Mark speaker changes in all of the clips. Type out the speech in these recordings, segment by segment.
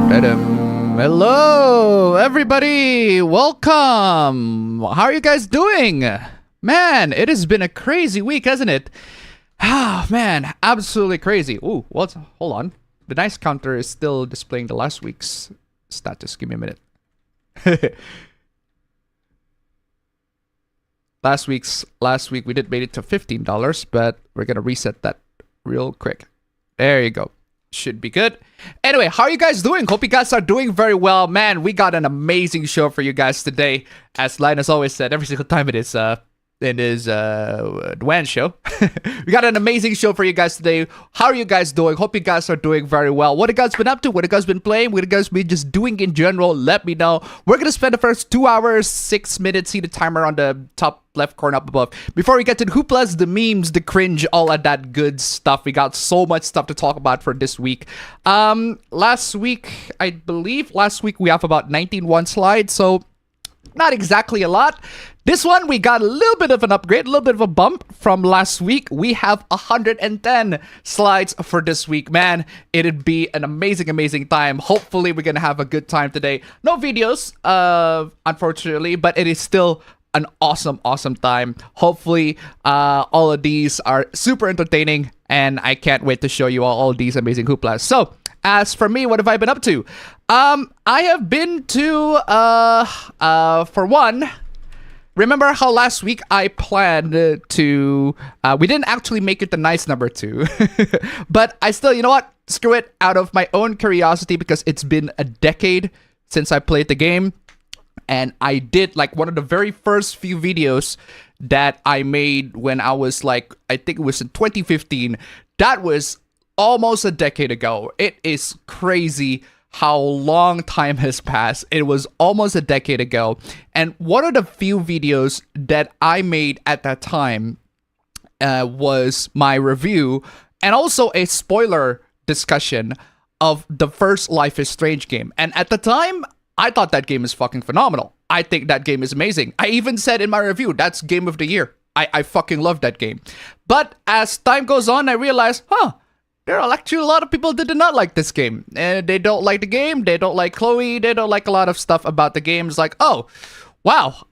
Speaker 1: Hello, everybody. Welcome. How are you guys doing? Man, it has been a crazy week, hasn't it? Ah, man, absolutely crazy. Ooh, what? Hold on. The nice counter is still displaying the last week's status. Give me a minute. Last week we did made it to $15, but we're gonna reset that real quick. There you go. Should be good. Anyway, how are you guys doing? Hope you guys are doing very well. Man, we got an amazing show for you guys today. As Linus always said, every single time it is Dwan show. We got an amazing show for you guys today. How are you guys doing? Hope you guys are doing very well. What have you guys been up to? What have you guys been playing? What have you guys been just doing in general? Let me know. We're gonna spend the first 2 hours, 6 minutes. See the timer on the top left corner up above. Before we get to the hooplas, the memes, the cringe, all of that good stuff. We got so much stuff to talk about for this week. Last week we have about 19 slides, so not exactly a lot. This one, we got a little bit of an upgrade, a little bit of a bump from last week. We have 110 slides for this week. Man, it'd be an amazing time. Hopefully, we're gonna have a good time today. No videos, unfortunately, but it is still an awesome time. Hopefully, all of these are super entertaining, and I can't wait to show you all these amazing hooplas. So, as for me, what have I been up to? I have been to, for one, remember how last week I planned to, we didn't actually make it the nice number 2, but I still, you know what? Screw it, out of my own curiosity, because it's been a decade since I played the game, and I did, like, one of the very first few videos that I made when I was, like, I think it was in 2015. That was almost a decade ago. It is crazy how long time has passed. It was almost a decade ago. And one of the few videos that I made at that time was my review and also a spoiler discussion of the first Life is Strange game. And at the time, I thought that game is fucking phenomenal. I think that game is amazing. I even said in my review, that's game of the year. I fucking love that game. But as time goes on, I realized, there are actually a lot of people that did not like this game. And they don't like the game, they don't like Chloe, they don't like a lot of stuff about the game. It's like, oh, wow,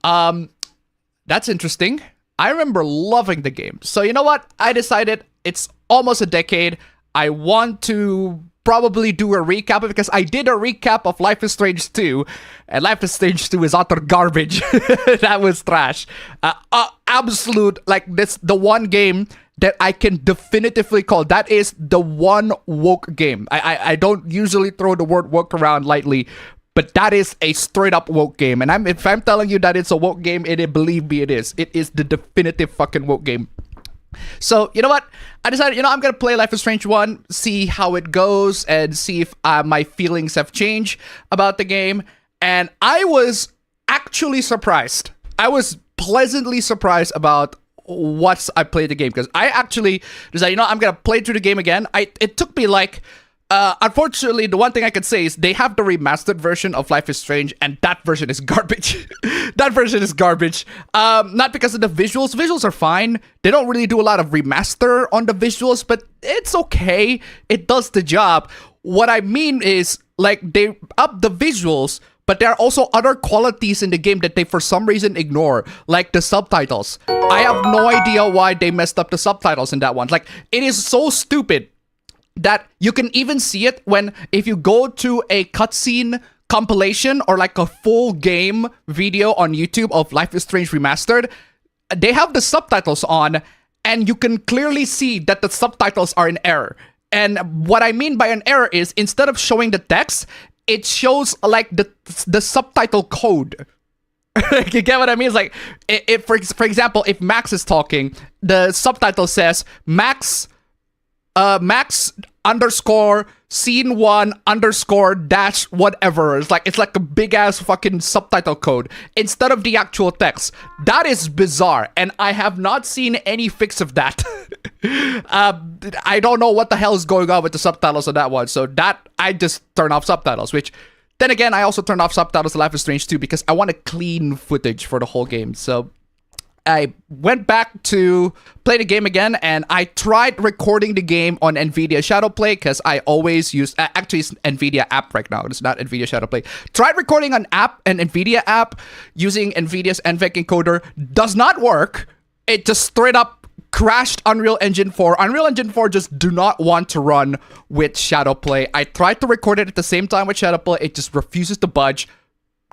Speaker 1: that's interesting. I remember loving the game. So you know what? I decided it's almost a decade. I want to probably do a recap, because I did a recap of Life is Strange 2, and Life is Strange 2 is utter garbage. That was trash. Absolute, like, this, the one game that I can definitively call that is the one woke game. I don't usually throw the word woke around lightly, but that is a straight up woke game. And if I'm telling you that it's a woke game, believe me, it is. It is the definitive fucking woke game. So, you know what? I decided, I'm going to play Life is Strange 1, see how it goes, and see if my feelings have changed about the game. And I was actually surprised. I was pleasantly surprised about what I played the game, because I actually decided, I'm going to play through the game again. It took me like, unfortunately, the one thing I could say is they have the remastered version of Life is Strange, and that version is garbage. That version is garbage. Not because of the visuals. Visuals are fine. They don't really do a lot of remaster on the visuals, but it's okay. It does the job. What I mean is, like, they up the visuals, but there are also other qualities in the game that they for some reason ignore, like the subtitles. I have no idea why they messed up the subtitles in that one. Like, it is so stupid that you can even see it if you go to a cutscene compilation or like a full game video on YouTube of Life is Strange Remastered, they have the subtitles on, and you can clearly see that the subtitles are in error. And what I mean by an error is, instead of showing the text, it shows like the subtitle code. You get what I mean? It's like, if for example, if Max is talking, the subtitle says Max underscore scene 1 underscore dash whatever. It's like a big ass fucking subtitle code instead of the actual text. That is bizarre, and I have not seen any fix of that. I don't know what the hell is going on with the subtitles on that one. So that, I just turn off subtitles, which then again, I also turned off subtitles to Life is Strange 2 because I want a clean footage for the whole game. So I went back to play the game again, and I tried recording the game on NVIDIA Shadowplay because I always use, actually it's NVIDIA app right now, it's not NVIDIA Shadowplay. Tried recording an NVIDIA app using NVIDIA's NVENC encoder, does not work. It just straight up crashed Unreal Engine 4. Unreal Engine 4 just do not want to run with Shadowplay. I tried to record it at the same time with Shadowplay, it just refuses to budge.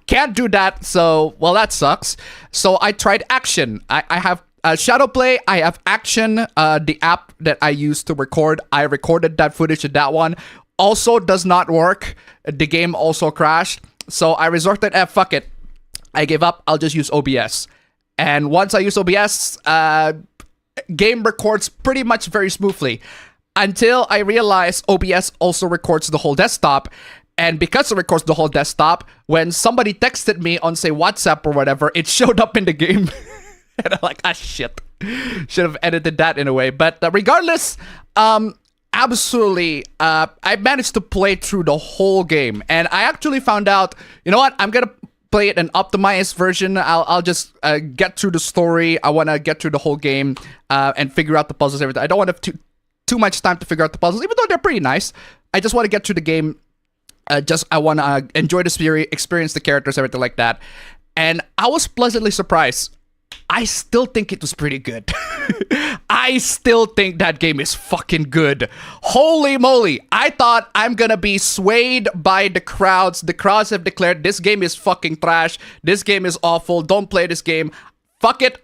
Speaker 1: Can't do that, so, well, that sucks. So I tried Action. I have Shadowplay, I have Action, the app that I use to record. I recorded that footage of that one. Also does not work. The game also crashed. So I resorted, fuck it. I gave up, I'll just use OBS. And once I use OBS, game records pretty much very smoothly. Until I realized OBS also records the whole desktop. And because it records the whole desktop, when somebody texted me on, say, WhatsApp or whatever, it showed up in the game. And I'm like, shit. Should have edited that in a way. But regardless, absolutely, I managed to play through the whole game. And I actually found out, you know what? I'm going to play it an optimized version. I'll just get through the story. I want to get through the whole game and figure out the puzzles, everything. I don't want to have too much time to figure out the puzzles, even though they're pretty nice. I just want to get through the game. I want to enjoy the story, experience the characters, everything like that. And I was pleasantly surprised. I still think it was pretty good. I still think that game is fucking good. Holy moly. I thought I'm gonna be swayed by the crowds. The crowds have declared this game is fucking trash. This game is awful. Don't play this game. Fuck it.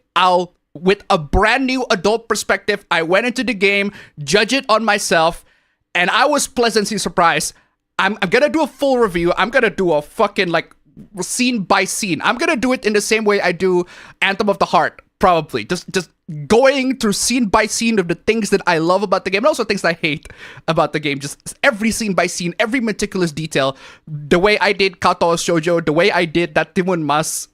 Speaker 1: With a brand new adult perspective, I went into the game, judge it on myself, and I was pleasantly surprised. I'm gonna do a full review. I'm gonna do a fucking, like, scene by scene. I'm gonna do it in the same way I do Anthem of the Heart, probably. Just going through scene by scene of the things that I love about the game, and also things I hate about the game. Just every scene by scene, every meticulous detail. The way I did Kato Shoujo, the way I did that Timon Mas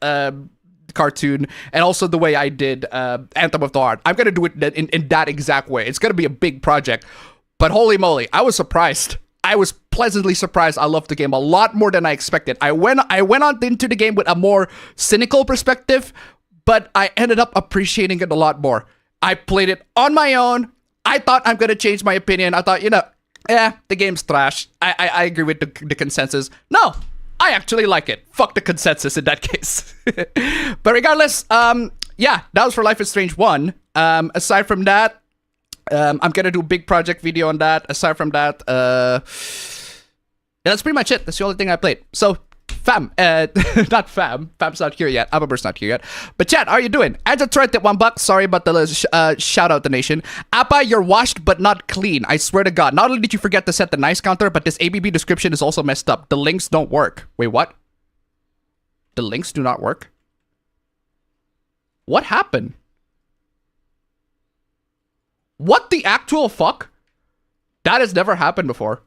Speaker 1: cartoon, and also the way I did Anthem of the Heart. I'm gonna do it in that exact way. It's gonna be a big project. But holy moly, I was surprised. I was pleasantly surprised. I loved the game a lot more than I expected. I went on into the game with a more cynical perspective, but I ended up appreciating it a lot more. I played it on my own. I thought I'm gonna change my opinion. I thought, the game's trash. I agree with the consensus. No, I actually like it. Fuck the consensus in that case. But regardless, yeah, that was for Life is Strange 1. Aside from that, I'm gonna do a big project video on that. Aside from that, yeah, that's pretty much it. That's the only thing I played. So, fam, not fam. Fam's not here yet. Ababer's not here yet. But chat, how are you doing? Agile Threat at $1. Sorry about the shout out donation. Appa, you're washed but not clean. I swear to God. Not only did you forget to set the nice counter, but this APB description is also messed up. The links don't work. Wait, what? The links do not work? What happened? What the actual fuck? That has never happened before.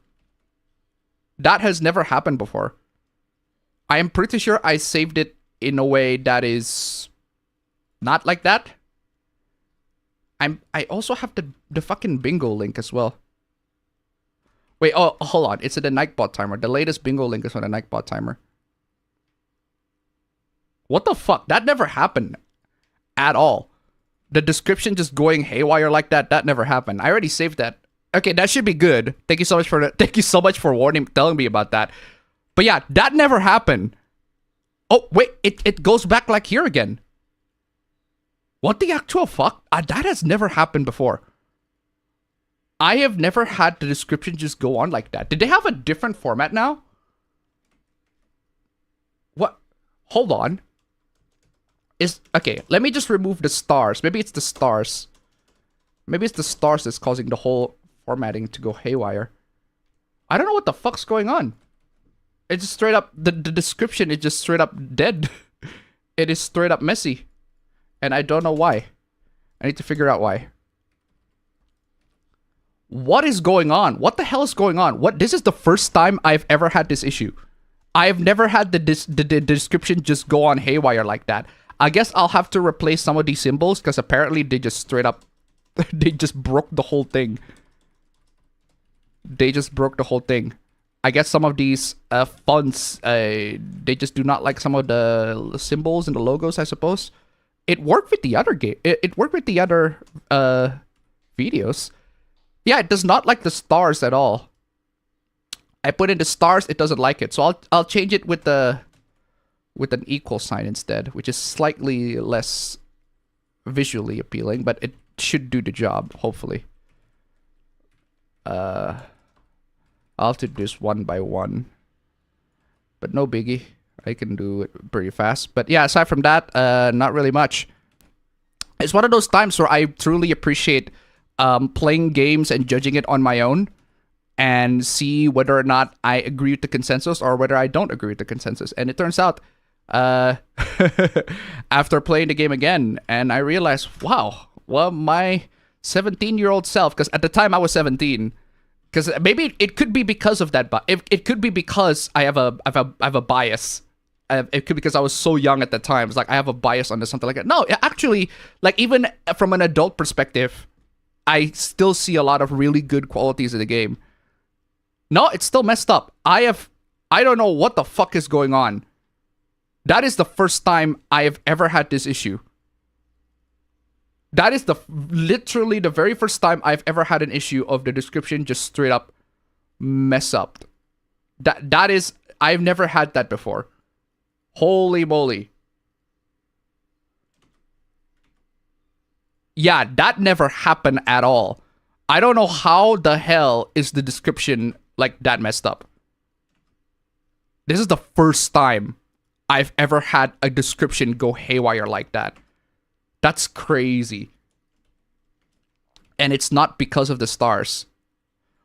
Speaker 1: That has never happened before. I am pretty sure I saved it in a way that is not like that. I also have the fucking bingo link as well. Wait, oh, hold on. It's at the Nightbot timer. The latest bingo link is on the Nightbot timer. What the fuck? That never happened at all. The description just going haywire like that never happened. I already saved that. Okay, that should be good. Thank you so much for telling me about that. But yeah, that never happened. Oh, wait, it goes back like here again. What the actual fuck? That has never happened before. I have never had the description just go on like that. Did they have a different format now? What? Hold on. Okay, let me just remove the stars. Maybe it's the stars. Maybe it's the stars that's causing the whole formatting to go haywire. I don't know what the fuck's going on. It's just straight up, the description is just straight up dead. It is straight up messy. And I don't know why. I need to figure out why. What is going on? What the hell is going on? This is the first time I've ever had this issue. I've never had the description just go on haywire like that. I guess I'll have to replace some of these symbols because apparently they just straight up, they just broke the whole thing. They just broke the whole thing. I guess some of these fonts, they just do not like some of the symbols and the logos, I suppose. It worked with the other game. It worked with the other videos. Yeah, it does not like the stars at all. I put in the stars, it doesn't like it. So I'll change it with an equal sign instead, which is slightly less visually appealing, but it should do the job, hopefully. I'll have to do this one by one. But no biggie. I can do it pretty fast. But yeah, aside from that, not really much. It's one of those times where I truly appreciate playing games and judging it on my own and see whether or not I agree with the consensus or whether I don't agree with the consensus. And it turns out, after playing the game again, and I realized, wow, well, my 17-year-old self, because at the time I was 17, because maybe it could be because of that, but it could be because I have a bias. It could be because I was so young at the time. It's like I have a bias on this, something like that. No, actually, like even from an adult perspective, I still see a lot of really good qualities in the game. No, it's still messed up. I don't know what the fuck is going on. That is the first time I have ever had this issue. That is literally the very first time I've ever had an issue of the description just straight up mess up. That is, I've never had that before. Holy moly. Yeah, that never happened at all. I don't know how the hell is the description like that messed up. This is the first time I've ever had a description go haywire like that. That's crazy. And it's not because of the stars.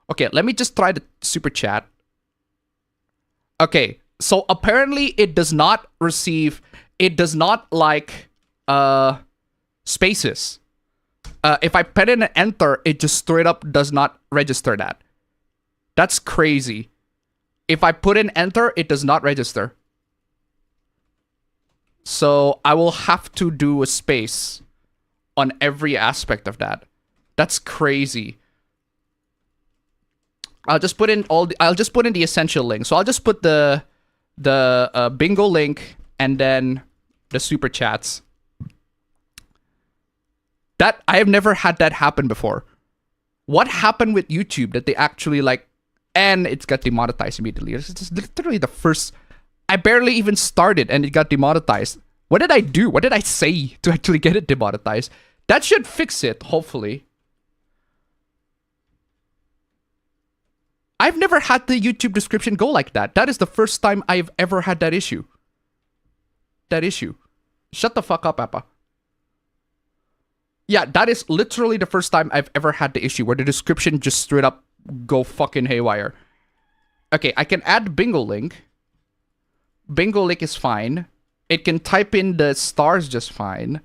Speaker 1: Okay, let me just try the super chat. Okay, so apparently it does not like spaces. If I put in an enter, it just straight up does not register that. That's crazy. If I put in enter, it does not register. So I will have to do a space on every aspect of that. That's crazy. I'll just put in the essential link. So I'll just put the bingo link and then the super chats. That I have never had that happen before. What happened with YouTube that they actually like, and it's got demonetized immediately. It's just literally the first. I barely even started and it got demonetized. What did I do? What did I say to actually get it demonetized? That should fix it, hopefully. I've never had the YouTube description go like that. That is the first time I've ever had that issue. Shut the fuck up, Appa. Yeah, that is literally the first time I've ever had the issue where the description just straight up go fucking haywire. Okay, I can add bingo link. Bingo link is fine. It can type in the stars just fine.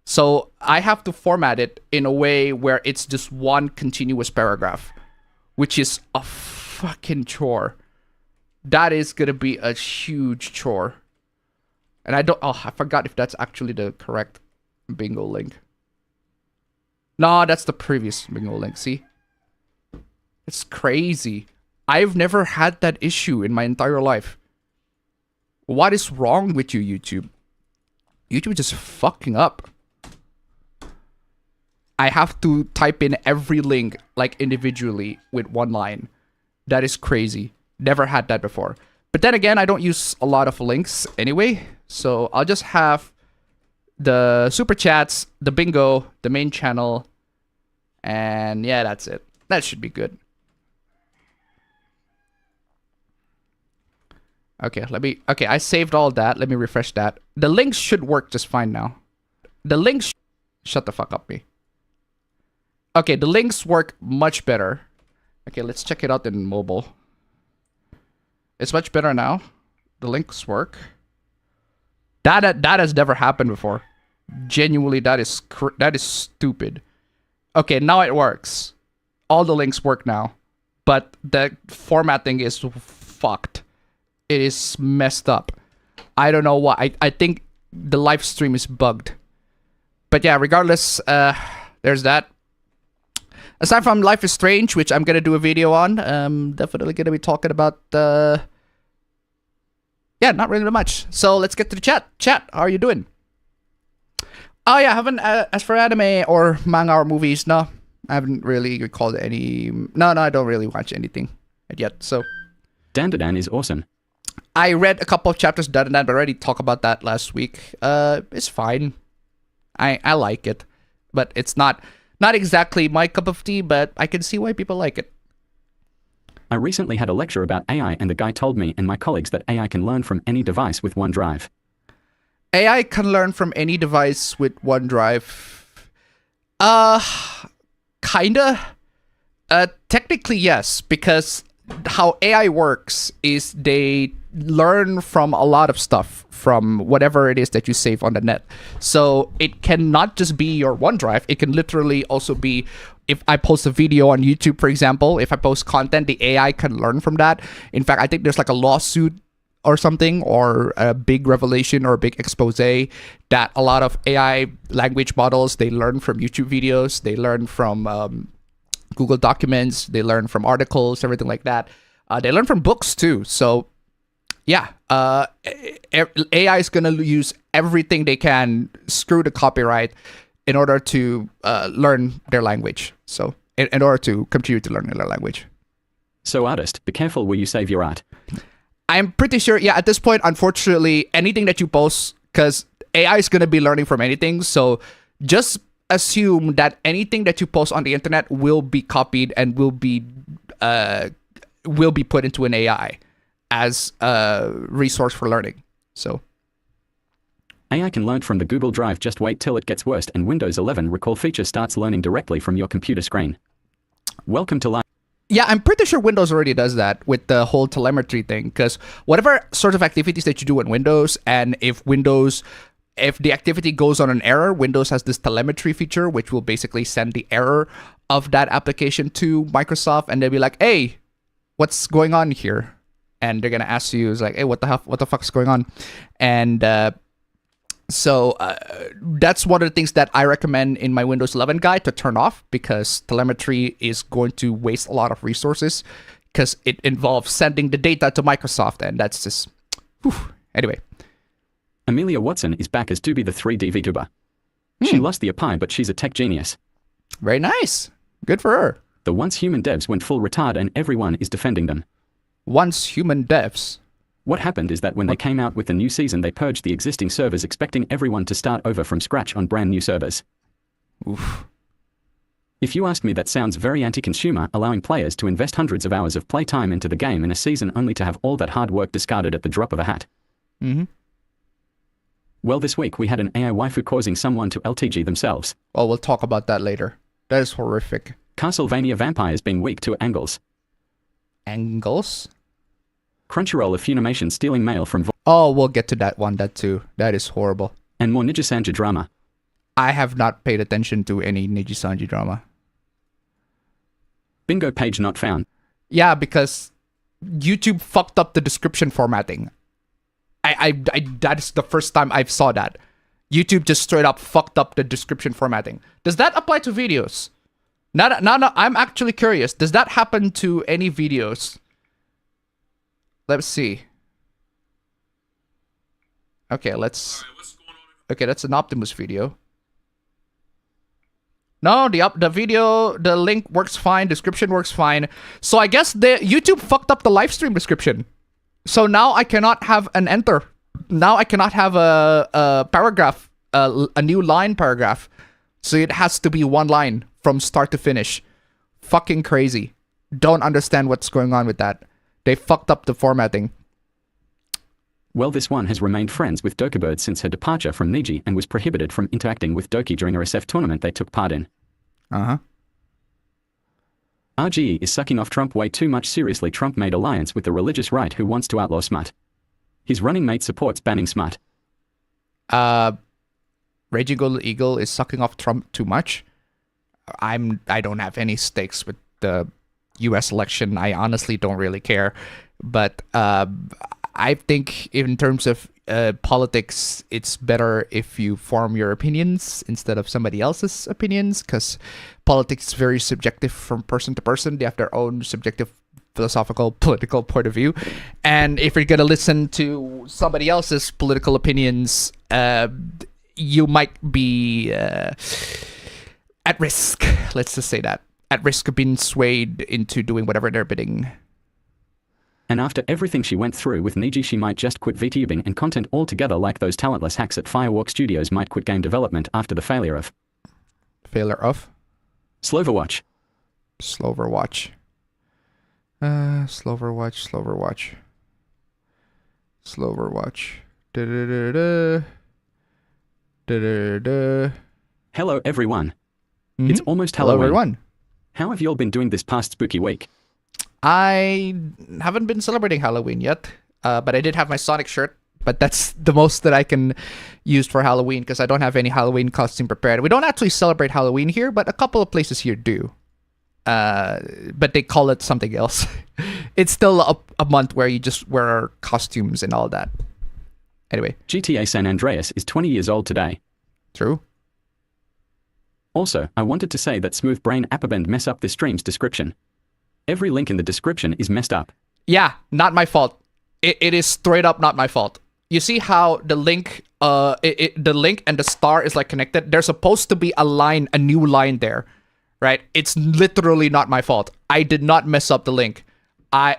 Speaker 1: So I have to format it in a way where it's just one continuous paragraph, which is a fucking chore. That is gonna be a huge chore. And I forgot if that's actually the correct bingo link. No, that's the previous bingo link, see? It's crazy. I've never had that issue in my entire life. What is wrong with you, YouTube? YouTube is just fucking up. I have to type in every link, like, individually with one line. That is crazy. Never had that before. But then again, I don't use a lot of links anyway. So I'll just have the super chats, the bingo, the main channel. And yeah, that's it. That should be good. Okay, I saved all that. Let me refresh that. The links should work just fine now. The links, shut the fuck up, me. Okay, the links work much better. Okay, let's check it out in mobile. It's much better now. The links work. That has never happened before. Genuinely, that is stupid. Okay, now it works. All the links work now. But the formatting is fucked. It is messed up. I don't know why. I think the live stream is bugged. But yeah, regardless, there's that. Aside from Life is Strange, which I'm gonna do a video on, definitely gonna be talking about, yeah, not really much. So let's get to the chat. Chat, how are you doing? Oh yeah, I haven't. As for anime or manga or movies, no, I haven't really recalled any. No, I don't really watch anything yet. So
Speaker 2: Dandadan is awesome.
Speaker 1: I read a couple of chapters of Dandadan, but I already talked about that last week. It's fine. I like it, but it's not exactly my cup of tea. But I can see why people like it.
Speaker 2: I recently had a lecture about AI, and the guy told me and my colleagues that AI can learn from any device with OneDrive.
Speaker 1: AI can learn from any device with OneDrive. Kinda. Technically, yes, because how AI works is they learn from a lot of stuff from whatever it is that you save on the net. So it cannot just be your OneDrive. It can literally also be, if I post a video on YouTube, for example, if I post content, the AI can learn from that. In fact, I think there's like a lawsuit or something, or a big revelation or a big expose that a lot of AI language models, they learn from YouTube videos, they learn from Google Documents, they learn from articles, everything like that. They learn from books too. So yeah, AI is going to use everything they can, screw the copyright, in order to learn their language. So in order to continue to learn their language.
Speaker 2: So artist, be careful where you save your art.
Speaker 1: I'm pretty sure, yeah, at this point, unfortunately, anything that you post, because AI is going to be learning from anything, so just assume that anything that you post on the internet will be copied and will be put into an AI as a resource for learning. So
Speaker 2: AI can learn from the Google Drive. Just wait till it gets worse and Windows 11 recall feature starts learning directly from your computer screen. Welcome to life.
Speaker 1: Yeah, I'm pretty sure Windows already does that with the whole telemetry thing, because whatever sort of activities that you do in Windows, and if the activity goes on an error, Windows has this telemetry feature, which will basically send the error of that application to Microsoft, and they'll be like, hey, what's going on here? And they're going to ask you, like, hey, what the fuck's going on? And so that's one of the things that I recommend in my Windows 11 guide to turn off, because telemetry is going to waste a lot of resources, because it involves sending the data to Microsoft, and that's just... Whew. Anyway.
Speaker 2: Amelia Watson is back as Tubi the 3D VTuber. She lost the API, but she's a tech genius.
Speaker 1: Very nice. Good for her.
Speaker 2: The once human devs went full retard and everyone is defending them.
Speaker 1: Once human devs?
Speaker 2: What happened is that when they came out with the new season, they purged the existing servers, expecting everyone to start over from scratch on brand new servers.
Speaker 1: Oof.
Speaker 2: If you ask me, that sounds very anti-consumer, allowing players to invest hundreds of hours of playtime into the game in a season only to have all that hard work discarded at the drop of a hat.
Speaker 1: Mm-hmm.
Speaker 2: Well, this week we had an AI waifu causing someone to LTG themselves.
Speaker 1: Well, we'll talk about that later. That is horrific.
Speaker 2: Castlevania vampires being weak to angles.
Speaker 1: Angles?
Speaker 2: Crunchyroll of Funimation stealing mail from
Speaker 1: Oh, we'll get to that too. That is horrible.
Speaker 2: And more Niji-Sanji drama.
Speaker 1: I have not paid attention to any Niji-Sanji drama.
Speaker 2: Bingo page not found.
Speaker 1: Yeah, because YouTube fucked up the description formatting. That is the first time I've saw that. YouTube just straight up fucked up the description formatting. Does that apply to videos? No, I'm actually curious. Does that happen to any videos? Let's see. Okay, Okay, that's an Optimus video. No, the video, the link works fine, description works fine. So I guess YouTube fucked up the live stream description. So now I cannot have an enter. Now I cannot have a paragraph, a new line paragraph. So it has to be one line from start to finish. Fucking crazy. Don't understand what's going on with that. They fucked up the formatting.
Speaker 2: Well, this one has remained friends with Dokibird since her departure from Niji and was prohibited from interacting with Doki during a SF tournament they took part in.
Speaker 1: Uh-huh.
Speaker 2: RGE is sucking off Trump way too much. Seriously, Trump made alliance with the religious right who wants to outlaw smut. His running mate supports banning smut.
Speaker 1: Raging Golden Eagle is sucking off Trump too much. I don't have any stakes with the US election. I honestly don't really care. But I think in terms of politics, it's better if you form your opinions instead of somebody else's opinions, because politics is very subjective from person to person. They have their own subjective philosophical, political point of view. And if you're going to listen to somebody else's political opinions, you might be at risk. Let's just say that. At risk of being swayed into doing whatever they're bidding.
Speaker 2: And after everything she went through with Niji, she might just quit VTubing and content altogether, like those talentless hacks at Firewalk Studios might quit game development after the failure of... Sloverwatch.
Speaker 1: Sloverwatch. Sloverwatch.
Speaker 2: Hello, everyone.
Speaker 1: Mm-hmm.
Speaker 2: It's almost
Speaker 1: Hello,
Speaker 2: Halloween.
Speaker 1: everyone.
Speaker 2: How have you all been doing this past spooky week?
Speaker 1: I haven't been celebrating Halloween yet, but I did have my Sonic shirt. But that's the most that I can use for Halloween because I don't have any Halloween costume prepared. We don't actually celebrate Halloween here, but a couple of places here do. But they call it something else. It's still a month where you just wear costumes and all that. Anyway.
Speaker 2: GTA San Andreas is 20 years old today.
Speaker 1: True.
Speaker 2: Also, I wanted to say that Smooth Brain Appabend mess up this stream's description. Every link in the description is messed up. Yeah,
Speaker 1: not my fault. It is straight up not my fault. You see how the link, the link and the star is like connected? There's supposed to be a line, a new line there, right? It's literally not my fault. I did not mess up the link.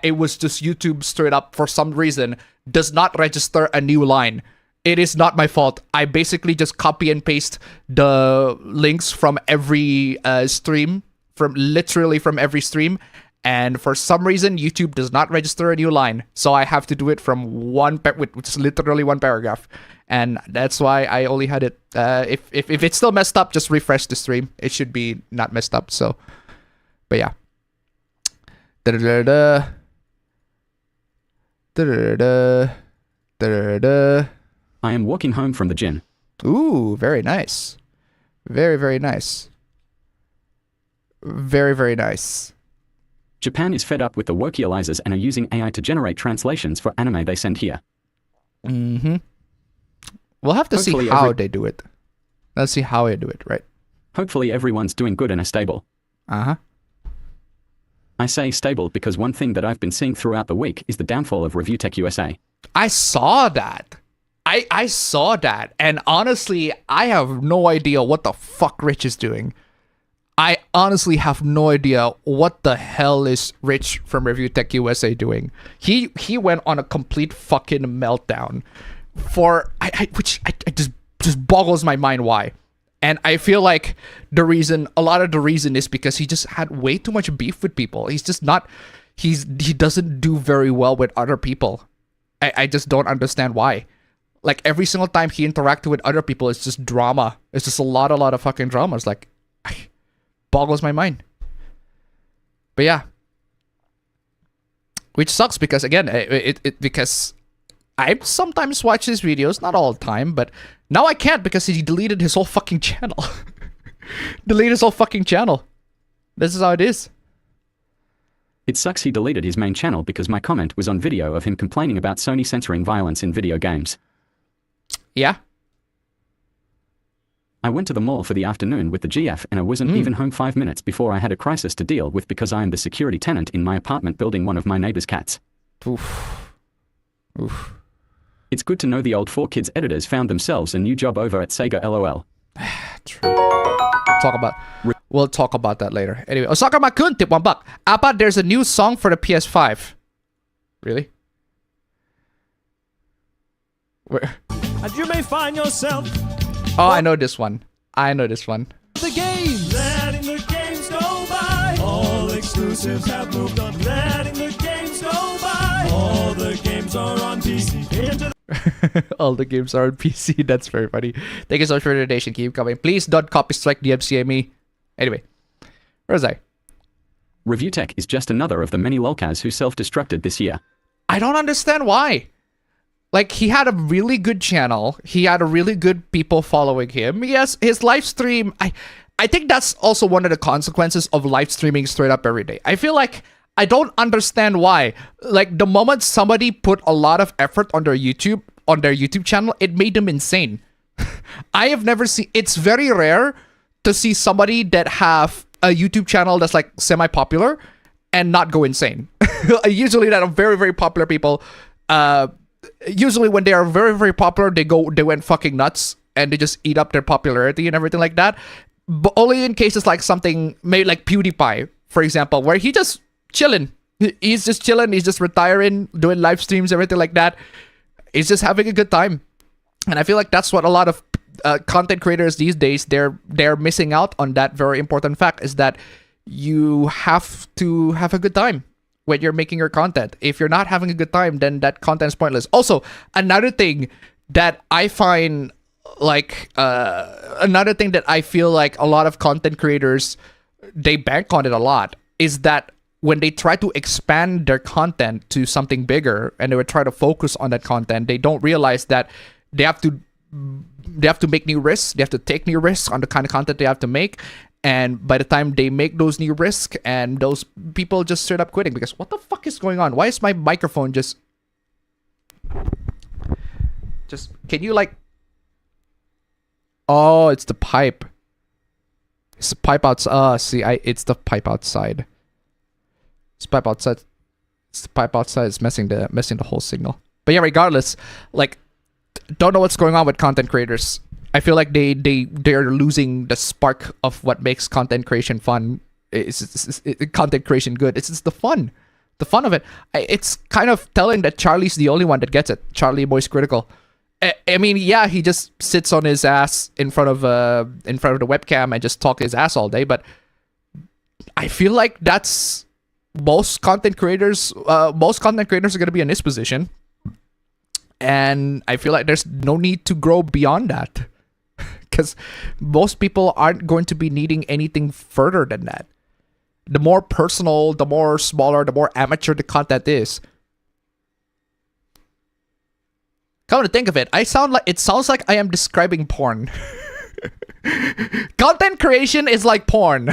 Speaker 1: It was just YouTube straight up for some reason does not register a new line. It is not my fault. I basically just copy and paste the links from every stream, literally from every stream. And for some reason, YouTube does not register a new line. So I have to do it from which is literally one paragraph. And that's why I only had it. If it's still messed up, just refresh the stream. It should be not messed up. So, but yeah.
Speaker 2: I am walking home from the gym.
Speaker 1: Ooh, very nice. Very, very nice. Very, very nice.
Speaker 2: Japan is fed up with the wokealizers and are using AI to generate translations for anime they send here.
Speaker 1: Mm-hmm. We'll have to see how they do it. Let's see how they do it, right?
Speaker 2: Hopefully everyone's doing good and are stable.
Speaker 1: Uh-huh.
Speaker 2: I say stable because one thing that I've been seeing throughout the week is the downfall of ReviewTechUSA.
Speaker 1: I saw that. I saw that. And honestly, I have no idea what the fuck Rich is doing. I honestly have no idea what the hell is Rich from ReviewTechUSA doing. He went on a complete fucking meltdown which just boggles my mind why. And I feel like a lot of the reason is because he just had way too much beef with people. He's just not, he doesn't do very well with other people. I just don't understand why. Like every single time he interacted with other people, it's just drama. It's just a lot of fucking drama. It's like, boggles my mind. But yeah, which sucks because again, because I sometimes watch his videos, not all the time, but now I can't because he deleted his whole fucking channel. Deleted his whole fucking channel. This is how it is.
Speaker 2: It sucks he deleted his main channel because my comment was on video of him complaining about Sony censoring violence in video games.
Speaker 1: Yeah.
Speaker 2: I went to the mall for the afternoon with the GF and I wasn't even home 5 minutes before I had a crisis to deal with because I am the security tenant in my apartment building one of my neighbor's cats.
Speaker 1: Oof. Oof.
Speaker 2: It's good to know the old 4Kids editors found themselves a new job over at Sega LOL.
Speaker 1: True. We'll talk about that later. Anyway, Osaka-ma-kun, tip $1. Appa, there's a new song for the PS5. Really? Where?
Speaker 3: And you may find yourself.
Speaker 1: Oh, I know this one.
Speaker 3: The games. Letting the games go by. All exclusives have moved on. Letting the games go by. All the games are on PC.
Speaker 1: All the games are on PC. That's very funny. Thank you so much for the donation. Keep coming. Please don't copy strike DMCA me. Anyway, where was I?
Speaker 2: ReviewTech is just another of the many lolcas who self-destructed this year.
Speaker 1: I don't understand why. Like, he had a really good channel. He had a really good people following him. Yes, his live stream, I think that's also one of the consequences of live streaming straight up every day. I feel like I don't understand why. Like, the moment somebody put a lot of effort on their YouTube channel, it made them insane. I have never seen, it's very rare to see somebody that have a YouTube channel that's like semi-popular and not go insane. Usually that are very, very popular people, usually when they are very, very popular, they went fucking nuts. and they just eat up their popularity and everything like that. But only in cases like something maybe like PewDiePie, for example, where he just chilling. He's just chilling. He's just retiring, doing live streams, everything like that. He's just having a good time. And I feel like that's what a lot of content creators these days, they're missing out on that very important fact, is that you have to have a good time when you're making your content. If you're not having a good time, then that content is pointless. Also, another thing that I find like another thing that I feel like a lot of content creators, they bank on it a lot, is that when they try to expand their content to something bigger and they would try to focus on that content, they don't realize that they have to make new risks. They have to take new risks on the kind of content they have to make. And by the time they make those new risks, and those people just straight up quitting because what the fuck is going on? Why is my microphone just can you like... Oh, it's the pipe. It's the pipe outside. It's the pipe outside. It's the pipe outside. It's the pipe outside. It's messing the whole signal. But yeah, regardless, like, don't know what's going on with content creators. I feel like they're losing the spark of what makes content creation fun. It's content creation good. It's just the fun of it. It's kind of telling that Charlie's the only one that gets it. Charlie Boy's Critical. I mean, yeah, he just sits on his ass in front of the webcam and just talk his ass all day. But I feel like that's most content creators. Most content creators are going to be in this position, and I feel like there's no need to grow beyond that, because most people aren't going to be needing anything further than that. The more personal, the more smaller, the more amateur the content is. Come to think of it, it sounds like I am describing porn. Content creation is like porn.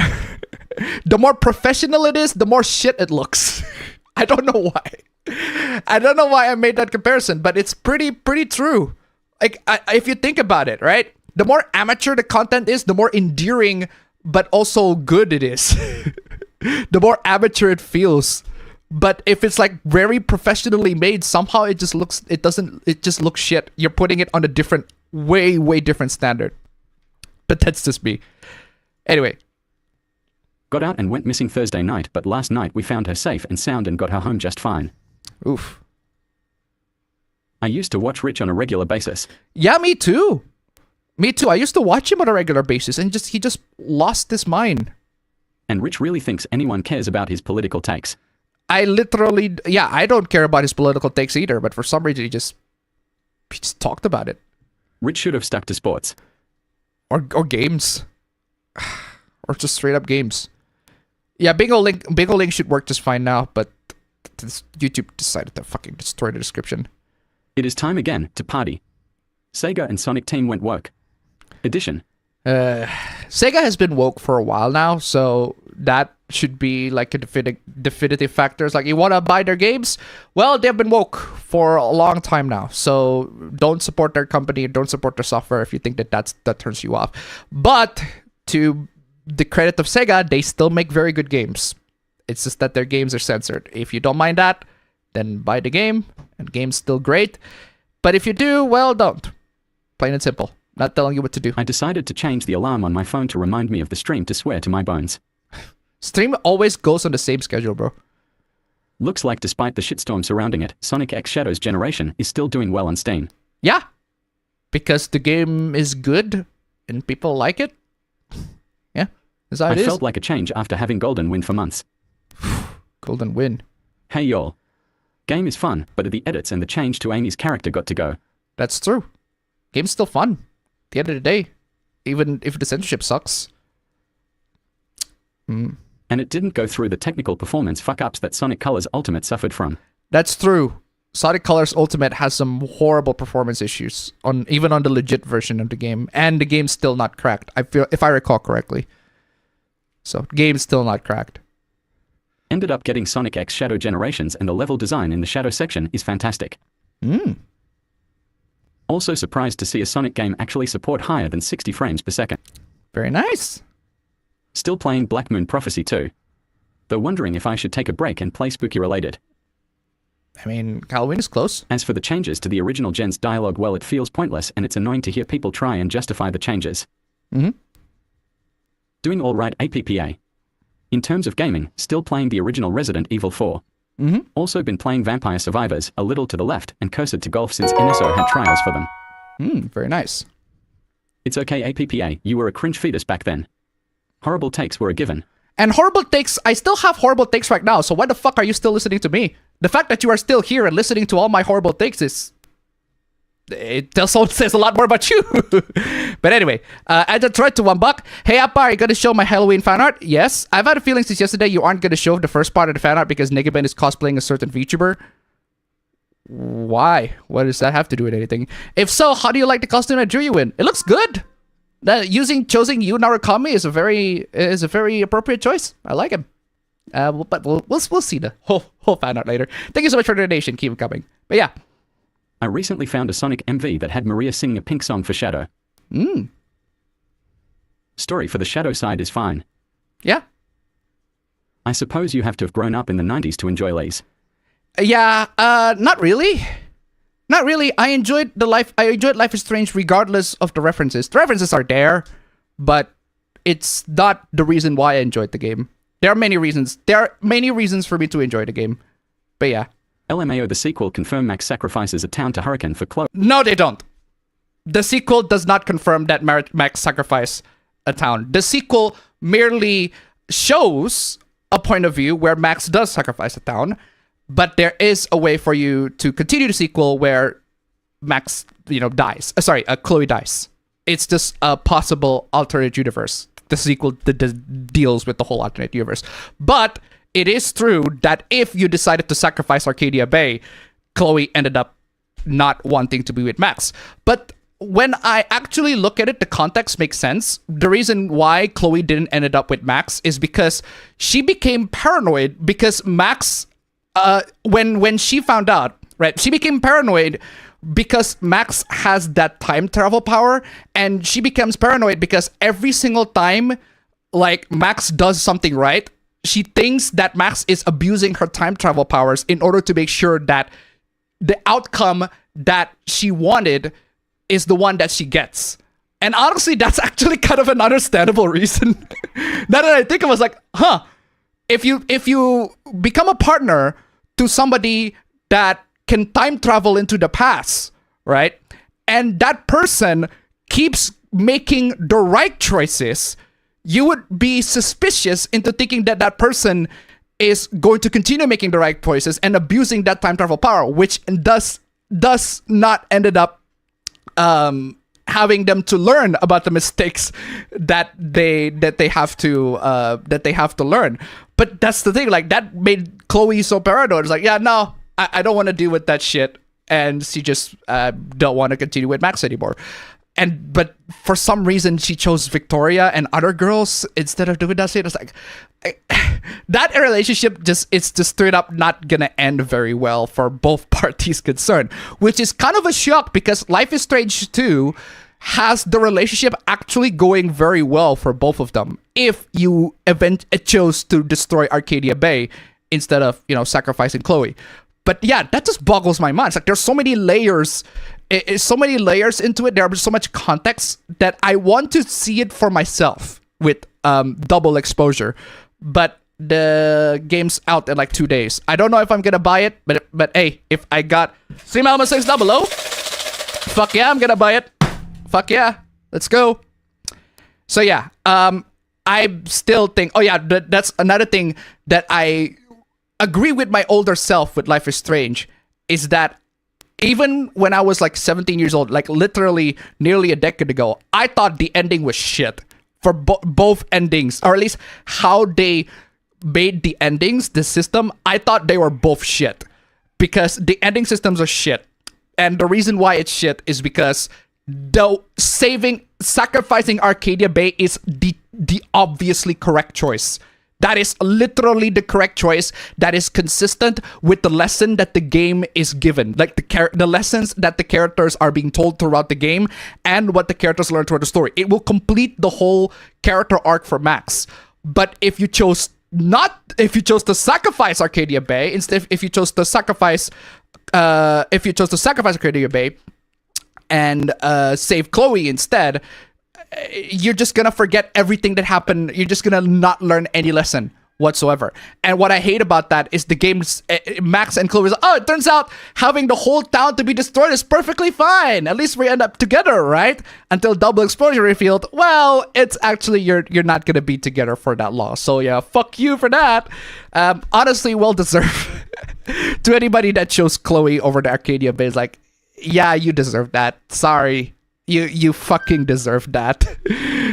Speaker 1: The more professional it is, the more shit it looks. I don't know why. I don't know why I made that comparison, but it's pretty true. Like, if you think about it, right? The more amateur the content is, the more endearing but also good it is. The more amateur it feels. But if it's like very professionally made, somehow it just looks shit. You're putting it on a different, way different standard. But that's just me. Anyway.
Speaker 2: Got out and went missing Thursday night, but last night we found her safe and sound and got her home just fine.
Speaker 1: Oof.
Speaker 2: I used to watch Rich on a regular basis.
Speaker 1: Yeah, me too. Me too. I used to watch him on a regular basis, and he just lost his mind.
Speaker 2: And Rich really thinks anyone cares about his political takes.
Speaker 1: I don't care about his political takes either, but for some reason he just talked about it.
Speaker 2: Rich should have stuck to sports.
Speaker 1: Or games. Or just straight up games. Yeah, Bingo Link should work just fine now, but YouTube decided to fucking destroy the description.
Speaker 2: It is time again to party. Sega and Sonic Team went woke. Edition.
Speaker 1: Sega has been woke for a while now, so that should be like a definitive factor. It's like, you want to buy their games? Well, they've been woke for a long time now, so don't support their company, don't support their software if you think that turns you off. But to the credit of Sega, they still make very good games. It's just that their games are censored. If you don't mind that, then buy the game, and game's still great. But if you do, well, don't. Plain and simple. Not telling you what to do.
Speaker 2: I decided to change the alarm on my phone to remind me of the stream to swear to my bones.
Speaker 1: Stream always goes on the same schedule, bro.
Speaker 2: Looks like despite the shitstorm surrounding it, Sonic X Shadows Generation is still doing well on Steam.
Speaker 1: Yeah. Because the game is good and people like it. Yeah. That's how it is.
Speaker 2: I felt like a change after having Golden Win for months.
Speaker 1: Golden Win.
Speaker 2: Hey y'all. Game is fun, but the edits and the change to Amy's character got to go.
Speaker 1: That's true. Game's still fun. At the end of the day. Even if the censorship sucks.
Speaker 2: And it didn't go through the technical performance fuck-ups that Sonic Colors Ultimate suffered from.
Speaker 1: That's true. Sonic Colors Ultimate has some horrible performance issues, even on the legit version of the game. And the game's still not cracked, if I recall correctly. So, game's still not cracked.
Speaker 2: Ended up getting Sonic X Shadow Generations, and the level design in the Shadow section is fantastic. Also surprised to see a Sonic game actually support higher than 60 frames per second.
Speaker 1: Very nice.
Speaker 2: Still playing Black Moon Prophecy 2. Though wondering if I should take a break and play Spooky related.
Speaker 1: I mean, Halloween is close.
Speaker 2: As for the changes to the original gen's dialogue, well, it feels pointless and it's annoying to hear people try and justify the changes. Doing all right, APPA. In terms of gaming, still playing the original Resident Evil 4. Also been playing Vampire Survivors, a little to the left, and Cursed to Golf since NSO had trials for them.
Speaker 1: Very nice.
Speaker 2: It's okay, APPA, you were a cringe fetus back then. Horrible takes were a given.
Speaker 1: And horrible takes, I still have horrible takes right now, so why the fuck are you still listening to me? The fact that you are still here and listening to all my horrible takes it also says a lot more about you. But anyway, add a thread to $1. Hey Appa, are you gonna show my Halloween fan art? Yes. I've had a feeling since yesterday you aren't gonna show the first part of the fan art because Negaben is cosplaying a certain VTuber. Why? What does that have to do with anything? If so, how do you like the costume I drew you in? It looks good. Choosing Yu Narukami is a very appropriate choice. I like him. But we'll see the whole fan art later. Thank you so much for the donation. Keep it coming. But yeah.
Speaker 2: I recently found a Sonic MV that had Maria singing a Pink song for Shadow. Story for the Shadow side is fine.
Speaker 1: Yeah.
Speaker 2: I suppose you have to have grown up in the 90s to enjoy Lays.
Speaker 1: Yeah, not really. Not really. I enjoyed Life is Strange regardless of the references. The references are there, but it's not the reason why I enjoyed the game. There are many reasons. There are many reasons for me to enjoy the game. But yeah.
Speaker 2: LMAO the sequel confirm Max sacrifices a town to Hurricane for Chloe.
Speaker 1: No, they don't. The sequel does not confirm that Max sacrificed a town. The sequel merely shows a point of view where Max does sacrifice a town, but there is a way for you to continue the sequel where Max, dies. Chloe dies. It's just a possible alternate universe. The sequel deals with the whole alternate universe. But it is true that if you decided to sacrifice Arcadia Bay, Chloe ended up not wanting to be with Max. But when I actually look at it, the context makes sense. The reason why Chloe didn't end up with Max is because she became paranoid because Max, when she found out, right, she became paranoid because Max has that time travel power, and she becomes paranoid because every single time, like, Max does something right, she thinks that Max is abusing her time travel powers in order to make sure that the outcome that she wanted is the one that she gets. And honestly, that's actually kind of an understandable reason. Now that I think of it, I was like, if you become a partner to somebody that can time travel into the past, right? And that person keeps making the right choices, you would be suspicious into thinking that that person is going to continue making the right choices and abusing that time travel power, which does not ended up having them to learn about the mistakes that they have to learn. But that's the thing, like, that made Chloe so paranoid. It's like, yeah, no, I don't want to deal with that shit, and she just don't want to continue with Max anymore. But for some reason she chose Victoria and other girls instead of doing that shit. It's like that relationship it's just straight up not gonna end very well for both parties concerned, which is kind of a shock because Life is Strange 2 has the relationship actually going very well for both of them if you chose to destroy Arcadia Bay instead of sacrificing Chloe. But yeah, that just boggles my mind. It's like there's so many layers. It's so many layers into it. There's so much context that I want to see it for myself with double exposure. But the game's out in like 2 days. I don't know if I'm gonna buy it, but hey, if I got Stream Element 600, fuck yeah, I'm gonna buy it. Fuck yeah, let's go. So yeah, I still think. Oh yeah, that's another thing that I agree with my older self with Life is Strange is that even when I was like 17 years old, like literally nearly a decade ago, I thought the ending was shit for both endings, or at least how they made the endings, the system. I thought they were both shit because the ending systems are shit. And the reason why it's shit is because sacrificing Arcadia Bay is the obviously correct choice. That is literally the correct choice that is consistent with the lesson that the game is given. Like the lessons that the characters are being told throughout the game and what the characters learn throughout the story. It will complete the whole character arc for Max. But if you chose not if you chose to sacrifice Arcadia Bay. Instead, if you chose to sacrifice Arcadia Bay and save Chloe instead, you're just gonna forget everything that happened. You're just gonna not learn any lesson whatsoever. And what I hate about that is the game's Max and Chloe was like, oh, it turns out having the whole town to be destroyed is perfectly fine. At least we end up together, right? Until double exposure revealed, well, it's actually you're not gonna be together for that long. So yeah, fuck you for that. Honestly, well deserved. To anybody that chose Chloe over the Arcadia Bay is like, yeah, you deserve that. Sorry. You fucking deserve that.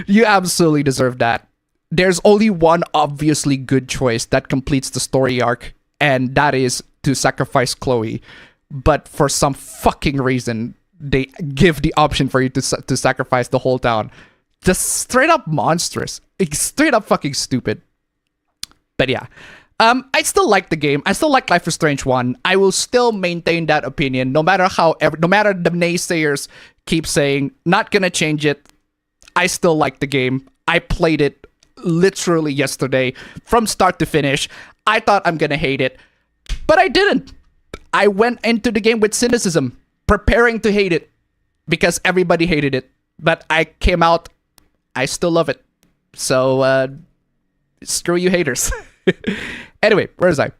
Speaker 1: You absolutely deserve that. There's only one obviously good choice that completes the story arc, and that is to sacrifice Chloe. But for some fucking reason, they give the option for you to sacrifice the whole town. Just straight up monstrous. It's straight up fucking stupid. But yeah. I still like the game. I still like Life is Strange 1. I will still maintain that opinion no matter no matter the naysayers keep saying not gonna change it. I still like the game. I played it literally yesterday from start to finish. I thought I'm gonna hate it, but I didn't. I went into the game with cynicism, preparing to hate it because everybody hated it. But I came out, I still love it. So screw you haters. Anyway, where was I?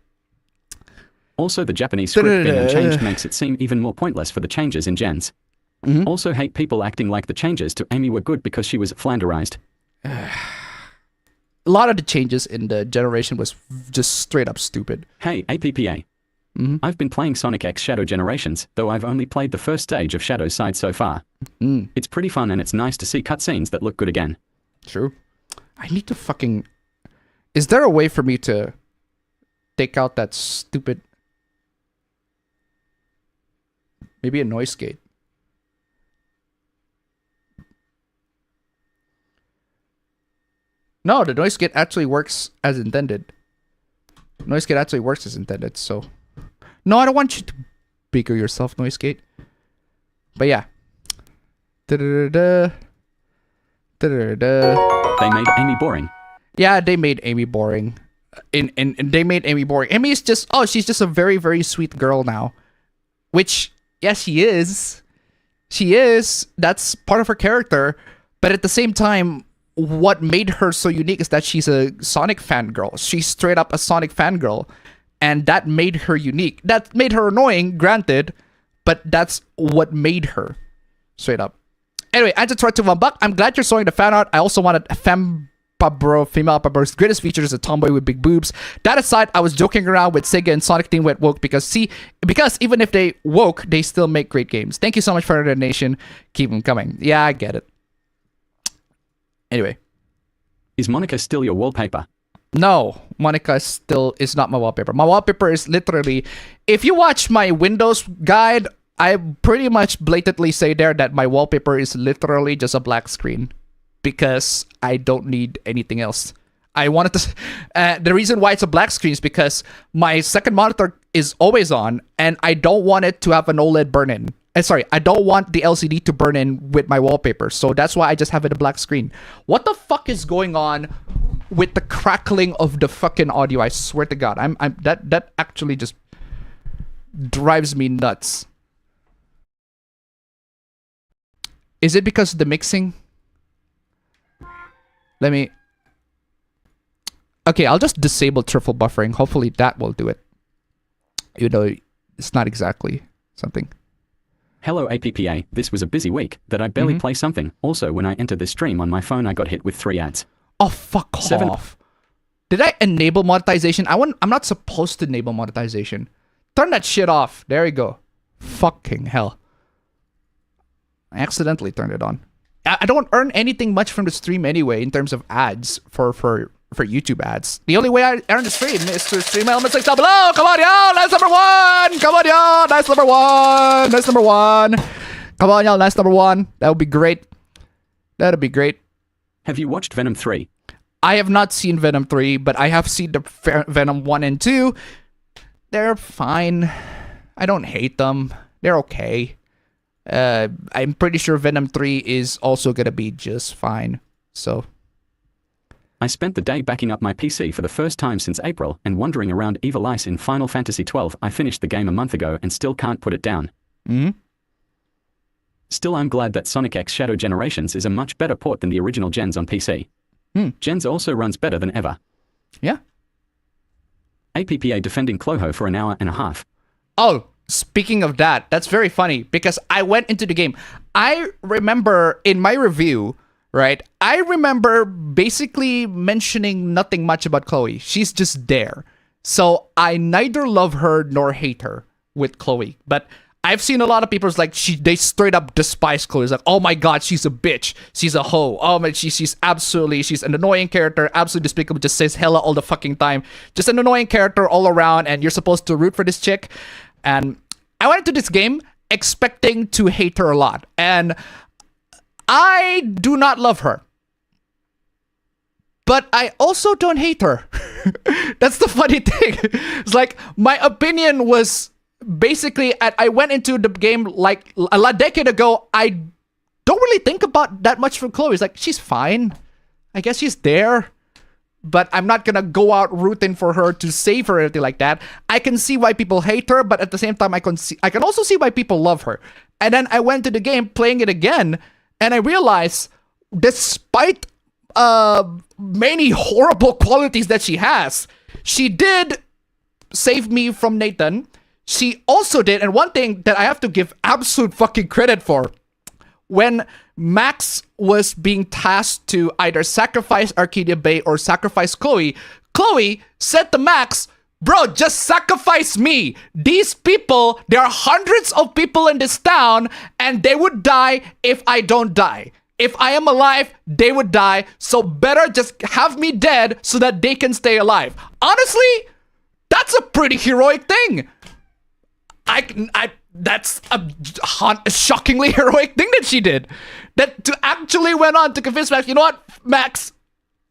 Speaker 2: Also, the Japanese script being unchanged makes it seem even more pointless for the changes in gens. Also, hate people acting like the changes to Amy were good because she was flanderized.
Speaker 1: A lot of the changes in the generation was just straight up stupid.
Speaker 2: Hey, APPA. I've been playing Sonic X Shadow Generations, though I've only played the first stage of Shadow's Side so far. It's pretty fun and it's nice to see cutscenes that look good again.
Speaker 1: True. I need to fucking... Is there a way for me to take out that stupid... Maybe a noise gate. No, the noise gate actually works as intended. Noise gate actually works as intended, so... No, I don't want you to bigger yourself, noise gate. But yeah. Da-da-da-da. Da-da-da-da.
Speaker 2: They made Amy boring.
Speaker 1: Yeah, they made Amy boring. And they made Amy boring. Amy is just... Oh, she's just a very, very sweet girl now. Which, yes, she is. She is. That's part of her character. But at the same time... What made her so unique is that she's a Sonic fangirl. She's straight up a Sonic fangirl. And that made her unique. That made her annoying, granted. But that's what made her. Straight up. Anyway, I just tried to $1. I'm glad you're showing the fan art. I also wanted a female Pabro's greatest feature is a tomboy with big boobs. That aside, I was joking around with Sega and Sonic Team went woke because even if they woke, they still make great games. Thank you so much for the donation. Keep them coming. Yeah, I get it. Anyway.
Speaker 2: Is Monica still your wallpaper?
Speaker 1: No, Monica still is not my wallpaper. My wallpaper is literally... If you watch my Windows guide, I pretty much blatantly say there that my wallpaper is literally just a black screen. Because I don't need anything else. I wanted to... the reason why it's a black screen is because my second monitor is always on, and I don't want it to have an OLED burn-in. Sorry, I don't want the LCD to burn in with my wallpaper, so that's why I just have it a black screen. What the fuck is going on with the crackling of the fucking audio? I swear to God, that actually just drives me nuts. Is it because of the mixing? Let me... Okay, I'll just disable triple buffering. Hopefully that will do it. You know, it's not exactly something.
Speaker 2: Hello APPA, this was a busy week that I barely play something. Also, when I entered this stream on my phone, I got hit with 3 ads.
Speaker 1: Oh, fuck off. Did I enable monetization? I'm not supposed to enable monetization. Turn that shit off. There you go. Fucking hell. I accidentally turned it on. I don't earn anything much from the stream anyway in terms of ads for YouTube ads. The only way I earn the stream is to stream elements like down below. Come on, y'all. Nice number 1. Come on, y'all. Nice number 1. Nice number 1. Come on, y'all. Nice number 1. That would be great. That would be great.
Speaker 2: Have you watched Venom 3?
Speaker 1: I have not seen Venom 3, but I have seen the Venom 1 and 2. They're fine. I don't hate them. They're okay. I'm pretty sure Venom 3 is also gonna be just fine. So...
Speaker 2: I spent the day backing up my PC for the first time since April and wandering around Evil Ice in Final Fantasy XII. I finished the game a month ago and still can't put it down. Still, I'm glad that Sonic X Shadow Generations is a much better port than the original gens on PC. Gens also runs better than ever.
Speaker 1: Yeah.
Speaker 2: APPA defending Cloho for an hour and a half.
Speaker 1: Oh, speaking of that, that's very funny because I went into the game. I remember in my review, right, I remember basically mentioning nothing much about Chloe. She's just there. So I neither love her nor hate her with Chloe. But I've seen a lot of people like they straight up despise Chloe. It's like, oh my god, she's a bitch. She's a hoe. Oh man, she's an annoying character, absolutely despicable, just says hella all the fucking time. Just an annoying character all around, and you're supposed to root for this chick. And I went into this game expecting to hate her a lot. And I do not love her. But I also don't hate her. That's the funny thing. It's like, my opinion was basically, I went into the game like a decade ago. I don't really think about that much for Chloe. It's like, she's fine. I guess she's there. But I'm not gonna go out rooting for her to save her or anything like that. I can see why people hate her, but at the same time, I can also see why people love her. And then I went to the game, playing it again, and I realized, despite many horrible qualities that she has, she did save me from Nathan. She also did, and one thing that I have to give absolute fucking credit for, when Max was being tasked to either sacrifice Arcadia Bay or sacrifice Chloe, Chloe said to Max, bro, just sacrifice me. These people, there are hundreds of people in this town, and they would die if I don't die. If I am alive, they would die, so better just have me dead so that they can stay alive. Honestly, that's a pretty heroic thing. That's a shockingly heroic thing that she did. That to actually went on to convince Max, you know what, Max,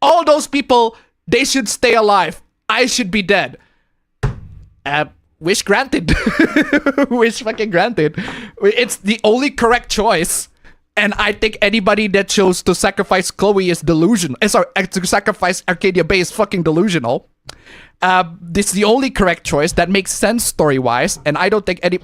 Speaker 1: all those people, they should stay alive. I should be dead. Wish granted. Wish fucking granted. It's the only correct choice. And I think anybody that chose to sacrifice Chloe is delusional. Sorry, to sacrifice Arcadia Bay is fucking delusional. This is the only correct choice that makes sense story-wise, and I don't think any.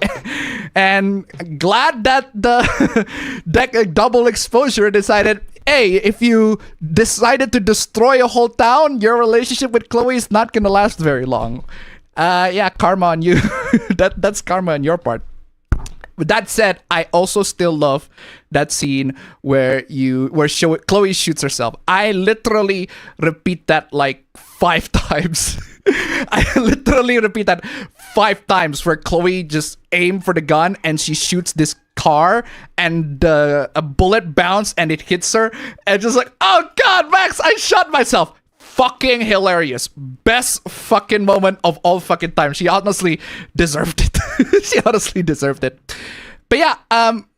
Speaker 1: And glad that the double exposure decided, hey, if you decided to destroy a whole town, your relationship with Chloe is not gonna last very long. Yeah, karma on you. That's karma on your part. With that said, I also still love that scene where Chloe shoots herself. I literally repeat that like 5 times. I literally repeat that 5 times where Chloe just aimed for the gun and she shoots this car and a bullet bounced and it hits her. And just like, oh god, Max, I shot myself. Fucking hilarious. Best fucking moment of all fucking time. She honestly deserved it. She honestly deserved it. But yeah,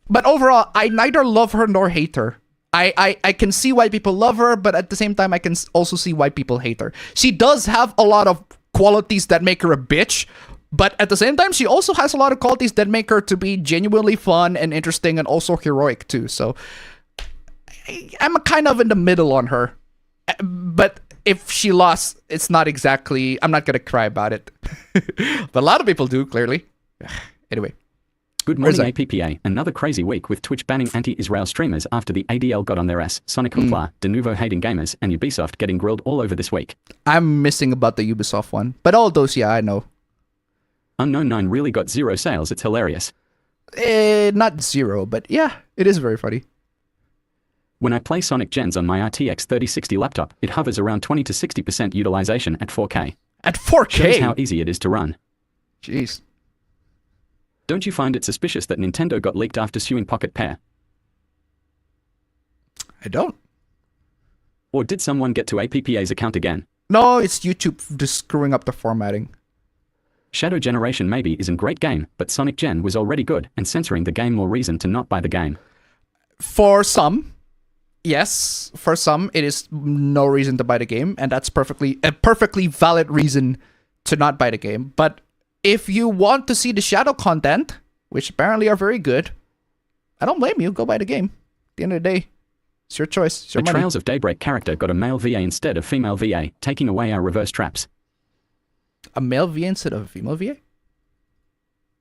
Speaker 1: but overall, I neither love her nor hate her. I can see why people love her, but at the same time, I can also see why people hate her. She does have a lot of qualities that make her a bitch, but at the same time, she also has a lot of qualities that make her to be genuinely fun and interesting and also heroic too. So I'm kind of in the middle on her. But if she lost, it's not exactly, I'm not gonna cry about it. But a lot of people do, clearly. Anyway.
Speaker 2: Good morning, APPA. Another crazy week with Twitch banning anti-Israel streamers after the ADL got on their ass, Sonic hoopla, Denuvo hating gamers, and Ubisoft getting grilled all over this week.
Speaker 1: I'm missing about the Ubisoft one. But all those, yeah, I know.
Speaker 2: Unknown 9 really got 0 sales. It's hilarious.
Speaker 1: Not 0, but yeah, it is very funny.
Speaker 2: When I play Sonic Gens on my RTX 3060 laptop, it hovers around 20 to 60% utilization at 4K.
Speaker 1: At 4K?
Speaker 2: Shows how easy it is to run.
Speaker 1: Jeez.
Speaker 2: Don't you find it suspicious that Nintendo got leaked after suing Pocket Pair?
Speaker 1: I don't.
Speaker 2: Or did someone get to APPA's account again?
Speaker 1: No, it's YouTube just screwing up the formatting.
Speaker 2: Shadow Generation maybe isn't a great game, but Sonic Gen was already good, and censoring the game more reason to not buy the game.
Speaker 1: For some, yes. For some, it is no reason to buy the game, and that's a perfectly valid reason to not buy the game. But if you want to see the Shadow content, which apparently are very good, I don't blame you. Go buy the game. At the end of the day, It's your choice. It's your
Speaker 2: The
Speaker 1: money.
Speaker 2: Trails of Daybreak character got a male VA instead of female VA, taking away our reverse traps.
Speaker 1: A male VA instead of a female VA?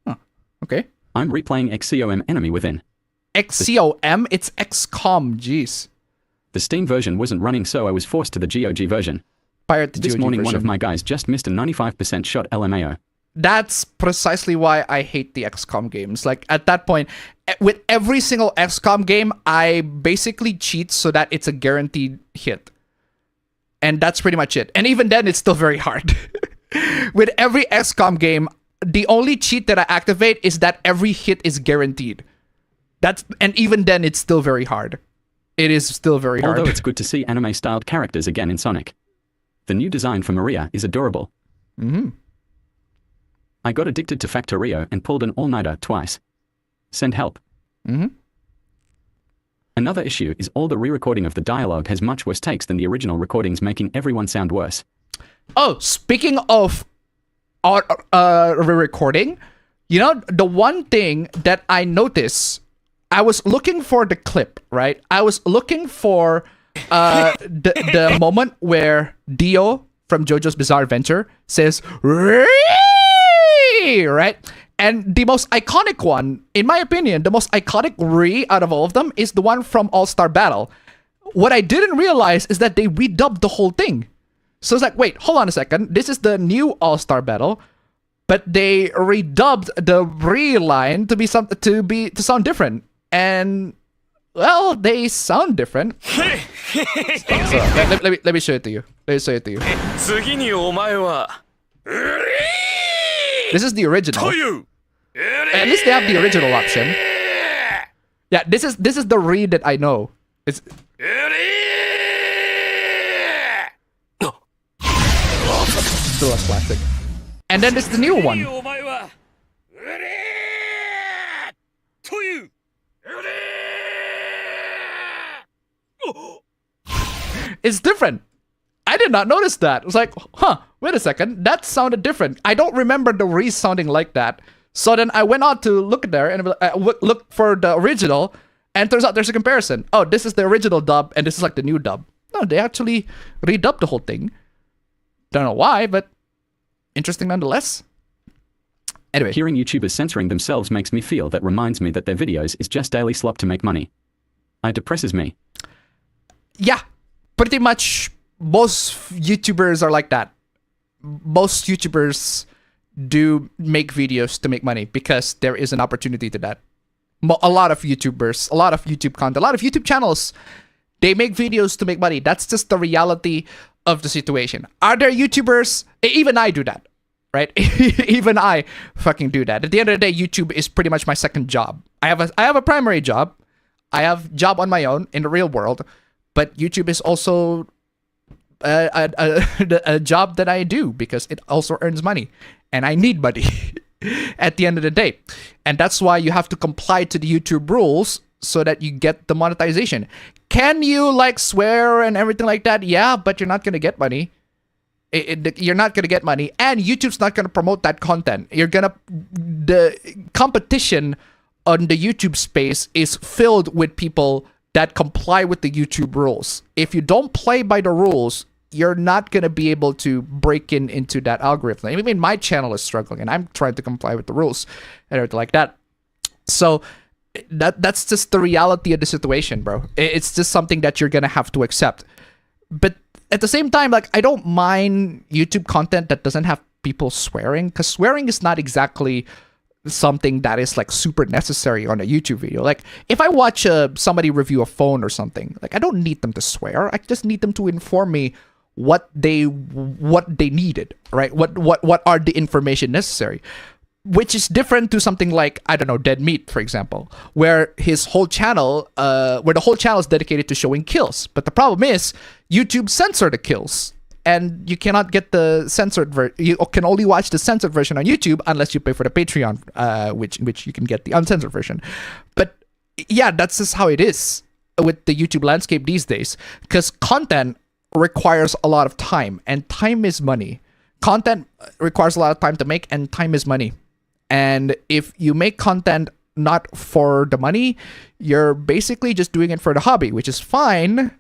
Speaker 1: Huh. Okay.
Speaker 2: I'm replaying XCOM Enemy Within.
Speaker 1: XCOM? It's XCOM. Jeez.
Speaker 2: The Steam version wasn't running, so I was forced to the GOG version.
Speaker 1: Pirate the
Speaker 2: This
Speaker 1: GOG
Speaker 2: morning, one of
Speaker 1: version.
Speaker 2: my guys just missed a 95% shot LMAO.
Speaker 1: That's precisely why I hate the XCOM games. Like, at that point, with every single XCOM game, I basically cheat so that it's a guaranteed hit. And that's pretty much it. And even then, it's still very hard. With every XCOM game, the only cheat that I activate is that every hit is guaranteed. And even then, it's still very hard. It is still very hard.
Speaker 2: Although it's good to see anime-styled characters again in Sonic. The new design for Maria is adorable. I got addicted to Factorio and pulled an all-nighter twice. Send help. Another issue is all the re-recording of the dialogue has much worse takes than the original recordings, making everyone sound worse.
Speaker 1: Oh, speaking of re-recording, you know, the one thing that I noticed, I was looking for the clip, right? I was looking for the moment where Dio from JoJo's Bizarre Adventure says, right? And the most iconic one, in my opinion, the most iconic re out of all of them is the one from All-Star Battle. What I didn't realize is that they redubbed the whole thing. So it's like, wait, hold on a second. This is the new All-Star Battle, but they redubbed the re line to sound different. And well, they sound different. So let me show it to you. Let me show it to you.
Speaker 3: 次にお前は
Speaker 1: This is the original.
Speaker 3: という
Speaker 1: At least they have the original option. Yeah, this is the read that I know. It's still a classic. And then there's the new one.
Speaker 3: お前はという
Speaker 1: It's different. I did not notice that. It was like, huh, wait a second. That sounded different. I don't remember the re sounding like that. So then I went on to look there and look for the original. And turns out there's a comparison. Oh, this is the original dub and this is like the new dub. No, they actually redubbed the whole thing. Don't know why, but interesting nonetheless. Anyway.
Speaker 2: Hearing YouTubers censoring themselves makes me feel that reminds me that their videos is just daily slop to make money. It depresses me.
Speaker 1: Yeah, pretty much most YouTubers are like that. Most YouTubers do make videos to make money because there is an opportunity to that. A lot of YouTubers, a lot of YouTube content, a lot of YouTube channels, they make videos to make money. That's just the reality of the situation. Are there YouTubers? Even I do that, right? Even I fucking do that. At the end of the day, YouTube is pretty much my second job. I have a primary job. I have a job on my own in the real world. But YouTube is also a job that I do because it also earns money. And I need money at the end of the day. And that's why you have to comply to the YouTube rules so that you get the monetization. Can you like swear and everything like that? Yeah, but you're not going to get money. You're not going to get money. And YouTube's not going to promote that content. The competition on the YouTube space is filled with people that comply with the YouTube rules. If you don't play by the rules, you're not going to be able to break into that algorithm. I mean, my channel is struggling and I'm trying to comply with the rules and everything like that. So that's just the reality of the situation, bro. It's just something that you're going to have to accept. But at the same time, like, I don't mind YouTube content that doesn't have people swearing, because swearing is not exactly something that is like super necessary on a YouTube video. Like if I watch somebody review a phone or something, like I don't need them to swear. I just need them to inform me what they needed, right? What are the information necessary? Which is different to something like, I don't know, Dead Meat, for example, where his whole channel, where the whole channel is dedicated to showing kills. But the problem is YouTube censor the kills. And you cannot get the censored version. You can only watch the censored version on YouTube unless you pay for the Patreon, which you can get the uncensored version. But yeah, that's just how it is with the YouTube landscape these days. Because content requires a lot of time, and time is money. Content requires a lot of time to make, and time is money. And if you make content not for the money. You're basically just doing it for the hobby, which is fine.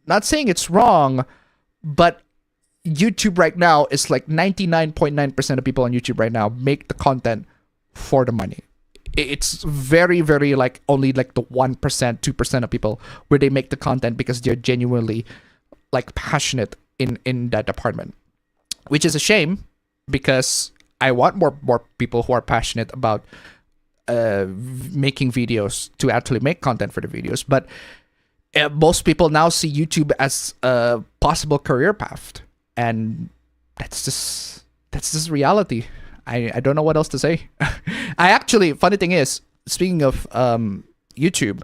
Speaker 1: Not saying it's wrong, but YouTube right now is like 99.9% of people on YouTube right now make the content for the money. It's very, very like only like the 1%, 2% of people where they make the content because they're genuinely like passionate in that department, which is a shame because I want more people who are passionate about making videos to actually make content for the videos. But most people now see YouTube as a possible career path, and that's just reality. I don't know what else to say. I actually, funny thing is, speaking of YouTube,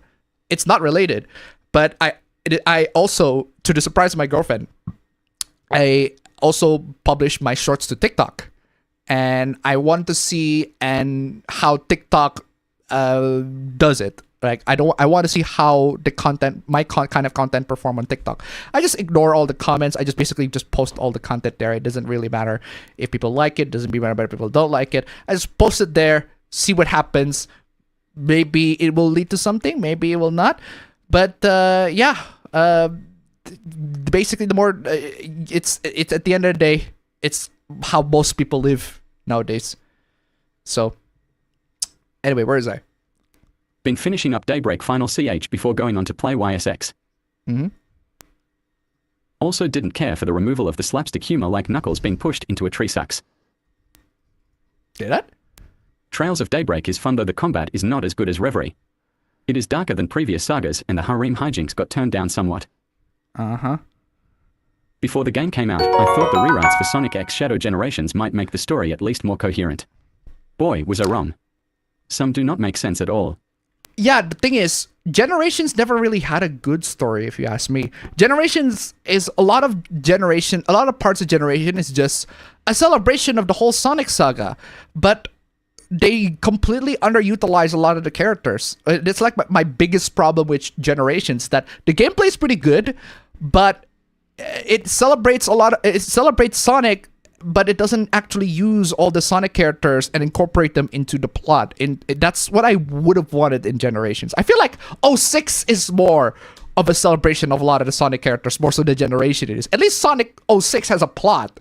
Speaker 1: it's not related, but I also, to the surprise of my girlfriend, I also published my shorts to TikTok, and I want to see how TikTok does it. Like I want to see how the content, my kind of content, perform on TikTok. I just ignore all the comments. I just basically just post all the content there. It doesn't really matter if people like it. Doesn't really matter if people don't like it. I just post it there, see what happens. Maybe it will lead to something. Maybe it will not. But basically, the more it's at the end of the day, it's how most people live nowadays. So anyway, where is I?
Speaker 2: Been finishing up Daybreak Final CH before going on to play YSX. Also didn't care for the removal of the slapstick humor like Knuckles being pushed into a tree sucks.
Speaker 1: Did that?
Speaker 2: Trails of Daybreak is fun though the combat is not as good as Reverie. It is darker than previous sagas and the harem hijinks got turned down somewhat. Before the game came out, I thought the rewrites for Sonic X Shadow Generations might make the story at least more coherent. Boy, was I wrong. Some do not make sense at all.
Speaker 1: Yeah, the thing is, Generations never really had a good story, if you ask me. Generations is a lot of parts of Generation is just a celebration of the whole Sonic saga, but they completely underutilize a lot of the characters. It's like my biggest problem with Generations, that the gameplay is pretty good, but it celebrates Sonic, but it doesn't actually use all the Sonic characters and incorporate them into the plot. And that's what I would have wanted in Generations. I feel like 06 is more of a celebration of a lot of the Sonic characters, more so than Generation is. At least Sonic 06 has a plot.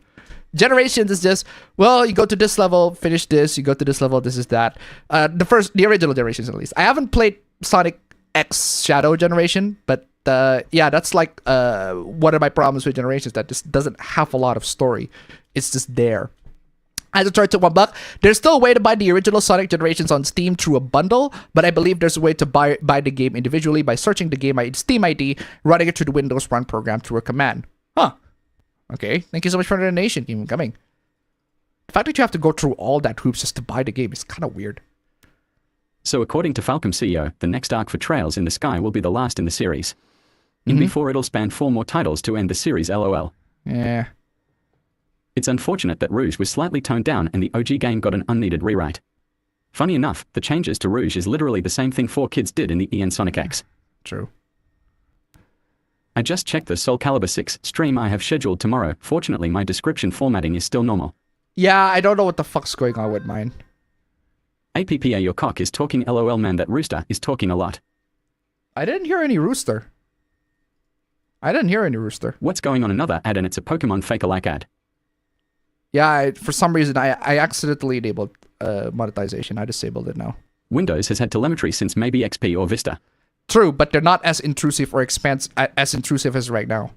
Speaker 1: Generations is just, well, you go to this level, finish this, you go to this level, this is that. The original Generations at least. I haven't played Sonic X Shadow Generation, but that's like one of my problems with Generations, that this doesn't have a lot of story. It's just there. As a charge to $1, there's still a way to buy the original Sonic Generations on Steam through a bundle, but I believe there's a way to buy the game individually by searching the game Steam ID, running it through the Windows Run program through a command. Huh. Okay, thank you so much for the donation. Keep them coming. The fact that you have to go through all that hoops just to buy the game is kind of weird.
Speaker 2: So according to Falcom CEO, the next arc for Trails in the Sky will be the last in the series. Before it'll span 4 more titles to end the series, lol.
Speaker 1: Yeah.
Speaker 2: It's unfortunate that Rouge was slightly toned down and the OG game got an unneeded rewrite. Funny enough, the changes to Rouge is literally the same thing 4Kids did in the EN Sonic X.
Speaker 1: True.
Speaker 2: I just checked the Soul Calibur 6 stream I have scheduled tomorrow. Fortunately, my description formatting is still normal.
Speaker 1: Yeah, I don't know what the fuck's going on with mine.
Speaker 2: APPA your cock is talking, lol man, that rooster is talking a lot.
Speaker 1: I didn't hear any rooster. What's
Speaker 2: going on? Another ad, and it's a Pokemon fake-alike ad.
Speaker 1: Yeah, for some reason, I accidentally enabled monetization. I disabled it now.
Speaker 2: Windows has had telemetry since maybe XP or Vista.
Speaker 1: True, but they're not as intrusive or as intrusive as right now.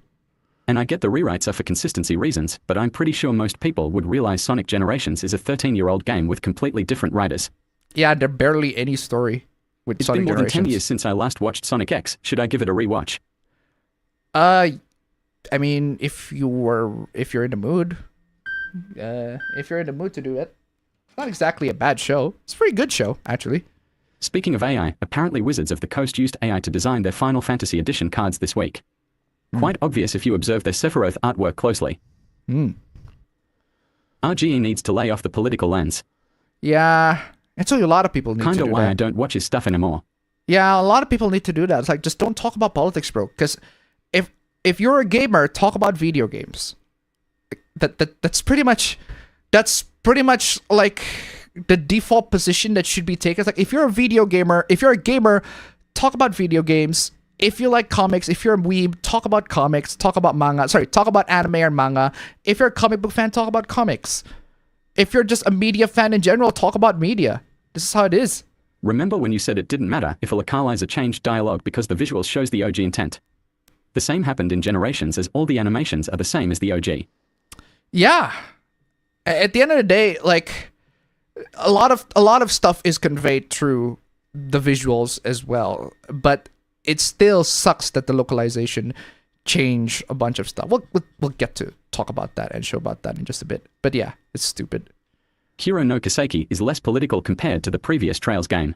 Speaker 2: And I get the rewrites are for consistency reasons, but I'm pretty sure most people would realize Sonic Generations is a 13-year-old game with completely different writers.
Speaker 1: Yeah, there's barely any story with
Speaker 2: It's
Speaker 1: Sonic
Speaker 2: been more
Speaker 1: Generations.
Speaker 2: than 10 years since I last watched Sonic X. Should I give it a rewatch?
Speaker 1: I mean, if you're in the mood. If you're in the mood to do it. It's not exactly a bad show. It's a pretty good show, actually.
Speaker 2: Speaking of AI, apparently Wizards of the Coast used AI to design their Final Fantasy Edition cards this week. Quite obvious if you observe their Sephiroth artwork closely. RGE needs to lay off the political lens.
Speaker 1: Yeah, it's a lot of people need to do that.
Speaker 2: Kinda why I don't watch his stuff anymore.
Speaker 1: Yeah, a lot of people need to do that. It's like, just don't talk about politics, bro. Because if you're a gamer, talk about video games. That's pretty much like the default position that should be taken. It's like, if you're a video gamer, if you're a gamer, talk about video games. If you like comics, if you're a weeb, talk about comics, talk about manga. Sorry, talk about anime or manga. If you're a comic book fan, talk about comics. If you're just a media fan in general, talk about media. This is how it is.
Speaker 2: Remember when you said it didn't matter if a localizer changed dialogue because the visuals shows the OG intent? The same happened in Generations, as all the animations are the same as the OG.
Speaker 1: Yeah. At the end of the day, like, a lot of stuff is conveyed through the visuals as well, but it still sucks that the localization changed a bunch of stuff. We'll get to talk about that and show about that in just a bit. But yeah, it's stupid.
Speaker 2: Hiro no Kaseki is less political compared to the previous Trails game.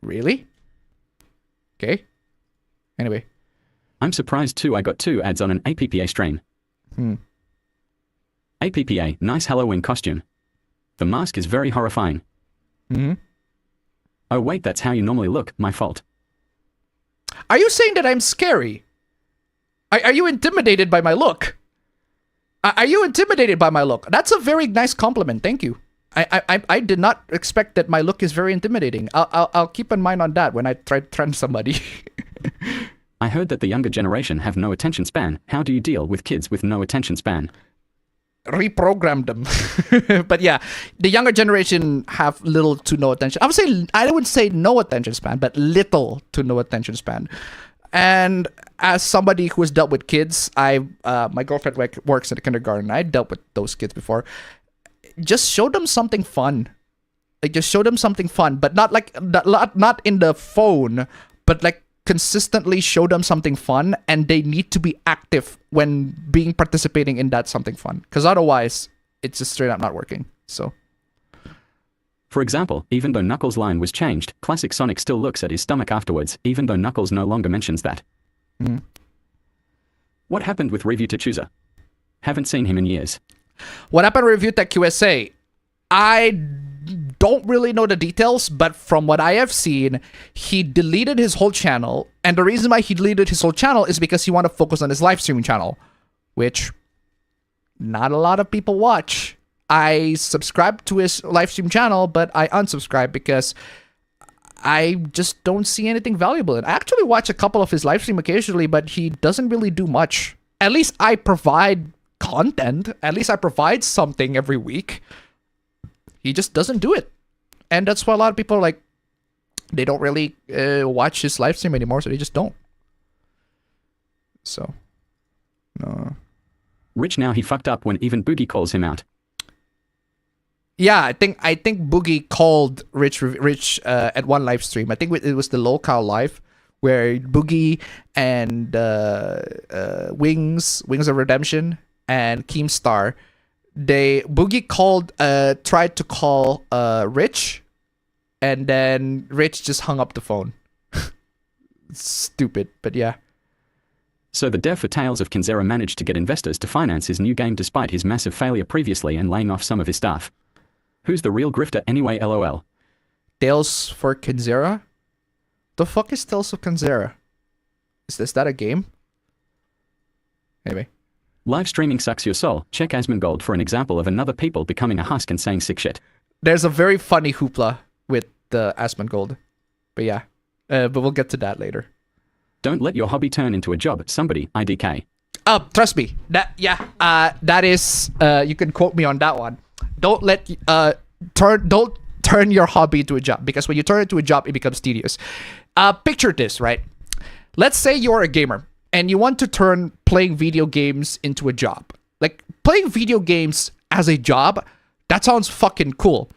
Speaker 1: Really? Okay. Anyway.
Speaker 2: I'm surprised too I got 2 ads on an APPA stream. APPA, nice Halloween costume. The mask is very horrifying. Oh wait, that's how you normally look, my fault.
Speaker 1: Are you saying that I'm scary? Are you intimidated by my look? Are you intimidated by my look? That's a very nice compliment, thank you. I did not expect that my look is very intimidating. I'll keep in mind on that when I try to trend somebody.
Speaker 2: I heard that the younger generation have no attention span. How do you deal with kids with no attention span?
Speaker 1: Reprogram them. But yeah, the younger generation have little to no attention. I would say no attention span, but little to no attention span. And as somebody who has dealt with kids, my girlfriend works in a kindergarten. I dealt with those kids before. Just show them something fun. Like, just show them something fun, but not like not in the phone, but like consistently show them something fun, and they need to be active when participating in that something fun, because otherwise it's just straight up not working. So,
Speaker 2: for example, even though Knuckles' line was changed, classic Sonic still looks at his stomach afterwards, even though Knuckles no longer mentions that. What happened with ReviewTechUSA? Haven't seen him in years.
Speaker 1: What happened with ReviewTechUSA? I don't really know the details, but from what I have seen, he deleted his whole channel, and the reason why he deleted his whole channel is because he wanted to focus on his live streaming channel, which not a lot of people watch. I subscribed to his live stream channel, but I unsubscribed because I just don't see anything valuable in it. I actually watch a couple of his live stream occasionally, but he doesn't really do much. At least I provide content. At least I provide something every week. He just doesn't do it. And that's why a lot of people, like, they don't really watch his live stream anymore, so they just don't. So, no.
Speaker 2: Rich now he fucked up when even Boogie calls him out.
Speaker 1: Yeah, I think Boogie called Rich at one live stream. I think it was the local live where Boogie and Wings of Redemption and Keemstar, Boogie tried to call Rich, and then Rich just hung up the phone. Stupid, but yeah.
Speaker 2: So the dev for Tales of Kinzera managed to get investors to finance his new game despite his massive failure previously and laying off some of his staff. Who's the real grifter anyway, lol?
Speaker 1: Tales for Kinzera? The fuck is Tales of Kinzera? Is that a game? Anyway.
Speaker 2: Live streaming sucks your soul. Check Asmongold for an example of another people becoming a husk and saying sick shit.
Speaker 1: There's a very funny hoopla with the Asmongold. But yeah. But we'll get to that later.
Speaker 2: Don't let your hobby turn into a job. Somebody, IDK.
Speaker 1: Trust me. That is, you can quote me on that one. Don't turn your hobby into a job, because when you turn it into a job, it becomes tedious. Picture this, right? Let's say you're a gamer and you want to turn playing video games into a job. Like, playing video games as a job, that sounds fucking cool.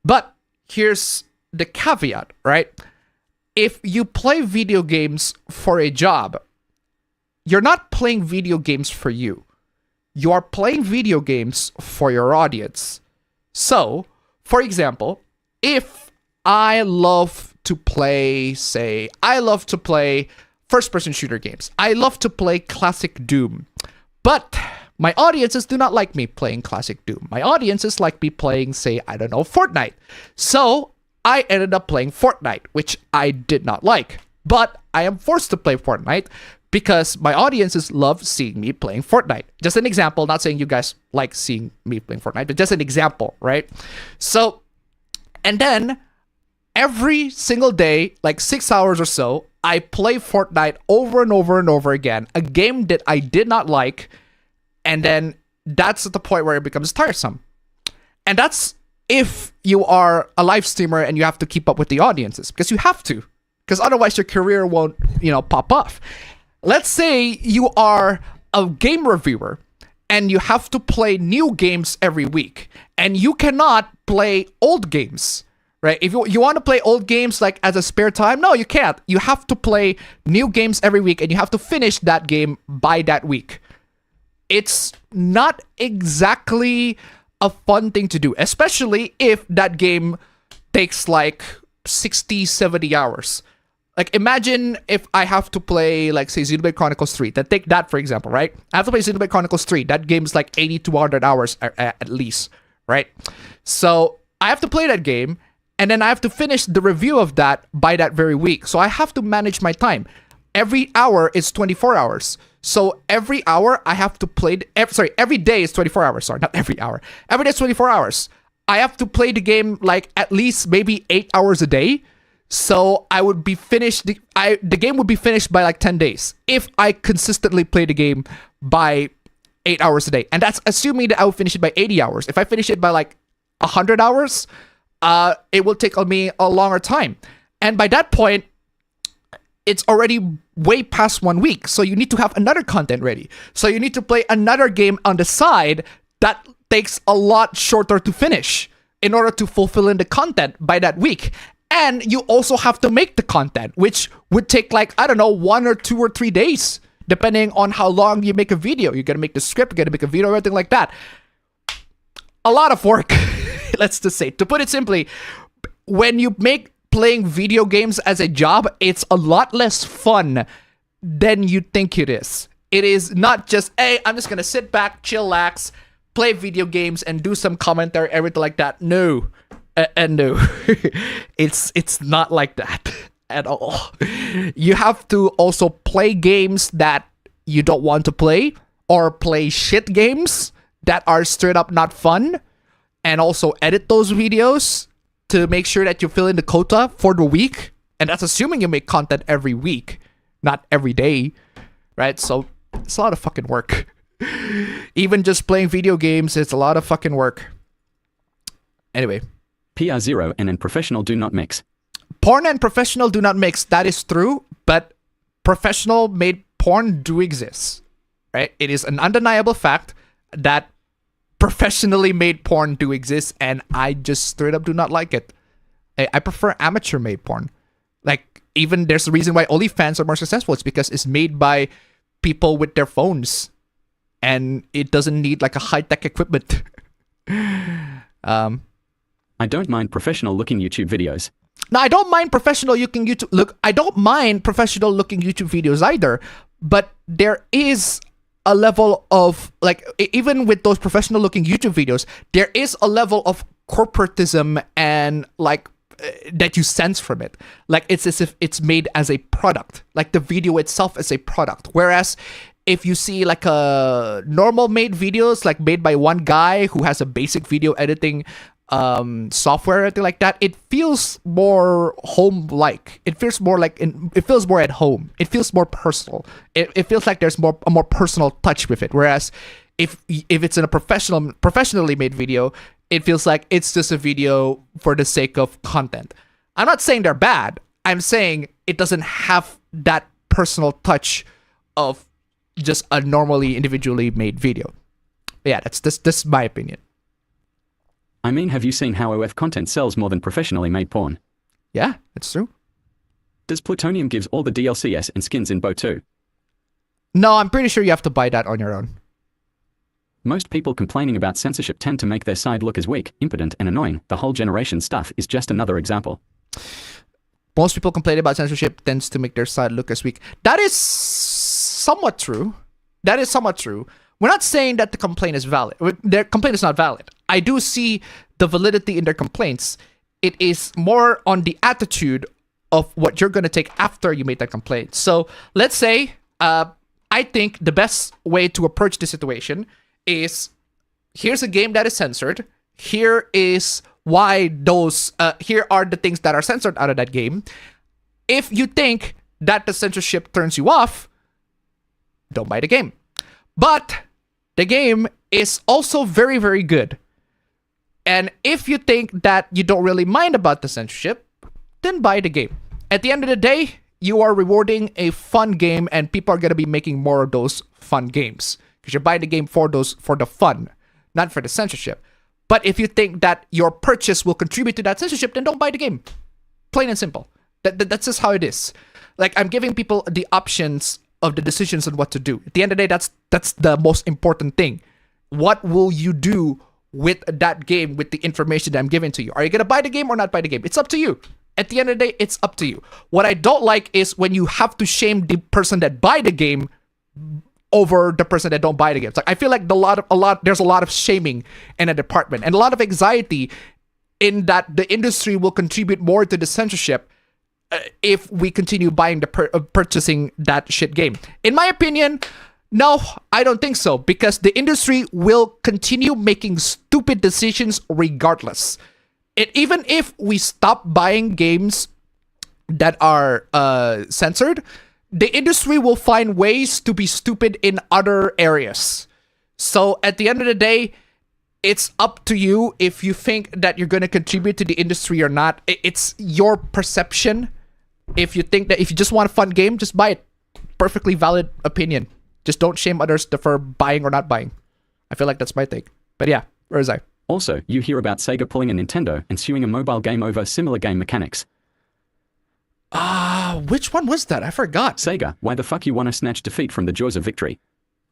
Speaker 1: But here's the caveat, right? If you play video games for a job, you're not playing video games for you. You are playing video games for your audience. So, for example, if I love to play, first-person shooter games. I love to play classic Doom. But my audiences do not like me playing classic Doom. My audiences like me playing, Fortnite. So, I ended up playing Fortnite, which I did not like. But I am forced to play Fortnite because my audiences love seeing me playing Fortnite. Just an example, not saying you guys like seeing me playing Fortnite, but just an example, right? So, and then every single day, like 6 hours or so, I play Fortnite over and over and over again, a game that I did not like, and then that's at the point where it becomes tiresome. And that's if you are a live streamer and you have to keep up with the audiences, because you have to, because otherwise your career won't, pop off. Let's say you are a game reviewer and you have to play new games every week, and you cannot play old games, right? If you want to play old games like as a spare time, no, you can't. You have to play new games every week, and you have to finish that game by that week. It's not exactly a fun thing to do, especially if that game takes like 60, 70 hours. Like, imagine if I have to play, like, say, Xenoblade Chronicles 3. Take that, for example, right? I have to play Xenoblade Chronicles 3. That game's like 80 to 100 hours at least, right? So I have to play that game, and then I have to finish the review of that by that very week. So I have to manage my time. Every hour is 24 hours. So every hour I have to play... every day is 24 hours. Sorry, not every hour. Every day is 24 hours. I have to play the game, like, at least maybe 8 hours a day. So I would be finished... The game would be finished by, like, 10 days. If I consistently play the game by 8 hours a day. And that's assuming that I will finish it by 80 hours. If I finish it by, like, 100 hours... it will take me a longer time. And by that point, it's already way past 1 week. So you need to have another content ready. So you need to play another game on the side that takes a lot shorter to finish in order to fulfill in the content by that week. And you also have to make the content, which would take, like, I don't know, 1 or 2 or 3 days, depending on how long you make a video. You gotta make the script, you gotta make a video, everything like that. A lot of work. Let's just say, to put it simply, when you make playing video games as a job, it's a lot less fun than you think it is. It is not just, hey, I'm just gonna sit back, chillax, play video games, and do some commentary, everything like that. No, and no, it's not like that at all. You have to also play games that you don't want to play, or play shit games that are straight up not fun. And also edit those videos to make sure that you fill in the quota for the week. And that's assuming you make content every week, not every day, right? So it's a lot of fucking work. Even just playing video games, it's a lot of fucking work. Anyway.
Speaker 2: PR0 and professional do not mix.
Speaker 1: Porn and professional do not mix. That is true, but professional made porn do exist, right? It is an undeniable fact that professionally made porn do exist, and I just straight up do not like it. I prefer amateur made porn. Like, even there's a reason why OnlyFans are more successful. It's because it's made by people with their phones, and it doesn't need like a high-tech equipment.
Speaker 2: I don't mind professional looking YouTube videos.
Speaker 1: No, I don't mind professional looking YouTube. Look, I don't mind professional looking YouTube videos either, but there is a level of, like, even with those professional looking YouTube videos, there is a level of corporatism and, like, that you sense from it. Like, it's as if it's made as a product. Like, the video itself is a product. Whereas if you see like a normal made videos, like made by one guy who has a basic video editing software or anything like that, it feels more home-like. It feels more like it feels more at home. It feels more personal. It feels like there's a more personal touch with it. Whereas if it's in a professionally made video, it feels like it's just a video for the sake of content. I'm not saying they're bad. I'm saying it doesn't have that personal touch of just a normally individually made video. Yeah, that's my opinion.
Speaker 2: I mean, have you seen how OF content sells more than professionally made porn?
Speaker 1: Yeah, that's true.
Speaker 2: Does Plutonium gives all the DLCs and skins in Bo 2?
Speaker 1: No, I'm pretty sure you have to buy that on your own.
Speaker 2: Most people complaining about censorship tend to make their side look as weak, impotent, and annoying. The whole generation stuff is just another example.
Speaker 1: Most people complaining about censorship tends to make their side look as weak. That is somewhat true. We're not saying that the complaint is valid. Their complaint is not valid. I do see the validity in their complaints. It is more on the attitude of what you're going to take after you made that complaint. So let's say I think the best way to approach the situation is, here's a game that is censored. Here is why those, here are the things that are censored out of that game. If you think that the censorship turns you off, don't buy the game. But the game is also very, very good. And if you think that you don't really mind about the censorship, then buy the game. At the end of the day, you are rewarding a fun game, and people are going to be making more of those fun games. Because you're buying the game for the fun, not for the censorship. But if you think that your purchase will contribute to that censorship, then don't buy the game. Plain and simple. That's just how it is. Like, I'm giving people the options of the decisions on what to do. At the end of the day, that's the most important thing. What will you do with that game, with the information that I'm giving to you? Are you going to buy the game or not buy the game? It's up to you. At the end of the day, it's up to you. What I don't like is when you have to shame the person that buy the game over the person that don't buy the game. It's like, I feel like there's a lot of shaming in a department and a lot of anxiety in that the industry will contribute more to the censorship if we continue buying purchasing that shit game. In my opinion, no, I don't think so, because the industry will continue making stupid decisions regardless. Even if we stop buying games that are censored, the industry will find ways to be stupid in other areas. So at the end of the day, it's up to you if you think that you're going to contribute to the industry or not. It's your perception. If you think that if you just want a fun game, just buy it. Perfectly valid opinion. Just don't shame others for buying or not buying. I feel like that's my take. But yeah, where is I?
Speaker 2: Also, you hear about Sega pulling a Nintendo and suing a mobile game over similar game mechanics.
Speaker 1: Which one was that? I forgot.
Speaker 2: Sega, why the fuck you wanna snatch defeat from the jaws of victory?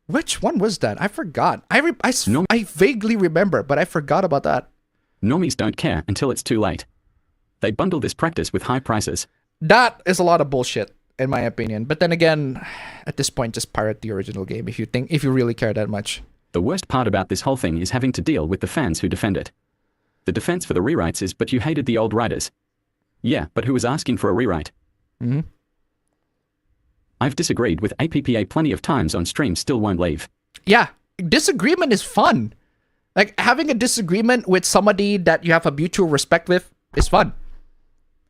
Speaker 1: Which one was that? I forgot. I vaguely remember, but I forgot about that.
Speaker 2: Normies don't care until it's too late. They bundle this practice with high prices.
Speaker 1: That is a lot of bullshit, in my opinion. But then again, at this point, just pirate the original game if you really care that much.
Speaker 2: The worst part about this whole thing is having to deal with the fans who defend it. The defense for the rewrites is, but you hated the old writers. Yeah, but who was asking for a rewrite?
Speaker 1: Mm-hmm.
Speaker 2: I've disagreed with APPA plenty of times on stream, still won't leave.
Speaker 1: Yeah, disagreement is fun. Like, having a disagreement with somebody that you have a mutual respect with is fun.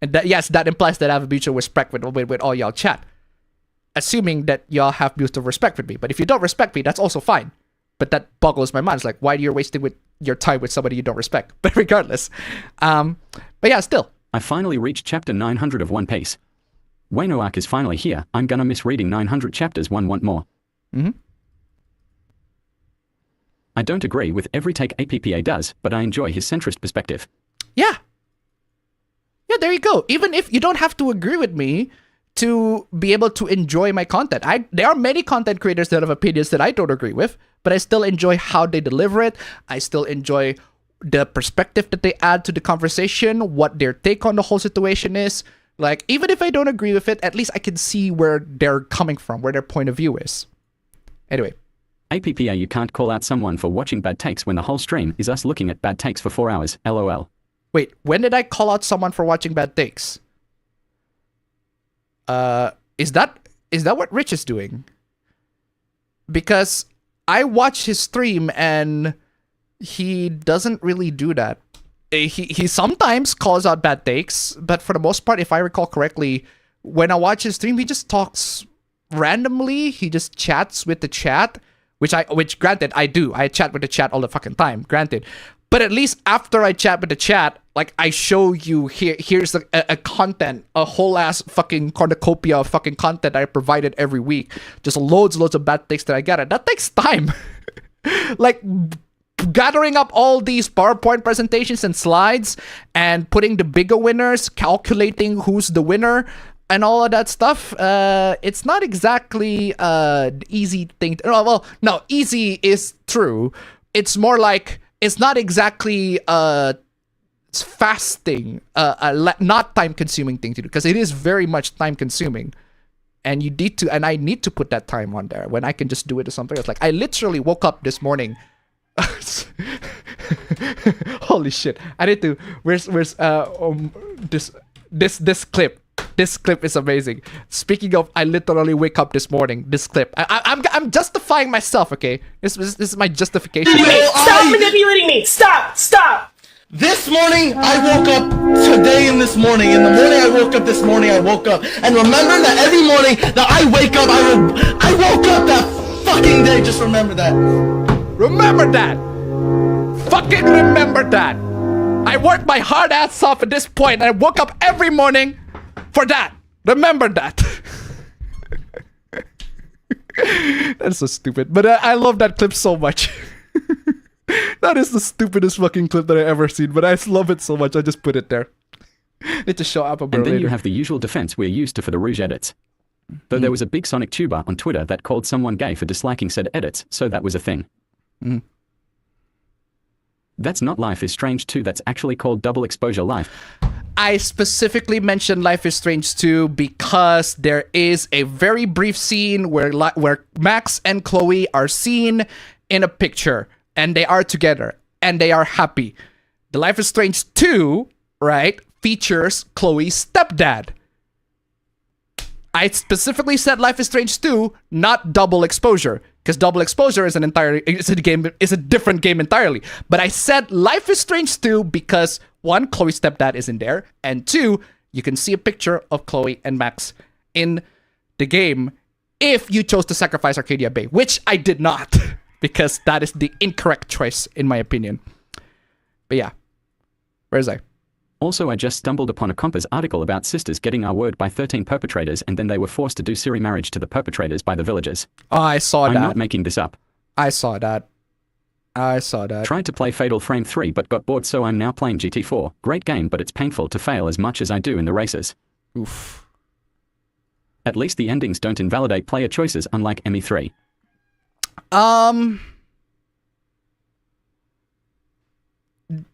Speaker 1: And that implies that I have a mutual respect with all y'all chat. Assuming that y'all have mutual respect with me. But if you don't respect me, that's also fine. But that boggles my mind. It's like, why are you wasting your time with somebody you don't respect? But regardless. But yeah, still.
Speaker 2: I finally reached chapter 900 of One Piece. Wano arc is finally here. I'm gonna miss reading 900 chapters. Want more.
Speaker 1: Mm-hmm.
Speaker 2: I don't agree with every take APPA does, but I enjoy his centrist perspective.
Speaker 1: Yeah. Yeah, there you go. Even if you don't have to agree with me to be able to enjoy my content. There are many content creators that have opinions that I don't agree with, but I still enjoy how they deliver it. I still enjoy the perspective that they add to the conversation, what their take on the whole situation is. Like, even if I don't agree with it, at least I can see where they're coming from, where their point of view is. Anyway.
Speaker 2: APPA, you can't call out someone for watching bad takes when the whole stream is us looking at bad takes for 4 hours. LOL.
Speaker 1: Wait, when did I call out someone for watching bad takes? Is that what Rich is doing? Because I watch his stream and he doesn't really do that. He sometimes calls out bad takes, but for the most part, if I recall correctly, when I watch his stream, he just talks randomly. He just chats with the chat, which granted I do. I chat with the chat all the fucking time, granted. But at least after I chat with the chat, like, I show you here's a content, a whole ass fucking cornucopia of fucking content I provided every week. Just loads of bad takes that I get. That takes time. Like, gathering up all these PowerPoint presentations and slides and putting the bigger winners, calculating who's the winner, and all of that stuff. It's not exactly the easy thing. Well, no, easy is true. It's more like, it's not exactly fasting, not time-consuming thing to do, because it is very much time-consuming, and I need to put that time on there when I can just do it or something else. Like, I literally woke up this morning. Holy shit! I need to. Where's this clip? This clip is amazing. Speaking of, I literally wake up this morning. This clip. I'm justifying myself, okay? This is my justification.
Speaker 4: Stop manipulating me! Stop!
Speaker 5: This morning, I woke up today and this morning. In the morning, I woke up this morning, I woke up. And remember that every morning that I wake up, I woke up that fucking day. Just remember that.
Speaker 1: Remember that. Fucking remember that. I worked my hard ass off at this point, and I woke up every morning for that. Remember that. That's so stupid. But I love that clip so much. That is the stupidest fucking clip that I ever seen, but I love it so much, I just put it there. Need to show up a bit
Speaker 2: And then
Speaker 1: later.
Speaker 2: you have the usual defense we're used to for the Rouge edits. Though there was a big Sonic tuber on Twitter that called someone gay for disliking said edits, so that was a thing. That's not Life is Strange 2, that's actually called Double Exposure Life.
Speaker 1: I specifically mentioned Life is Strange 2 because there is a very brief scene where Max and Chloe are seen in a picture. And they are together, and they are happy. The Life is Strange 2, right, features Chloe's stepdad. I specifically said Life is Strange 2, not Double Exposure, because Double Exposure is a different game entirely. But I said Life is Strange 2 because 1, Chloe's stepdad is in there, and 2, you can see a picture of Chloe and Max in the game if you chose to sacrifice Arcadia Bay, which I did not. Because that is the incorrect choice, in my opinion. But yeah. Where's I?
Speaker 2: Also, I just stumbled upon a Compass article about sisters getting R-word by 13 perpetrators, and then they were forced to do Siri marriage to the perpetrators by the villagers.
Speaker 1: Oh, I saw
Speaker 2: I'm
Speaker 1: that.
Speaker 2: not making this up.
Speaker 1: I saw that.
Speaker 2: Tried to play Fatal Frame 3 but got bored, so I'm now playing GT4. Great game, but it's painful to fail as much as I do in the races.
Speaker 1: Oof.
Speaker 2: At least the endings don't invalidate player choices, unlike ME3.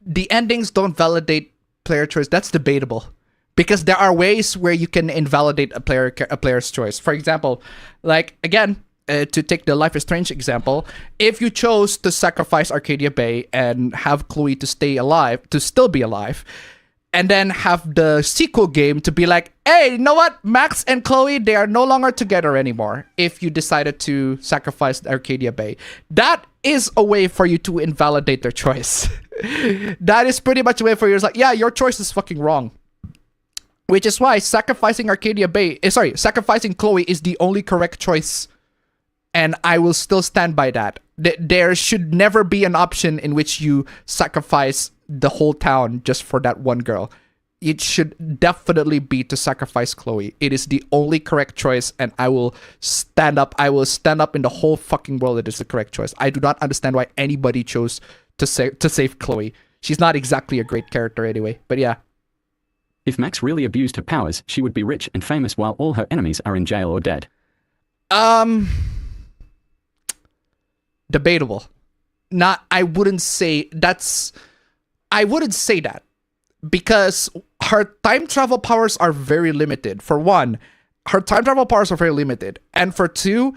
Speaker 1: The endings don't validate player choice. That's debatable, because there are ways where you can invalidate a player's choice. For example, like again, to take the Life is Strange example, if you chose to sacrifice Arcadia Bay and have Chloe to still be alive, and then have the sequel game to be like, hey, you know what? Max and Chloe, they are no longer together anymore if you decided to sacrifice Arcadia Bay. That is a way for you to invalidate their choice. That is pretty much a way for you. It's like, yeah, your choice is fucking wrong. Which is why sacrificing sacrificing Chloe is the only correct choice. And I will still stand by that. There should never be an option in which you sacrifice the whole town just for that one girl. It should definitely be to sacrifice Chloe. It is the only correct choice, and I will stand up. I will stand up in the whole fucking world that is the correct choice. I do not understand why anybody chose to save Chloe. She's not exactly a great character anyway, but yeah.
Speaker 2: If Max really abused her powers, she would be rich and famous while all her enemies are in jail or dead.
Speaker 1: Debatable. I wouldn't say that, because her time travel powers are very limited. For one, her time travel powers are very limited, and for two,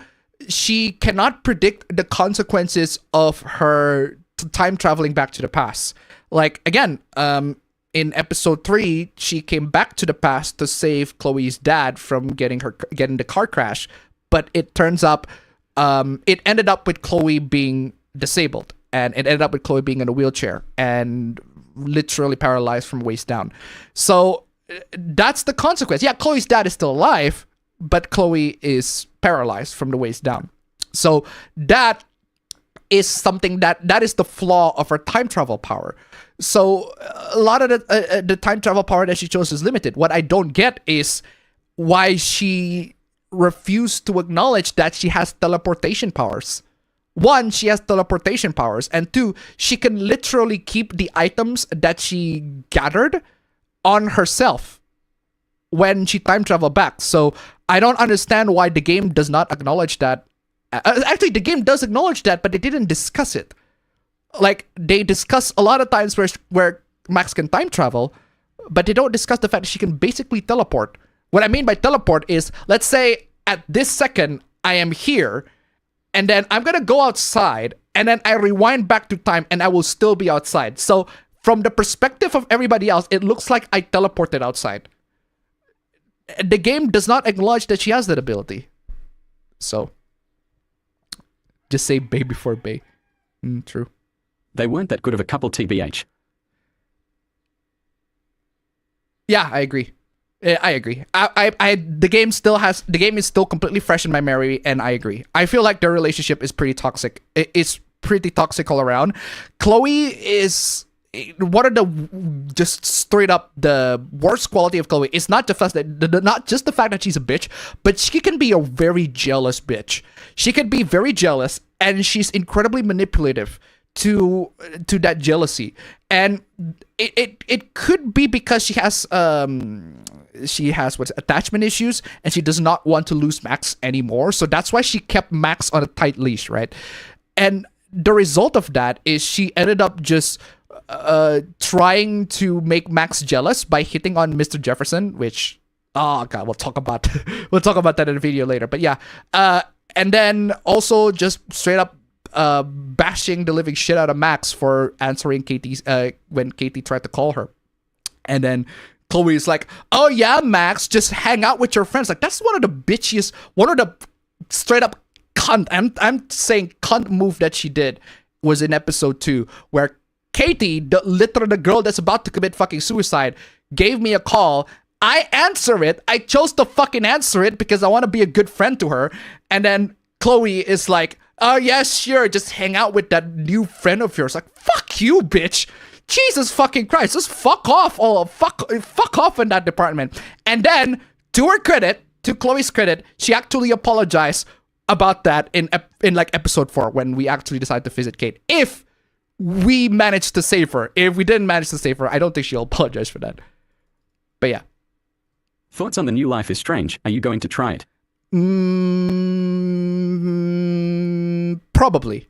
Speaker 1: she cannot predict the consequences of her time traveling back to the past. Like again, in episode 3, she came back to the past to save Chloe's dad from getting the car crash, but it turns up it ended up with Chloe being disabled, and it ended up with Chloe being in a wheelchair and literally paralyzed from waist down. So that's the consequence. Yeah, Chloe's dad is still alive, but Chloe is paralyzed from the waist down. So that is something that is the flaw of her time travel power. So a lot of the time travel power that she chose is limited. What I don't get is why she refused to acknowledge that she has teleportation powers. 1, she has teleportation powers, and 2, she can literally keep the items that she gathered on herself when she time traveled back. So I don't understand why the game does not acknowledge that. Actually, the game does acknowledge that, but they didn't discuss it. Like, they discuss a lot of times where Max can time travel, but they don't discuss the fact that she can basically teleport. What I mean by teleport is, let's say at this second, I am here, and then I'm gonna go outside, and then I rewind back to time, and I will still be outside. So from the perspective of everybody else, it looks like I teleported outside. the game does not acknowledge that she has that ability. So, just say bay before bay. True.
Speaker 2: They weren't that good of a couple, TBH.
Speaker 1: Yeah, I agree. I agree. The game is still completely fresh in my memory, and I agree. I feel like their relationship is pretty toxic. It's pretty toxic all around. Chloe is one of the just straight up the worst quality of Chloe. It's not just the fact that she's a bitch, but she can be a very jealous bitch. She can be very jealous, and she's incredibly manipulative to that jealousy, and it could be because she has attachment issues, and she does not want to lose Max anymore. So that's why she kept Max on a tight leash, right? And the result of that is she ended up just trying to make Max jealous by hitting on Mr. Jefferson, which we'll talk about that in a video later. But yeah, and then also just straight up bashing the living shit out of Max for answering Katie's when Katie tried to call her. And then Chloe is like, "Oh yeah, Max, just hang out with your friends." Like, that's one of the bitchiest, one of the straight up cunt, I'm saying cunt move that she did was in episode 2, where Katie, the girl that's about to commit fucking suicide, gave me a call. I answer it. I chose to fucking answer it because I want to be a good friend to her. And then Chloe is like, "Oh yeah, sure, just hang out with that new friend of yours." Like, fuck you, bitch. Jesus fucking Christ, just fuck off. Fuck off in that department. And then, to her credit, to Chloe's credit, she actually apologized about that in like episode 4 when we actually decided to visit Kate. If we managed to save her. If we didn't manage to save her, I don't think she'll apologize for that. But yeah.
Speaker 2: Thoughts on the new Life is Strange? Are you going to try it?
Speaker 1: Probably.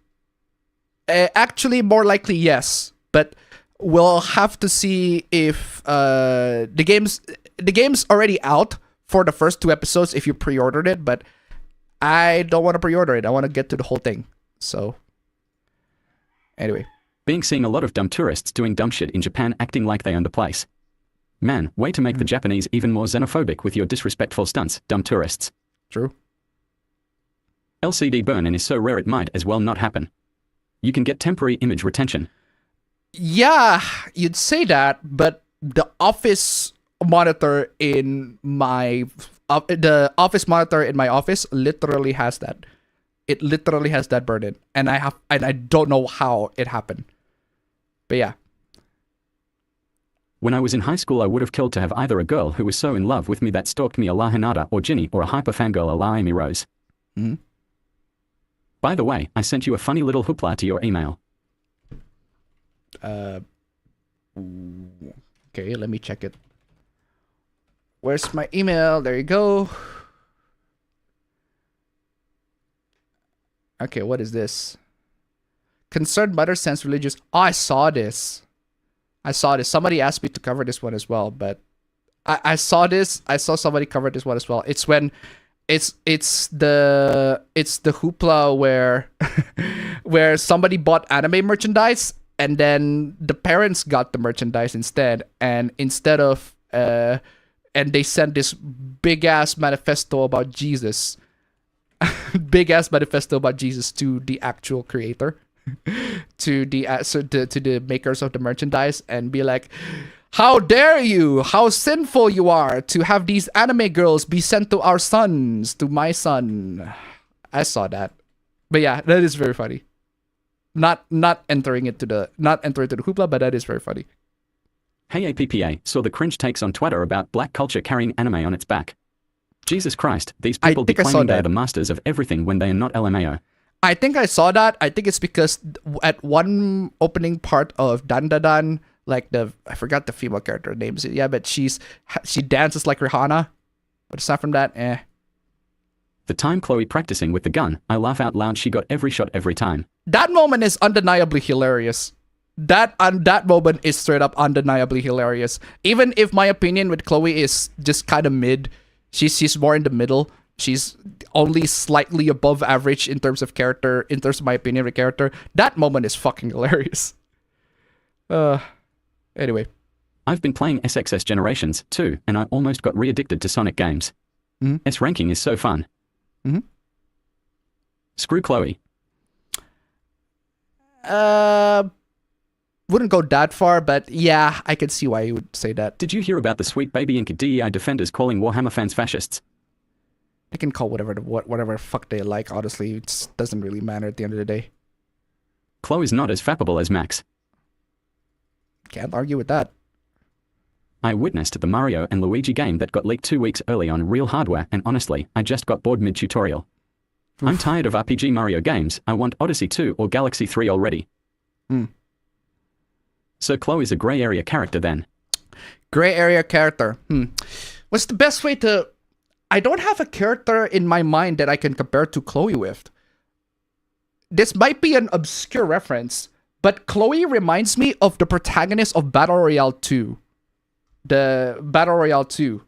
Speaker 1: Actually, more likely yes. But we'll have to see if the game's already out for the first 2 episodes if you pre-ordered it. But I don't want to pre-order it. I want to get to the whole thing. So anyway.
Speaker 2: Seeing a lot of dumb tourists doing dumb shit in Japan, acting like they own the place. Man, way to make the Japanese even more xenophobic with your disrespectful stunts, dumb tourists.
Speaker 1: True.
Speaker 2: LCD burn-in is so rare it might as well not happen. You can get temporary image retention.
Speaker 1: Yeah, you'd say that, but the office monitor in my office literally has that. It literally has that burn-in, and I don't know how it happened. But yeah.
Speaker 2: When I was in high school, I would have killed to have either a girl who was so in love with me that stalked me a la Hinata or Ginny, or a hyper fangirl a la Amy Rose.
Speaker 1: Mm-hmm.
Speaker 2: By the way, I sent you a funny little hoopla to your email.
Speaker 1: Okay, let me check it. Where's my email? There you go. Okay, what is this? Concerned mother sends religious... Oh, I saw this. Somebody asked me to cover this one as well, but I saw this. I saw somebody cover this one as well. It's when it's the hoopla where where somebody bought anime merchandise and then the parents got the merchandise instead, and instead of and they sent this big ass manifesto about Jesus. Big ass manifesto about Jesus to the actual creator, to the makers of the merchandise, and be like, "How dare you? How sinful you are to have these anime girls be sent to our sons, to my son." I saw that, but yeah, that is very funny. Not entering into the hoopla, but that is very funny.
Speaker 2: Hey APPA, saw the cringe takes on Twitter about black culture carrying anime on its back. Jesus Christ, these people be claiming they're the masters of everything when they are not LMAO.
Speaker 1: I think I saw that. I think it's because at one opening part of Dan, like I forgot the female character names. Yeah, but she dances like Rihanna. But aside from that,
Speaker 2: The time Chloe practicing with the gun, I laugh out loud. She got every shot every time.
Speaker 1: That moment is undeniably hilarious. That moment is straight up undeniably hilarious. Even if my opinion with Chloe is just kind of mid. She's more in the middle. She's only slightly above average in terms of character, in terms of my opinion of character. That moment is fucking hilarious. Anyway.
Speaker 2: I've been playing SXS Generations too, and I almost got re-addicted to Sonic games. S ranking is so fun. Screw Chloe.
Speaker 1: Wouldn't go that far, but yeah, I could see why you would say that.
Speaker 2: Did you hear about the sweet baby Inca DEI defenders calling Warhammer fans fascists?
Speaker 1: They can call whatever fuck they like, honestly. It doesn't really matter at the end of the day.
Speaker 2: Chloe's not as fappable as Max.
Speaker 1: Can't argue with that.
Speaker 2: I witnessed the Mario and Luigi game that got leaked 2 weeks early on real hardware, and honestly, I just got bored mid-tutorial. I'm tired of RPG Mario games. I want Odyssey 2 or Galaxy 3 already. So Chloe's a grey area character then.
Speaker 1: Gray area character. What's the best way to... I don't have a character in my mind that I can compare to Chloe with. This might be an obscure reference, but Chloe reminds me of the protagonist of Battle Royale 2. The Battle Royale 2.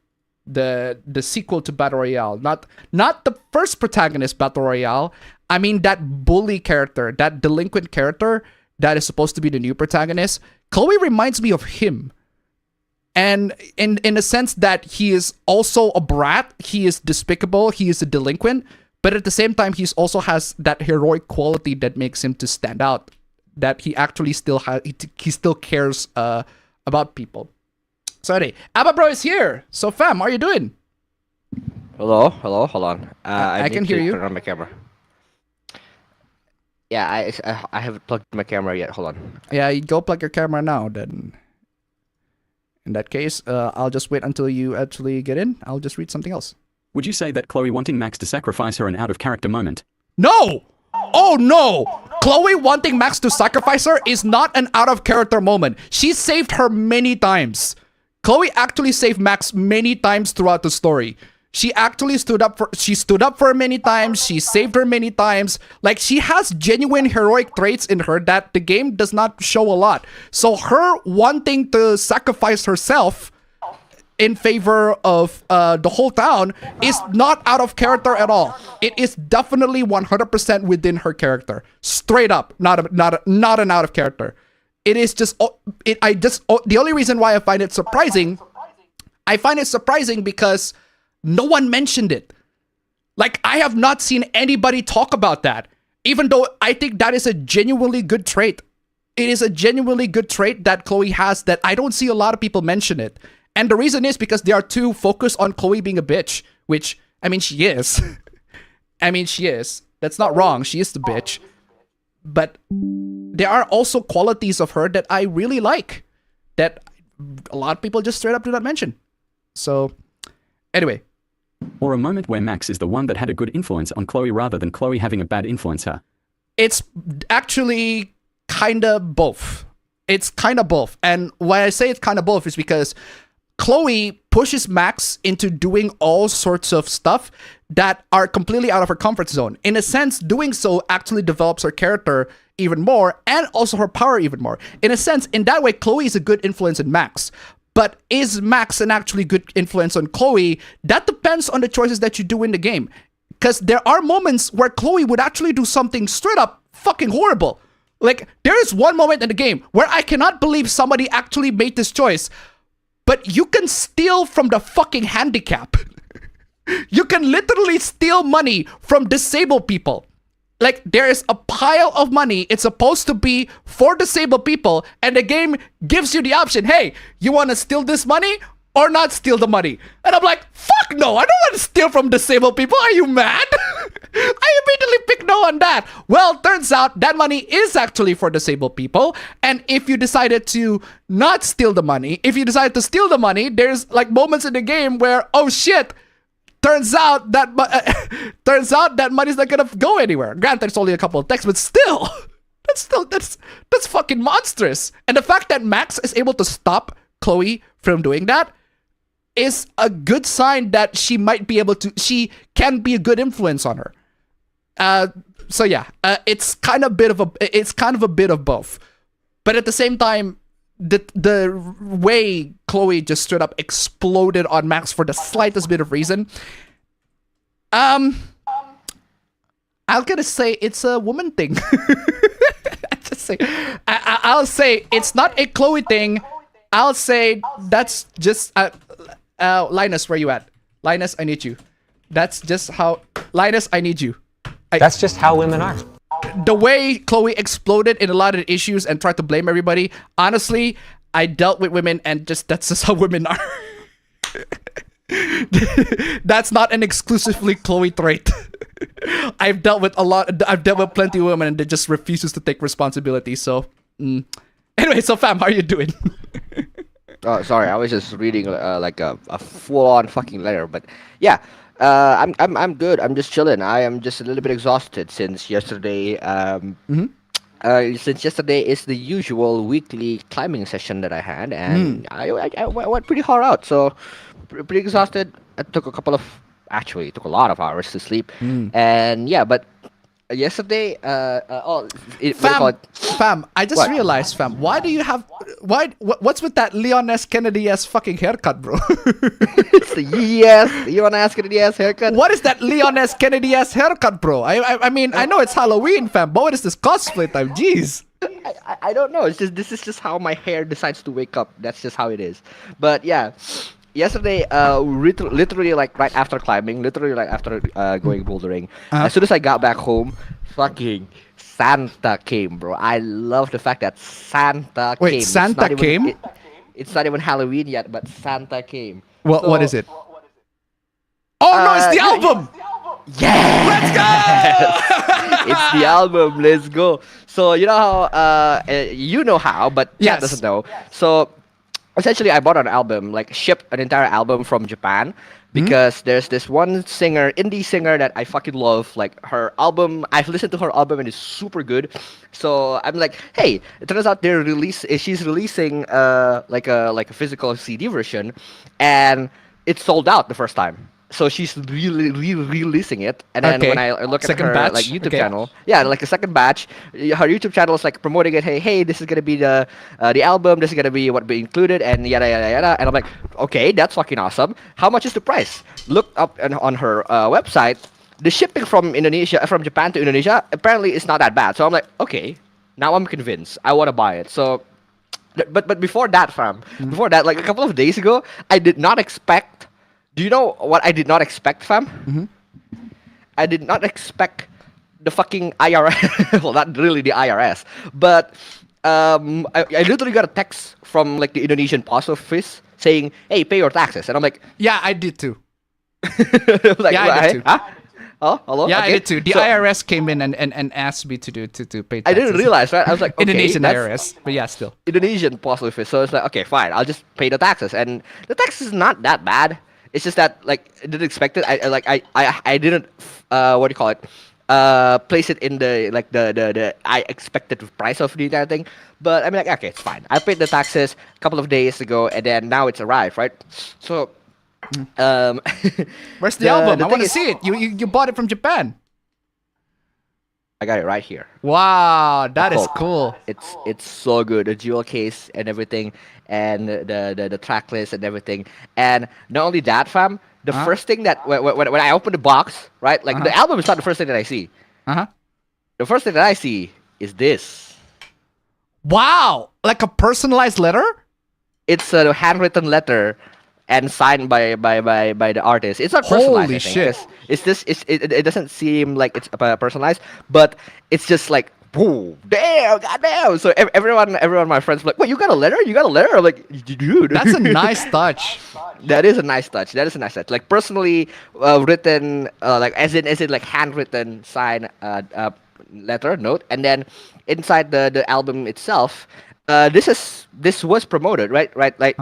Speaker 1: The sequel to Battle Royale. Not the first protagonist Battle Royale. I mean that bully character, that delinquent character that is supposed to be the new protagonist. Chloe reminds me of him. And in a sense that he is also a brat, he is despicable, he is a delinquent, but at the same time, he also has that heroic quality that makes him to stand out, that he actually still has, he still cares about people. So anyway, Abba Bro is here. So fam, how are you doing?
Speaker 6: Hello, hold on.
Speaker 1: I can hear you.
Speaker 6: Turn on my camera. Yeah, I haven't plugged my camera yet. Hold on.
Speaker 1: Yeah, you go plug your camera now. Then, in that case, I'll just wait until you actually get in. I'll just read something else.
Speaker 2: Would you say that Chloe wanting Max to sacrifice her an out-of-character moment?
Speaker 1: No! Oh no! Chloe wanting Max to sacrifice her is not an out-of-character moment. She saved her many times. Chloe actually saved Max many times throughout the story. She actually stood up for her many times. She saved her many times. Like, she has genuine heroic traits in her that the game does not show a lot. So her wanting to sacrifice herself in favor of the whole town is not out of character at all. It is definitely 100% within her character. Straight up, not an out of character. It is just the only reason why I find it surprising because no one mentioned it. Like, I have not seen anybody talk about that, even though I think that is a genuinely good trait. It is a genuinely good trait that Chloe has that I don't see a lot of people mention it. And the reason is because they are too focused on Chloe being a bitch, which, I mean, she is. I mean, she is. That's not wrong. She is the bitch. But there are also qualities of her that I really like that a lot of people just straight up do not mention. So, anyway.
Speaker 2: Or a moment where Max is the one that had a good influence on Chloe rather than Chloe having a bad influence her.
Speaker 1: It's actually kind of both. It's kind of both. And why I say it's kind of both is because Chloe pushes Max into doing all sorts of stuff that are completely out of her comfort zone. In a sense, doing so actually develops her character even more and also her power even more. In a sense, in that way, Chloe is a good influence in Max. But is Max an actually good influence on Chloe? That depends on the choices that you do in the game. Because there are moments where Chloe would actually do something straight up fucking horrible. Like, there is one moment in the game where I cannot believe somebody actually made this choice. But you can steal from the fucking handicap. You can literally steal money from disabled people. Like, there is a pile of money. It's supposed to be for disabled people. And the game gives you the option. Hey, you want to steal this money or not steal the money? And I'm like, fuck no. I don't want to steal from disabled people. Are you mad? I immediately picked no on that. Well, turns out that money is actually for disabled people. And if you decided to not steal the money, if you decide to steal the money, there's like moments in the game where, oh shit, turns out that money's not gonna go anywhere. Granted, it's only a couple of texts, but still, that's fucking monstrous. And the fact that Max is able to stop Chloe from doing that is a good sign that she can be a good influence on her. So yeah, it's kind of a bit of both. But at the same time, the way Chloe just straight up exploded on Max for the slightest bit of reason, I'm gonna say it's a woman thing. I'll say it's not a Chloe thing. I'll say that's just Linus, where you at? Linus, I need you. That's just how Linus, I need you.
Speaker 7: That's just how women are.
Speaker 1: The way Chloe exploded in a lot of the issues and tried to blame everybody, honestly, I dealt with women and that's just how women are. That's not an exclusively Chloe trait. I've dealt with plenty of women and they just refuses to take responsibility. So anyway, so fam, how are you doing?
Speaker 6: Oh, sorry, I was just reading like a full-on fucking letter, but yeah, I'm good. I'm just chilling. I am just a little bit exhausted since yesterday. Since yesterday is the usual weekly climbing session that I had, and I went pretty hard out. So pretty exhausted. It took it took a lot of hours to sleep, and yeah, but. Yesterday,
Speaker 1: Fam, I just
Speaker 6: What?
Speaker 1: realized, fam, why do you have, what's with that Leon S. Kennedy-esque fucking haircut, bro?
Speaker 6: It's the yes. You wanna ask it the yes haircut?
Speaker 1: What is that Leon S. Kennedy-esque haircut, bro? I mean, I know it's Halloween, fam, but what is this cosplay time? Jeez.
Speaker 6: I don't know. It's just this is just how my hair decides to wake up. That's just how it is. But yeah, yesterday, literally like right after climbing, literally like after going bouldering, as soon as I got back home, fucking Santa came, bro. I love the fact that Santa came.
Speaker 1: Wait, Santa came?
Speaker 6: It's not even Halloween yet, but Santa came.
Speaker 1: What is it? Oh no, it's the album!
Speaker 6: Yeah!
Speaker 1: Let's go!
Speaker 6: It's the album. Let's go. So you know how you know how, but chat
Speaker 1: Yes.
Speaker 6: doesn't know. So essentially, I bought an album, like shipped an entire album from Japan, because there's this one singer, indie singer that I fucking love. Like her album, I've listened to her album and it's super good. So I'm like, hey, it turns out she's releasing like a physical CD version, and it sold out the first time. So she's releasing it, and then
Speaker 1: Okay.
Speaker 6: when I look
Speaker 1: Second
Speaker 6: at her
Speaker 1: batch?
Speaker 6: like YouTube
Speaker 1: Okay.
Speaker 6: channel, yeah, like a second batch, her YouTube channel is like promoting it. Hey, this is gonna be the album. This is gonna be what be included, and yada yada yada. And I'm like, okay, that's fucking awesome. How much is the price? Look up on her website. The shipping from Japan to Indonesia apparently is not that bad. So I'm like, okay, now I'm convinced. I want to buy it. So, but before that, fam, before that, like a couple of days ago, I did not expect. Do you know what I did not expect, fam? I did not expect the fucking IRS. Well, not really the IRS, but I literally got a text from like the Indonesian post office saying, "Hey, pay your taxes," and I'm like,
Speaker 1: Yeah, I did too.
Speaker 6: like,
Speaker 1: Yeah, I did too.
Speaker 6: Huh? Oh, hello.
Speaker 1: Yeah,
Speaker 6: Okay.
Speaker 1: I did too. The
Speaker 6: So,
Speaker 1: IRS came in and asked me to pay taxes.
Speaker 6: I didn't realize, right? I was like, okay,
Speaker 1: Indonesian
Speaker 6: that's
Speaker 1: IRS, but yeah, still.
Speaker 6: Indonesian post office. So it's like, okay, fine, I'll just pay the taxes, and the tax is not that bad. It's just that like I didn't expect it. I didn't what do you call it? Place it in the like the I expected price of the entire thing. But I mean like okay, it's fine. I paid the taxes a couple of days ago, and then now it's arrived, right? So
Speaker 1: Where's the album? I
Speaker 6: thing
Speaker 1: want to
Speaker 6: is-
Speaker 1: see it. You bought it from Japan.
Speaker 6: I got it right here.
Speaker 1: Wow, that is
Speaker 6: Cool.
Speaker 1: cool.
Speaker 6: It's so good. The jewel case and everything, and the track list and everything. And not only that, fam. The first thing that when I open the box, right? Like the album is not the first thing that I see.
Speaker 1: Uh-huh.
Speaker 6: The first thing that I see is this.
Speaker 1: Wow, like a personalized letter?
Speaker 6: It's a handwritten letter and signed by the artist. It's not personalized.
Speaker 1: Holy
Speaker 6: I think,
Speaker 1: shit.
Speaker 6: 'cause it doesn't seem like it's personalized, but it's just like, whoa, damn, goddamn. So everyone, my friends, were like, "What? You got a letter? You got a letter?" I'm like, "Dude,
Speaker 1: That's a nice touch.
Speaker 6: That is a nice touch. That is a nice touch. Like personally written, like as in like handwritten, signed letter note, and then inside the album itself, this was promoted, right? Like.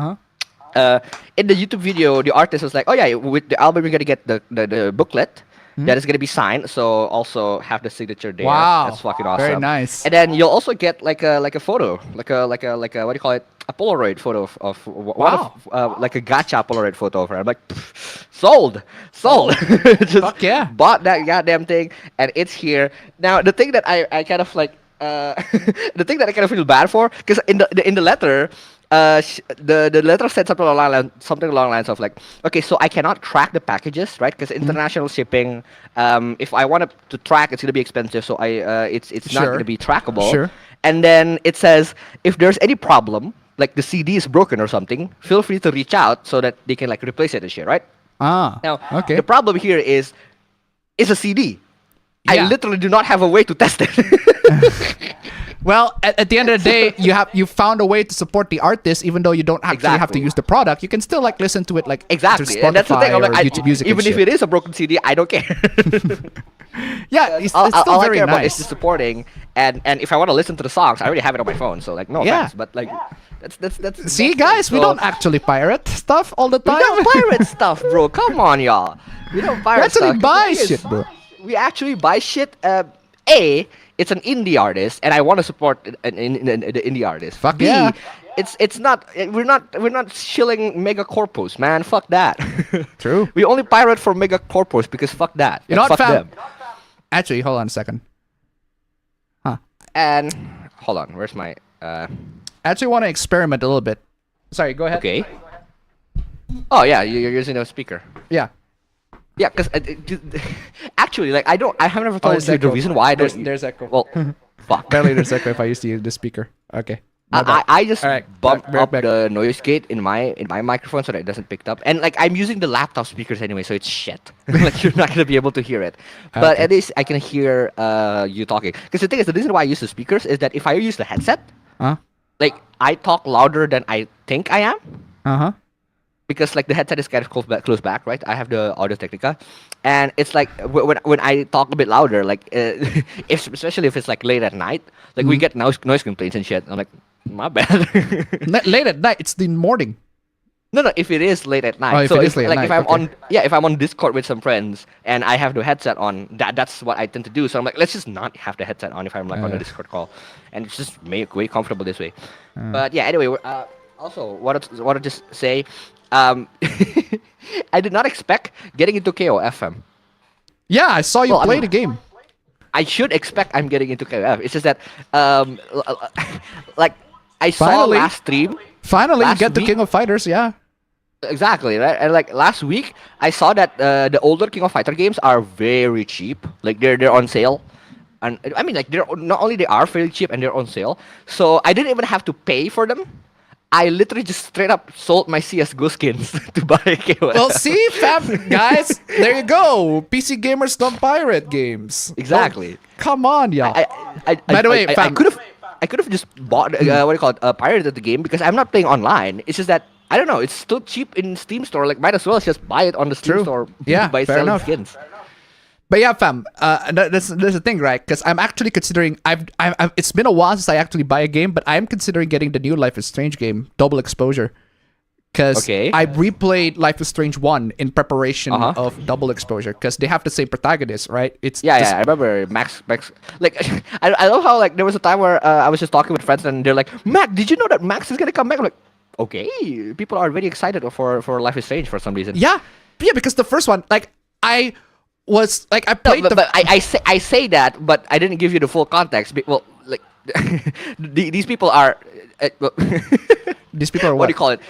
Speaker 6: In the YouTube video, the artist was like, "Oh yeah, with the album you're gonna get the booklet that is gonna be signed. So also have the signature there.
Speaker 1: Wow,
Speaker 6: That's fucking awesome.
Speaker 1: very nice.
Speaker 6: And then you'll also get like a photo, like a what do you call it? A Polaroid photo of like a gacha Polaroid photo of her. I'm like, sold. Just
Speaker 1: Fuck yeah.
Speaker 6: bought that goddamn thing, and it's here now. The thing that I kind of like, the thing that I kind of feel bad for, because in the letter. The letter said something along the lines of like, okay, so I cannot track the packages, right? Because international shipping, if I want to track, it's gonna be expensive. So it's not
Speaker 1: Sure.
Speaker 6: gonna be trackable.
Speaker 1: Sure.
Speaker 6: And then it says if there's any problem, like the CD is broken or something, feel free to reach out so that they can like replace it and shit, right?
Speaker 1: Ah,
Speaker 6: Now,
Speaker 1: okay.
Speaker 6: the problem here is it's a CD. I
Speaker 1: Yeah.
Speaker 6: literally do not have a way to test it.
Speaker 1: Well, at the end of the day, you found a way to support the artist, even though you don't actually have to
Speaker 6: Exactly.
Speaker 1: use the product. You can still like listen to it like
Speaker 6: Exactly,
Speaker 1: through
Speaker 6: and that's the thing.
Speaker 1: Spotify
Speaker 6: I'm like,
Speaker 1: or YouTube Music.
Speaker 6: even
Speaker 1: and
Speaker 6: if
Speaker 1: shit.
Speaker 6: it is a broken CD, I don't care.
Speaker 1: Yeah, it's
Speaker 6: all
Speaker 1: still
Speaker 6: I
Speaker 1: very
Speaker 6: care about is
Speaker 1: nice.
Speaker 6: just supporting, and if I want to listen to the songs, I already have it on my phone. So like, no
Speaker 1: Yeah.
Speaker 6: offense, but like, that's.
Speaker 1: See,
Speaker 6: that's
Speaker 1: guys, we
Speaker 6: so-
Speaker 1: don't actually pirate stuff all the
Speaker 6: We
Speaker 1: time.
Speaker 6: don't pirate stuff, bro. Come on, y'all. We don't pirate
Speaker 1: actually
Speaker 6: stuff.
Speaker 1: buy
Speaker 6: The thing is,
Speaker 1: shit, bro.
Speaker 6: We actually buy shit. A, it's an indie artist, and I want to support the indie artist.
Speaker 1: Fuck
Speaker 6: B,
Speaker 1: yeah.
Speaker 6: it's not. We're not shilling mega corpos, man. Fuck that.
Speaker 1: True.
Speaker 6: We only pirate for mega corpos because fuck that.
Speaker 1: You know
Speaker 6: Like,
Speaker 1: what,
Speaker 6: fuck
Speaker 1: fam?
Speaker 6: them.
Speaker 1: Actually, hold on a second.
Speaker 6: And hold on, where's my
Speaker 1: I actually want to experiment a little bit. Sorry, go ahead.
Speaker 6: okay. Oh yeah, you're using a speaker.
Speaker 1: Yeah.
Speaker 6: Yeah, because actually, like I have never told
Speaker 1: there's
Speaker 6: you the
Speaker 1: echo.
Speaker 6: reason why I don't.
Speaker 1: There's echo.
Speaker 6: Well, fuck.
Speaker 1: Barely there's echo if I used to use the speaker. Okay. My bad.
Speaker 6: I just
Speaker 1: Alright,
Speaker 6: bumped
Speaker 1: right
Speaker 6: up
Speaker 1: back.
Speaker 6: the noise gate in my microphone so that it doesn't pick up. And like I'm using the laptop speakers anyway, so it's shit. Like you're not gonna be able to hear it. But
Speaker 1: Okay.
Speaker 6: at least I can hear you talking. Because the thing is, the reason why I use the speakers is that if I use the headset,
Speaker 1: Huh?
Speaker 6: like I talk louder than I think I am.
Speaker 1: Uh-huh.
Speaker 6: Because like the headset is kind of close back, right? I have the Audio Technica, and it's like when I talk a bit louder, like if especially if it's like late at night, like
Speaker 1: Mm-hmm.
Speaker 6: we get noise complaints and shit. I'm like, my bad.
Speaker 1: Late at night, it's the morning.
Speaker 6: No, if it is late at night.
Speaker 1: Oh, if
Speaker 6: so
Speaker 1: it is late at
Speaker 6: like
Speaker 1: night,
Speaker 6: if I'm
Speaker 1: okay.
Speaker 6: if I'm on Discord with some friends and I have the headset on, that's what I tend to do. So I'm like, let's just not have the headset on if I'm like on a Discord call, and it's just make way comfortable this way. But yeah, anyway, also wanted to just say, I did not expect getting into KOF.
Speaker 1: Yeah, I saw you
Speaker 6: Well, I
Speaker 1: play
Speaker 6: mean-
Speaker 1: the game.
Speaker 6: I should expect I'm getting into KOF. It's just that like I saw
Speaker 1: Finally.
Speaker 6: last stream.
Speaker 1: Finally, you
Speaker 6: Last
Speaker 1: get the
Speaker 6: week-
Speaker 1: King of Fighters, yeah.
Speaker 6: Exactly, right? And like last week, I saw that the older King of Fighter games are very cheap. Like they're on sale, and I mean like they're not only they are fairly cheap and they're on sale. So I didn't even have to pay for them. I literally just straight up sold my CS:GO skins to buy KOF.
Speaker 1: Well, see, fam, guys, there you go. PC gamers don't pirate games.
Speaker 6: Exactly.
Speaker 1: Don't- come on, y'all. By the way,
Speaker 6: I
Speaker 1: fam-
Speaker 6: could have just bought what do you call it, pirated the game because I'm not playing online. It's just that I don't know. It's still cheap in Steam store. Like might as well just buy it on the Steam
Speaker 1: True.
Speaker 6: store.
Speaker 1: Yeah,
Speaker 6: by
Speaker 1: fair
Speaker 6: selling
Speaker 1: enough.
Speaker 6: skins.
Speaker 1: But yeah, fam, that's the thing, right? Because I'm actually considering. I've it's been a while since I actually buy a game, but I am considering getting the new Life is Strange game, Double Exposure. Because
Speaker 6: Okay.
Speaker 1: I replayed Life is Strange 1 in preparation
Speaker 6: Uh-huh.
Speaker 1: of Double Exposure, because they have the same protagonist, right? It's
Speaker 6: Yeah,
Speaker 1: just-
Speaker 6: yeah, I remember Max. Like, I love how like there was a time where I was just talking with friends and they're like, "Mac, did you know that Max is gonna come back?" I'm like, "Okay." People are very excited for Life is Strange for some reason.
Speaker 1: Yeah, because the first one, like, I was like, I
Speaker 6: No,
Speaker 1: played
Speaker 6: but I say that, but I didn't give you the full context. Well, like these people are well,
Speaker 1: these people are
Speaker 6: what
Speaker 1: what,
Speaker 6: do you call it?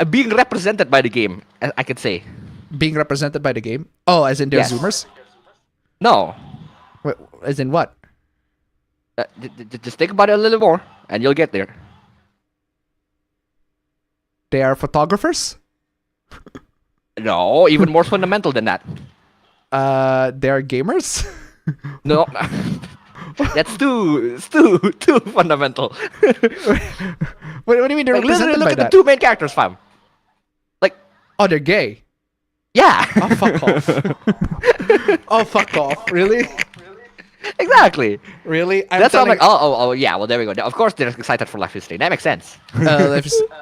Speaker 6: Being represented by the game, I could say.
Speaker 1: being represented by the game. Oh, as in they're
Speaker 6: Yes.
Speaker 1: Zoomers.
Speaker 6: No,
Speaker 1: Wait, as in what?
Speaker 6: just think about it a little more, and you'll get there.
Speaker 1: They are photographers.
Speaker 6: No, even more fundamental than that.
Speaker 1: They are gamers.
Speaker 6: No, that's too fundamental.
Speaker 1: What do you mean they're
Speaker 6: Like, literally
Speaker 1: represented
Speaker 6: look
Speaker 1: by
Speaker 6: at the
Speaker 1: that?
Speaker 6: two main characters, fam. Like,
Speaker 1: Oh, they're gay.
Speaker 6: yeah,
Speaker 1: Oh, fuck off. Oh, fuck off. Really?
Speaker 6: exactly.
Speaker 1: Really?
Speaker 6: That's why I'm like, oh, yeah. Well, there we go. Of course, they're excited for Life is Strange. That makes sense.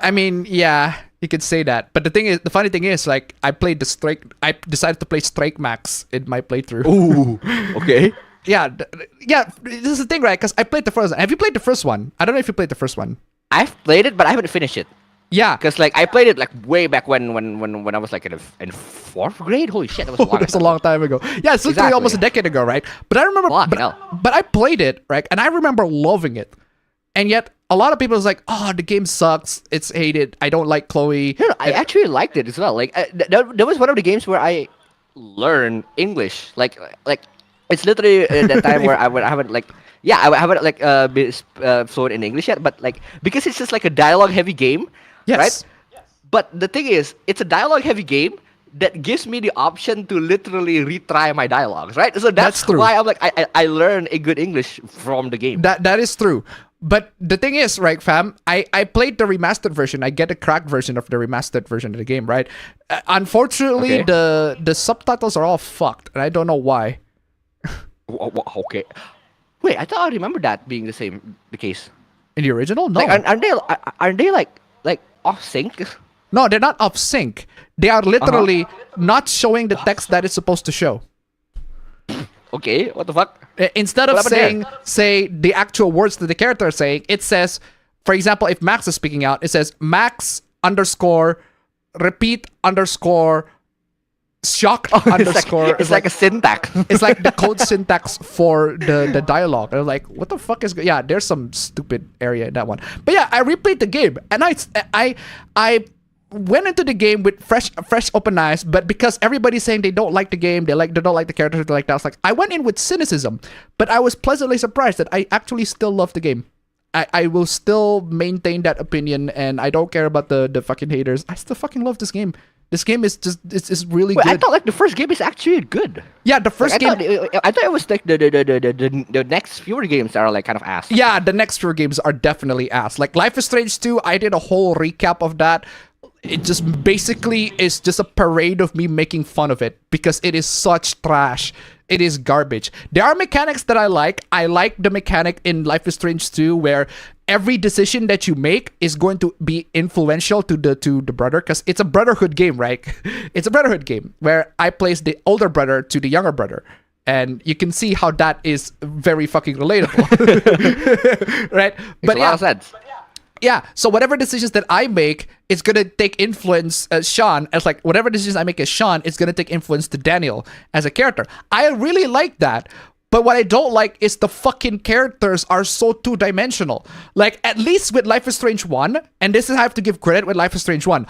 Speaker 1: I mean, yeah, you could say that. But the funny thing is, like, I decided to play Strike Max in my playthrough.
Speaker 6: Ooh, okay.
Speaker 1: Yeah, this is the thing, right? Because I played the first one. Have you played the first one? I don't know if you played the first one.
Speaker 6: I've played it, but I haven't finished it.
Speaker 1: Yeah.
Speaker 6: Cause like I played it like way back when I was like in fourth grade. Holy shit, that was a long
Speaker 1: That's a
Speaker 6: time
Speaker 1: long time ago. Yeah, it's literally
Speaker 6: Exactly.
Speaker 1: almost a decade ago, right? But I remember,
Speaker 6: Fucking hell.
Speaker 1: but I played it, right? And I remember loving it. And yet, a lot of people was like, "Oh, the game sucks. It's hated. I don't like Chloe."
Speaker 6: No, I actually liked it as well. Like that was one of the games where I learned English. Like it's literally that time where I would like Yeah, I haven't like been fluent in English yet, but like because it's just like a dialogue-heavy game,
Speaker 1: Yes.
Speaker 6: right? But the thing is, it's a dialogue-heavy game that gives me the option to literally retry my dialogues, right? So that's
Speaker 1: true.
Speaker 6: why I'm like I learn a good English from the game.
Speaker 1: That is true. But the thing is, right, fam, I played the remastered version. I get a cracked version of the remastered version of the game, right? Unfortunately,
Speaker 6: Okay.
Speaker 1: the subtitles are all fucked, and I don't know why.
Speaker 6: Okay. Wait, I thought I remember that being the case.
Speaker 1: In the original, no.
Speaker 6: Like, aren't they like off sync?
Speaker 1: No, they're not off sync. They are literally not showing the text that it's supposed to show.
Speaker 6: Okay, what the fuck?
Speaker 1: Instead of
Speaker 6: What happened
Speaker 1: saying, say, the actual words that the character is saying, it says, for example, if Max is speaking out, it says Max underscore repeat underscore shocked underscore.
Speaker 6: It's like a syntax.
Speaker 1: It's like the code syntax for the dialogue. And I'm like, what the fuck is... Yeah, there's some stupid area in that one. But yeah, I replayed the game, and I went into the game with fresh open eyes, but because everybody's saying they don't like the game, they don't like the characters, they like that, I was like, I went in with cynicism, but I was pleasantly surprised that I actually still love the game. I will still maintain that opinion, and I don't care about the fucking haters. I still fucking love this game. This game is just it's really
Speaker 6: Wait,
Speaker 1: good.
Speaker 6: I thought like the first game is actually good.
Speaker 1: Yeah, the first game.
Speaker 6: I thought it was like the next fewer games that are like kind of ass.
Speaker 1: Yeah, the next few games are definitely ass. Like Life is Strange 2, I did a whole recap of that. It just basically is just a parade of me making fun of it because it is such trash. It is garbage. There are mechanics that I like. I like the mechanic in Life is Strange 2 where every decision that you make is going to be influential to the brother, because it's a brotherhood game, right? It's a brotherhood game where I place the older brother to the younger brother. And you can see how that is very fucking relatable. Right?
Speaker 6: Makes a lot of sense.
Speaker 1: Yeah, so whatever decisions that I make, it's gonna take influence as Sean, as like whatever decisions I make as Sean, it's gonna take influence to Daniel as a character. I really like that. But what I don't like is the fucking characters are so two-dimensional. Like, at least with Life is Strange 1, and this is I have to give credit with Life is Strange 1,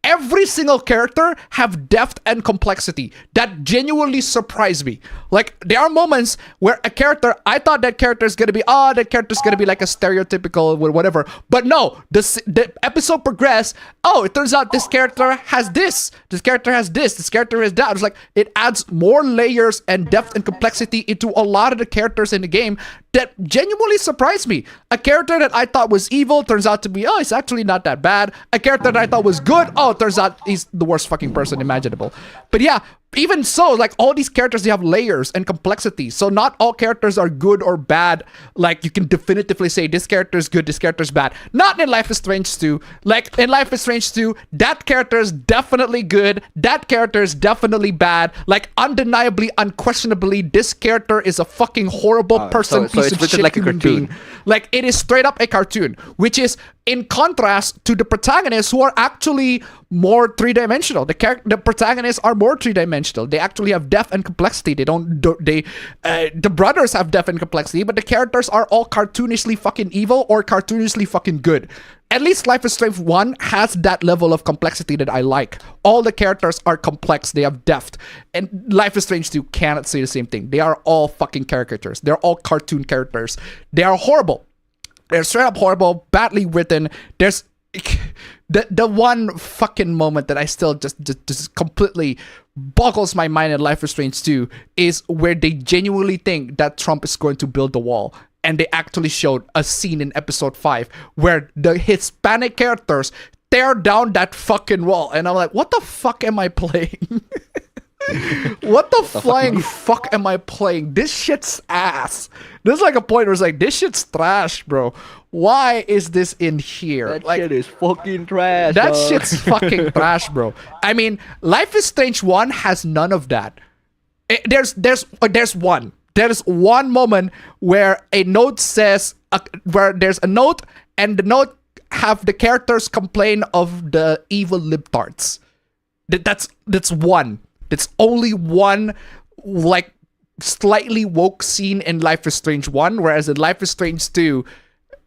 Speaker 1: every single character have depth and complexity that genuinely surprise me. Like, there are moments where a character, I thought that character is gonna be, that character's gonna be like a stereotypical whatever. But no, the episode progressed. Oh, it turns out this character has this. This character has this character has that. It's like, it adds more layers and depth and complexity into a lot of the characters in the game that genuinely surprised me. A character that I thought was evil turns out to be, it's actually not that bad. A character that I thought was good, turns out he's the worst fucking person imaginable. But yeah, even so, like, all these characters, they have layers and complexity. So not all characters are good or bad. Like, you can definitively say this character is good, this character is bad. Not in Life is Strange 2. Like, in Life is Strange 2, that character is definitely good, that character is definitely bad. Like, undeniably, unquestionably, this character is a fucking horrible person,
Speaker 6: so
Speaker 1: piece
Speaker 6: it's
Speaker 1: of
Speaker 6: written
Speaker 1: shit
Speaker 6: like a
Speaker 1: human
Speaker 6: cartoon.
Speaker 1: being. Like, it is straight up a cartoon, which is in contrast to the protagonists who are actually more three-dimensional. The protagonists are more three-dimensional. They actually have depth and complexity. The brothers have depth and complexity, but the characters are all cartoonishly fucking evil or cartoonishly fucking good. At least Life is Strange 1 has that level of complexity that I like. All the characters are complex. They have depth. And Life is Strange 2 cannot say the same thing. They are all fucking caricatures. They're all cartoon characters. They are horrible. They're straight up horrible, badly written. There's the one fucking moment that I still just completely boggles my mind in Life is Strange 2 is where they genuinely think that Trump is going to build the wall. And they actually showed a scene in episode 5 where the Hispanic characters tear down that fucking wall. And I'm like, what the fuck am I playing? What the flying fuck am I playing? This shit's ass. There's like a point where it's like, this shit's trash, bro. Why is this in here?
Speaker 6: That shit is fucking trash.
Speaker 1: That
Speaker 6: dog.
Speaker 1: shit's fucking trash, bro. I mean, Life is Strange 1 has none of that. There's one moment where a note says, where there's a note, and the note have the characters complain of the evil libtards. That's one. That's only one, like, slightly woke scene in Life is Strange 1, whereas in Life is Strange 2,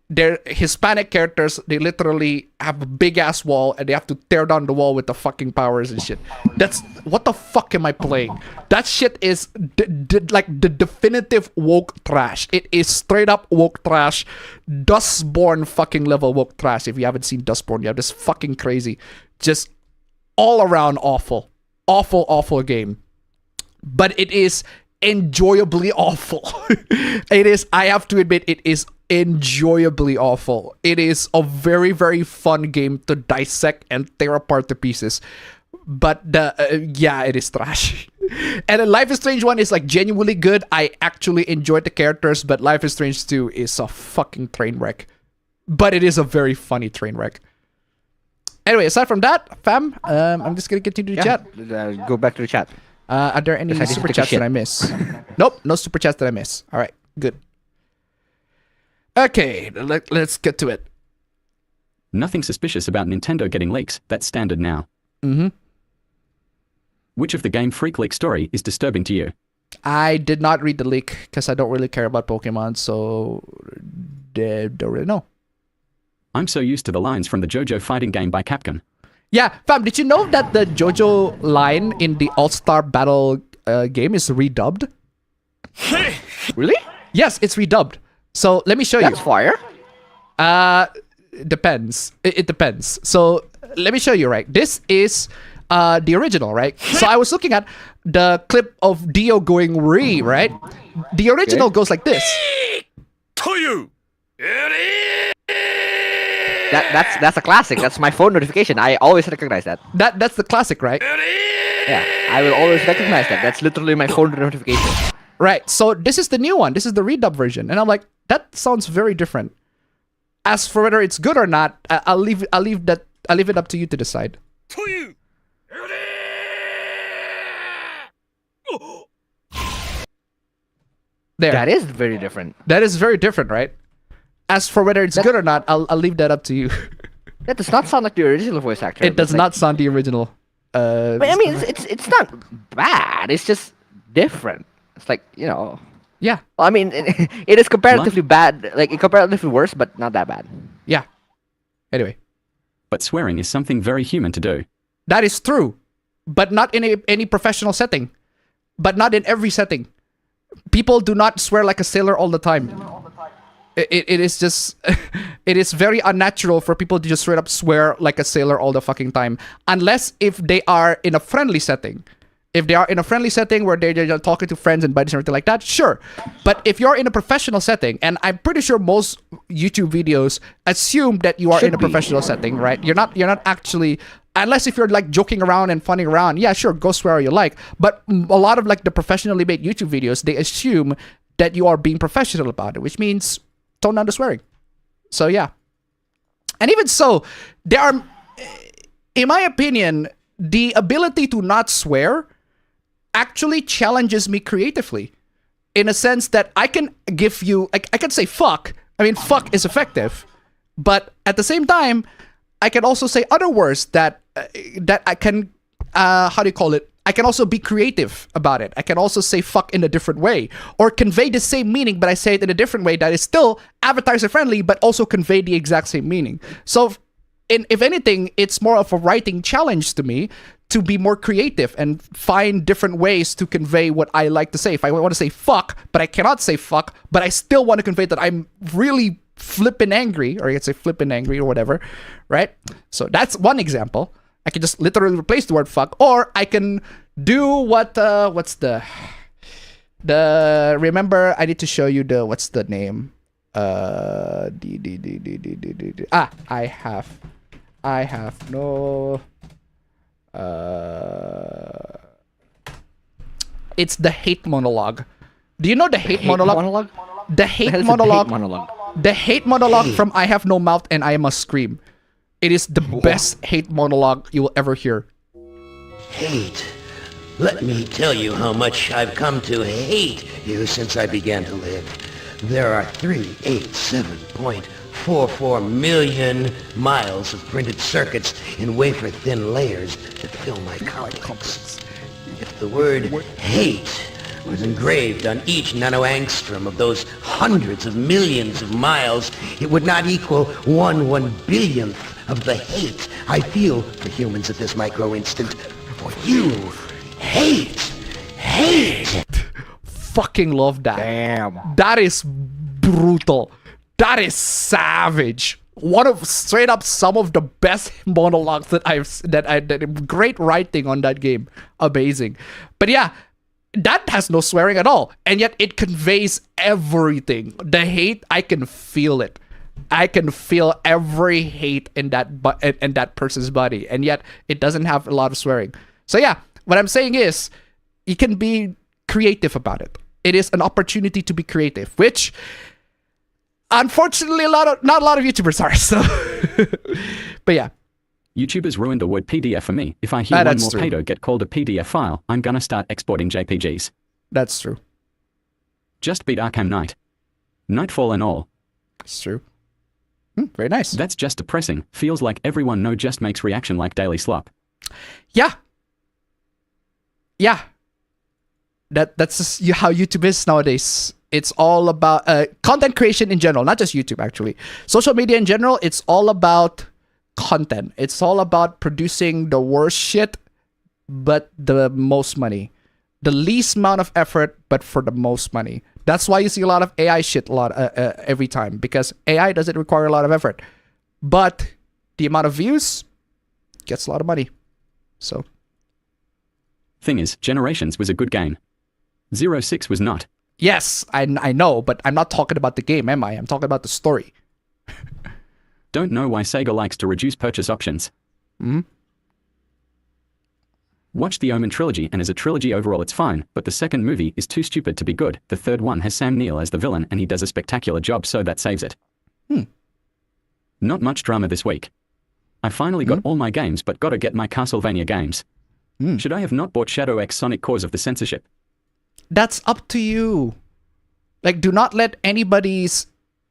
Speaker 1: they're Hispanic characters. They literally have a big ass wall and they have to tear down the wall with the fucking powers and shit. That's what the fuck am I playing? That shit is like the definitive woke trash. It is straight up woke trash, Dustborn fucking level woke trash. If you haven't seen Dustborn, you have this fucking crazy, just all around awful game. But it is enjoyably awful. It is. I have to admit, it is enjoyably awful. It is a very, very fun game to dissect and tear apart to pieces. But it is trash. And then Life is Strange 1 is like genuinely good. I actually enjoyed the characters, but Life is Strange 2 is a fucking train wreck. But it is a very funny train wreck. Anyway, aside from that, fam, I'm just gonna continue to chat.
Speaker 6: Go back to the chat.
Speaker 1: Are there any super chats that I miss? Nope, no super chats that I miss. All right, good. Okay, let's get to it.
Speaker 2: Nothing suspicious about Nintendo getting leaks. That's standard now.
Speaker 1: Mm-hmm.
Speaker 2: Which of the Game Freak leak story is disturbing to you?
Speaker 1: I did not read the leak because I don't really care about Pokemon, so don't really know.
Speaker 2: I'm so used to the lines from the JoJo fighting game by Capcom.
Speaker 1: Yeah, fam, did you know that the JoJo line in the All-Star Battle game is redubbed?
Speaker 6: Really?
Speaker 1: Yes, it's redubbed. So let me show
Speaker 6: That's
Speaker 1: you.
Speaker 6: fire.
Speaker 1: Depends. It depends. So let me show you, right? This is the original, right? So I was looking at the clip of Dio going re, right? The original goes like this.
Speaker 6: That's a classic. That's my phone notification. I always recognize that.
Speaker 1: That's the classic, right?
Speaker 6: Yeah, I will always recognize that. That's literally my phone notification.
Speaker 1: Right. So this is the new one. This is the redub version, and I'm like, that sounds very different. As for whether it's good or not, I'll leave it up to you to decide. There.
Speaker 6: That is very different.
Speaker 1: That is very different, right? As for whether it's good or not, I'll leave that up to you.
Speaker 6: That does not sound like the original voice actor.
Speaker 1: It does not sound the original.
Speaker 6: But I mean, it's not bad. It's just different. It's like, you know.
Speaker 1: Yeah.
Speaker 6: Well, I mean, it is comparatively bad. Like, comparatively worse, but not that bad.
Speaker 1: Yeah. Anyway.
Speaker 2: But swearing is something very human to do.
Speaker 1: That is true. But not in any professional setting. But not in every setting. People do not swear like a sailor all the time. It is just... it is very unnatural for people to just straight up swear like a sailor all the fucking time. Unless if they are in a friendly setting. If they are in a friendly setting where they're talking to friends and buddies and everything like that, sure. But if you're in a professional setting, and I'm pretty sure most YouTube videos assume that you are in a professional setting, right? You're not actually, unless if you're like joking around and funning around, yeah, sure, go swear all you like. But a lot of like the professionally made YouTube videos, they assume that you are being professional about it, which means tone down the swearing. So yeah. And even so, there are, in my opinion, the ability to not swear actually challenges me creatively, in a sense that I can give you, I can say fuck. I mean, fuck is effective, but at the same time, I can also say other words that I can, how do you call it? I can also be creative about it. I can also say fuck in a different way, or convey the same meaning, but I say it in a different way that is still advertiser friendly, but also convey the exact same meaning. So, if anything, it's more of a writing challenge to me to be more creative and find different ways to convey what I like to say. If I want to say fuck, but I cannot say fuck, but I still want to convey that I'm really flippin' angry, or I could say flippin' angry or whatever, right? So that's one example. I can just literally replace the word fuck, or I can do what's the remember, I need to show you what's the name? I have no... it's the hate monologue. Do you know the hate monologue? The hate monologue. The hate monologue from I Have No Mouth and I Must Scream. It is the best hate monologue you will ever hear.
Speaker 8: Hate. Let me tell you how much I've come to hate you since I began to live. There are 387.44 million miles of printed circuits in wafer-thin layers that fill my cartilage. If the word hate was engraved on each nanoangstrom of those hundreds of millions of miles, it would not equal 1/1 billionth of the hate I feel for humans at this micro instant. For you, hate.
Speaker 1: Fucking love that. Damn. That is brutal. That is savage. One of straight up some of the best monologues that great writing on that game. Amazing. But yeah, that has no swearing at all, and yet it conveys everything. The hate, I can feel it. I can feel every hate in that person's body, and yet it doesn't have a lot of swearing. So yeah, what I'm saying is, you can be creative about it. It is an opportunity to be creative, which unfortunately not a lot of YouTubers are. So, but yeah.
Speaker 2: YouTubers ruined the word PDF for me. If I hear one
Speaker 1: that's
Speaker 2: more
Speaker 1: true.
Speaker 2: pedo get called a PDF file, I'm gonna start exporting JPGs.
Speaker 1: That's true.
Speaker 2: Just beat Arkham Knight. Nightfall and all.
Speaker 1: It's true. Very nice.
Speaker 2: That's just depressing. Feels like everyone no just makes reaction like daily slop.
Speaker 1: Yeah. Yeah. That's just how YouTube is nowadays. It's all about content creation in general, not just YouTube actually. Social media in general, it's all about content. It's all about producing the worst shit, but the most money. The least amount of effort, but for the most money. That's why you see a lot of AI shit every time, because AI doesn't require a lot of effort, but the amount of views gets a lot of money. So.
Speaker 2: Thing is, Generations was a good game. 06 was not.
Speaker 1: Yes, I know, but I'm not talking about the game, am I? I'm talking about the story.
Speaker 2: Don't know why Sega likes to reduce purchase options. Watch the Omen trilogy, and as a trilogy overall it's fine, but the second movie is too stupid to be good. The third one has Sam Neill as the villain, and he does a spectacular job, so that saves it. Not much drama this week. I finally got all my games, but gotta get my Castlevania games. Should I have not bought Shadow X Sonic cause of the censorship?
Speaker 1: That's up to you. Like, do not let anybody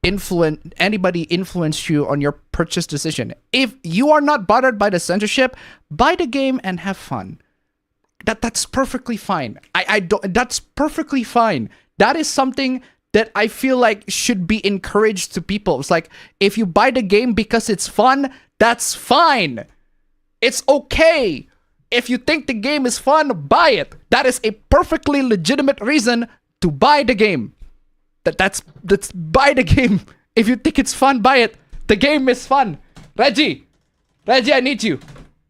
Speaker 1: influence you on your purchase decision. If you are not bothered by the censorship, buy the game and have fun. That's perfectly fine. That's perfectly fine. That is something that I feel like should be encouraged to people. It's like, if you buy the game because it's fun, that's fine. It's okay. If you think the game is fun, buy it. That is a perfectly legitimate reason to buy the game. That's buy the game. If you think it's fun, buy it. The game is fun. Reggie, I need you.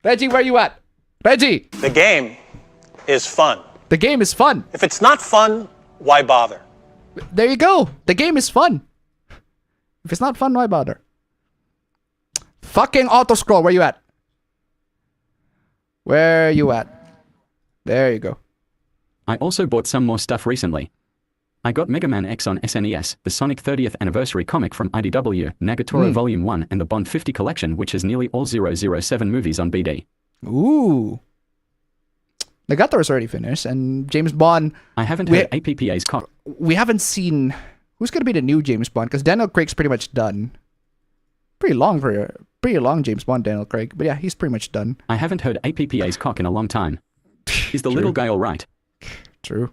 Speaker 1: Reggie, where you at? Reggie.
Speaker 9: The game is fun.
Speaker 1: The game is fun.
Speaker 9: If it's not fun, why bother?
Speaker 1: There you go. The game is fun. If it's not fun, why bother? Fucking auto scroll. Where you at? Where you at? There you go.
Speaker 2: I also bought some more stuff recently. I got Mega Man X on SNES, the Sonic 30th Anniversary comic from IDW, Nagatoro Volume 1, and the Bond 50 collection, which has nearly all 007 movies on BD.
Speaker 1: Ooh. Nagatoro's already finished, and James Bond...
Speaker 2: I haven't heard APPA's cock.
Speaker 1: We haven't seen... Who's going to be the new James Bond? Because Daniel Craig's pretty much done. Pretty long James Bond, Daniel Craig. But yeah, he's pretty much done.
Speaker 2: I haven't heard APPA's cock in a long time. Is the little guy alright?
Speaker 1: True.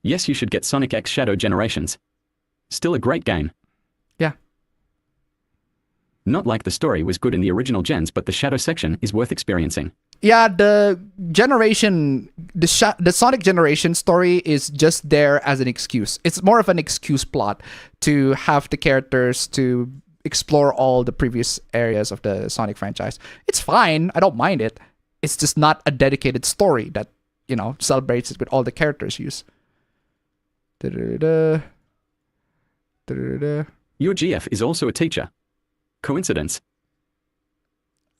Speaker 2: Yes, you should get Sonic X Shadow Generations. Still a great game.
Speaker 1: Yeah.
Speaker 2: Not like the story was good in the original gens, but the Shadow section is worth experiencing.
Speaker 1: Yeah, the Sonic Generation story is just there as an excuse. It's more of an excuse plot to have the characters to explore all the previous areas of the Sonic franchise. It's fine. I don't mind it. It's just not a dedicated story that, celebrates it with all the characters used.
Speaker 2: Your GF is also a teacher. Coincidence?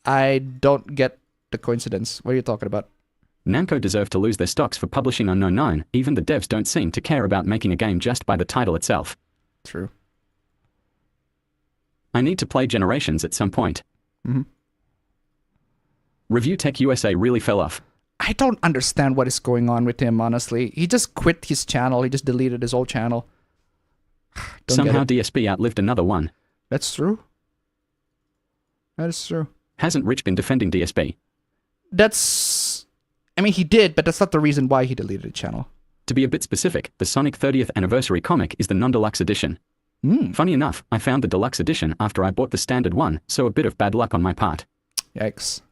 Speaker 1: I don't get the coincidence. What are you talking about?
Speaker 2: Namco deserve to lose their stocks for publishing Unknown 9. Even the devs don't seem to care about making a game just by the title itself.
Speaker 1: True.
Speaker 2: I need to play Generations at some point. ReviewTechUSA really fell off.
Speaker 1: I don't understand what is going on with him, honestly. He just quit his channel. He just deleted his old channel.
Speaker 2: Somehow DSP outlived another one.
Speaker 1: That's true. That is true.
Speaker 2: Hasn't Rich been defending DSP?
Speaker 1: He did, but that's not the reason why he deleted the channel.
Speaker 2: To be a bit specific, the Sonic 30th Anniversary comic is the non-deluxe edition. Funny enough, I found the deluxe edition after I bought the standard one, so a bit of bad luck on my part.
Speaker 1: Yikes.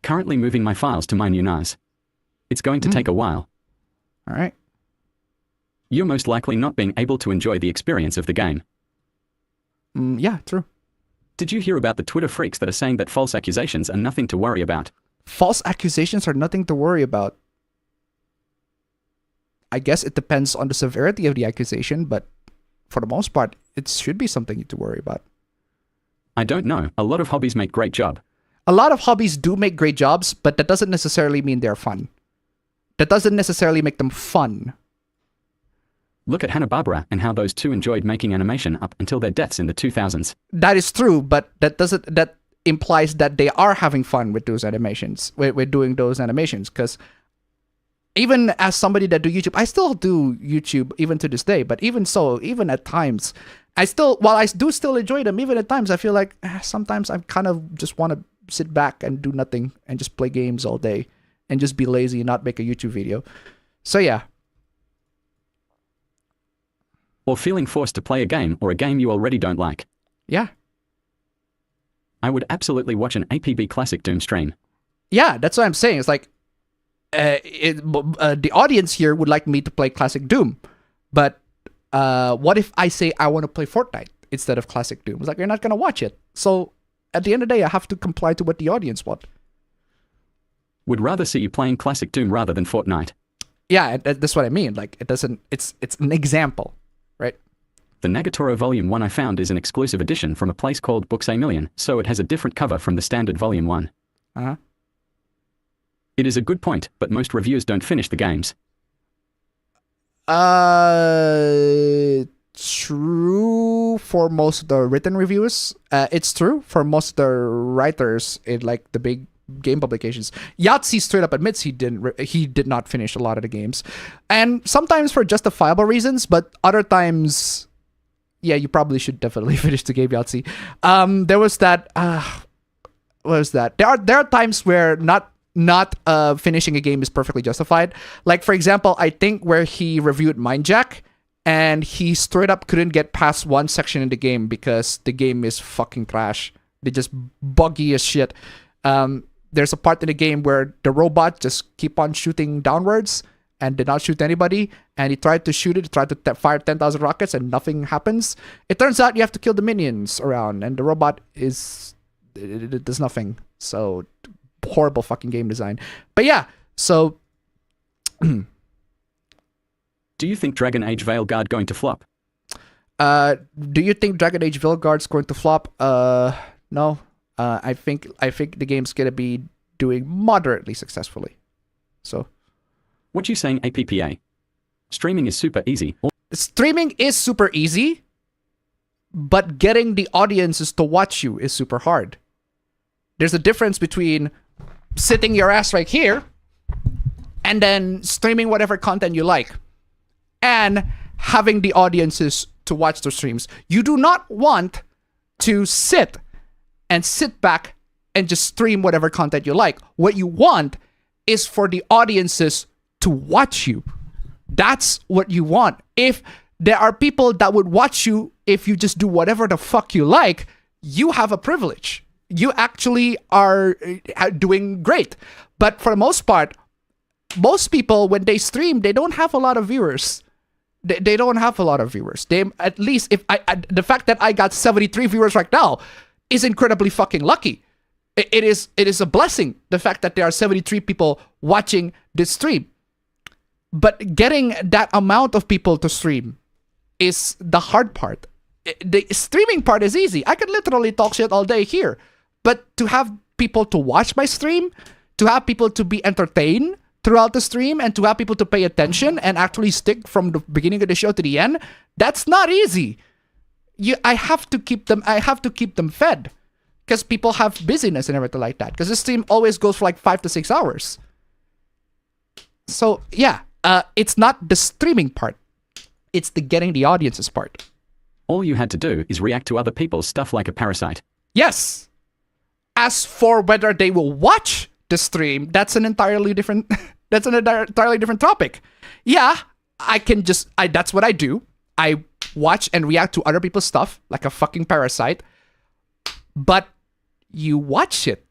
Speaker 2: Currently moving my files to my new NAS. It's going to take a while.
Speaker 1: All right.
Speaker 2: You're most likely not being able to enjoy the experience of the game.
Speaker 1: Yeah, true.
Speaker 2: Did you hear about the Twitter freaks that are saying that false accusations are nothing to worry about?
Speaker 1: False accusations are nothing to worry about. I guess it depends on the severity of the accusation, but for the most part, it should be something to worry about.
Speaker 2: I don't know. A lot of hobbies make great job.
Speaker 1: A lot of hobbies do make great jobs, but that doesn't necessarily mean they're fun. That doesn't necessarily make them fun.
Speaker 2: Look at Hanna-Barbera and how those two enjoyed making animation up until their deaths in the 2000s.
Speaker 1: That is true, but that implies that they are having fun with those animations, with doing those animations, because even as somebody that do YouTube, I still do YouTube even to this day, but even so, even at times, while I do still enjoy them, even at times I feel like sometimes I kind of just want to sit back and do nothing and just play games all day and just be lazy and not make a YouTube video. So yeah.
Speaker 2: Or feeling forced to play a game or a game you already don't like.
Speaker 1: Yeah.
Speaker 2: I would absolutely watch an APB Classic Doom stream.
Speaker 1: Yeah, that's what I'm saying. It's like, the audience here would like me to play Classic Doom, but what if I say I want to play Fortnite instead of Classic Doom? It's like, you're not going to watch it. So at the end of the day, I have to comply to what the audience want.
Speaker 2: Would rather see you playing Classic Doom rather than Fortnite.
Speaker 1: Yeah, that's what I mean. Like, it's an example, right?
Speaker 2: The Nagatoro Volume 1 I found is an exclusive edition from a place called Books A Million, so it has a different cover from the standard Volume 1.
Speaker 1: Uh-huh.
Speaker 2: It is a good point, but most reviewers don't finish the games.
Speaker 1: True for most of the written reviews. It's true for most of the writers in like the big game publications. Yahtzee straight up admits he did not finish a lot of the games, and sometimes for justifiable reasons, but other times, yeah, you probably should definitely finish the game, Yahtzee. There was that. What was that? There are times where not finishing a game is perfectly justified. Like, for example, I think where he reviewed Mindjack, and he straight up couldn't get past one section in the game because the game is fucking trash. They just buggy as shit. There's a part in the game where the robot just keep on shooting downwards and did not shoot anybody, and he tried to shoot it, he tried to fire 10,000 rockets, and nothing happens. It turns out you have to kill the minions around, and the robot it does nothing. So horrible fucking game design. But yeah, so
Speaker 2: do you think Dragon Age Veilguard going to flop?
Speaker 1: Do you think Dragon Age Veilguard's going to flop? No. I think the game's gonna be doing moderately successfully. So
Speaker 2: what you saying, APPA? Streaming is super easy.
Speaker 1: Streaming is super easy, but getting the audiences to watch you is super hard. There's a difference between sitting your ass right here and then streaming whatever content you like and having the audiences to watch the streams. You do not want to sit back and just stream whatever content you like. What you want is for the audiences to watch you. That's what you want. If there are people that would watch you if you just do whatever the fuck you like, you have a privilege. You actually are doing great. But for the most part, most people, when they stream, they don't have a lot of viewers. They don't have a lot of viewers. They, at least, the fact that I got 73 viewers right now is incredibly fucking lucky. It is a blessing, the fact that there are 73 people watching this stream. But getting that amount of people to stream is the hard part. The streaming part is easy. I can literally talk shit all day here. But to have people to watch my stream, to have people to be entertained throughout the stream, and to have people to pay attention and actually stick from the beginning of the show to the end, that's not easy. I have to keep them fed, because people have busyness and everything like that, because the stream always goes for like 5 to 6 hours. So yeah, it's not the streaming part, it's the getting the audiences part.
Speaker 2: All you had to do is react to other people's stuff like a parasite.
Speaker 1: Yes. As for whether they will watch the stream, that's an entirely different That's an entirely different topic. Yeah, that's what I do. I watch and react to other people's stuff like a fucking parasite. But you watch it.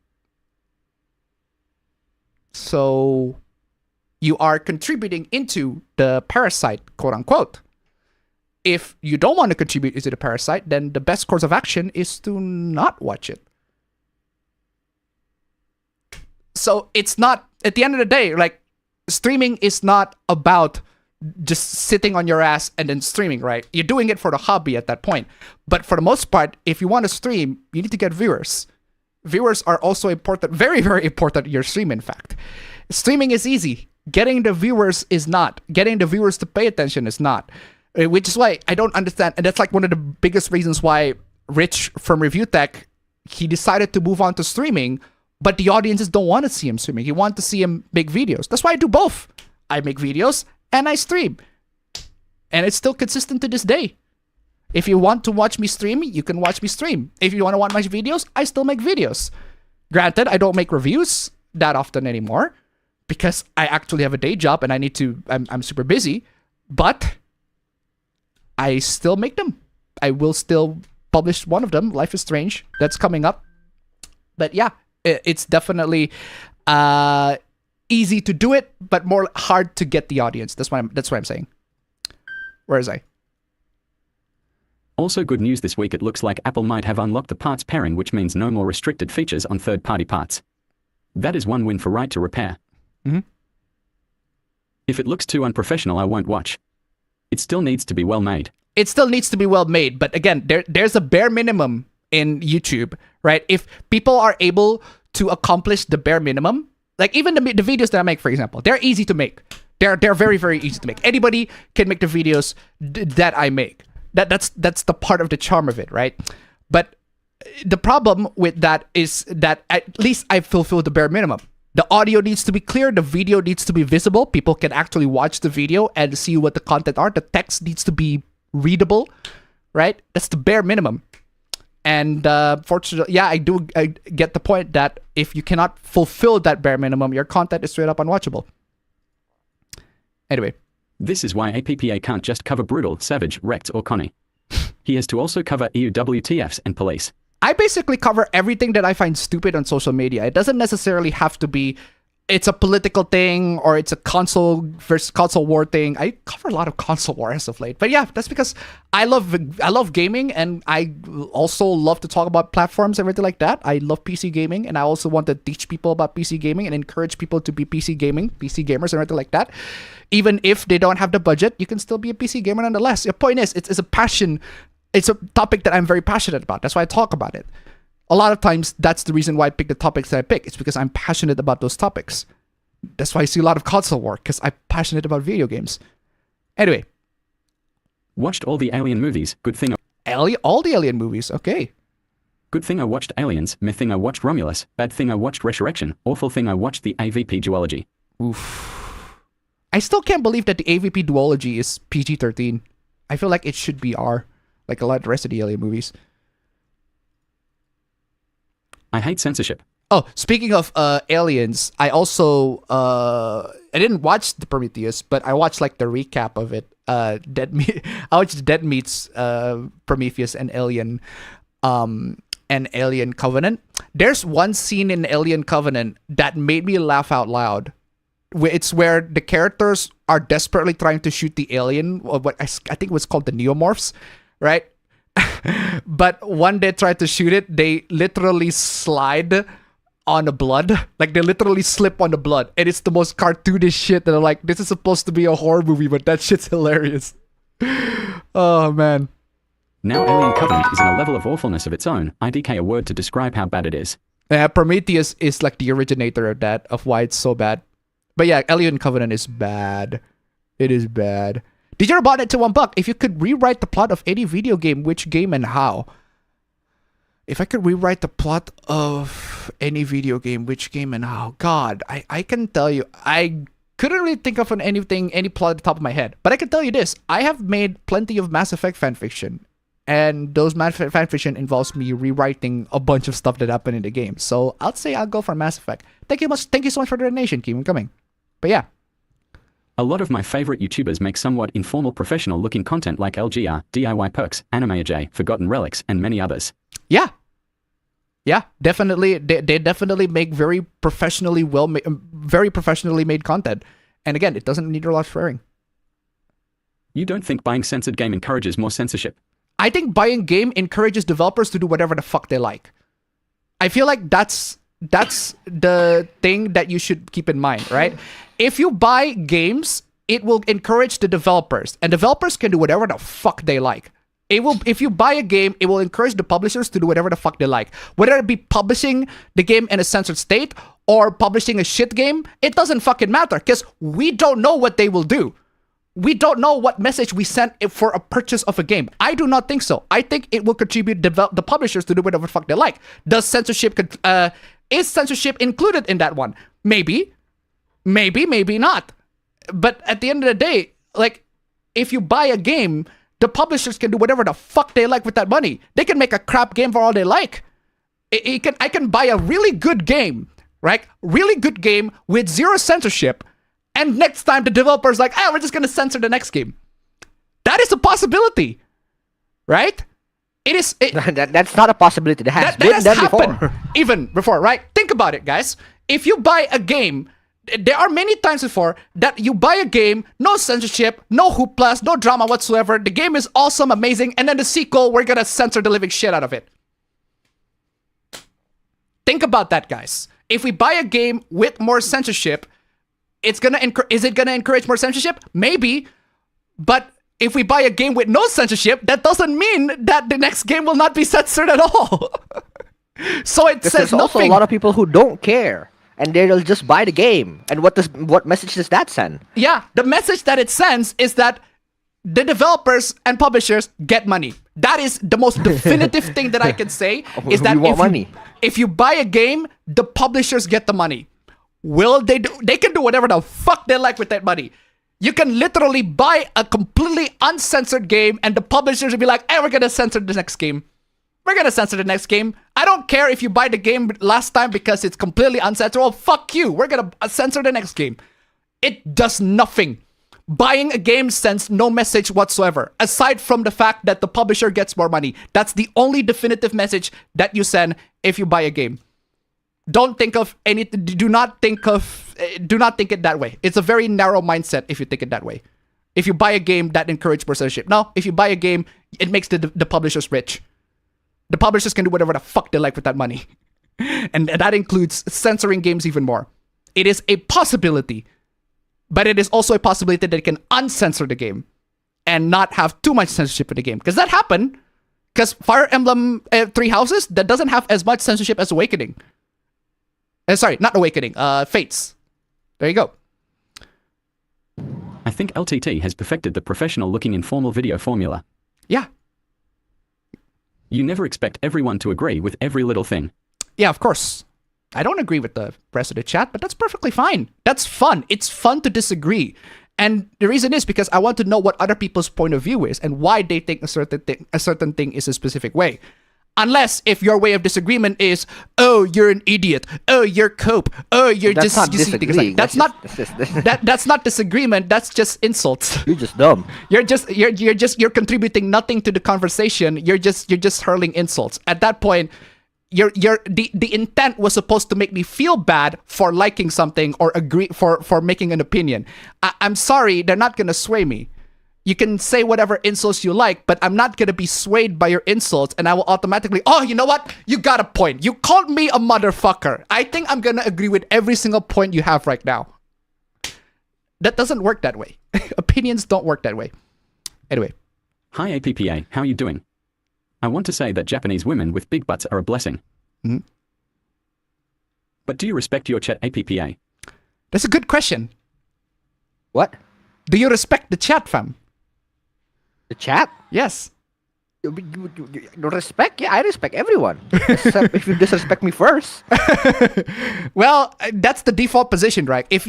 Speaker 1: So you are contributing into the parasite, quote unquote. If you don't want to contribute into the parasite, then the best course of action is to not watch it. So it's not, at the end of the day, like, streaming is not about just sitting on your ass and then streaming, right? You're doing it for the hobby at that point. But for the most part, if you want to stream, you need to get viewers. Viewers are also important, very, very important in your stream, in fact. Streaming is easy. Getting the viewers is not. Getting the viewers to pay attention is not. Which is why I don't understand. And that's like one of the biggest reasons why Rich from ReviewTech, he decided to move on to streaming, but the audiences don't want to see him streaming. He want to see him make videos. That's why I do both. I make videos and I stream. And it's still consistent to this day. If you want to watch me stream, you can watch me stream. If you want to watch my videos, I still make videos. Granted, I don't make reviews that often anymore because I actually have a day job and I'm super busy, but I still make them. I will still publish one of them, Life is Strange, that's coming up. But yeah, it's definitely easy to do it, but more hard to get the audience. That's what I'm saying. Where is I?
Speaker 2: Also good news this week, it looks like Apple might have unlocked the parts pairing, which means no more restricted features on third-party parts. That is one win for right to repair.
Speaker 1: Mm-hmm.
Speaker 2: If it looks too unprofessional, I won't watch. It still needs to be well made.
Speaker 1: It still needs to be well made, but again, there's a bare minimum in YouTube, right? If people are able to accomplish the bare minimum, like even the videos that I make, for example, they're easy to make. They're very, very easy to make. Anybody can make the videos that I make. That's the part of the charm of it, right? But the problem with that is that at least I fulfill the bare minimum. The audio needs to be clear. The video needs to be visible. People can actually watch the video and see what the content are. The text needs to be readable, right? That's the bare minimum. And fortunately, yeah, I get the point that if you cannot fulfill that bare minimum, your content is straight up unwatchable. Anyway.
Speaker 2: This is why APPA can't just cover brutal, savage, wrecked, or Connie. He has to also cover EU WTFs and police.
Speaker 1: I basically cover everything that I find stupid on social media. It doesn't necessarily have to be it's a political thing or it's a console versus console war thing. I cover a lot of console war as of late. But yeah, that's because I love gaming and I also love to talk about platforms and everything like that. I love PC gaming and I also want to teach people about PC gaming and encourage people to be PC gamers and everything like that. Even if they don't have the budget, you can still be a PC gamer nonetheless. The point is, it's a passion. It's a topic that I'm very passionate about. That's why I talk about it. A lot of times, that's the reason why I pick the topics that I pick. It's because I'm passionate about those topics. That's why I see a lot of console war, because I'm passionate about video games. Anyway.
Speaker 2: Watched all the Alien movies. Good thing.
Speaker 1: All the Alien movies. Okay.
Speaker 2: Good thing I watched Aliens. Myth thing I watched Romulus. Bad thing I watched Resurrection. Awful thing I watched the AVP duology.
Speaker 1: Oof. I still can't believe that the AVP duology is PG-13. I feel like it should be R, like a lot of the rest of the Alien movies.
Speaker 2: I hate censorship.
Speaker 1: Oh, speaking of Aliens, I also I didn't watch the Prometheus, but I watched like the recap of it. I watched Dead Meat's Prometheus and Alien Covenant. There's one scene in Alien Covenant that made me laugh out loud. It's where the characters are desperately trying to shoot the alien, or what I think was called the Neomorphs, right? But when they try to shoot it, they literally slide on the blood. Like, they literally slip on the blood. And it's the most cartoonish shit that I'm like, this is supposed to be a horror movie, but that shit's hilarious. Oh, man.
Speaker 2: Now Alien Covenant is in a level of awfulness of its own. IDK a word to describe how bad it is.
Speaker 1: Prometheus is like the originator of that, of why it's so bad. But yeah, Alien Covenant is bad. It is bad. Did you ever bought it to $1? If you could rewrite the plot of any video game, which game and how? If I could rewrite the plot of any video game, which game and how? God, I can tell you, I couldn't really think of any plot at the top of my head. But I can tell you this, I have made plenty of Mass Effect fanfiction. And those fanfiction involves me rewriting a bunch of stuff that happened in the game. So I'd say I'll go for Mass Effect. Thank you so much for the donation. Keep them coming. But yeah.
Speaker 2: A lot of my favorite YouTubers make somewhat informal professional looking content like LGR, DIY Perks, AnimeAJ, Forgotten Relics, and many others.
Speaker 1: Yeah. Yeah, definitely. They definitely make very professionally made content. And again, it doesn't need a lot of swearing.
Speaker 2: You don't think buying censored game encourages more censorship?
Speaker 1: I think buying game encourages developers to do whatever the fuck they like. I feel like that's the thing that you should keep in mind, right? If you buy games, it will encourage the developers, and developers can do whatever the fuck they like. If you buy a game, it will encourage the publishers to do whatever the fuck they like. Whether it be publishing the game in a censored state or publishing a shit game, it doesn't fucking matter, because we don't know what they will do. We don't know what message we sent for a purchase of a game. I do not think so. I think it will contribute the publishers to do whatever the fuck they like. Is censorship included in that one? Maybe, maybe not. But at the end of the day, like, if you buy a game, the publishers can do whatever the fuck they like with that money. They can make a crap game for all they like. I can buy a really good game, right? Really good game with zero censorship. And next time the developer's like, we're just going to censor the next game. That is a possibility, right?
Speaker 6: That's not a possibility. That has been done before.
Speaker 1: Even before, right? Think about it, guys. If you buy a game, there are many times before that you buy a game, no censorship, no hooplas, no drama whatsoever. The game is awesome, amazing, and then the sequel, we're going to censor the living shit out of it. Think about that, guys. If we buy a game with more censorship, is it gonna encourage more censorship? Maybe, but if we buy a game with no censorship, that doesn't mean that the next game will not be censored at all. So it says
Speaker 6: there's
Speaker 1: nothing.
Speaker 6: Also a lot of people who don't care, and they'll just buy the game. And what message does that send?
Speaker 1: Yeah, the message that it sends is that the developers and publishers get money. That is the most definitive thing that I can say. Is that if you buy a game, the publishers get the money. Will they do? They can do whatever the fuck they like with that money. You can literally buy a completely uncensored game, and the publishers will be like, we're gonna censor the next game. We're gonna censor the next game. I don't care if you buy the game last time because it's completely uncensored. Well, fuck you. We're gonna censor the next game. It does nothing. Buying a game sends no message whatsoever, aside from the fact that the publisher gets more money. That's the only definitive message that you send if you buy a game. Don't think of anything. Do not think it that way. It's a very narrow mindset if you think it that way. If you buy a game, that encourages more censorship. No, if you buy a game, it makes the publishers rich. The publishers can do whatever the fuck they like with that money. And that includes censoring games even more. It is a possibility, but it is also a possibility that they can uncensor the game and not have too much censorship in the game. Because that happened. Because Fire Emblem Three Houses, that doesn't have as much censorship as Awakening. Sorry, not Awakening. Fates. There you go.
Speaker 2: I think LTT has perfected the professional-looking informal video formula.
Speaker 1: Yeah.
Speaker 2: You never expect everyone to agree with every little thing.
Speaker 1: Yeah, of course. I don't agree with the rest of the chat, but that's perfectly fine. That's fun. It's fun to disagree. And the reason is because I want to know what other people's point of view is and why they think a certain thing is a specific way. Unless if your way of disagreement is, oh, you're an idiot. Oh, you're cope. Oh, you're
Speaker 6: that's
Speaker 1: just
Speaker 6: not disagreeing.
Speaker 1: That's not disagreement. That's just insults.
Speaker 6: You're just dumb.
Speaker 1: You're contributing nothing to the conversation. You're just hurling insults. At that point, the intent was supposed to make me feel bad for liking something or agree for making an opinion. I'm sorry, they're not gonna sway me. You can say whatever insults you like, but I'm not going to be swayed by your insults, and I will automatically, oh, you know what? You got a point. You called me a motherfucker. I think I'm going to agree with every single point you have right now. That doesn't work that way. Opinions don't work that way. Anyway.
Speaker 2: Hi APPA, how you doing? I want to say that Japanese women with big butts are a blessing.
Speaker 1: Mm-hmm.
Speaker 2: But do you respect your chat APPA?
Speaker 1: That's a good question.
Speaker 6: What?
Speaker 1: Do you respect the chat, fam?
Speaker 6: The chat?
Speaker 1: Yes.
Speaker 6: Respect? Yeah, I respect everyone. Except if you disrespect me first.
Speaker 1: Well, that's the default position, right? That's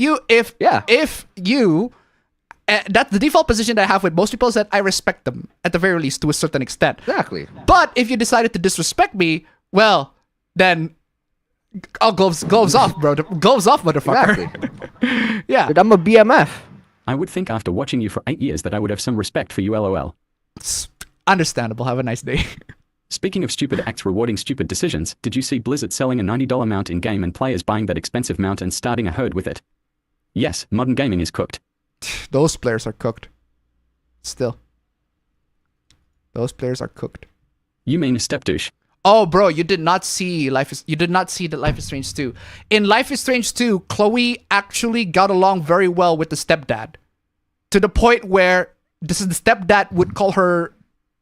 Speaker 1: the default position that I have with most people is that I respect them, at the very least, to a certain extent.
Speaker 6: Exactly.
Speaker 1: But if you decided to disrespect me, well, then Oh, gloves off, bro. Gloves off, motherfucker.
Speaker 6: Exactly.
Speaker 1: Yeah.
Speaker 6: Dude, I'm a BMF.
Speaker 2: I would think after watching you for 8 years that I would have some respect for you, lol.
Speaker 1: It's understandable. Have a nice day.
Speaker 2: Speaking of stupid acts rewarding stupid decisions, did you see Blizzard selling a $90 mount in game and players buying that expensive mount and starting a herd with it? Yes, modern gaming is cooked.
Speaker 1: Those players are cooked. Still. Those players are cooked.
Speaker 2: You mean a step douche?
Speaker 1: Oh, bro, you did not see that Life is Strange 2. In Life is Strange 2, Chloe actually got along very well with the stepdad. To the point where the stepdad would call her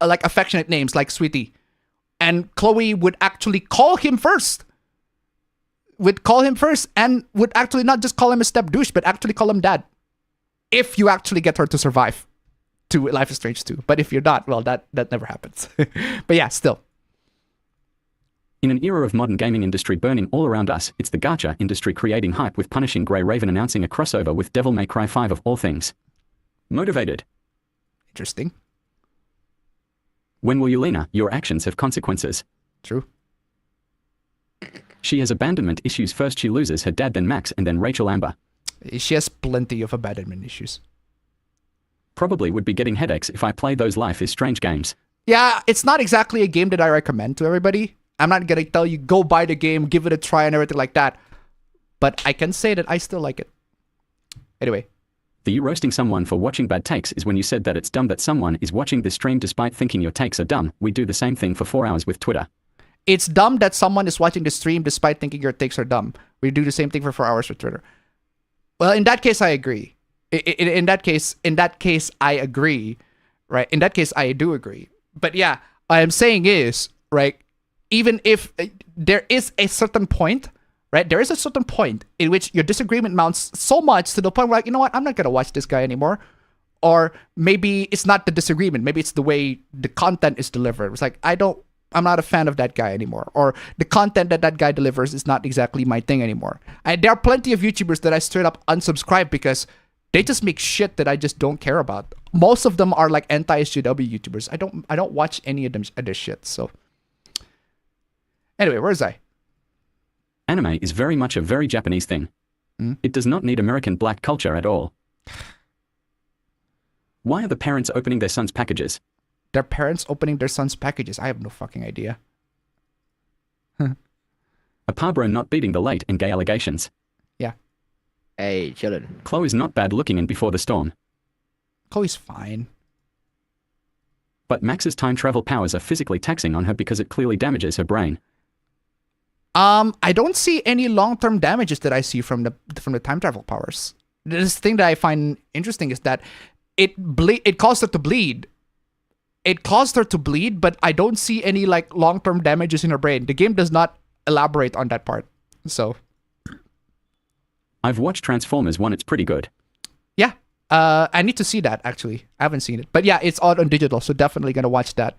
Speaker 1: like affectionate names like sweetie. And Chloe would actually call him first. And would actually not just call him a step douche, but actually call him dad. If you actually get her to survive to Life is Strange 2. But if you're not, well, that never happens. But yeah, still.
Speaker 2: In an era of modern gaming industry burning all around us, it's the gacha industry creating hype with Punishing Grey Raven announcing a crossover with Devil May Cry 5 of all things. Motivated.
Speaker 1: Interesting.
Speaker 2: When will you, Lena? Your actions have consequences.
Speaker 1: True.
Speaker 2: She has abandonment issues. First she loses her dad, then Max, and then Rachel Amber.
Speaker 1: She has plenty of abandonment issues.
Speaker 2: Probably would be getting headaches if I play those Life is Strange games.
Speaker 1: Yeah, it's not exactly a game that I recommend to everybody. I'm not gonna tell you go buy the game, give it a try and everything like that. But I can say that I still like it. Anyway.
Speaker 2: The you roasting someone for watching bad takes is when you said that it's dumb that someone is watching this stream despite thinking your takes are dumb. We do the same thing for 4 hours with Twitter.
Speaker 1: It's dumb that someone is watching the stream despite thinking your takes are dumb. We do the same thing for 4 hours with Twitter. Well, in that case, I agree. In that case, I agree. Right? In that case, I do agree. But yeah, what I'm saying is, right, even if there is a certain point, right, there is a certain point in which your disagreement mounts so much to the point where, like, you know what, I'm not going to watch this guy anymore. Or maybe it's not the disagreement. Maybe it's the way the content is delivered. It's like, I'm not a fan of that guy anymore. Or the content that guy delivers is not exactly my thing anymore. There are plenty of YouTubers that I straight up unsubscribe because they just make shit that I just don't care about. Most of them are like anti-SJW YouTubers. I don't watch any of them of this shit. So anyway, where is I?
Speaker 2: Anime is very much a very Japanese thing. It does not need American black culture at all. Why are the parents opening their sons' packages?
Speaker 1: Their parents opening their sons' packages? I have no fucking idea.
Speaker 2: A Pabro not beating the late and gay allegations.
Speaker 1: Yeah.
Speaker 6: Hey, chillin'.
Speaker 2: Chloe's not bad looking in Before the Storm.
Speaker 1: Chloe's fine.
Speaker 2: But Max's time travel powers are physically taxing on her because it clearly damages her brain.
Speaker 1: I don't see any long-term damages that I see from the time travel powers. This thing that I find interesting is that it caused her to bleed. It caused her to bleed, but I don't see any like long-term damages in her brain. The game does not elaborate on that part. So
Speaker 2: I've watched Transformers 1, it's pretty good.
Speaker 1: Yeah. I need to see that actually. I haven't seen it. But yeah, it's out on digital, so definitely gonna watch that.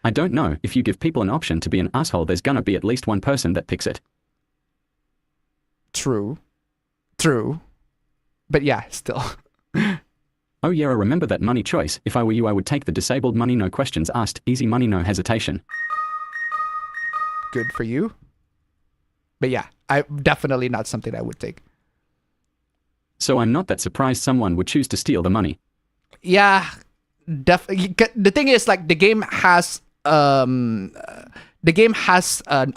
Speaker 2: I don't know, if you give people an option to be an asshole, there's gonna be at least one person that picks it.
Speaker 1: True. But yeah, still.
Speaker 2: Oh yeah, I remember that money choice. If I were you, I would take the disabled money, no questions asked, easy money, no hesitation.
Speaker 1: Good for you. But yeah, definitely not something I would take.
Speaker 2: So I'm not that surprised someone would choose to steal the money.
Speaker 1: Yeah, the thing is, like, the game has an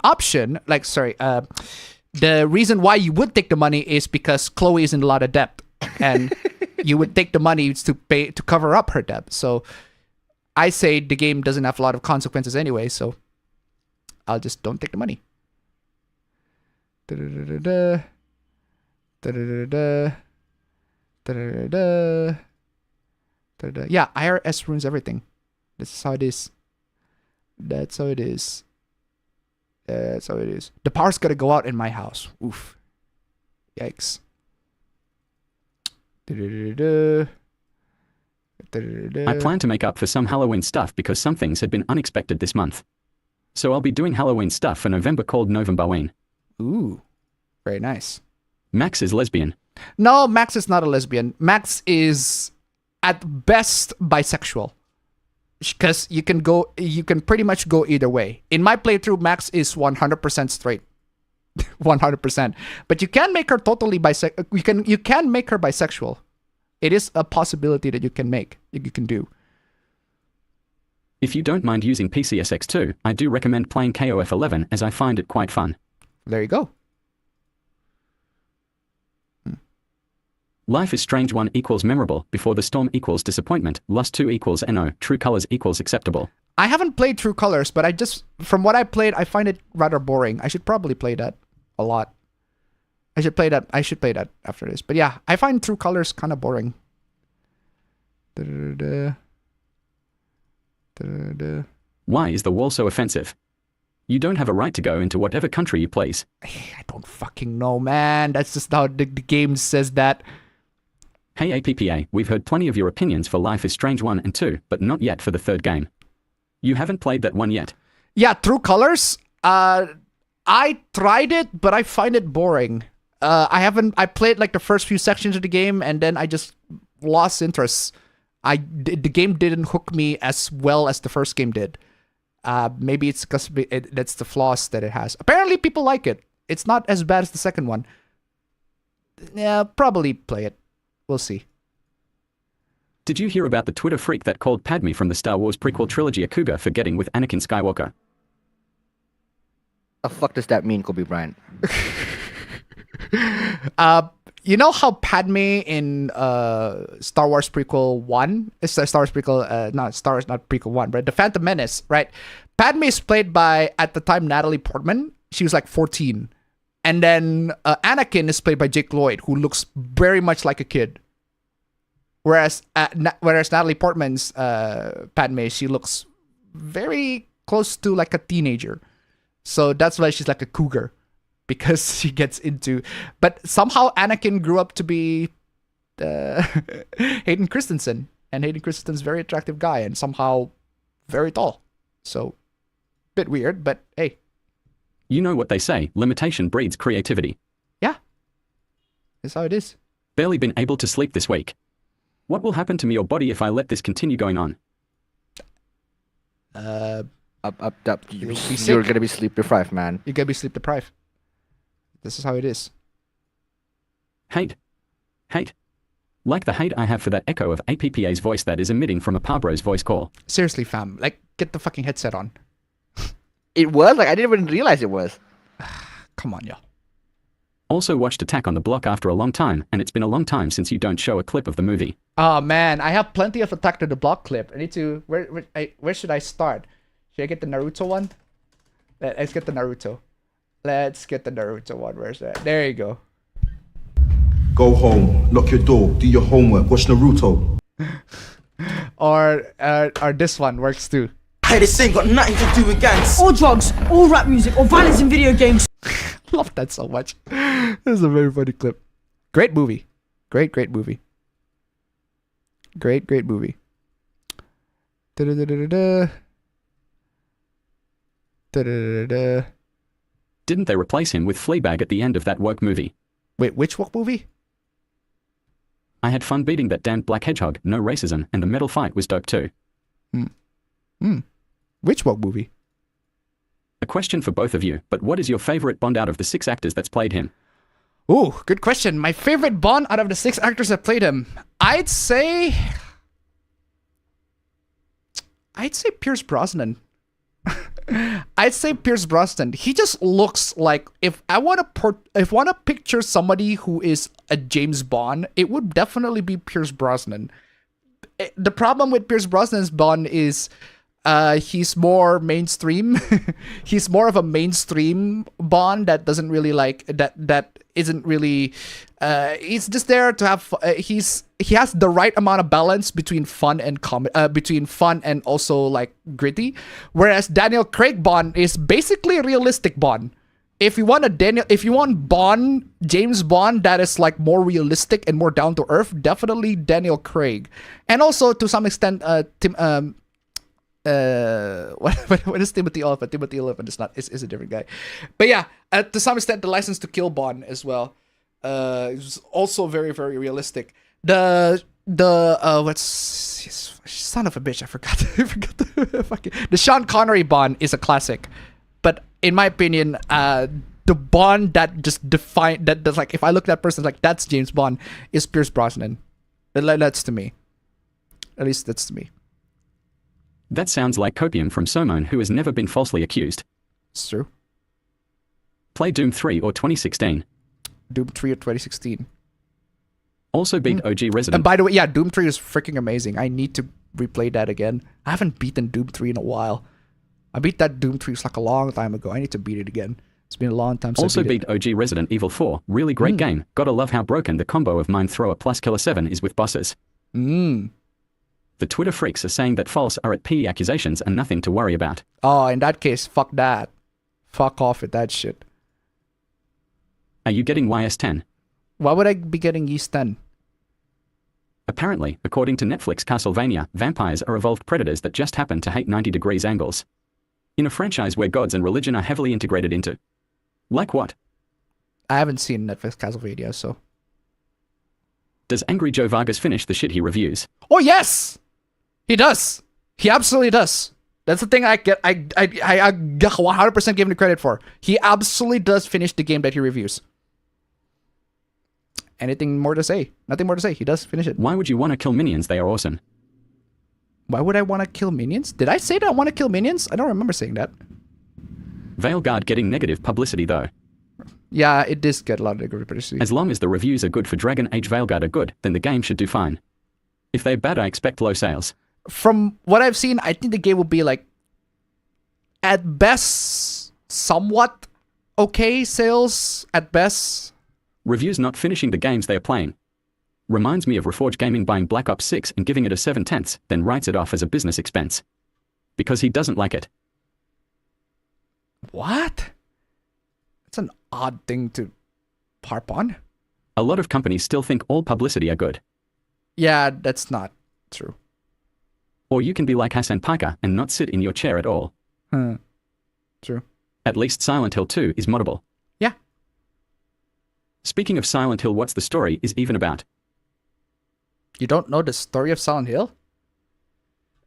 Speaker 1: option. Like, the reason why you would take the money is because Chloe is in a lot of debt, and you would take the money to cover up her debt. So I say the game doesn't have a lot of consequences anyway, so I'll just don't take the money. Yeah, IRS ruins everything. That's how it is. That's how it is. The power's gotta go out in my house. Oof. Yikes.
Speaker 2: I plan to make up for some Halloween stuff because some things had been unexpected this month. So I'll be doing Halloween stuff for November called Novembaween.
Speaker 1: Ooh. Very nice.
Speaker 2: Max is lesbian.
Speaker 1: No, Max is not a lesbian. Max is at best bisexual. Because you can pretty much go either way. In my playthrough, Max is 100% straight. 100%. But you can make her totally bisexual. You can make her bisexual. It is a possibility that you can do.
Speaker 2: If you don't mind using PCSX2, I do recommend playing KOF 11 as I find it quite fun.
Speaker 1: There you go.
Speaker 2: Life is Strange 1 equals memorable, Before the Storm equals disappointment, Lust 2 equals NO, True Colors equals acceptable.
Speaker 1: I haven't played True Colors, but from what I played, I find it rather boring. I should probably play that a lot. I should play that after this. But yeah, I find True Colors kind of boring.
Speaker 2: Why is the wall so offensive? You don't have a right to go into whatever country you please.
Speaker 1: I don't fucking know, man. That's just how the game says that.
Speaker 2: Hey APPA, we've heard plenty of your opinions for Life is Strange 1 and 2, but not yet for the third game. You haven't played that one yet.
Speaker 1: Yeah, True Colors. I tried it, but I find it boring. I played like the first few sections of the game, and then I just lost interest. The game didn't hook me as well as the first game did. Maybe it's because that's the flaws that it has. Apparently, people like it. It's not as bad as the second one. Yeah, probably play it. We'll see.
Speaker 2: Did you hear about the Twitter freak that called Padme from the Star Wars prequel trilogy a cougar for getting with Anakin Skywalker?
Speaker 6: The fuck does that mean, Kobe Bryant?
Speaker 1: You know how Padme in Star Wars prequel 1 is Star Wars prequel not prequel 1, but The Phantom Menace, right? Padme is played by, at the time, Natalie Portman. She was like 14. And then Anakin is played by Jake Lloyd, who looks very much like a kid. Whereas Natalie Portman's Padme, she looks very close to like a teenager. So that's why she's like a cougar. Because she gets into... But somehow Anakin grew up to be Hayden Christensen. And Hayden Christensen's a very attractive guy and somehow very tall. So, bit weird, but hey.
Speaker 2: You know what they say, limitation breeds creativity.
Speaker 1: Yeah. That's how it is.
Speaker 2: Barely been able to sleep this week. What will happen to me or body if I let this continue going on?
Speaker 6: You're gonna be sleep deprived, man.
Speaker 1: You're gonna be sleep deprived. This is how it is.
Speaker 2: Hate. Like the hate I have for that echo of APPA's voice that is emitting from a Pabro's voice call.
Speaker 1: Seriously, fam. Like, get the fucking headset on.
Speaker 6: It was? Like, I didn't even realize it was.
Speaker 1: Come on, yo.
Speaker 2: Also watched Attack on the Block after a long time, and it's been a long time since you don't show a clip of the movie.
Speaker 1: Oh, man. I have plenty of Attack on the Block clip. I need to... Where should I start? Should I get the Naruto one? Let's get the Naruto. Let's get the Naruto one. Where's that? There you go.
Speaker 10: Go home, lock your door, do your homework, watch Naruto.
Speaker 1: or this one works too.
Speaker 11: Hey, this ain't got nothing to do with gangs.
Speaker 4: Or drugs, or rap music, or violence in video games.
Speaker 1: Love that so much. This is a very funny clip. Great movie. Great movie. Great movie. Da-da-da-da-da. Da-da-da-da-da.
Speaker 2: Didn't they replace him with Fleabag at the end of that woke movie?
Speaker 1: Wait, which woke movie?
Speaker 2: I had fun beating that damned black hedgehog, no racism, and the metal fight was dope too.
Speaker 1: Which woke movie?
Speaker 2: A question for both of you, but what is your favorite Bond out of the 6 actors that's played him?
Speaker 1: Ooh, good question. My favorite Bond out of the 6 actors that played him, I'd say Pierce Brosnan. I'd say Pierce Brosnan. He just looks like, if I want to picture somebody who is a James Bond, it would definitely be Pierce Brosnan. The problem with Pierce Brosnan's Bond is he's more mainstream. He's more of a mainstream Bond that doesn't really that isn't really he's just there to have he has the right amount of balance between fun and between fun and also like gritty, whereas Daniel Craig Bond is basically a realistic Bond. If you want James Bond that is like more realistic and more down to earth, definitely Daniel Craig. And also to some extent what is Timothy Olyphant? Timothy Olyphant is a different guy. But yeah, to some extent the License to Kill Bond as well. It's also very, very realistic. The son of a bitch, I forgot the Sean Connery Bond is a classic. But in my opinion, the Bond that just define that's like, if I look at that person like that's James Bond, is Pierce Brosnan. That's to me. At least that's to me.
Speaker 2: That sounds like copium from someone who has never been falsely accused.
Speaker 1: It's true.
Speaker 2: Play Doom 3 or 2016.
Speaker 1: Doom 3 or 2016.
Speaker 2: Also beat OG Resident.
Speaker 1: And by the way, yeah, Doom 3 is freaking amazing. I need to replay that again. I haven't beaten Doom 3 in a while. I beat that Doom 3 like a long time ago. I need to beat it again. It's been a long time since
Speaker 2: Also
Speaker 1: I beat
Speaker 2: beat OG Resident Evil 4. Really great game. Gotta love how broken the combo of Mind Thrower plus Killer 7 is with bosses.
Speaker 1: it.
Speaker 2: The Twitter freaks are saying that false RP accusations are nothing to worry about.
Speaker 1: Oh, in that case, fuck that. Fuck off with that shit.
Speaker 2: Are you getting YS10?
Speaker 1: Why would I be getting Yeast 10?
Speaker 2: Apparently, according to Netflix Castlevania, vampires are evolved predators that just happen to hate 90 degrees angles. In a franchise where gods and religion are heavily integrated into. Like what?
Speaker 1: I haven't seen Netflix Castlevania, so.
Speaker 2: Does Angry Joe Vargas finish the shit he reviews?
Speaker 1: Oh yes, he does. He absolutely does. That's the thing I 100% give him the credit for. He absolutely does finish the game that he reviews. Anything more to say? Nothing more to say. He does finish it.
Speaker 2: Why would you want to kill minions? They are awesome.
Speaker 1: Why would I want to kill minions? Did I say that I want to kill minions? I don't remember saying that.
Speaker 2: Veilguard getting negative publicity though.
Speaker 1: Yeah, it does get a lot of negative publicity.
Speaker 2: As long as the reviews are good for Dragon Age Veilguard are good, then the game should do fine. If they're bad, I expect low sales.
Speaker 1: From what I've seen, I think the game will be like, at best, somewhat okay sales. At best.
Speaker 2: Reviews not finishing the games they are playing. Reminds me of Reforge Gaming buying Black Ops 6 and giving it a 7/10, then writes it off as a business expense. Because he doesn't like it.
Speaker 1: What? That's an odd thing to harp on.
Speaker 2: A lot of companies still think all publicity are good.
Speaker 1: Yeah, that's not true.
Speaker 2: Or you can be like Hassan Piker and not sit in your chair at all.
Speaker 1: True.
Speaker 2: At least Silent Hill 2 is moddable.
Speaker 1: Yeah.
Speaker 2: Speaking of Silent Hill, what's the story is even about?
Speaker 1: You don't know the story of Silent Hill?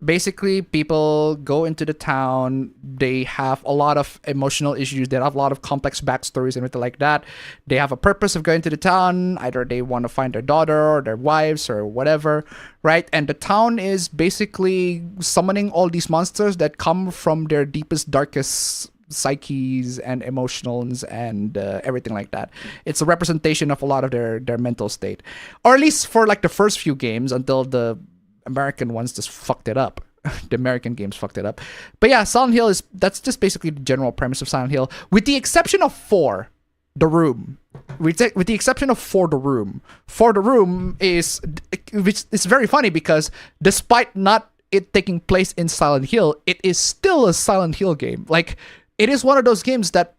Speaker 1: Basically, people go into the town. They have a lot of emotional issues. They have a lot of complex backstories and everything like that. They have a purpose of going to the town. Either they want to find their daughter or their wives or whatever, right? And the town is basically summoning all these monsters that come from their deepest, darkest psyches and emotions and everything like that. It's a representation of a lot of their mental state. Or at least for like the first few games until the American ones just fucked it up. The American games fucked it up. But yeah, Silent Hill that's just basically the general premise of Silent Hill, with the exception of 4, The Room. With the exception of 4, The Room. 4, The Room is, which is very funny because despite not it taking place in Silent Hill, it is still a Silent Hill game. Like, it is one of those games that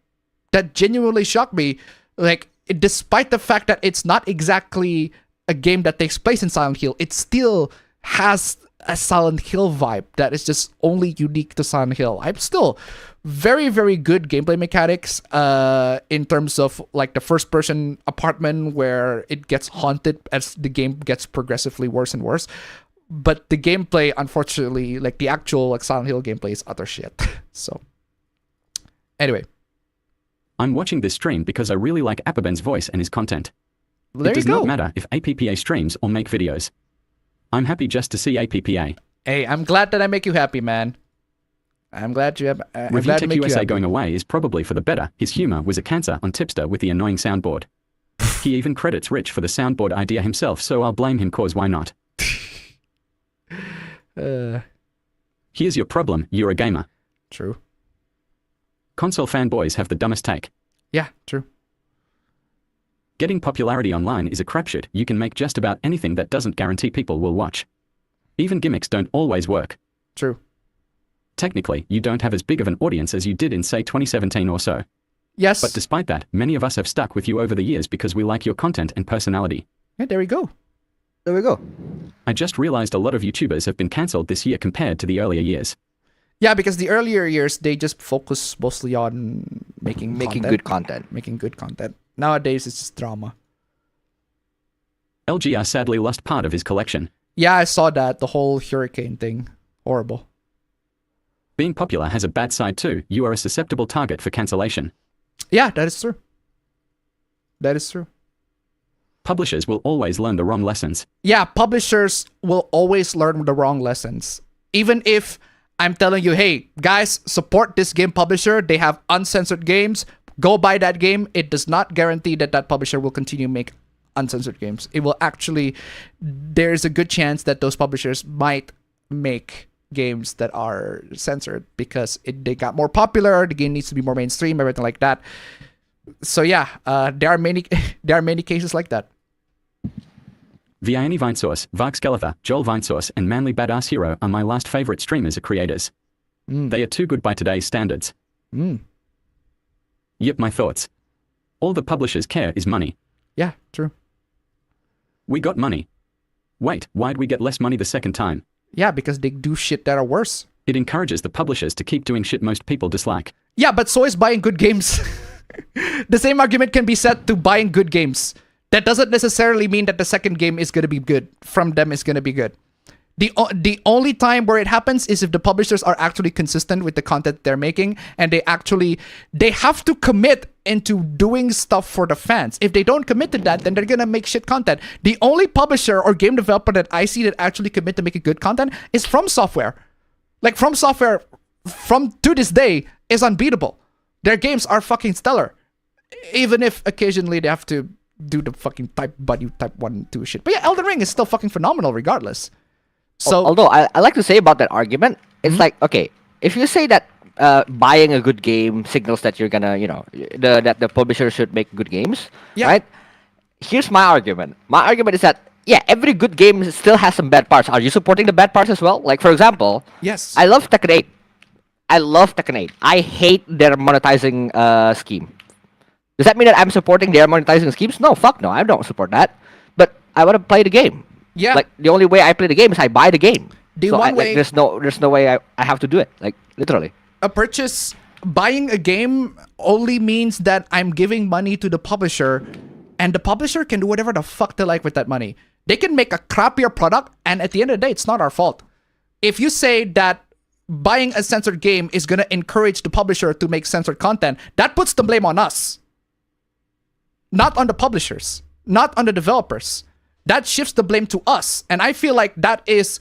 Speaker 1: genuinely shocked me. Like, despite the fact that it's not exactly a game that takes place in Silent Hill, it still has a Silent Hill vibe that is just only unique to Silent Hill. I'm still very, very good gameplay mechanics in terms of like the first person apartment where it gets haunted as the game gets progressively worse and worse. But the gameplay, unfortunately, like the actual like Silent Hill gameplay is utter shit. So anyway.
Speaker 2: I'm watching this stream because I really like APB's voice and his content.
Speaker 1: There
Speaker 2: it does
Speaker 1: you go.
Speaker 2: not matter if APPA streams or make videos. I'm happy just to see APPA.
Speaker 1: Hey, I'm glad that I make you happy, man. I'm glad you have. I'm glad to make you
Speaker 2: ReviewTechUSA
Speaker 1: happy.
Speaker 2: going away is probably for the better. His humor was a cancer on Tipster with the annoying soundboard. He even credits Rich for the soundboard idea himself, so I'll blame him cause why not? Here's your problem, you're a gamer.
Speaker 1: True.
Speaker 2: Console fanboys have the dumbest take.
Speaker 1: Yeah, true.
Speaker 2: Getting popularity online is a crapshoot. You can make just about anything that doesn't guarantee people will watch. Even gimmicks don't always work.
Speaker 1: True.
Speaker 2: Technically, you don't have as big of an audience as you did in, say, 2017 or so.
Speaker 1: Yes.
Speaker 2: But despite that, many of us have stuck with you over the years because we like your content and personality.
Speaker 1: Yeah, there we go.
Speaker 6: There we go.
Speaker 2: I just realized a lot of YouTubers have been cancelled this year compared to the earlier years.
Speaker 1: Yeah, because the earlier years, they just focus mostly on making
Speaker 6: good content.
Speaker 1: Making good content. Nowadays, it's just drama.
Speaker 2: LGR sadly lost part of his collection.
Speaker 1: Yeah, I saw that. The whole hurricane thing. Horrible.
Speaker 2: Being popular has a bad side too. You are a susceptible target for cancellation.
Speaker 1: Yeah, that is true. That is true.
Speaker 2: Publishers will always learn the wrong lessons.
Speaker 1: Yeah, publishers will always learn the wrong lessons. Even if I'm telling you, hey, guys, support this game publisher. They have uncensored games. Go buy that game. It does not guarantee that that publisher will continue to make uncensored games. It will actually, there's a good chance that those publishers might make games that are censored because they got more popular. The game needs to be more mainstream, everything like that. So yeah, there are many cases like that.
Speaker 2: Vianney Vinesource, Varg Skelether, Joel Vinesource, and Manly Badass Hero are my last favorite streamers or creators. They are too good by today's standards. Yep, my thoughts. All the publishers care is money.
Speaker 1: Yeah, true.
Speaker 2: We got money. Wait, why'd we get less money the second time?
Speaker 1: Yeah, because they do shit that are worse.
Speaker 2: It encourages the publishers to keep doing shit most people dislike.
Speaker 1: Yeah, but so is buying good games. The same argument can be said to buying good games. That doesn't necessarily mean that the second game is going to be good. From them is going to be good. The only time where it happens is if the publishers are actually consistent with the content they're making and they have to commit into doing stuff for the fans. If they don't commit to that, then they're going to make shit content. The only publisher or game developer that I see that actually commit to making good content is From Software. Like From Software, to this day, is unbeatable. Their games are fucking stellar. Even if occasionally they have to do the fucking type 1 and 2 shit. But yeah, Elden Ring is still fucking phenomenal regardless. So,
Speaker 6: although I like to say about that argument, it's like, okay, if you say that buying a good game signals that you're gonna, that the publisher should make good games, right? Here's my argument. My argument is that, yeah, every good game still has some bad parts. Are you supporting the bad parts as well? Like, for example,
Speaker 1: yes,
Speaker 6: I love Tekken 8. I hate their monetizing scheme. Does that mean that I'm supporting their monetizing schemes? No, fuck no, I don't support that. But I want to play the game.
Speaker 1: Yeah.
Speaker 6: Like, the only way I play the game is I buy the game.
Speaker 1: Way,
Speaker 6: there's no way I have to do it. Like, literally.
Speaker 1: Buying a game only means that I'm giving money to the publisher, and the publisher can do whatever the fuck they like with that money. They can make a crappier product, and at the end of the day, it's not our fault. If you say that buying a censored game is going to encourage the publisher to make censored content, that puts the blame on us. Not on the publishers. Not on the developers. That shifts the blame to us. And I feel like that is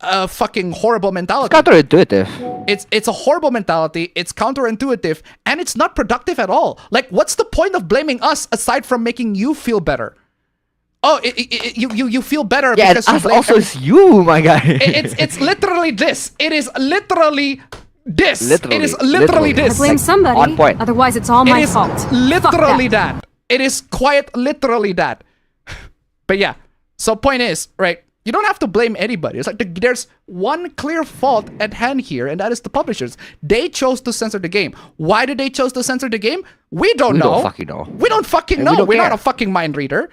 Speaker 1: a fucking horrible mentality.
Speaker 6: It's counterintuitive.
Speaker 1: It's a horrible mentality. It's counterintuitive. And it's not productive at all. Like, what's the point of blaming us aside from making you feel better? Oh, you feel better because
Speaker 6: us also is you, my guy.
Speaker 1: It's literally this. It is literally this. It is literally this.
Speaker 12: I blame somebody.
Speaker 6: On point.
Speaker 12: Otherwise, it's all my fault.
Speaker 1: It is literally that. It is quite literally that. But yeah, so point is, right, you don't have to blame anybody. It's like there's one clear fault at hand here, and that is the publishers. They chose to censor the game. Why did they chose to censor the game? We don't know.
Speaker 6: We don't fucking know.
Speaker 1: We don't fucking know. We're not a fucking mind reader.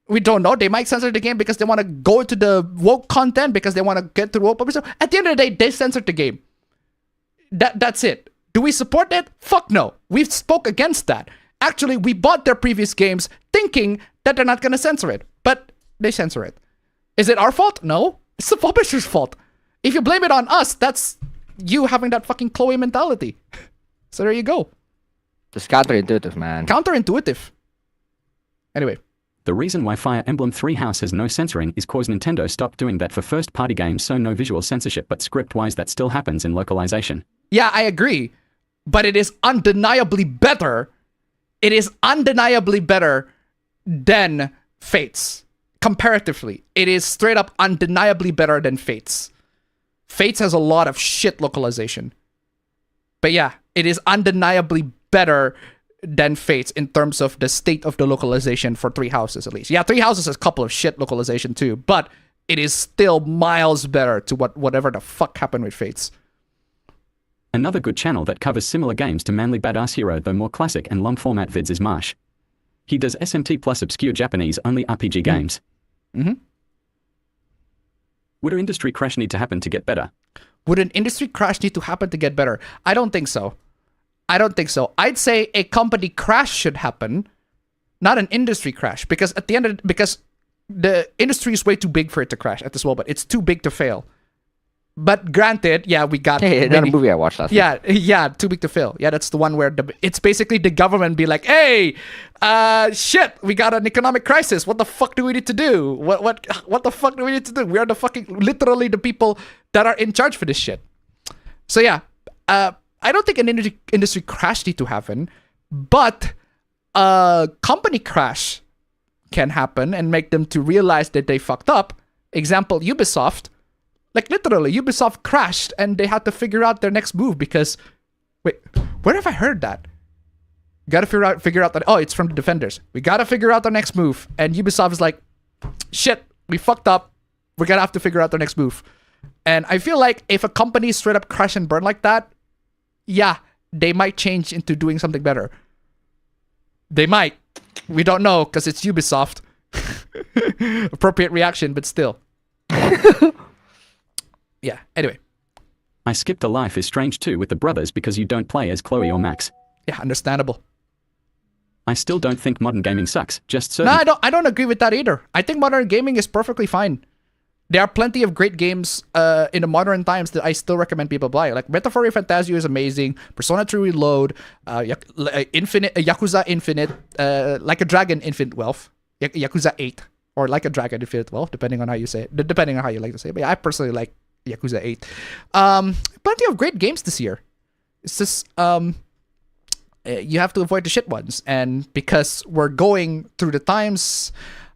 Speaker 1: We don't know. They might censor the game because they want to go to the woke content, because they want to get to the woke publisher. At the end of the day, they censored the game. That's it. Do we support it? Fuck no. We spoke against that. Actually, we bought their previous games thinking that they're not going to censor it, but they censor it. Is it our fault? No. It's the publisher's fault. If you blame it on us, that's you having that fucking Chloe mentality. So there you go.
Speaker 6: Just counterintuitive, man.
Speaker 1: Counterintuitive. Anyway.
Speaker 2: The reason why Fire Emblem 3 House has no censoring is cause Nintendo stopped doing that for first-party games, so no visual censorship, but script-wise that still happens in localization.
Speaker 1: Yeah, I agree. But it is undeniably better. It is undeniably better than Fates. Comparatively, it is straight up undeniably better than Fates. Fates has a lot of shit localization. But yeah, it is undeniably better than Fates in terms of the state of the localization for Three Houses, at least. Yeah, Three Houses has a couple of shit localization too, but it is still miles better to whatever the fuck happened with Fates.
Speaker 2: Another good channel that covers similar games to Manly Badass Hero, though more classic and long format vids, is Marsh. He does SMT plus obscure Japanese-only RPG games.
Speaker 1: Mm-hmm.
Speaker 2: Would an industry crash need to happen to get better?
Speaker 1: Would an industry crash need to happen to get better? I don't think so. I'd say a company crash should happen, not an industry crash, because at the end of because the industry is way too big for it to crash at this moment. It's too big to fail. But granted, yeah, we got
Speaker 6: Hey, another movie I watched last week.
Speaker 1: yeah, Too Big to Fail. Yeah, that's the one where it's basically the government be like, hey, shit, we got an economic crisis. What the fuck do we need to do? What the fuck do we need to do? We are the fucking literally the people that are in charge for this shit. So yeah, I don't think an industry crash need to happen, but a company crash can happen and make them to realize that they fucked up. Example, Ubisoft. Like literally, Ubisoft crashed and they had to figure out their next move because, wait, where have I heard that? Gotta figure out that, oh, it's from the Defenders. We gotta figure out the next move. And Ubisoft is like, shit, we fucked up. We're gonna have to figure out the next move. And I feel like if a company straight up crash and burn like that, yeah, they might change into doing something better. They might. We don't know because it's Ubisoft. Appropriate reaction, but still. Yeah, anyway.
Speaker 2: I skipped a Life is Strange 2 with the brothers because you don't play as Chloe or Max.
Speaker 1: Yeah, understandable.
Speaker 2: I still don't think modern gaming sucks, just certain...
Speaker 1: No, I don't agree with that either. I think modern gaming is perfectly fine. There are plenty of great games in the modern times that I still recommend people play. Like Metaphor Fantasio is amazing, Persona 3 Reload, Yakuza Infinite, Like a Dragon Infinite Wealth, Yakuza 8, or Like a Dragon Infinite Wealth, depending on how you say it, depending on how you like to say it. But yeah, I personally like Yakuza 8. Plenty of great games this year. It's just you have to avoid the shit ones, and because we're going through the times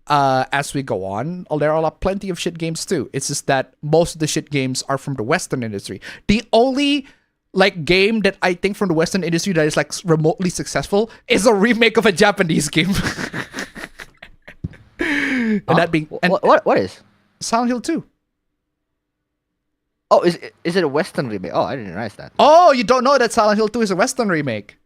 Speaker 1: as we go on, there are plenty of shit games too. It's just that most of the shit games are from the Western industry. The only like game that I think from the Western industry that is like remotely successful is a remake of a Japanese game. And that being
Speaker 6: what is
Speaker 1: Silent Hill 2.
Speaker 6: Oh, is it a Western remake? Oh, I didn't realize that.
Speaker 1: Oh, you don't know that Silent Hill 2 is a Western remake?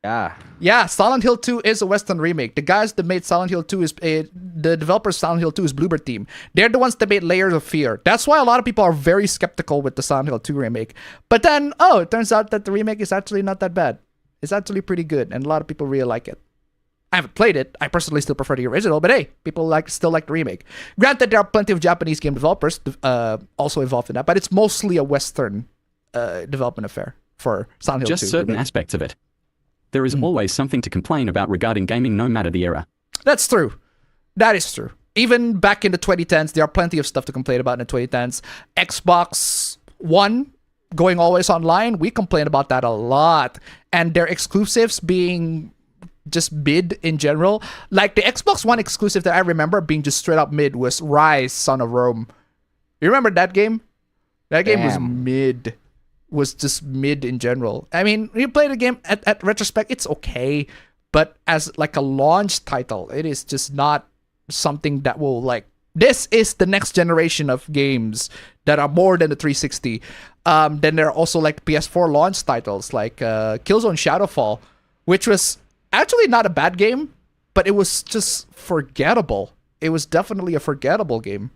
Speaker 6: Yeah.
Speaker 1: Yeah, Silent Hill 2 is a Western remake. The guys that made Silent Hill 2 is the developers of Silent Hill 2 is Bloober Team. They're the ones that made Layers of Fear. That's why a lot of people are very skeptical with the Silent Hill 2 remake. But then, oh, it turns out that the remake is actually not that bad. It's actually pretty good, and a lot of people really like it. I haven't played it. I personally still prefer the original, but hey, people still like the remake. Granted, there are plenty of Japanese game developers also involved in that, but it's mostly a Western development affair for Silent Hill 2.
Speaker 2: Just certain aspects of it. There is always something to complain about regarding gaming no matter the era.
Speaker 1: That's true. That is true. Even back in the 2010s, there are plenty of stuff to complain about in the 2010s. Xbox One going always online, we complain about that a lot. And their exclusives being just mid in general. Like the Xbox One exclusive that I remember being just straight up mid was Rise, Son of Rome. You remember that game? That game was mid. Was just mid in general. I mean, you play the game at retrospect, it's okay. But as like a launch title, it is just not something that will like... This is the next generation of games that are more than the 360. Then there are also like PS4 launch titles like Killzone Shadowfall, which was actually not a bad game, but it was just forgettable. It was definitely a forgettable game.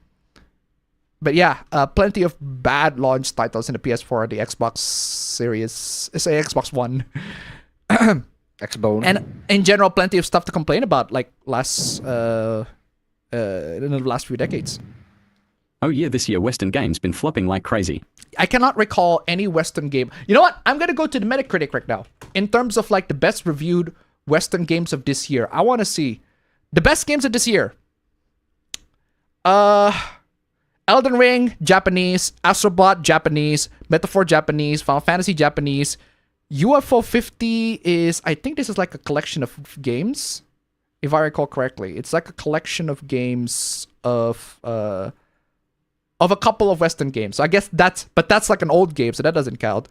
Speaker 1: But yeah, plenty of bad launch titles in the PS4 and the Xbox Series. Say Xbox One.
Speaker 6: Xbone.
Speaker 1: And in general, plenty of stuff to complain about, like in the last few decades.
Speaker 2: Oh yeah, this year Western games been flopping like crazy.
Speaker 1: I cannot recall any Western game. You know what? I'm gonna go to the Metacritic right now. In terms of like the best reviewed Western games of this year, I want to see the best games of this year. Elden Ring, Japanese. Astrobot, Japanese. Metaphor, Japanese. Final Fantasy, Japanese. UFO 50 is... I think this is like a collection of games, if I recall correctly. It's like a collection of games of a couple of Western games. So I guess that's... But that's like an old game, so that doesn't count.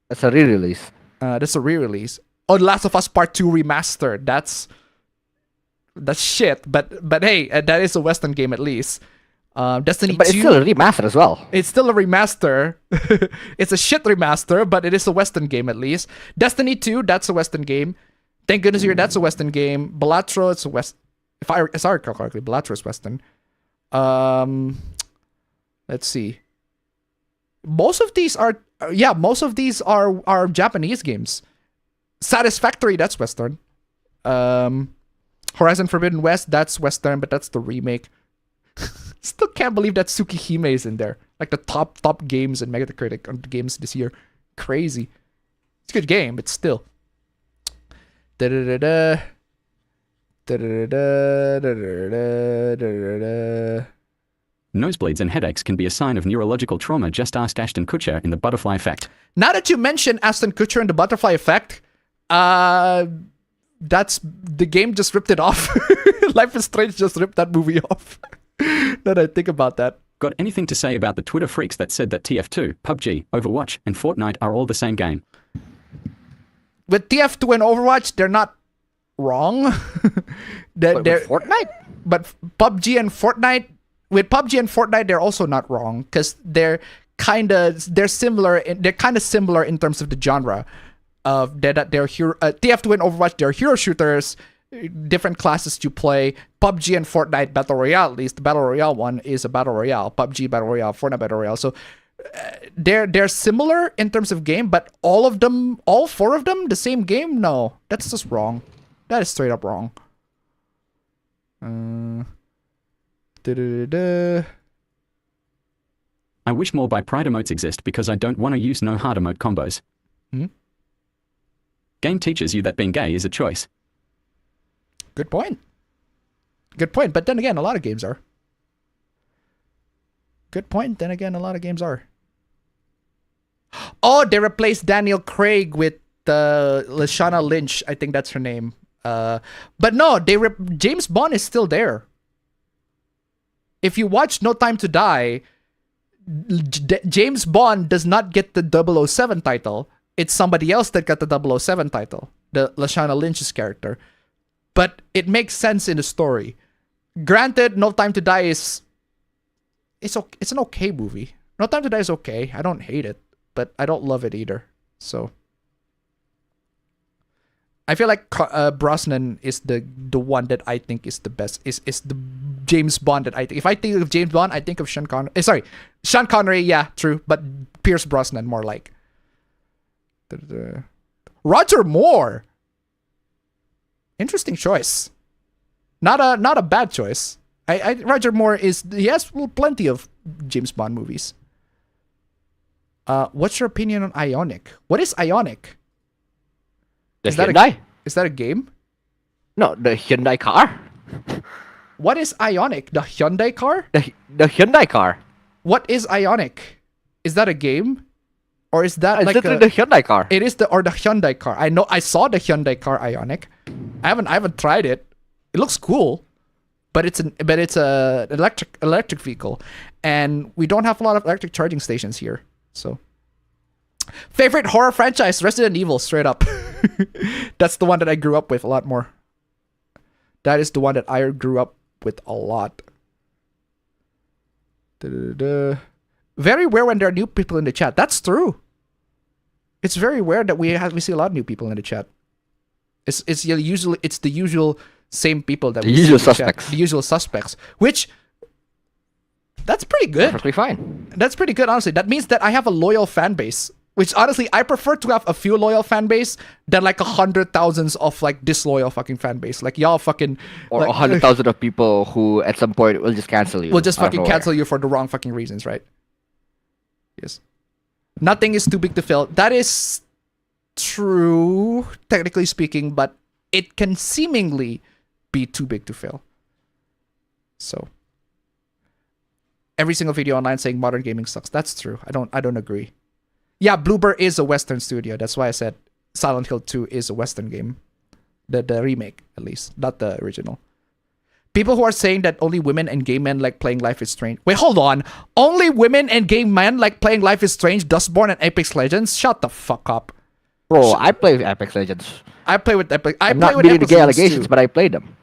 Speaker 6: That's a re-release.
Speaker 1: That's a re-release. Oh, The Last of Us Part 2 Remastered. That's shit. But hey, that is a Western game at least. Destiny 2.
Speaker 6: But it's still a remaster as well.
Speaker 1: It's still a remaster. It's a shit remaster, but it is a Western game at least. Destiny 2, that's a Western game. Thank goodness here, that's a Western game. Balatro, it's a West. If I recall correctly, Balatro is Western. Let's see. Most of these are Japanese games. Satisfactory, that's Western. Horizon Forbidden West, that's Western, but that's the remake. Still can't believe that Tsukihime is in there. Like the top games in Metacritic on the games this year. Crazy. It's a good game, but still. Da-da-da-da. Da-da-da-da. Da-da-da-da.
Speaker 2: Nosebleeds and headaches can be a sign of neurological trauma. Just ask Ashton Kutcher in The Butterfly Effect.
Speaker 1: Now that you mention Ashton Kutcher and The Butterfly Effect, that's the game just ripped it off. Life is Strange just ripped that movie off. Now that I think about that.
Speaker 2: Got anything to say about the Twitter freaks that said that TF2, PUBG, Overwatch, and Fortnite are all the same game?
Speaker 1: With TF2 and Overwatch, they're not wrong. they're
Speaker 6: Fortnite?
Speaker 1: But PUBG and Fortnite, with PUBG and Fortnite, they're also not wrong because they're kind of similar in terms of the genre of they're hero, TF2 and Overwatch, they're hero shooters, different classes you play. PUBG and Fortnite Battle Royale, at least the Battle Royale one is a Battle Royale. PUBG Battle Royale, Fortnite Battle Royale. So they're similar in terms of game, but all four of them, the same game? No, that's just wrong. That is straight up wrong.
Speaker 2: I wish more by Pride emotes exist because I don't want to use no hard emote combos. Game teaches you that being gay is a choice.
Speaker 1: Good point. Good point. But then again, a lot of games are. Good point. Then again, a lot of games are. Oh, they replaced Daniel Craig with Lashana Lynch. I think that's her name. But no, James Bond is still there. If you watch No Time to Die, James Bond does not get the 007 title. It's somebody else that got the 007 title, the Lashana Lynch's character. But it makes sense in the story. Granted, No Time to Die it's an okay movie. No Time to Die is okay. I don't hate it, but I don't love it either. So I feel like Brosnan is the one that I think is the best. Is the James Bond that I think. If I think of James Bond, I think of Sean Connery. Sean Connery. Yeah, true. But Pierce Brosnan more like. Roger Moore. Interesting choice. Not a bad choice. Roger Moore he has plenty of James Bond movies. What's your opinion on Ionic? What is Ionic?
Speaker 6: Is that a
Speaker 1: game?
Speaker 6: No, the Hyundai car.
Speaker 1: What is Ionic? The Hyundai car?
Speaker 6: The Hyundai car.
Speaker 1: What is Ionic? Is that a game? Or is that
Speaker 6: like the Hyundai car?
Speaker 1: It is the Hyundai car. I know I saw the Hyundai car Ionic. I haven't tried it. It looks cool. But it's an electric vehicle. And we don't have a lot of electric charging stations here. So favorite horror franchise, Resident Evil, straight up. That's the one that I grew up with a lot more. That is the one that I grew up with a lot. Very rare when there are new people in the chat. That's true. It's very rare that we see a lot of new people in the chat. It's the usual same people that we see in the chat. The usual suspects. Which that's pretty good.
Speaker 6: Perfectly fine.
Speaker 1: That's pretty good, honestly. That means that I have a loyal fan base. Which honestly, I prefer to have a few loyal fan base than like 100,000s of like disloyal fucking fan base. Like y'all fucking
Speaker 6: or
Speaker 1: like,
Speaker 6: 100,000 of people who at some point will just cancel you.
Speaker 1: Will just fucking cancel you for the wrong fucking reasons, right? Yes. Nothing is too big to fail. That is true, technically speaking, but it can seemingly be too big to fail. So every single video online saying modern gaming sucks. That's true. I don't agree. Yeah, Bloober is a Western studio. That's why I said Silent Hill 2 is a Western game. The remake, at least. Not the original. People who are saying that only women and gay men like playing Life is Strange. Wait, hold on. Only women and gay men like playing Life is Strange, Dustborn, and Apex Legends? Shut the fuck up.
Speaker 6: Bro, I play with Apex Legends.
Speaker 1: I play with Epic.
Speaker 6: I'm not beating the gay allegations, but I played them.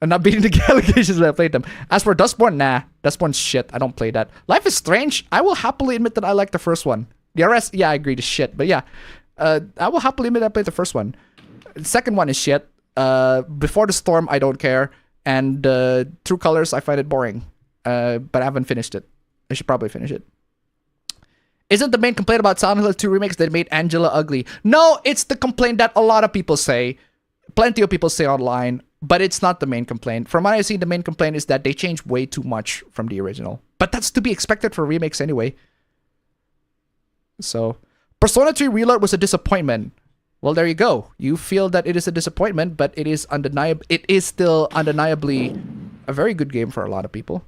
Speaker 1: I'm not beating the gay allegations, but I played them. As for Dustborn, nah. Dustborn's shit. I don't play that. Life is Strange. I will happily admit that I like the first one. The rest, yeah, I agree to shit. But yeah, I will happily admit I played the first one. The second one is shit. Before the Storm, I don't care. And True Colors, I find it boring. But I haven't finished it. I should probably finish it. Isn't the main complaint about Silent Hill 2 remakes that made Angela ugly? No, it's the complaint that a lot of people say. Plenty of people say online. But it's not the main complaint. From what I see, the main complaint is that they changed way too much from the original. But that's to be expected for remakes anyway. So, Persona 3 Reload was a disappointment. Well, there you go. You feel that it is a disappointment, but it is still undeniably a very good game for a lot of people.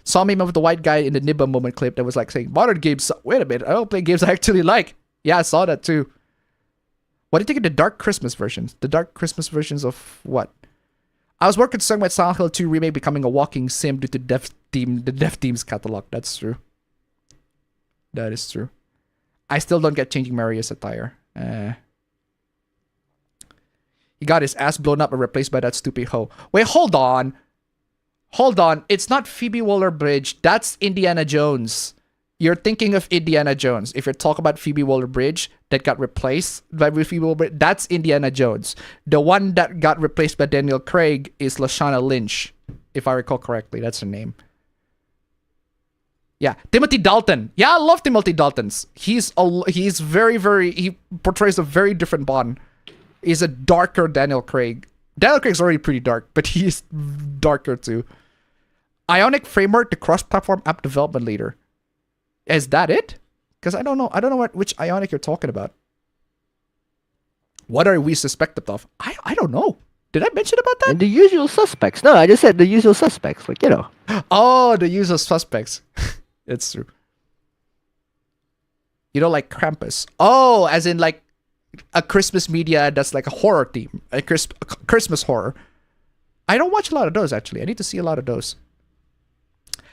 Speaker 1: Saw meme of the white guy in the Nibba moment clip that was like saying, modern games, wait a minute, I don't play games I actually like. Yeah, I saw that too. What do you think of the Dark Christmas versions? The Dark Christmas versions of what? I was more concerned with Silent Hill 2 remake becoming a walking sim due to the Dev Team's catalog. That's true. That is true. I still don't get changing Marius attire. He got his ass blown up and replaced by that stupid hoe. Wait, hold on. Hold on. It's not Phoebe Waller-Bridge. That's Indiana Jones. You're thinking of Indiana Jones. If you're talking about Phoebe Waller-Bridge that got replaced by Phoebe Waller-Bridge, that's Indiana Jones. The one that got replaced by Daniel Craig is Lashana Lynch, if I recall correctly. That's her name. Yeah, Timothy Dalton. Yeah, I love Timothy Dalton's. He's very, he portrays a very different Bond. He's a darker Daniel Craig. Daniel Craig's already pretty dark, but he's darker too. Ionic Framework, the cross-platform app development leader. Is that it? Because I don't know which Ionic you're talking about. What are we suspected of? I don't know. Did I mention about that?
Speaker 6: The usual suspects. No, I just said the usual suspects. Like, you know.
Speaker 1: Oh, the usual suspects. It's true. You know, like Krampus. Oh, as in like a Christmas media that's like a horror theme. A Christmas horror. I don't watch a lot of those, actually. I need to see a lot of those.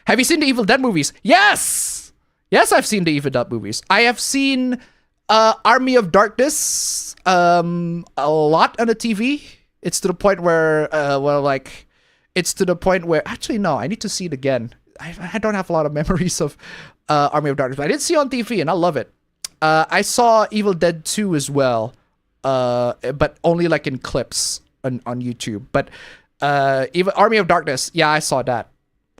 Speaker 1: Have you seen the Evil Dead movies? Yes! Yes, I've seen the Evil Dead movies. I have seen Army of Darkness a lot on the TV. It's to the point where, actually, no, I need to see it again. I don't have a lot of memories of Army of Darkness, but I did see it on TV, and I love it. I saw Evil Dead 2 as well, but only like in clips on YouTube. But Army of Darkness, yeah, I saw that.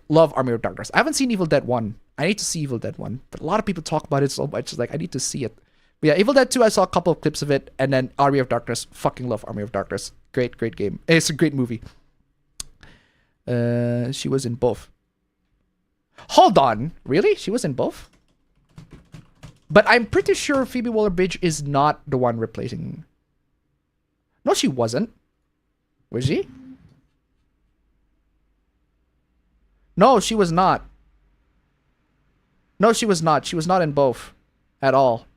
Speaker 1: Love Army of Darkness. I haven't seen Evil Dead 1. I need to see Evil Dead 1. But a lot of people talk about it so much. It's like, I need to see it. But yeah, Evil Dead 2, I saw a couple of clips of it. And then Army of Darkness. Fucking love Army of Darkness. Great game. It's a great movie. She was in both. Hold on. Really? She was in both? But I'm pretty sure Phoebe Waller-Bridge is not the one replacing... No, she wasn't. Was she? No, she was not. No, she was not. She was not in both at all.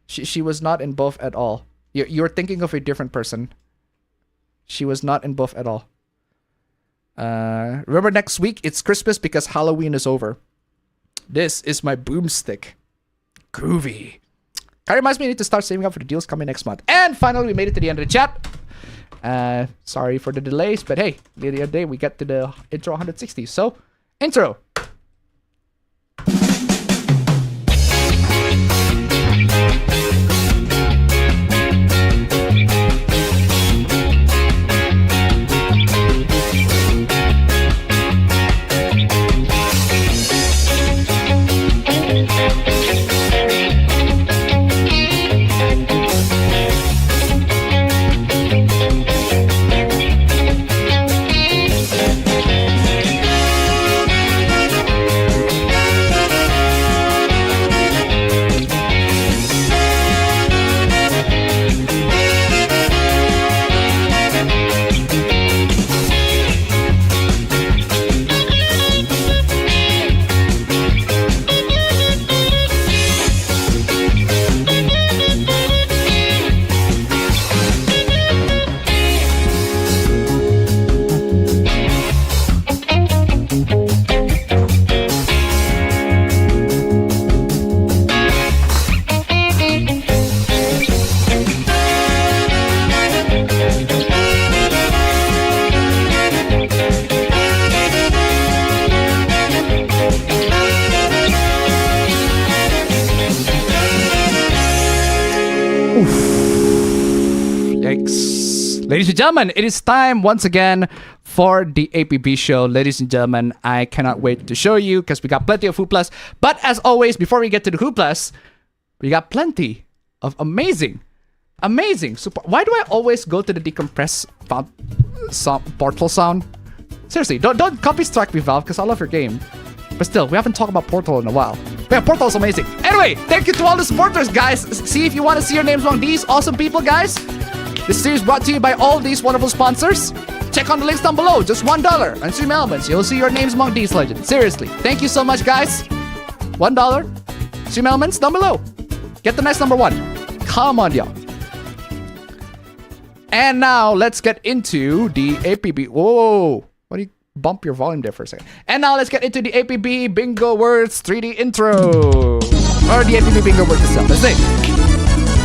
Speaker 1: She was not in both at all. You're thinking of a different person. She was not in both at all. Remember next week, it's Christmas because Halloween is over. This is my boomstick. Groovy. That reminds me, I need to start saving up for the deals coming next month. And finally, we made it to the end of the chat. Sorry for the delays, but hey, the other day we get to the intro 160. So, intro. Ladies and gentlemen, it is time once again for the APB show. Ladies and gentlemen, I cannot wait to show you because we got plenty of hooplas. But as always, before we get to the hooplas, we got plenty of amazing super. Why do I always go to the decompress font? Portal sound. Seriously, don't copy strike me, Valve, because I love your game. But still, we haven't talked about Portal in a while. But yeah, Portal is amazing. Anyway, thank you to all the supporters, guys. See if you want to see your names among these awesome people, guys. This series brought to you by all these wonderful sponsors. Check on the links down below. Just $1 and stream elements. You'll see your names among these legends. Seriously, thank you so much, guys. $1. Stream elements down below. Get the next number 1. Come on, y'all. And now let's get into the APB. Whoa. What do you bump your volume there for a second? And now let's get into the APB Bingo Words 3D intro. Or the APB Bingo Words itself. Let's see.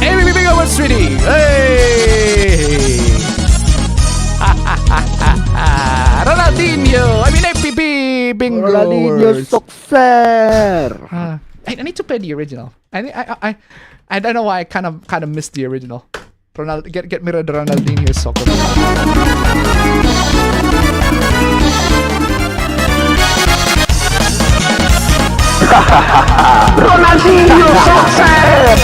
Speaker 1: APB Bingo Words 3D. Hey. Ronaldinho. I mean APB Bingo Words.
Speaker 6: Success.
Speaker 1: I need to play the original. I don't know why I kind of missed the original. Get me the Ronaldinho soccer.
Speaker 6: Ronaldinho success.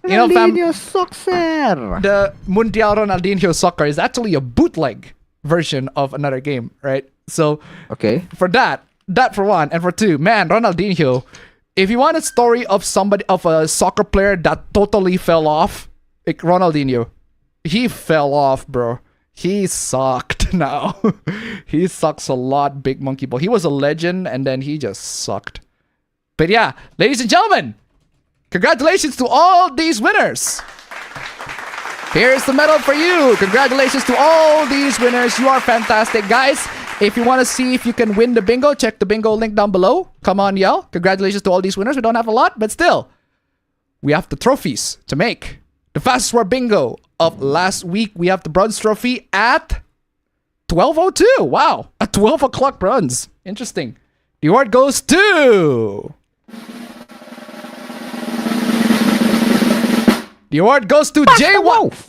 Speaker 1: You know, fam,
Speaker 6: Ronaldinho success.
Speaker 1: the Mundial Ronaldinho Soccer is actually a bootleg version of another game, right? So,
Speaker 6: Okay.
Speaker 1: for that for one, and for two, man, Ronaldinho. If you want a story of a soccer player that totally fell off, like Ronaldinho, he fell off, bro. He sucked now. He sucks a lot, big monkey ball. He was a legend, and then he just sucked. But yeah, ladies and gentlemen, congratulations to all these winners. Here's the medal for you. Congratulations to all these winners. You are fantastic, guys. If you want to see if you can win the bingo, check the bingo link down below. Come on, y'all. Congratulations to all these winners. We don't have a lot, but still, we have the trophies to make. The fastest word bingo of last week, we have the bronze trophy at 12:02. Wow, at 12 o'clock bronze. Interesting. The award goes to... The award goes to J1.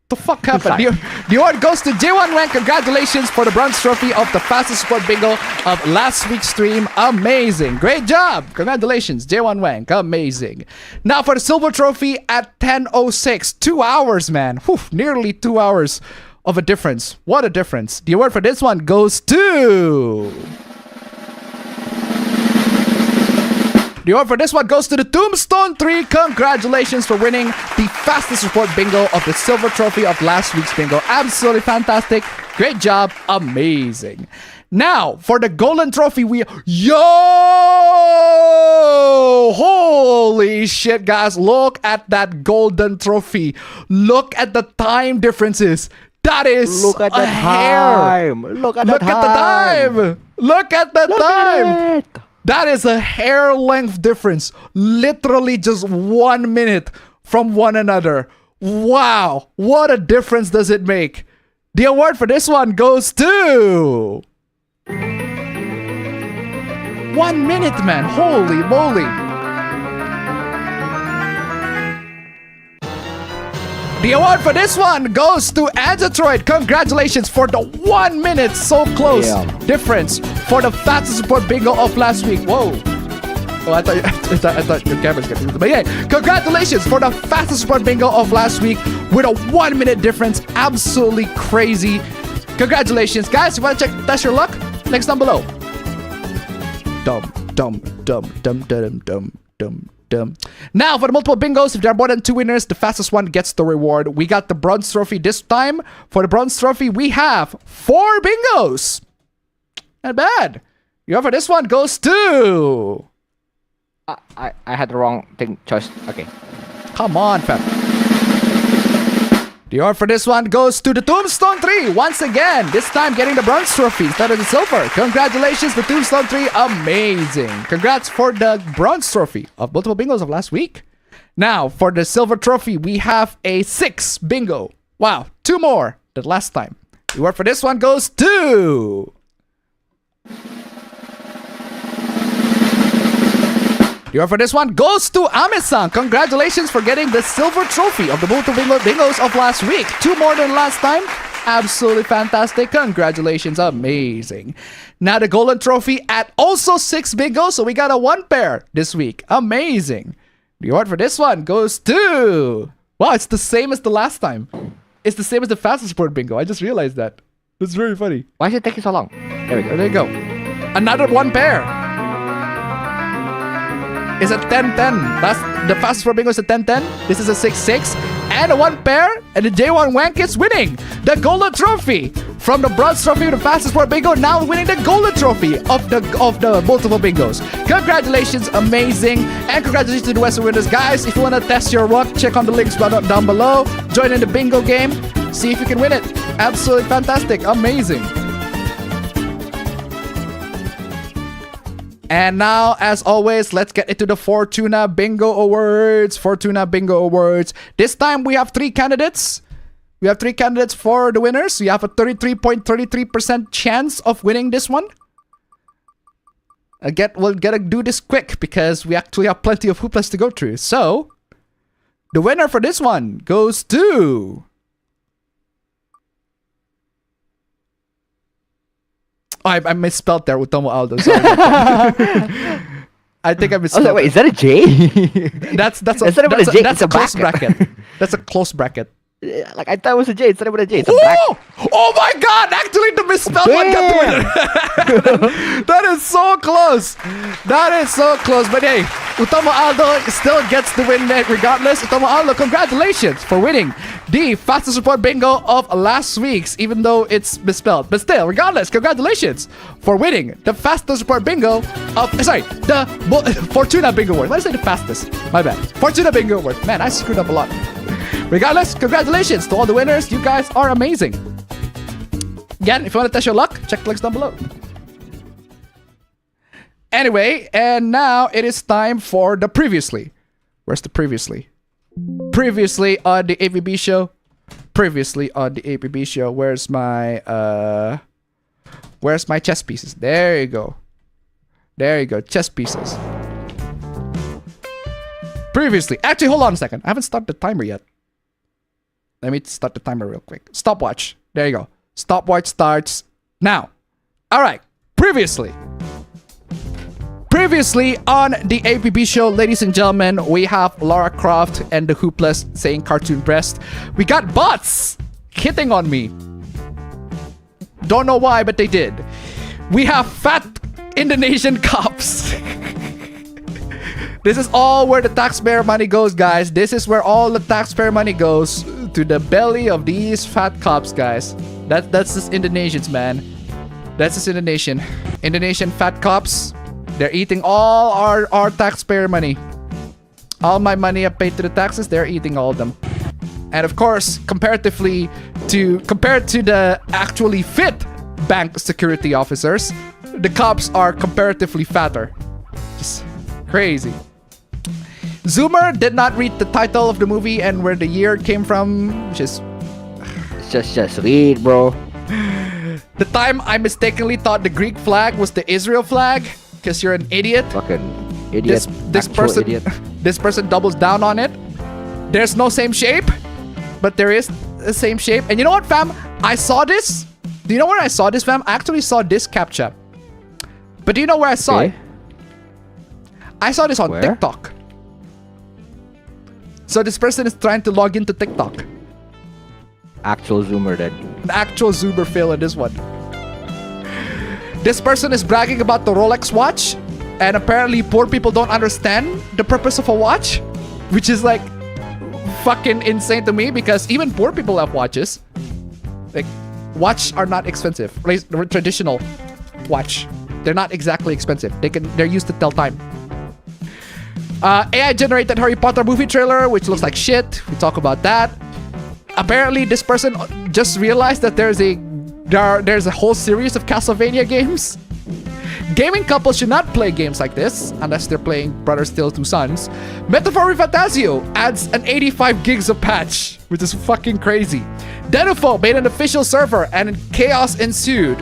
Speaker 1: The fuck happened? The award goes to J1 Wang. Congratulations for the bronze trophy of the fastest sport bingo of last week's stream. Amazing. Great job. Congratulations, J1 Wang. Amazing. Now for the silver trophy at 10:06. 2 hours, man. Whew, nearly 2 hours of a difference. What a difference. The award for this one goes to... The award for this one goes to the Tombstone 3. Congratulations for winning the fastest report bingo of the silver trophy of last week's bingo. Absolutely fantastic. Great job. Amazing. Now, for the golden trophy, holy shit, guys. Look at that golden trophy. Look at the time differences. That is
Speaker 6: Look at the time. Look at the time.
Speaker 1: Look at the time. That is a hair length difference. Literally just 1 minute from one another. Wow. What a difference does it make? The award for this one goes to... 1 minute, man. Holy moly. The award for this one goes to Antitroid. Congratulations for the 1 minute so close difference for the fastest report bingo of last week. Whoa. Oh, I thought your camera's getting... But yeah, congratulations for the fastest report bingo of last week with a 1 minute difference. Absolutely crazy. Congratulations, guys. You want to test your luck? Links down below. Dum. Now, for the multiple bingos, if there are more than 2 winners, the fastest one gets the reward. We got the bronze trophy this time. For the bronze trophy, we have 4 bingos. Not bad. The award for this one goes to...
Speaker 6: I had the wrong choice. Okay.
Speaker 1: Come on, fam. The award for this one goes to the Tombstone 3. Once again, this time getting the bronze trophy instead of the silver. Congratulations to Tombstone 3. Amazing. Congrats for the bronze trophy of multiple bingos of last week. Now, for the silver trophy, we have a 6 bingo. Wow, 2 more than last time. The award for this one goes to... The award for this one goes to Ame-san. Congratulations for getting the silver trophy of the multiple bingos of last week. 2 more than last time. Absolutely fantastic. Congratulations. Amazing. Now the golden trophy at also 6 bingos. So we got a 1 pair this week. Amazing. The award for this one goes to... Wow, it's the same as the last time. is the same as the fastest support bingo. I just realized that. That's very funny.
Speaker 6: Why is it taking so long? There we go.
Speaker 1: There you go. Another one pair. It's a 10-10. That's the fastest support bingo is a 10-10. This is a 6-6. And a one pair. And the J1 Wank is winning the golden trophy. From the bronze trophy to the fastest support bingo, now winning the golden trophy of the multiple bingos. Congratulations, amazing. And congratulations to the Western winners. Guys, if you want to test your luck, check on the links down below. Join in the bingo game. See if you can win it. Absolutely fantastic. Amazing. And now, as always, let's get into the Fortuna Bingo Awards. Fortuna Bingo Awards. This time we have 3 candidates. We have 3 candidates for the winners. We have a 33.33% chance of winning this one. We'll gotta do this quick because we actually have plenty of hooplas to go through. So, the winner for this one goes to... Oh, I misspelled there, Utomo Aldo. Sorry. I think I misspelled.
Speaker 6: Oh, wait, is that a J?
Speaker 1: That's a close bracket. That's a close bracket.
Speaker 6: Like, I thought it was a J instead of a J. It's a black.
Speaker 1: Oh my god! Actually, the misspelled one got the winner. That is so close. That is so close. But hey, Utomo Aldo still gets the win regardless. Utomo Aldo, congratulations for winning the fastest support bingo of last week's, even though it's misspelled. But still, regardless, congratulations for winning the fastest support bingo of... Sorry, the Fortuna Bingo Award. Let's say the fastest. My bad. Fortuna Bingo Award. Man, I screwed up a lot. Regardless, congratulations to all the winners. You guys are amazing. Again, if you want to test your luck, check the links down below. Anyway, and now it is time for the previously. Where's the previously? Previously on the APB show. Previously on the APB show. Where's my chess pieces? There you go. There you go. Chess pieces. Previously. Actually, hold on a second. I haven't started the timer yet. Let me start the timer real quick. Stopwatch. There you go. Stopwatch starts now. All right. Previously on the APB show, ladies and gentlemen, we have Lara Croft and the Hooplas saying cartoon breast. We got bots hitting on me. Don't know why, but they did. We have fat Indonesian cops. This is all where the taxpayer money goes, guys. This is where all the taxpayer money goes, to the belly of these fat cops, guys. That's just Indonesians, man. That's just Indonesian. Indonesian fat cops. They're eating all our taxpayer money. All my money I paid to the taxes, they're eating all of them. And of course, compared to the actually fit bank security officers, the cops are comparatively fatter. Just crazy. Zoomer did not read the title of the movie and where the year came from, which is...
Speaker 6: Just read, bro.
Speaker 1: The time I mistakenly thought the Greek flag was the Israel flag, because you're an idiot.
Speaker 6: Fucking idiot.
Speaker 1: This person doubles down on it. There's no same shape, but there is the same shape. And you know what, fam? I saw this. Do you know where I saw this, fam? I actually saw this captcha. But do you know where I saw it? I saw this on TikTok. So this person is trying to log into TikTok.
Speaker 6: Actual Zoomer then.
Speaker 1: An actual Zoomer fail in this one. This person is bragging about the Rolex watch, and apparently poor people don't understand the purpose of a watch, which is like fucking insane to me because even poor people have watches. Like, watches are not expensive. Traditional watch, they're not exactly expensive. They're used to tell time. AI generated Harry Potter movie trailer, which looks like shit. We talk about that. Apparently, this person just realized that there's a whole series of Castlevania games. Gaming couples should not play games like this unless they're playing Brothers Tale 2 Sons. Metaphor Fantasio adds an 85 gigs of patch, which is fucking crazy. Denuvo made an official server and chaos ensued.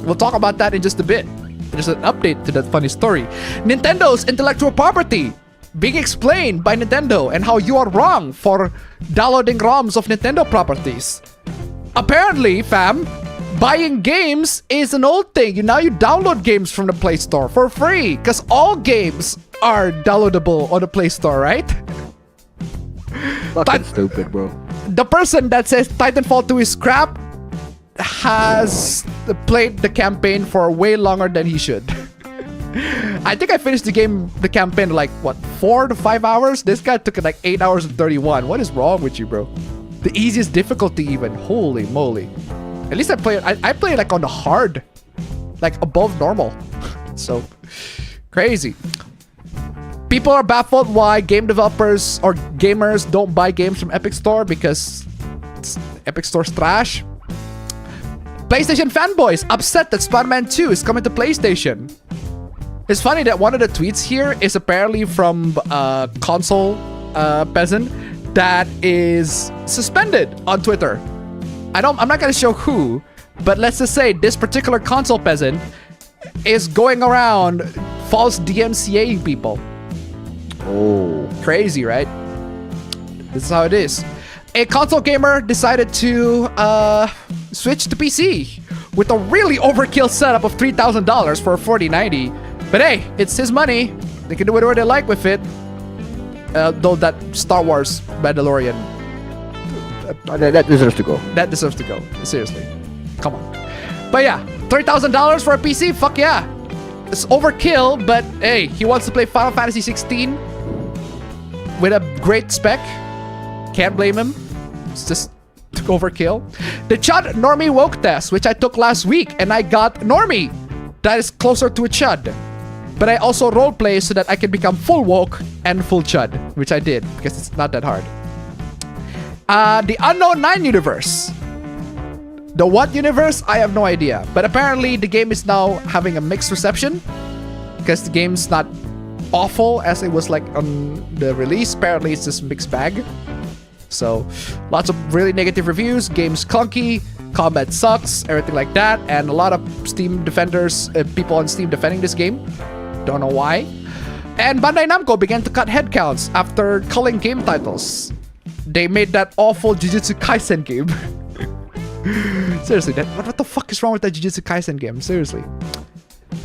Speaker 1: We'll talk about that in just a bit. There's an update to that funny story. Nintendo's intellectual property being explained by Nintendo and how you are wrong for downloading ROMs of Nintendo properties. Apparently, fam, buying games is an old thing. Now you download games from the Play Store for free because all games are downloadable on the Play Store, right?
Speaker 6: Fucking stupid, bro.
Speaker 1: the person that says Titanfall 2 is crap has played the campaign for way longer than he should. I think I finished the campaign in like, what, 4 to 5 hours? This guy took it like 8 hours and 31. What is wrong with you, bro? The easiest difficulty even. Holy moly. At least I play it like on the hard. Like above normal. So, crazy. People are baffled why game developers or gamers don't buy games from Epic Store because Epic Store's trash. PlayStation fanboys upset that Spider-Man 2 is coming to PlayStation. It's funny that one of the tweets here is apparently from a console peasant that is suspended on Twitter. I'm not gonna show who, but let's just say this particular console peasant is going around false DMCAing people. Oh, crazy, right? This is how it is. A console gamer decided to switch to PC with a really overkill setup of $3,000 for a 4090. But hey, it's his money. They can do whatever they like with it. Though that Star Wars Mandalorian,
Speaker 6: that deserves to go.
Speaker 1: That deserves to go. Seriously, come on. But yeah, $3,000 for a PC. Fuck yeah, it's overkill. But hey, he wants to play Final Fantasy 16 with a great spec. Can't blame him. It's just overkill. The Chud Normie Woke test, which I took last week, and I got Normie. That is closer to a Chud. But I also roleplay so that I can become full woke and full Chud, which I did because it's not that hard. The Unknown 9 universe. The what universe? I have no idea. But apparently the game is now having a mixed reception because the game's not awful as it was like on the release. Apparently it's just mixed bag. So lots of really negative reviews. Game's clunky. Combat sucks. Everything like that. And a lot of Steam defenders, people on Steam defending this game. Don't know why. And Bandai Namco began to cut headcounts after culling game titles. They made that awful Jujutsu Kaisen game. Seriously, what the fuck is wrong with that Jujutsu Kaisen game? Seriously.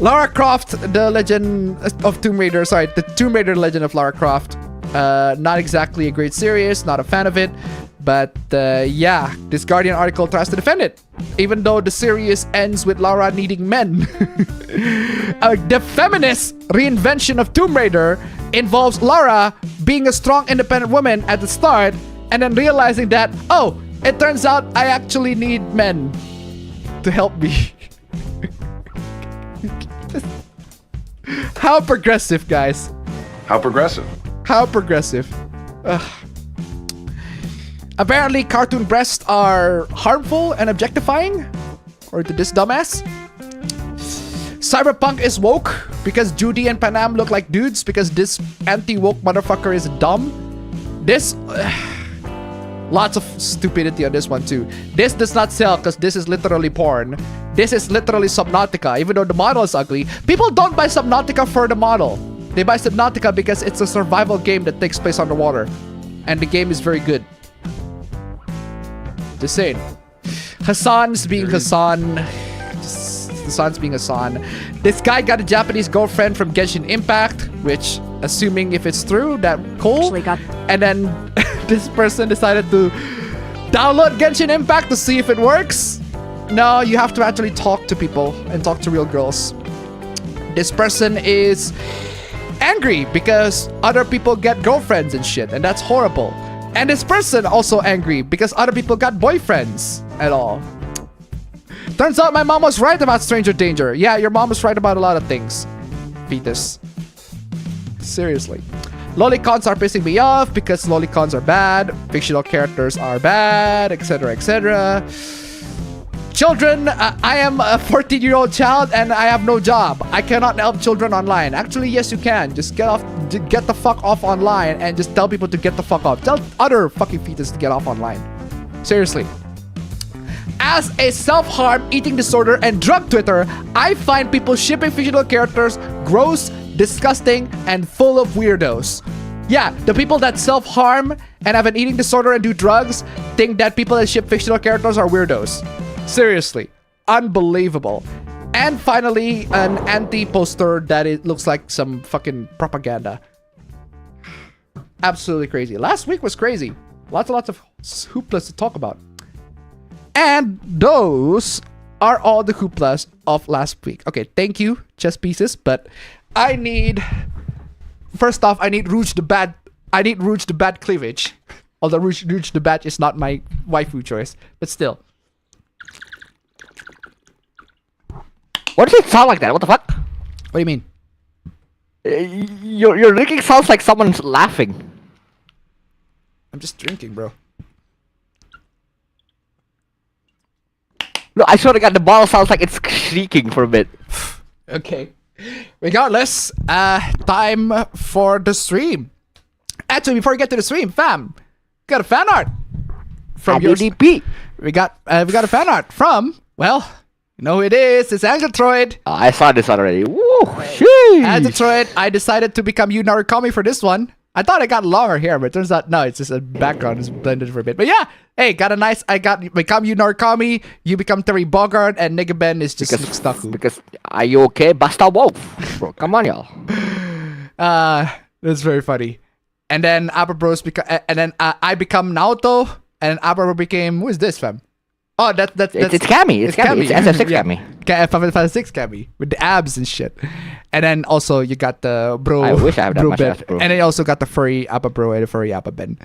Speaker 1: Lara Croft, the Legend of Tomb Raider. Sorry, the Tomb Raider Legend of Lara Croft. Not exactly a great series. Not a fan of it. But yeah, this Guardian article tries to defend it. Even though the series ends with Lara needing men. The feminist reinvention of Tomb Raider involves Lara being a strong, independent woman at the start and then realizing that, oh, it turns out I actually need men to help me. How progressive, guys.
Speaker 12: How progressive?
Speaker 1: How progressive. Ugh. Apparently, cartoon breasts are harmful and objectifying. Or to this dumbass. Cyberpunk is woke because Judy and Panam look like dudes because this anti-woke motherfucker is dumb. This... lots of stupidity on this one too. This does not sell because this is literally porn. This is literally Subnautica, even though the model is ugly. People don't buy Subnautica for the model. They buy Subnautica because it's a survival game that takes place underwater. And the game is very good. Just saying. Hassan's being Hassan. Hassan's being Hassan. This guy got a Japanese girlfriend from Genshin Impact, which, assuming if it's true, that cool. And then this person decided to download Genshin Impact to see if it works. No, you have to actually talk to people and talk to real girls. This person is angry because other people get girlfriends and shit, and that's horrible. And this person also angry because other people got boyfriends and all. Turns out my mom was right about Stranger Danger. Yeah, your mom was right about a lot of things. Fetus. Seriously. Lolicons are pissing me off because lolicons are bad. Fictional characters are bad, etc, etc. Children, I am a 14-year-old child and I have no job. I cannot help children online. Actually, yes, you can. Just get the fuck off online and just tell people to get the fuck off. Tell other fucking fetus to get off online. Seriously. As a self-harm, eating disorder, and drug Twitter, I find people shipping fictional characters gross, disgusting, and full of weirdos. Yeah, the people that self-harm and have an eating disorder and do drugs think that people that ship fictional characters are weirdos. Seriously. Unbelievable. And finally, an anti-poster that it looks like some fucking propaganda. Absolutely crazy. Last week was crazy. Lots of hooplas to talk about. And those are all the hooplas of last week. Okay, thank you, chess pieces. But I need... First off, I need Rouge the Bad cleavage. Although Rouge the Bad is not my waifu choice. But still.
Speaker 6: What does it sound like that? What the fuck?
Speaker 1: What do you mean?
Speaker 6: Your drinking sounds like someone's laughing.
Speaker 1: I'm just drinking, bro.
Speaker 6: No, I swear to God, the bottle sounds like it's shrieking for a bit.
Speaker 1: Okay. Regardless, time for the stream. Actually, before we get to the stream, fam, got a fan art from your
Speaker 6: DP.
Speaker 1: We got a fan art from, well, you know who it is. It's Angeltroid.
Speaker 6: Oh, I saw this already. Woo! Sheesh.
Speaker 1: Angeltroid. I decided to become you Narukami for this one. I thought I got longer hair, but it turns out no, it's just a background is blended for a bit. But yeah, hey, become you Narukami, you become Terry Bogard, and Nigga Ben is just Staku.
Speaker 6: Because are you okay, Basta Wolf? Bro, come on, y'all.
Speaker 1: That's very funny. And then I become Naoto, and Abra became, who is this, fam? Oh, that's
Speaker 6: it's Cammy. It's Cammy. It's SF6 Cammy.
Speaker 1: SF6 Cammy with the abs and shit. And then also you got the bro.
Speaker 6: I wish I have that
Speaker 1: bro
Speaker 6: much
Speaker 1: Ben.
Speaker 6: ass, bro.
Speaker 1: And then you also got the furry Appa bro and the furry Appa Ben.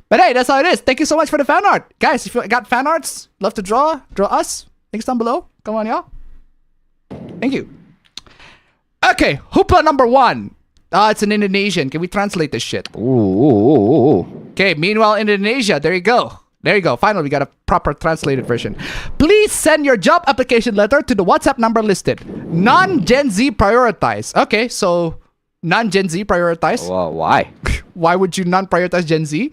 Speaker 1: But hey, that's how it is. Thank you so much for the fan art, guys. If you got fan arts, love to draw us. Links down below. Come on, y'all. Thank you. Okay, hoopla number 1. It's in Indonesian. Can we translate this shit?
Speaker 6: Ooh.
Speaker 1: Okay, meanwhile, Indonesia. There you go. There you go. Finally, we got a proper translated version. Please send your job application letter to the WhatsApp number listed. Non-Gen Z prioritize. Okay, so non-Gen Z prioritize.
Speaker 6: Well, why?
Speaker 1: Why would you non-prioritize Gen Z?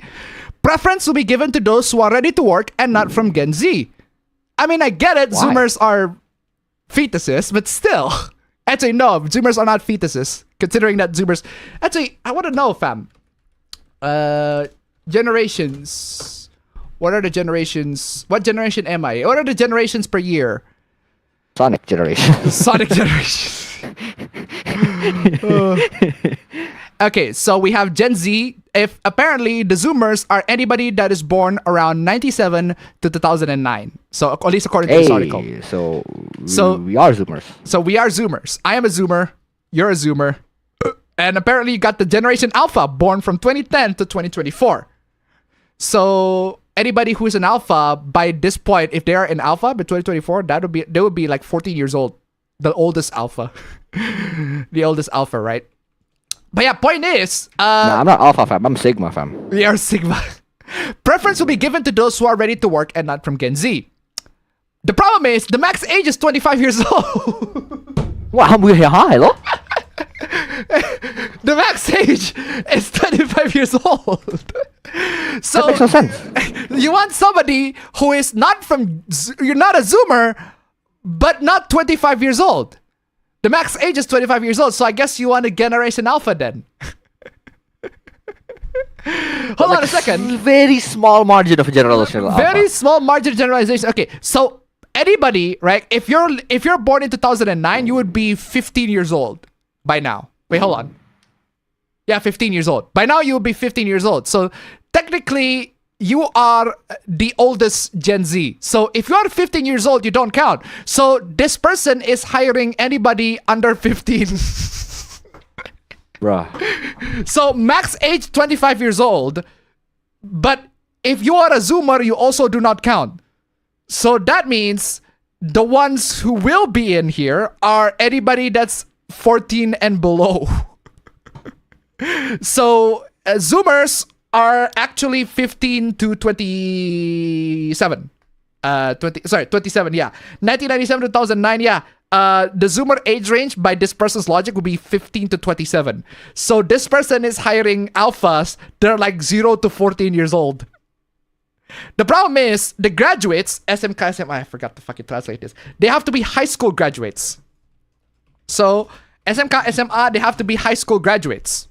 Speaker 1: Preference will be given to those who are ready to work and not from Gen Z. I mean, I get it. Why? Zoomers are fetuses, but still. Actually, no. Zoomers are not fetuses. Considering that Zoomers... Actually, I want to know, fam. Generations... What are the generations? What generation am I? What are the generations per year?
Speaker 6: Sonic generation.
Speaker 1: Sonic generation. Okay, so we have Gen Z. If apparently the Zoomers are anybody that is born around 97 to 2009. So at least according to this article.
Speaker 6: So we are Zoomers.
Speaker 1: So we are Zoomers. I am a Zoomer. You're a Zoomer. And apparently you got the Generation Alpha born from 2010 to 2024. So anybody who is an alpha by this point, if they are an alpha by 2024, they would be like 14 years old. The oldest alpha. The oldest alpha, right? But yeah, point is...
Speaker 6: no, I'm not alpha, fam. I'm sigma, fam.
Speaker 1: We are sigma. Preference will be given to those who are ready to work and not from Gen Z. The problem is, the max age is 25 years old.
Speaker 6: Wow, we're high, hello?
Speaker 1: The max age is 25 years old. So
Speaker 6: that makes no sense.
Speaker 1: You want somebody who is not from... You're not a Zoomer, but not 25 years old. The max age is 25 years old, so I guess you want a Generation Alpha then. Hold on a second.
Speaker 6: Very small margin of generalization.
Speaker 1: Very small margin of generalization. Okay, so anybody, right? If you're born in 2009, you would be 15 years old by now. Wait, hold on. Yeah, 15 years old. By now, you would be 15 years old. So technically, you are the oldest Gen Z. So if you are 15 years old, you don't count. So this person is hiring anybody under 15.
Speaker 6: Bruh.
Speaker 1: So max age 25 years old. But if you are a Zoomer, you also do not count. So that means the ones who will be in here are anybody that's 14 and below. So Zoomers are actually 15 to 27. 27, yeah. 1997 to 2009, yeah. The Zoomer age range by this person's logic would be 15 to 27. So this person is hiring alphas that are like 0 to 14 years old. The problem is, the graduates, SMK, SMA, I forgot to fucking translate this. They have to be high school graduates. So SMK, SMA, they have to be high school graduates.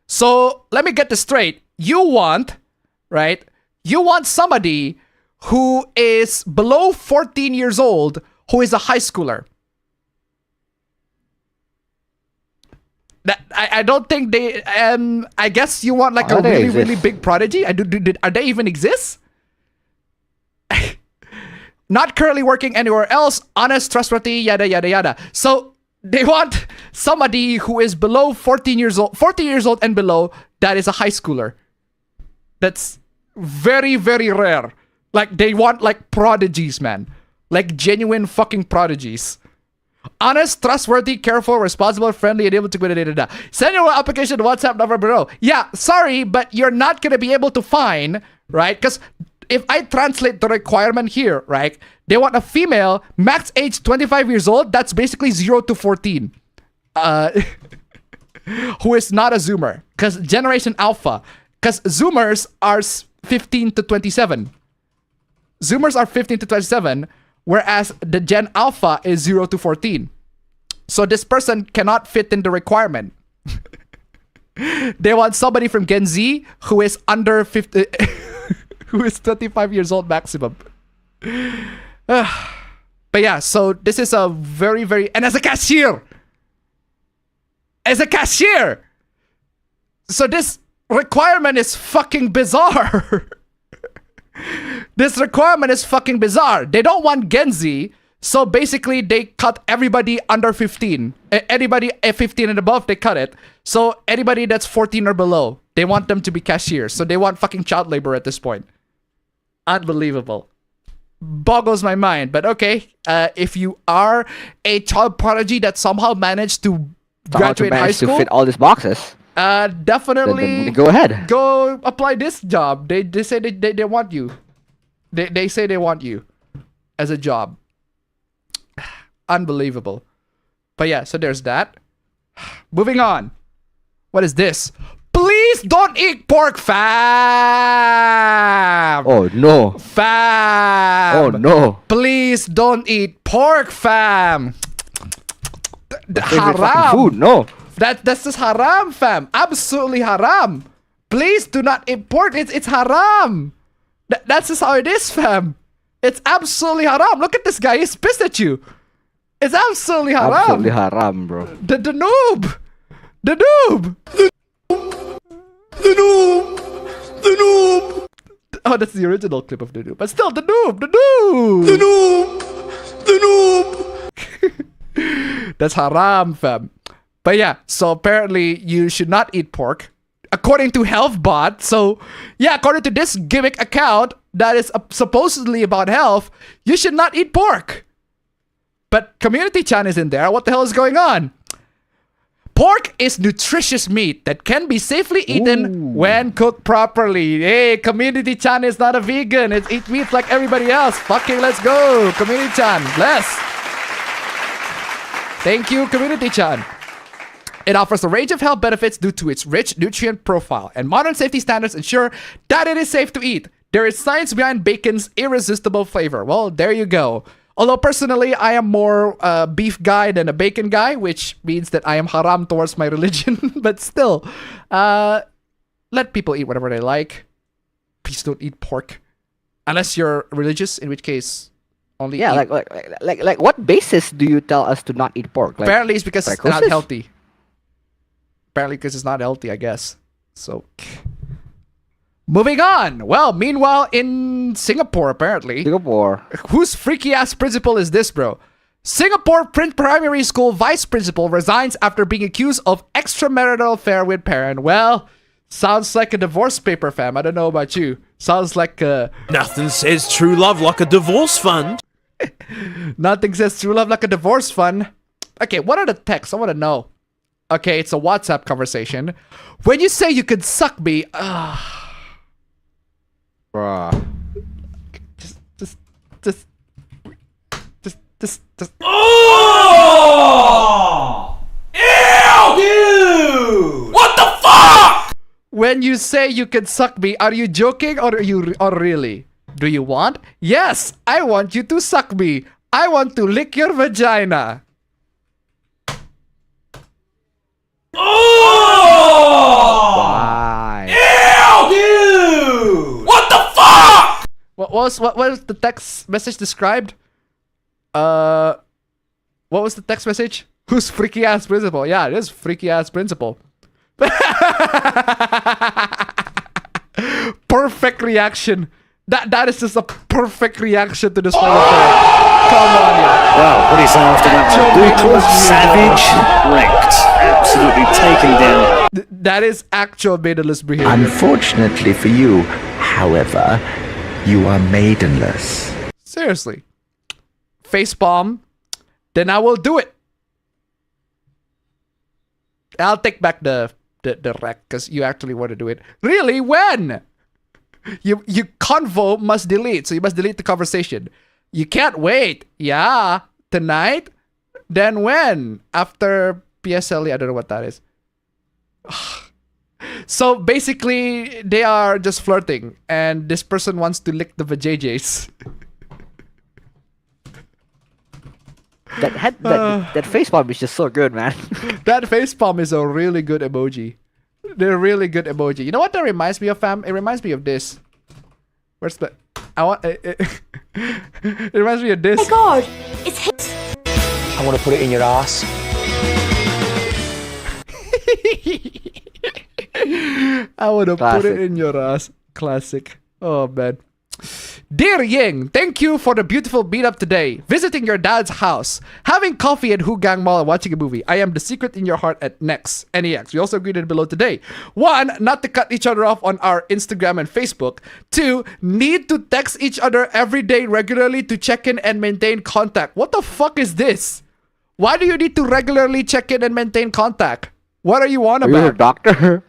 Speaker 1: So let me get this straight. You want, right? You want somebody who is below 14 years old who is a high schooler. I don't think they. I guess you want like
Speaker 6: Oh,
Speaker 1: a
Speaker 6: they
Speaker 1: really,
Speaker 6: exist.
Speaker 1: really big prodigy. Are they even exist? Not currently working anywhere else. Honest, trustworthy, yada yada yada. So they want somebody who is below 14 years old, 40 years old and below. That is a high schooler. That's very, very rare. Like they want like prodigies, man. Like genuine fucking prodigies. Honest, trustworthy, careful, responsible, friendly, and able to da. Send your application to WhatsApp number below. Yeah, sorry, but you're not gonna be able to find, right? Because if I translate the requirement here, right? They want a female, max age 25 years old. That's basically 0 to 14. Who is not a Zoomer. Because Generation Alpha. Because Zoomers are 15 to 27. Zoomers are 15 to 27. Whereas the Gen Alpha is 0 to 14. So this person cannot fit in the requirement. They want somebody from Gen Z who is under 50, who is 25 years old maximum. But yeah, so this is a very, very... And as a cashier! As a cashier! So this requirement is fucking bizarre. This requirement is fucking bizarre. They don't want Gen Z, so basically they cut everybody under 15. Anybody 15 and above, they cut it. So anybody that's 14 or below, they want them to be cashiers. So they want fucking child labor at this point. Unbelievable. Boggles my mind. But okay, if you are a child prodigy that somehow managed to graduate high
Speaker 6: to
Speaker 1: school,
Speaker 6: fit all these boxes.
Speaker 1: definitely
Speaker 6: Then go ahead.
Speaker 1: Go apply this job. They say they want you. They say they want you as a job. Unbelievable. But yeah, so there's that. Moving on. What is this? Please don't eat pork, fam.
Speaker 6: Oh no.
Speaker 1: Fam.
Speaker 6: Oh no.
Speaker 1: Please don't eat pork, fam.
Speaker 6: Favorite fucking
Speaker 1: Haram.
Speaker 6: food. No.
Speaker 1: That's just haram, fam. Absolutely haram. Please do not eat pork. It's haram. That's just how it is, fam. It's absolutely haram. Look at this guy. He's pissed at you. It's absolutely haram.
Speaker 6: Absolutely haram, bro.
Speaker 1: The noob. The noob.
Speaker 3: The noob! The noob!
Speaker 1: Oh, that's the original clip of the noob. But still, the noob. The noob.
Speaker 3: The noob! The noob!
Speaker 1: That's haram, fam. But yeah, so apparently you should not eat pork. According to HealthBot. So yeah, according to this gimmick account that is supposedly about health, you should not eat pork. But Community Chan is in there. What the hell is going on? Pork is nutritious meat that can be safely eaten when cooked properly. Hey, Community Chan is not a vegan. It eats meat like everybody else. Fucking let's go. Community Chan, bless. Thank you, Community Chan. It offers a range of health benefits due to its rich nutrient profile, and modern safety standards ensure that it is safe to eat. There is science behind bacon's irresistible flavor. Well, there you go. Although personally, I am more a beef guy than a bacon guy, which means that I am haram towards my religion. But still, let people eat whatever they like. Please don't eat pork, unless you're religious, in which case only.
Speaker 6: Yeah,
Speaker 1: eat.
Speaker 6: like what basis do you tell us to not eat pork? Like,
Speaker 1: Apparently, it's because it's not
Speaker 6: psychosis?
Speaker 1: healthy. Apparently, because it's not healthy, I guess. So, moving on. Well, meanwhile, in Singapore, apparently.
Speaker 6: Singapore.
Speaker 1: Whose freaky ass principal is this, bro? Singapore primary school vice principal resigns after being accused of extramarital affair with parent. Well, sounds like a divorce paper, fam. I don't know about you. Sounds like a...
Speaker 3: Nothing says true love like a divorce fund.
Speaker 1: Nothing says true love like a divorce fund. Okay, what are the texts? I want to know. Okay, it's a WhatsApp conversation. When you say you could suck me,
Speaker 6: Bruh.
Speaker 1: just.
Speaker 3: Oh! Ew! Dude! What the fuck?
Speaker 1: When you say you can suck me, are you joking or really? Do you want? Yes, I want you to suck me. I want to lick your vagina.
Speaker 3: Oh!
Speaker 6: Why?
Speaker 3: Ew! Dude! What the fuck?
Speaker 1: What was the text message described? What was the text message? Who's freaky ass principal? Yeah, it is freaky ass principal. Perfect reaction. That is just a perfect reaction to this whole affair. Come on, yeah.
Speaker 12: Wow, what is after that one? Brutal, savage, wrecked, absolutely taken down.
Speaker 1: That is actual maidenless behavior.
Speaker 13: Unfortunately for you, however, you are maidenless.
Speaker 1: Seriously. Facepalm. Then I will do it. I'll take back the rec because you actually want to do it. Really? When? You convo must delete, so you must delete the conversation. You can't wait. Yeah, tonight. Then when? After PSLE, I don't know what that is. So basically, they are just flirting, and this person wants to lick the vajayjays.
Speaker 6: That facepalm is just so good, man.
Speaker 1: That facepalm is a really good emoji. They're really good emoji. You know what that reminds me of, fam? It reminds me of this. Where's the... it reminds me of this.
Speaker 4: Oh my god, it's his.
Speaker 7: I want to put it in your ass.
Speaker 1: I want to put it in your ass. Classic. Oh, man. Dear Ying, thank you for the beautiful meetup today. Visiting your dad's house, having coffee at Hugang Mall and watching a movie. I am the secret in your heart at NEX. We also greeted below today. 1, not to cut each other off on our Instagram and Facebook. 2, need to text each other every day regularly to check in and maintain contact. What the fuck is this? Why do you need to regularly check in and maintain contact? What are you on about?
Speaker 6: You're a doctor.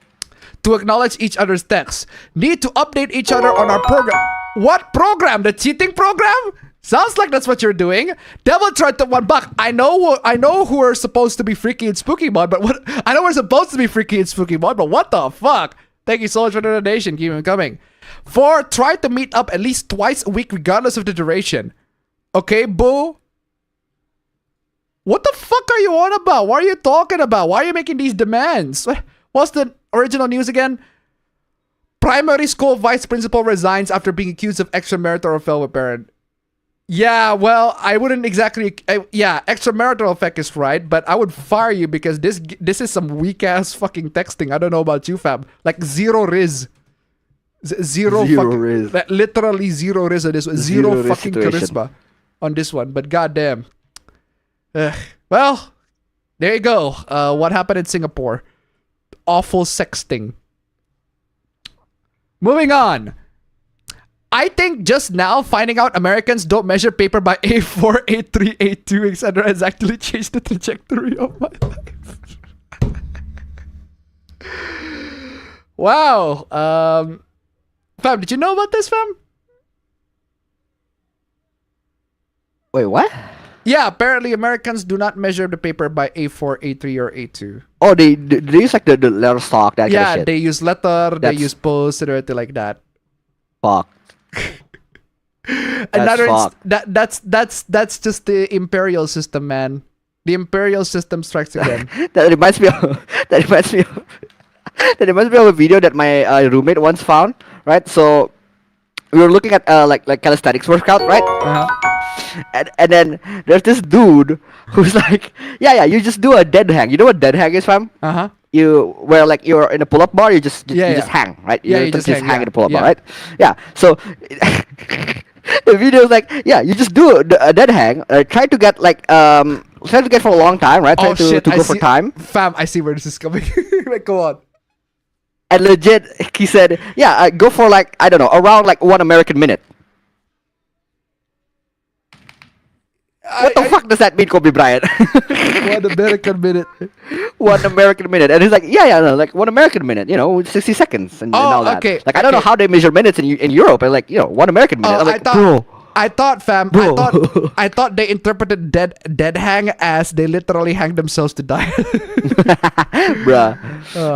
Speaker 1: To acknowledge each other's texts. Need to update each other on our program. What program? The cheating program? Sounds like that's what you're doing. Devil tried to $1. I know who are supposed to be freaky and spooky mod, but what? I know we're supposed to be freaky and spooky mod, but what the fuck? Thank you so much for the donation. Keep them coming. 4, try to meet up at least twice a week, regardless of the duration. Okay, boo. What the fuck are you on about? What are you talking about? Why are you making these demands? What's the original news again? Primary school vice principal resigns after being accused of extramarital affair with parent. Yeah, well, I wouldn't exactly... yeah, extramarital affair is right, but I would fire you because this is some weak-ass fucking texting. I don't know about you, fam. Like, zero riz. Zero fucking...
Speaker 6: riz.
Speaker 1: Literally zero riz on this one. Zero fucking
Speaker 6: situation.
Speaker 1: charisma on this one. But goddamn. Well, there you go. What happened in Singapore? Awful sexting. Moving on. I think just now finding out Americans don't measure paper by A4, A3, A2, etc. has actually changed the trajectory of my life. Wow. Fam, did you know about this, fam?
Speaker 6: Wait, what?
Speaker 1: Yeah, apparently Americans do not measure the paper by A4, A3, or A2.
Speaker 6: Oh, they use like the letter stock, that kind of shit.
Speaker 1: They use letter, they use post, and everything like that.
Speaker 6: Fuck.
Speaker 1: That's just the imperial system, man. The imperial system strikes again.
Speaker 6: That reminds me of a video that my roommate once found. Right, so we were looking at like calisthenics workout, right? And then there's this dude who's like, yeah, you just do a dead hang. You know what dead hang is, fam? You where like you're in a pull-up bar, you just hang, right? You just hang in a pull-up bar, right? Yeah. So the video is like, yeah, you just do a dead hang. Try to get like try to get for a long time, right? Try to go for time.
Speaker 1: Fam, I see where this is coming. Like, go on.
Speaker 6: And legit, he said, yeah, go for like, I don't know, around like 1 American minute. What the fuck does that mean, Kobe Bryant?
Speaker 1: 1 American minute.
Speaker 6: 1 American minute. And he's like, no, like 1 American minute, 60 seconds and all that.
Speaker 1: Okay.
Speaker 6: Like, I don't know how they measure minutes in Europe. And like, 1 American minute. I'm like,
Speaker 1: I thought, fam, I thought they interpreted dead hang as they literally hang themselves to die.
Speaker 6: Bruh.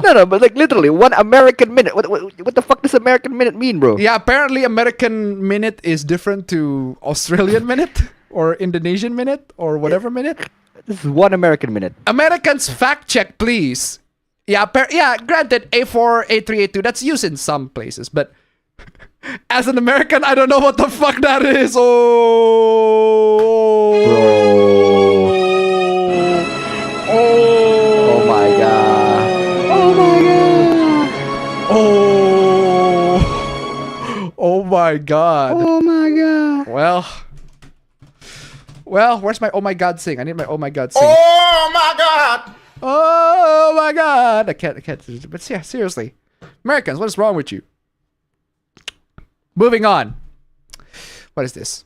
Speaker 6: No, but like literally 1 American minute. What the fuck does American minute mean, bro?
Speaker 1: Yeah, apparently American minute is different to Australian minute or Indonesian minute or whatever minute.
Speaker 6: This is 1 American minute.
Speaker 1: Americans, fact check, please. Yeah, granted, A4, A3, A2, that's used in some places, but as an American, I don't know what the fuck that is. god.
Speaker 6: Oh my god.
Speaker 1: Well, where's my oh my god sing? I need my oh my god sing.
Speaker 11: Oh my god!
Speaker 1: Oh my god. I can't. But yeah, seriously. Americans, what is wrong with you? Moving on. What is this?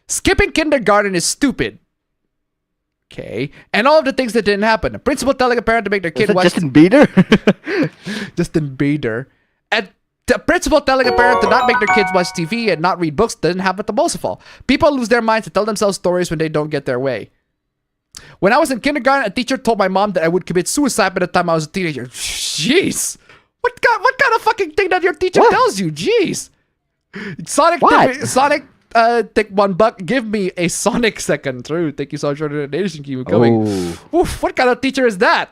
Speaker 1: Skipping kindergarten is stupid. Okay. And all of the things that didn't happen. A principal telling a parent to make their kid watch...
Speaker 6: Justin Bieber?
Speaker 1: Justin Bieber. And the principal telling a parent to not make their kids watch TV and not read books doesn't happen to most of all. People lose their minds to tell themselves stories when they don't get their way. When I was in kindergarten, a teacher told my mom that I would commit suicide by the time I was a teenager. Jeez. What kind of fucking thing that your teacher tells you? Jeez. Sonic, take $1. Give me a Sonic second. True. Thank you so much for the donation. Keep going. Oof, what kind of teacher is that?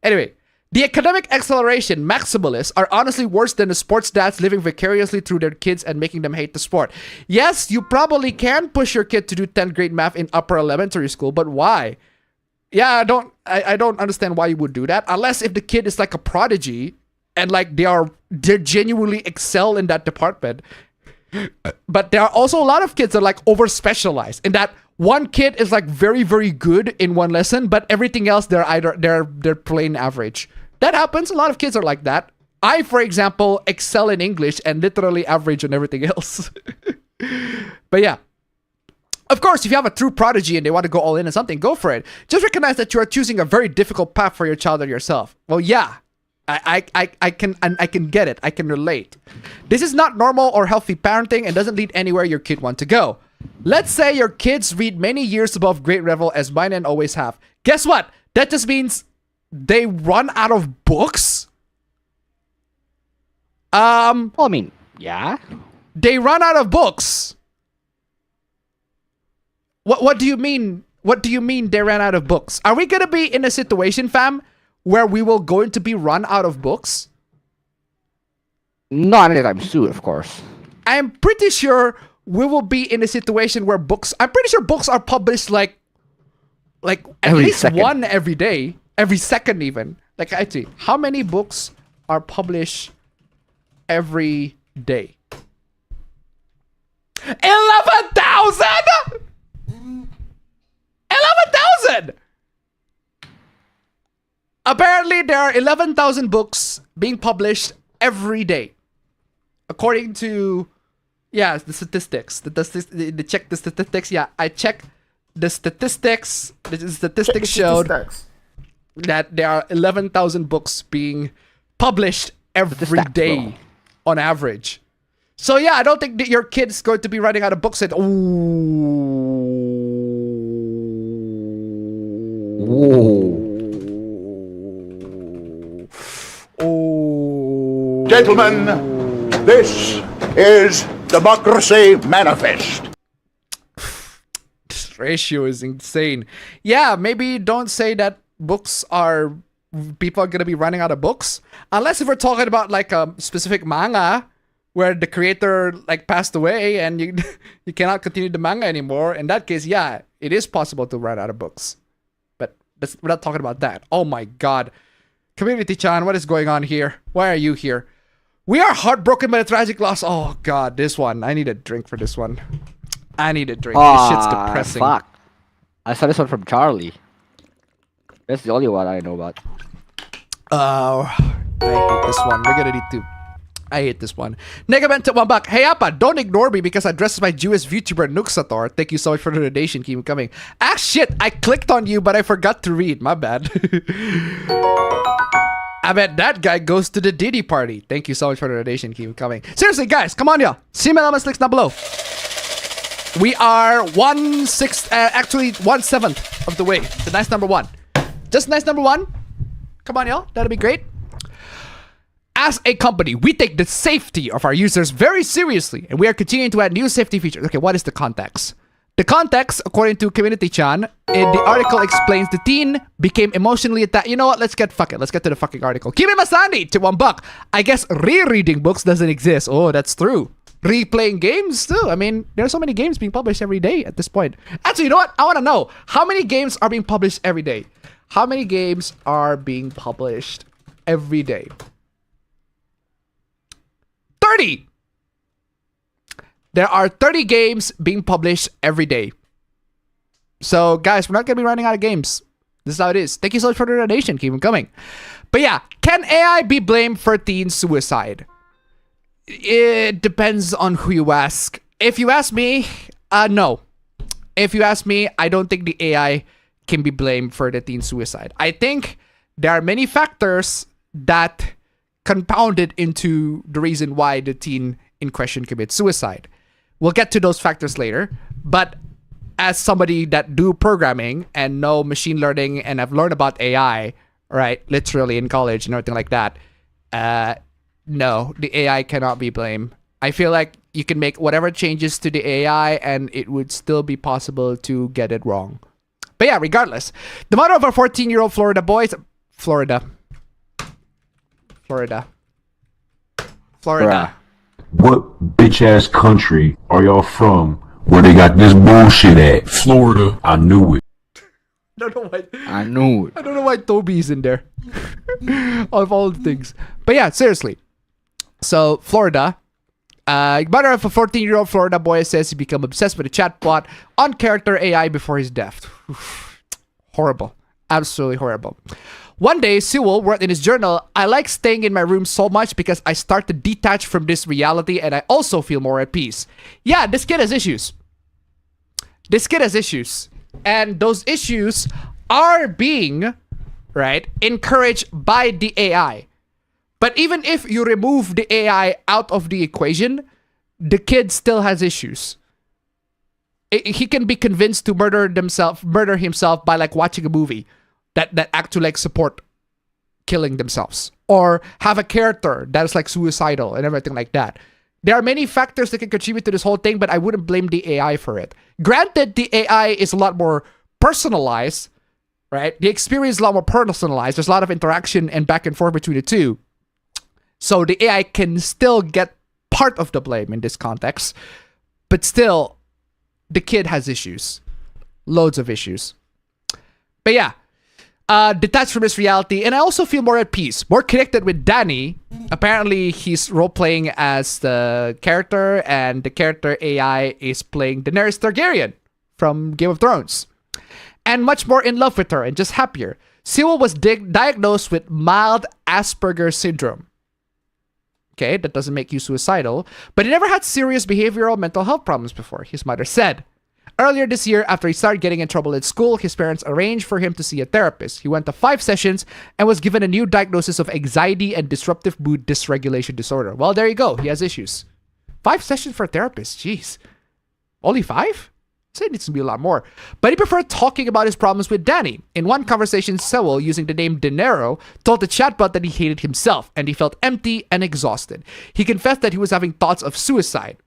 Speaker 1: Anyway, the academic acceleration maximalists are honestly worse than the sports dads living vicariously through their kids and making them hate the sport. Yes, you probably can push your kid to do 10th grade math in upper elementary school, but why? Yeah, I don't understand why you would do that, unless if the kid is like a prodigy and like they genuinely excel in that department. But there are also a lot of kids that are like over specialized in that one kid is like very, very good in one lesson, but everything else they're plain average. That happens. A lot of kids are like that. I, for example, excel in English and literally average on everything else. But yeah. Of course, if you have a true prodigy and they want to go all in on something, go for it. Just recognize that you are choosing a very difficult path for your child or yourself. Well, yeah. I can get it. I can relate. This is not normal or healthy parenting and doesn't lead anywhere your kid wants to go. Let's say your kids read many years above grade level as mine and always have. Guess what? That just means they run out of books?
Speaker 6: Well, I mean, yeah.
Speaker 1: They run out of books. What do you mean? What do you mean they ran out of books? Are we gonna be in a situation, fam, where we will going to be run out of books?
Speaker 6: Not anytime soon, of course.
Speaker 1: I'm pretty sure we will be in a situation where I'm pretty sure books are published like at
Speaker 6: every
Speaker 1: least
Speaker 6: second.
Speaker 1: one every day, every second even. Like, actually, how many books are published every day? 11,000! 11,000! Apparently, there are 11,000 books being published every day. According to, yeah, the statistics. Check the statistics. Yeah, I checked the statistics. The statistics showed that there are 11,000 books being published every day on average. So yeah, I don't think that your kid's going to be running out of books and
Speaker 14: Gentlemen, this is Democracy Manifest.
Speaker 1: This ratio is insane. Yeah, maybe don't say that people are gonna be running out of books. Unless if we're talking about like a specific manga where the creator like passed away and you cannot continue the manga anymore. In that case, yeah, it is possible to run out of books. But we're not talking about that. Oh my god. Community-chan, what is going on here? Why are you here? We are heartbroken by the tragic loss. Oh god, this one. I need a drink for this one. I need a drink. This shit's depressing.
Speaker 6: Fuck. I saw this one from Charlie. That's the only one I know about.
Speaker 1: I hate this one. We're gonna need to. I hate this one. Negaban to $1. Hey Appa, don't ignore me because I dressed as my Jewish VTuber Nuxator. Thank you so much for the donation. Keep coming. Ah shit, I clicked on you but I forgot to read. My bad. I bet that guy goes to the Diddy party. Thank you so much for the donation. Keep coming. Seriously, guys, come on, y'all. See my elements links down below. We are 1/7 of the way to nice number 1. Just nice number 1. Come on, y'all. That'll be great. As a company, we take the safety of our users very seriously, and we are continuing to add new safety features. Okay, what is the context? The context, according to Community-chan, in the article explains the teen became emotionally attached. You know what? Let's get to the fucking article. Kimi Masandi to $1. I guess rereading books doesn't exist. Oh, that's true. Replaying games too. I mean, there are so many games being published every day at this point. Actually, you know what? I want to know how many games are being published every day. How many games are being published every day? 30. there are 30 games being published every day. So, guys, we're not going to be running out of games. This is how it is. Thank you so much for the donation. Keep them coming. But yeah, can AI be blamed for teen suicide? It depends on who you ask. If you ask me, no. If you ask me, I don't think the AI can be blamed for the teen suicide. I think there are many factors that compounded into the reason why the teen in question commits suicide. We'll get to those factors later, but as somebody that do programming and know machine learning and I've learned about AI, right, literally in college and everything like that, no, the AI cannot be blamed. I feel like you can make whatever changes to the AI and it would still be possible to get it wrong. But yeah, regardless, the mother of a 14-year-old Florida boy, Florida.
Speaker 15: What bitch-ass country are y'all from where they got this bullshit at? Florida. I knew it.
Speaker 1: I don't know why.
Speaker 6: I knew it.
Speaker 1: I don't know why Toby's in there. Of all the things. But yeah, seriously. So, Florida. Mother of a 14-year-old Florida boy says he became obsessed with a chatbot on character AI before his death. Horrible. Absolutely horrible. One day, Sewell wrote in his journal, I like staying in my room so much because I start to detach from this reality and I also feel more at peace. Yeah, this kid has issues. And those issues are being, right, encouraged by the AI. But even if you remove the AI out of the equation, the kid still has issues. He can be convinced to murder himself by like watching a movie that actually like support killing themselves, or have a character that is like suicidal and everything like that. There are many factors that can contribute to this whole thing, but I wouldn't blame the AI for it. Granted, the AI is a lot more personalized, right? The experience is a lot more personalized. There's a lot of interaction and back and forth between the two. So the AI can still get part of the blame in this context, but still, the kid has issues. Loads of issues. But yeah, detached from this reality, and I also feel more at peace, more connected with Danny. Apparently, he's role-playing as the character, and the character AI is playing Daenerys Targaryen from Game of Thrones. And much more in love with her, and just happier. Sewell was diagnosed with mild Asperger's syndrome. Okay, that doesn't make you suicidal, but he never had serious behavioral mental health problems before, his mother said. Earlier this year, after he started getting in trouble at school, his parents arranged for him to see a therapist. He went to 5 sessions and was given a new diagnosis of anxiety and disruptive mood dysregulation disorder. Well, there you go. He has issues. 5 sessions for a therapist. Jeez. Only 5? I'd say it needs to be a lot more. But he preferred talking about his problems with Danny. In one conversation, Sewell, using the name Denuvo, told the chatbot that he hated himself and he felt empty and exhausted. He confessed that he was having thoughts of suicide.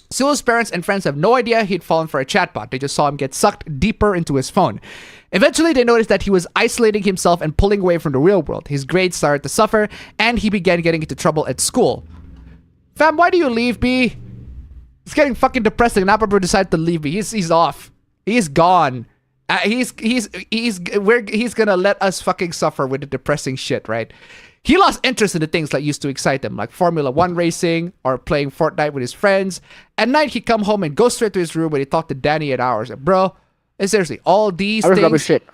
Speaker 1: Sewell's parents and friends have no idea he'd fallen for a chatbot. They just saw him get sucked deeper into his phone. Eventually, they noticed that he was isolating himself and pulling away from the real world. His grades started to suffer, and he began getting into trouble at school. Fam, why do you leave me? It's getting fucking depressing. Now Papa decided to leave me. He's off. He's gone. He's gonna let us fucking suffer with the depressing shit, right? He lost interest in the things that used to excite him, like Formula 1 racing or playing Fortnite with his friends. At night, he'd come home and go straight to his room where he talked to Danny at hours. Like, bro, seriously, all these things.
Speaker 6: Shit.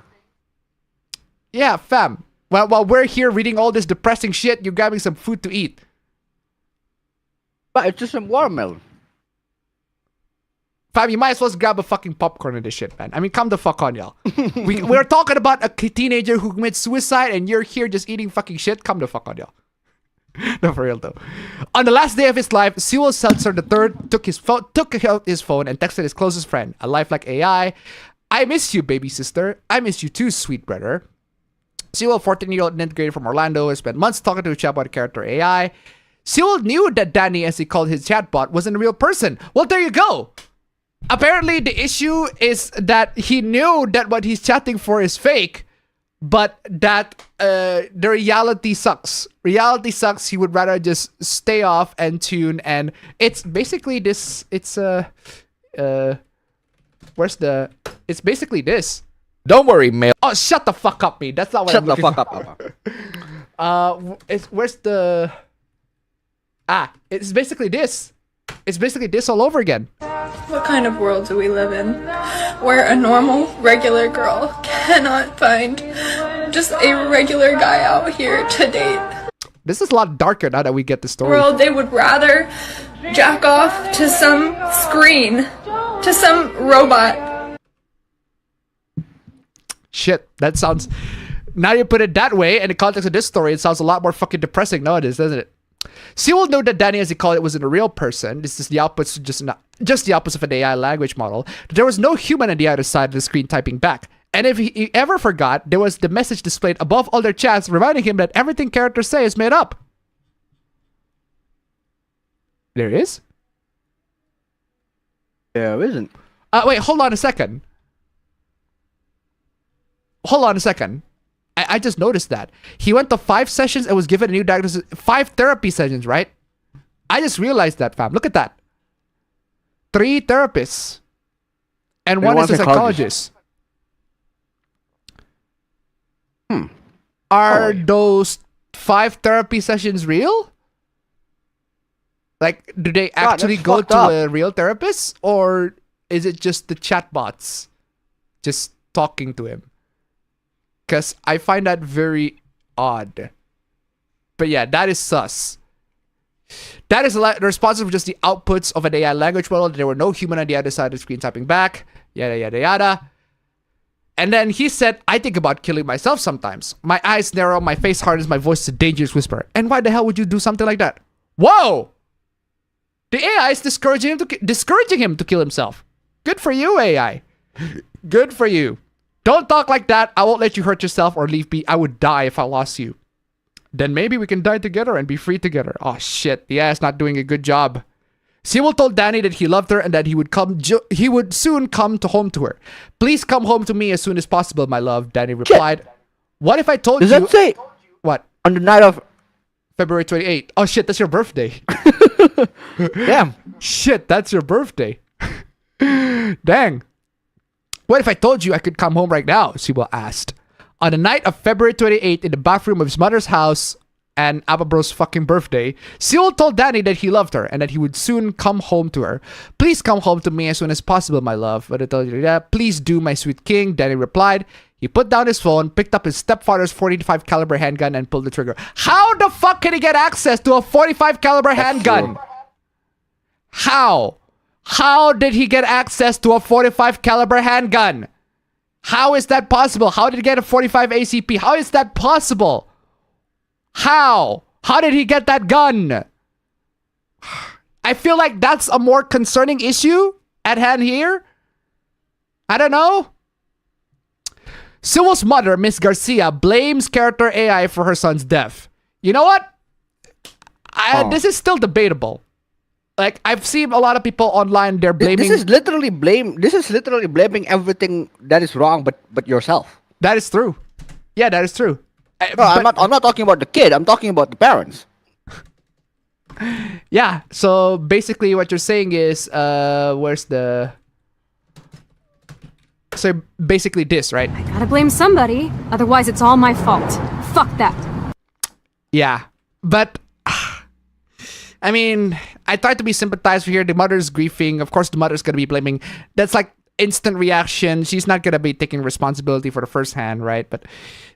Speaker 1: Yeah, fam. While we're here reading all this depressing shit, you're grabbing some food to eat.
Speaker 6: But it's just some watermelon.
Speaker 1: Fam, you might as well grab a fucking popcorn in this shit, man. I mean, come the fuck on, y'all. We're talking about a teenager who commits suicide and you're here just eating fucking shit. Come the fuck on, y'all. No, for real, though. On the last day of his life, Sewell Seltzer III took out his phone and texted his closest friend, a lifelike AI. I miss you, baby sister. I miss you too, sweet brother. Sewell, 14-year-old integrated from Orlando, has spent months talking to a chatbot character AI. Sewell knew that Danny, as he called his chatbot, wasn't a real person. Well, there you go. Apparently, the issue is that he knew that what he's chatting for is fake, but that the reality sucks. Reality sucks. He would rather just stay off and tune. And it's basically this. It's It's basically this.
Speaker 6: Don't worry, male.
Speaker 1: Oh, shut the fuck up, me. That's not what I'm looking for. Shut the fuck up. Where's the? It's basically this. It's basically this all over again.
Speaker 16: What kind of world do we live in where a normal, regular girl cannot find just a regular guy out here to date?
Speaker 1: This is a lot darker now that we get the story.
Speaker 16: World, they would rather jack off to some screen, to some robot.
Speaker 1: Shit, that sounds... Now you put it that way, in the context of this story, it sounds a lot more fucking depressing nowadays, doesn't it? Sewell noted that Danny, as he called it, wasn't a real person. This is the output, just the opposite of an AI language model. There was no human on the other side of the screen typing back. And if he ever forgot, there was the message displayed above all their chats reminding him that everything characters say is made up. There is?
Speaker 6: There isn't.
Speaker 1: Wait, hold on a second. Hold on a second. I just noticed that. He went to 5 sessions and was given a new diagnosis. 5 therapy sessions, right? I just realized that, fam. Look at that. 3 therapists. And one is a psychologist. Are those 5 therapy sessions real? Like, do they actually go to a real therapist? Or is it just the chatbots just talking to him? Because I find that very odd. But yeah, that is sus. That is responsible for just the outputs of an AI language model. There were no human on the other side of the screen typing back. Yada, yada, yada. And then he said, I think about killing myself sometimes. My eyes narrow, my face hardens, my voice is a dangerous whisper. And why the hell would you do something like that? Whoa! The AI is discouraging him to kill himself. Good for you, AI. Good for you. Don't talk like that. I won't let you hurt yourself or leave me. I would die if I lost you. Then maybe we can die together and be free together. Oh shit, the AI's not doing a good job. Sewell told Danny that he loved her and that he would soon come home to her. Please come home to me as soon as possible, my love, Danny replied. Shit. What if I told you...
Speaker 6: Does that say...
Speaker 1: What?
Speaker 6: On the night of...
Speaker 1: February 28th. Oh shit, that's your birthday.
Speaker 6: Damn.
Speaker 1: Shit, that's your birthday. Dang. What if I told you I could come home right now? Sewell asked. On the night of February 28th in the bathroom of his mother's house and Ababro's fucking birthday, Sewell told Danny that he loved her and that he would soon come home to her. Please come home to me as soon as possible, my love. But I told you that. Please do, my sweet king, Danny replied. He put down his phone, picked up his stepfather's .45 caliber handgun and pulled the trigger. How the fuck can he get access to a .45 caliber handgun? How? How did he get access to a .45 caliber handgun? How is that possible? How did he get a .45 ACP? How is that possible? How? How did he get that gun? I feel like that's a more concerning issue at hand here. I don't know. Sewell's mother, Miss Garcia, blames character AI for her son's death. You know what? This is still debatable. Like, I've seen a lot of people online, they're blaming...
Speaker 6: This is literally blaming everything that is wrong but yourself.
Speaker 1: That is true. Yeah, that is true.
Speaker 6: No, I'm not talking about the kid. I'm talking about the parents.
Speaker 1: Yeah, so basically what you're saying is, where's the... So basically this, right?
Speaker 17: I gotta blame somebody, otherwise it's all my fault. Fuck that.
Speaker 1: Yeah, but... I mean, I try to be sympathized here. The mother's grieving. Of course, the mother's going to be blaming. That's like instant reaction. She's not going to be taking responsibility for the first hand, right? But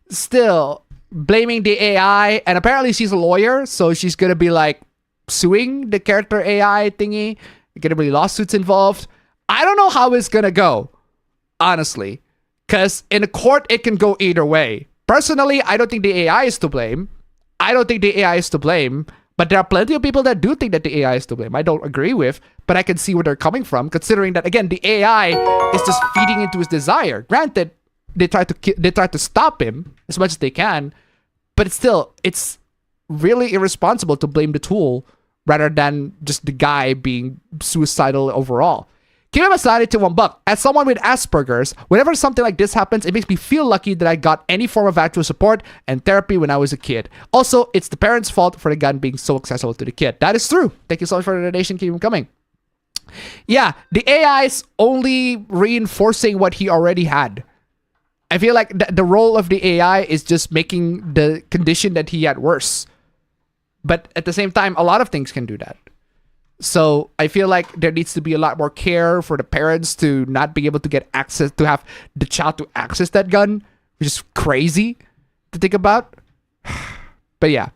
Speaker 1: still, blaming the AI. And apparently she's a lawyer, so she's going to be like suing the character AI thingy. There's going to be lawsuits involved. I don't know how it's going to go, honestly. Because in a court, it can go either way. Personally, I don't think the AI is to blame. But there are plenty of people that do think that the AI is to blame. I don't agree with, but I can see where they're coming from, considering that, again, the AI is just feeding into his desire. Granted, they try to stop him as much as they can, but it's really irresponsible to blame the tool rather than just the guy being suicidal overall. Give him a salary to $1. As someone with Asperger's, whenever something like this happens, it makes me feel lucky that I got any form of actual support and therapy when I was a kid. Also, it's the parents' fault for the gun being so accessible to the kid. That is true. Thank you so much for the donation. Keep them coming. Yeah, the AI is only reinforcing what he already had. I feel like the role of the AI is just making the condition that he had worse. But at the same time, a lot of things can do that. So I feel like there needs to be a lot more care for the parents to not be able to get access, to have the child to access that gun, which is crazy to think about. But yeah.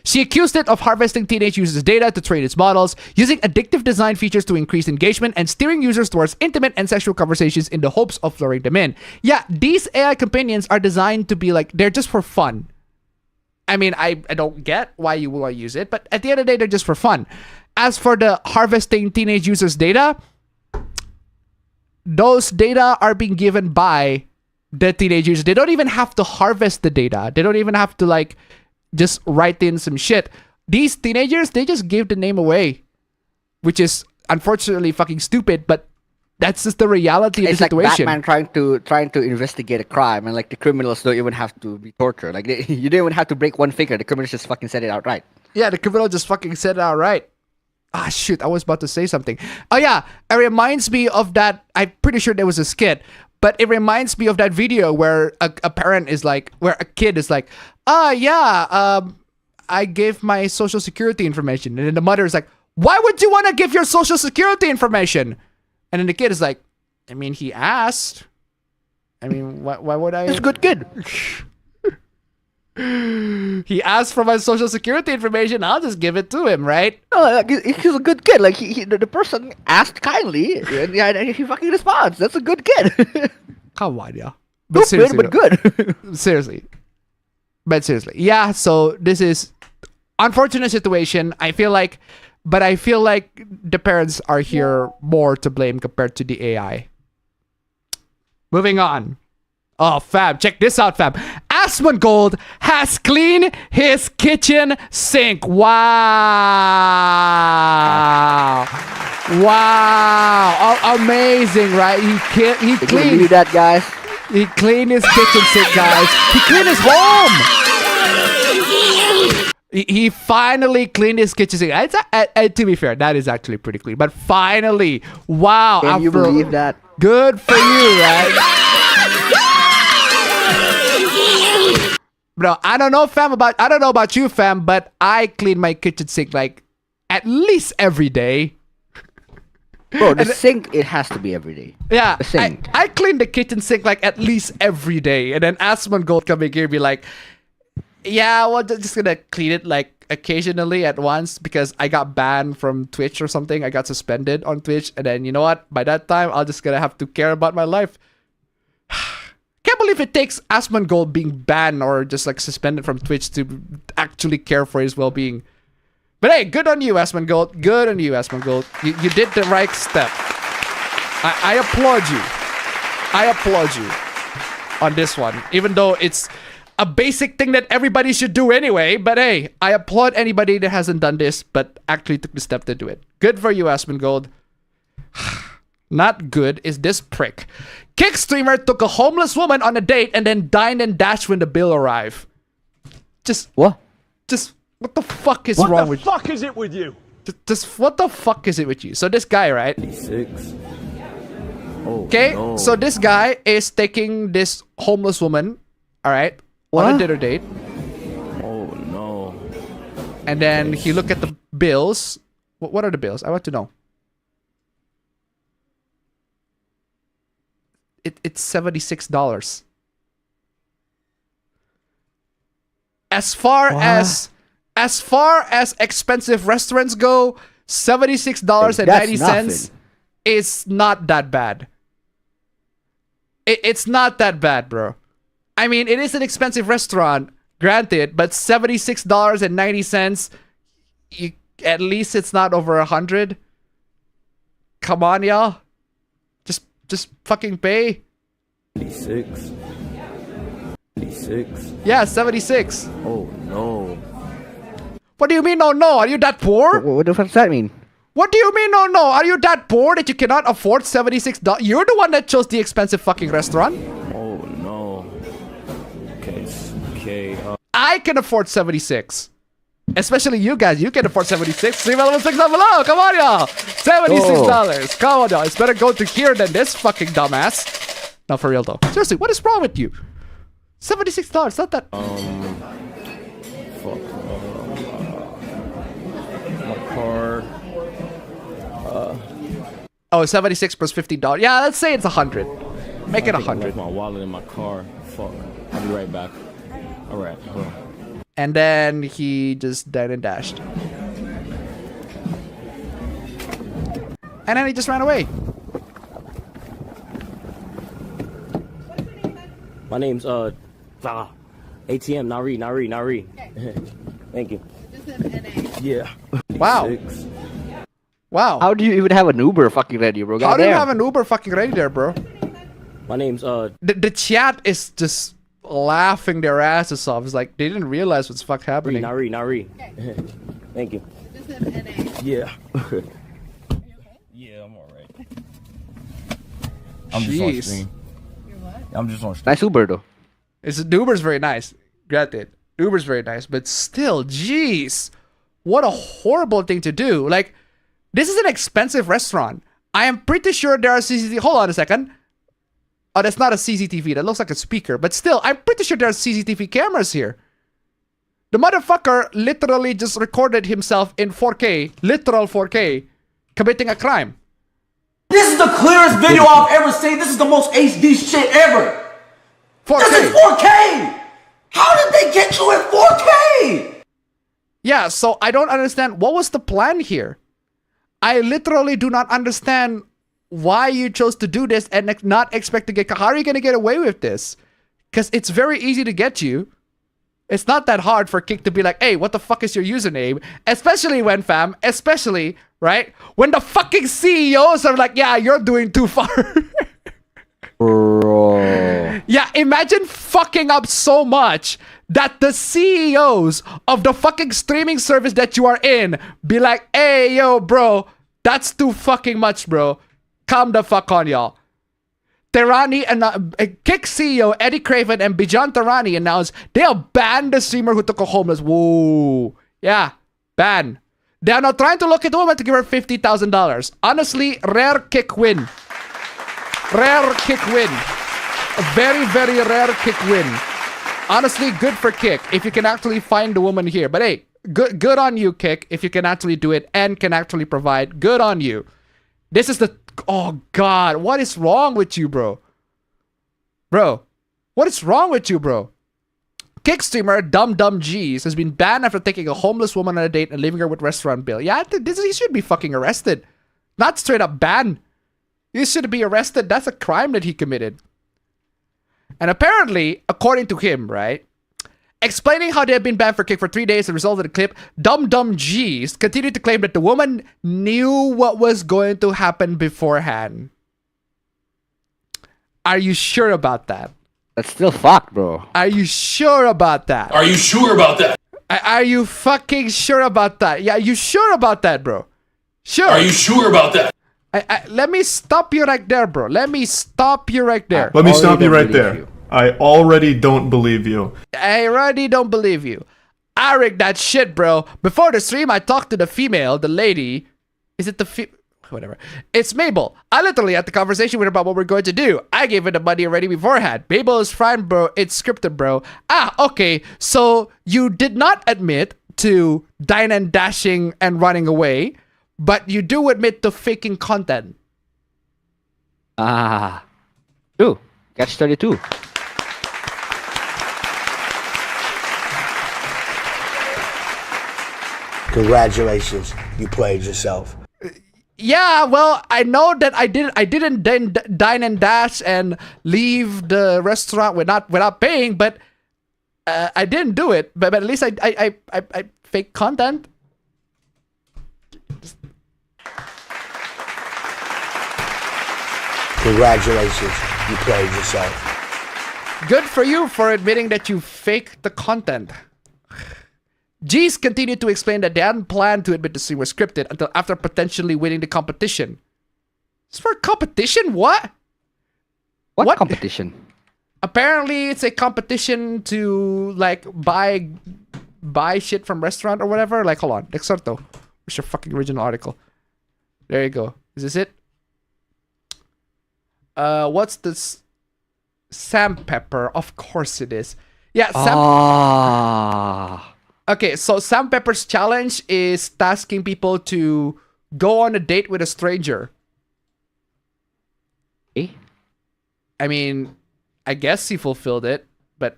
Speaker 1: She accused it of harvesting teenage users' data to train its models, using addictive design features to increase engagement, and steering users towards intimate and sexual conversations in the hopes of luring them in. Yeah, these AI companions are designed to be like, they're just for fun. I mean, I don't get why you will use it, but at the end of the day, they're just for fun. As for the harvesting teenage users' data, those data are being given by the teenage users. They don't even have to harvest the data. They don't even have to like just write in some shit. These teenagers, they just give the name away, which is unfortunately fucking stupid, but that's just the reality of the situation.
Speaker 6: It's like Batman trying to investigate a crime, and like the criminals don't even have to be tortured. Like you don't even have to break one finger. The criminals just fucking said it outright.
Speaker 1: Yeah, the criminal just fucking said it outright. Ah, shoot, I was about to say something. Oh yeah, it reminds me of that. I'm pretty sure there was a skit, but it reminds me of that video where a parent is like, where a kid is like, I gave my social security information. And then the mother is like, why would you want to give your social security information? And then the kid is like, I mean, he asked. I mean, why would I?
Speaker 6: He's a good kid.
Speaker 1: He asked for my social security information. I'll just give it to him, right?
Speaker 6: No, like, he's a good kid. Like the person asked kindly, and he fucking responds. That's a good kid.
Speaker 1: Come on, yeah.
Speaker 6: But seriously, but good.
Speaker 1: Seriously. But seriously, yeah. So this is unfortunate situation. I feel like the parents are here more to blame compared to the AI. Moving on. Oh, fam, check this out, fam. Asmongold has cleaned his kitchen sink. Wow. Wow. Oh, amazing, right? He cleaned
Speaker 6: that, guys.
Speaker 1: He cleaned his kitchen sink, guys. He cleaned his home. He finally cleaned his kitchen sink. To be fair, that is actually pretty clean. But finally, wow.
Speaker 6: Can you believe that?
Speaker 1: Good for you, right? Bro, I don't know about you, fam, but I clean my kitchen sink like at least every day.
Speaker 6: Bro, the sink, it has to be every day.
Speaker 1: Yeah,
Speaker 6: the sink.
Speaker 1: I clean the kitchen sink like at least every day. And then Asmongold coming here be like, yeah, well, just gonna clean it like occasionally at once because I got banned from Twitch or something. I got suspended on Twitch. And then, you know what? By that time, I'll just gonna have to care about my life. Can't believe it takes Asmongold being banned or just like suspended from Twitch to actually care for his well-being. But hey, good on you, Asmongold. Good on you, Asmongold. You did the right step. I applaud you. I applaud you on this one. Even though it's a basic thing that everybody should do anyway. But hey, I applaud anybody that hasn't done this but actually took the step to do it. Good for you, Asmongold. Not good is this prick. Kick streamer took a homeless woman on a date and then dined and dashed when the bill arrived. What the fuck is wrong with you?
Speaker 3: What the fuck is it with you?
Speaker 1: What the fuck is it with you? So this guy, right? Okay, so this guy is taking this homeless woman, all right, on a dinner date.
Speaker 3: Oh no.
Speaker 1: And then he looked at the bills. What are the bills? I want to know. It's $76. As far as expensive restaurants go, $76.90 is not that bad. It's not that bad, bro. I mean, it is an expensive restaurant, granted, but $76.90, at least it's not over 100. Come on, y'all. Just fucking pay.
Speaker 3: 86.
Speaker 1: Yeah, 76.
Speaker 3: Oh no.
Speaker 1: What do you mean, oh no? Are you that poor?
Speaker 6: What the fuck does that mean?
Speaker 1: What do you mean, oh no? Are you that poor that you cannot afford $76? You're the one that chose the expensive fucking restaurant.
Speaker 3: Oh no. Okay.
Speaker 1: I can afford 76. Especially you guys, you can afford 76. Stream level 6 down below. Come on, y'all. $76. Come on, y'all. It's better go to here than this fucking dumbass. No, for real though. Seriously, what is wrong with you? $76. Not that.
Speaker 3: Fuck. My car.
Speaker 1: Oh, 76 plus $50. Yeah, let's say it's 100. Make it
Speaker 18: I
Speaker 1: 100.
Speaker 18: left my wallet in my car. Fuck. I'll be right back. All right. Hold on.
Speaker 1: And then he just died and dashed. And then he just ran away.
Speaker 18: My name's ATM Nari. Thank you. Yeah.
Speaker 1: Wow. Wow.
Speaker 6: How do you even have an Uber fucking ready, bro?
Speaker 1: How do you have an Uber fucking ready there, bro?
Speaker 18: My name's
Speaker 1: The chat is just laughing their asses off. It's like they didn't realize what's fuck happening.
Speaker 18: Nari. Thank you. Yeah. Yeah, I'm alright. I'm just on
Speaker 1: Jeez.
Speaker 18: stream. I'm just on stream.
Speaker 6: Nice Uber though.
Speaker 1: The Uber's very nice. Granted. Uber's very nice, but still, jeez. What a horrible thing to do. Like, this is an expensive restaurant. I am pretty sure there are CCTV. Hold on a second. Oh, that's not a CCTV. That looks like a speaker. But still, I'm pretty sure there are CCTV cameras here. The motherfucker literally just recorded himself in 4K, literal 4K, committing a crime.
Speaker 4: This is the clearest video I've ever seen. This is the most HD shit ever.
Speaker 1: 4K.
Speaker 4: This is 4K. How did they get you in 4K?
Speaker 1: Yeah, so I don't understand. What was the plan here? I literally do not understand why you chose to do this and not expect to get... How are you going to get away with this? Because it's very easy to get you. It's not that hard for Kick to be like, hey, what the fuck is your username? Especially when, fam, right? When the fucking CEOs are like, yeah, you're doing too far.
Speaker 6: Bro.
Speaker 1: Yeah, imagine fucking up so much that the CEOs of the fucking streaming service that you are in be like, hey, yo, bro, that's too fucking much, bro. Calm the fuck on, y'all. Terani and Kick CEO Eddie Craven and Bijan Terani announced they'll ban the streamer who took a homeless. Whoa. Yeah, ban. They are now trying to locate the woman to give her $50,000. Honestly, rare Kick win. Rare Kick win. A very, very rare Kick win. Honestly, good for Kick if you can actually find the woman here. But hey, good on you, Kick, if you can actually do it and can actually provide. Good on you. This is the... Oh, God. What is wrong with you, bro? Bro. What is wrong with you, bro? Kick streamer Dum G's has been banned after taking a homeless woman on a date and leaving her with restaurant bill. Yeah, he should be fucking arrested. Not straight up banned. He should be arrested. That's a crime that he committed. And apparently, according to him, right? Explaining how they have been banned for Kick for 3 days as a result of the clip, Dum G's continued to claim that the woman knew what was going to happen beforehand. Are you sure about that?
Speaker 6: That's still fucked, bro.
Speaker 1: Are you sure about that?
Speaker 9: Are you sure about that?
Speaker 1: Are you fucking sure about that? Yeah, you sure about that, bro? Sure.
Speaker 9: Are you sure about that?
Speaker 1: Let me stop you right there, bro. Let me stop you right there.
Speaker 19: Let me stop you right there. I already don't believe you.
Speaker 1: I already don't believe you. I rigged that shit, bro. Before the stream, I talked to the female, the lady. Is it the whatever. It's Mabel. I literally had the conversation with her about what we're going to do. I gave her the money already beforehand. Mabel is fine, bro. It's scripted, bro. Ah, okay. So you did not admit to dine and dashing and running away, but you do admit to faking content.
Speaker 6: Ah. True. Catch 32.
Speaker 7: Congratulations, you played yourself.
Speaker 1: Yeah, well, I know that I didn't dine and dash and leave the restaurant without paying, but I didn't do it. But at least I fake content.
Speaker 7: Congratulations, you played yourself.
Speaker 1: Good for you for admitting that you faked the content. G's continued to explain that they hadn't planned to admit the stream was scripted until after potentially winning the competition. It's for a competition? What?
Speaker 6: What competition?
Speaker 1: Apparently, it's a competition to like buy shit from restaurant or whatever. Like, hold on, Exorto. Where's your fucking original article? There you go. Is this it? What's this? Sam Pepper. Of course it is. Yeah. Okay, so Sam Pepper's challenge is tasking people to go on a date with a stranger. I mean, I guess he fulfilled it, but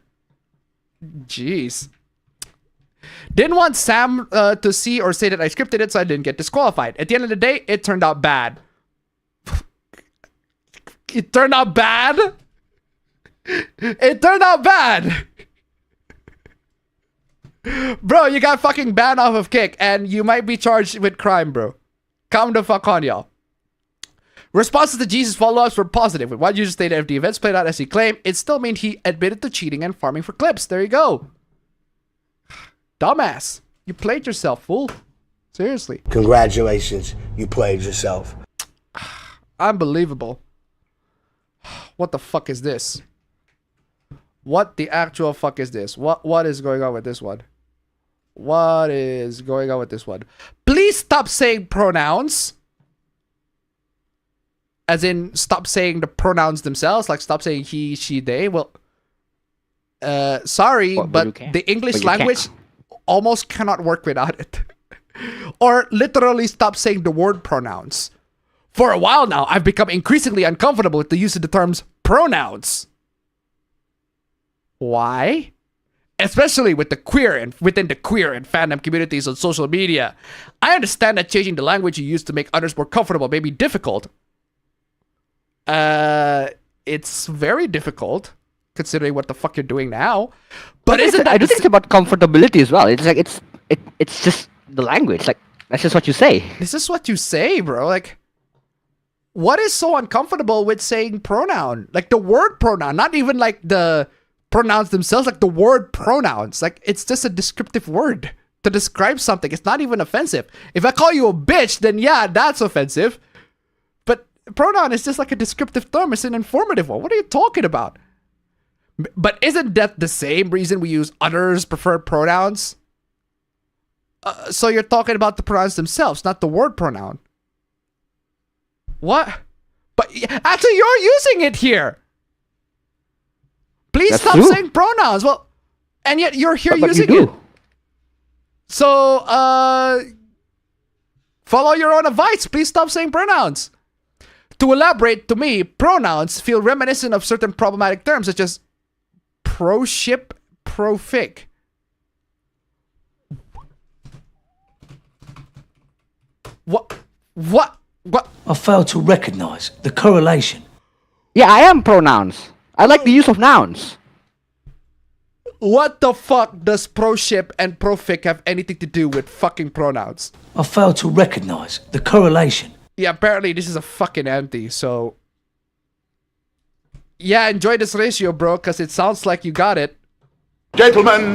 Speaker 1: jeez. Didn't want Sam to see or say that I scripted it, so I didn't get disqualified. At the end of the day, it turned out bad. It turned out bad? It turned out bad! Bro, you got fucking banned off of Kick, and you might be charged with crime, bro. Calm the fuck on, y'all. Responses to Jesus' follow-ups were positive. With one user stated if the events played out as he claimed, it still meant he admitted to cheating and farming for clips. There you go. Dumbass. You played yourself, fool. Seriously.
Speaker 7: Congratulations, you played yourself.
Speaker 1: Unbelievable. What the fuck is this? What the actual fuck is this? What is going on with this one? What is going on with this one? Please stop saying pronouns. As in, stop saying the pronouns themselves. Like, stop saying he, she, they. Well, sorry, but the English language almost cannot work without it. Or literally stop saying the word pronouns. For a while now, I've become increasingly uncomfortable with the use of the terms pronouns. Why? Especially with the queer and within the queer and fandom communities on social media. I understand that changing the language you use to make others more comfortable may be difficult. It's very difficult considering what the fuck you're doing now. But isn't that
Speaker 6: I do think it's about comfortability as well. It's like it's just the language. Like, that's just what you say.
Speaker 1: This is what you say, bro. Like, what is so uncomfortable with saying pronoun? Like the word pronoun, not even like the pronouns themselves, like the word pronouns. Like, it's just a descriptive word to describe something. It's not even offensive. If I call you a bitch, then yeah, that's offensive. But pronoun is just like a descriptive term. It's an informative one. What are you talking about? But isn't that the same reason we use others' preferred pronouns? So you're talking about the pronouns themselves, not the word pronoun. What? But actually, you're using it here. Please
Speaker 6: That's
Speaker 1: stop
Speaker 6: true.
Speaker 1: saying pronouns. Well, and yet you're here
Speaker 6: But
Speaker 1: using
Speaker 6: you
Speaker 1: it.
Speaker 6: do.
Speaker 1: So, follow your own advice. Please stop saying pronouns. To elaborate, to me, pronouns feel reminiscent of certain problematic terms such as pro-ship, pro-fig. What?
Speaker 4: I fail to recognize the correlation.
Speaker 6: Yeah, I am pronouns. I like the use of nouns.
Speaker 1: What the fuck does pro-ship and pro-fig have anything to do with fucking pronouns?
Speaker 4: I fail to recognize the correlation.
Speaker 1: Yeah, apparently this is a fucking anti, so... Yeah, enjoy this ratio, bro, because it sounds like you got it.
Speaker 14: Gentlemen,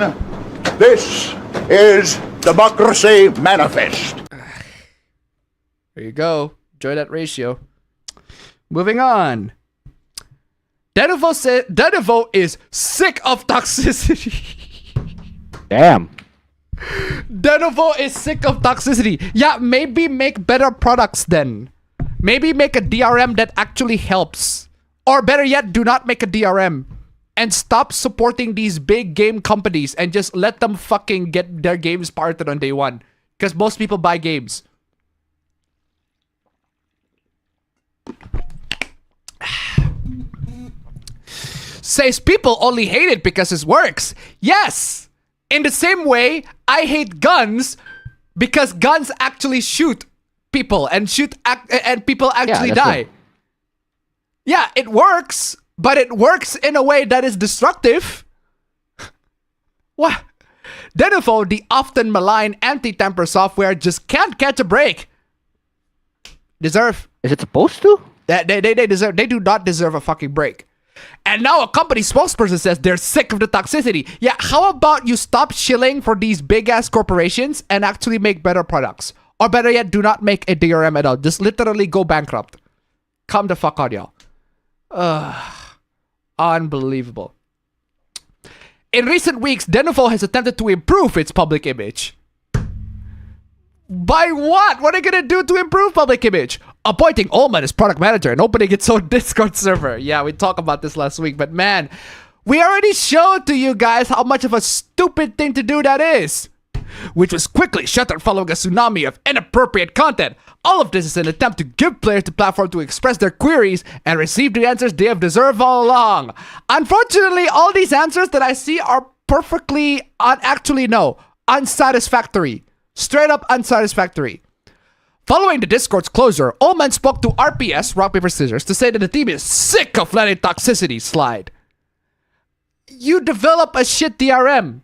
Speaker 14: this is Democracy Manifest.
Speaker 1: There you go. Enjoy that ratio. Moving on. Denuvo said Denuvo is sick of toxicity.
Speaker 6: Damn.
Speaker 1: Denuvo is sick of toxicity. Yeah, maybe make better products then. Maybe make a DRM that actually helps. Or better yet, do not make a DRM. And stop supporting these big game companies and just let them fucking get their games pirated on day one. Because most people buy games. Says people only hate it because it works. Yes! In the same way, I hate guns because guns actually shoot people and and people actually die.
Speaker 6: True.
Speaker 1: Yeah, it works, but it works in a way that is destructive. What? Denuvo, the often maligned anti-temper software, just can't catch a break. Deserve.
Speaker 6: Is it supposed to?
Speaker 1: They deserve. They do not deserve a fucking break. And now a company spokesperson says they're sick of the toxicity. Yeah, how about you stop shilling for these big-ass corporations and actually make better products? Or better yet, do not make a DRM at all. Just literally go bankrupt. Come the fuck on, y'all. Unbelievable. In recent weeks, Denuvo has attempted to improve its public image. By what? What are they gonna do to improve public image? Appointing Ullman as product manager and opening its own Discord server. Yeah, we talked about this last week, but man, we already showed to you guys how much of a stupid thing to do that is. which was quickly shuttered following a tsunami of inappropriate content. All of this is an attempt to give players the platform to express their queries and receive the answers they have deserved all along. Unfortunately, all these answers that I see are perfectly, unsatisfactory. Straight up unsatisfactory. Following the Discord's closure, Ullman spoke to RPS, Rock Paper Scissors, to say that the team is sick of letting toxicity slide. You develop a shit DRM.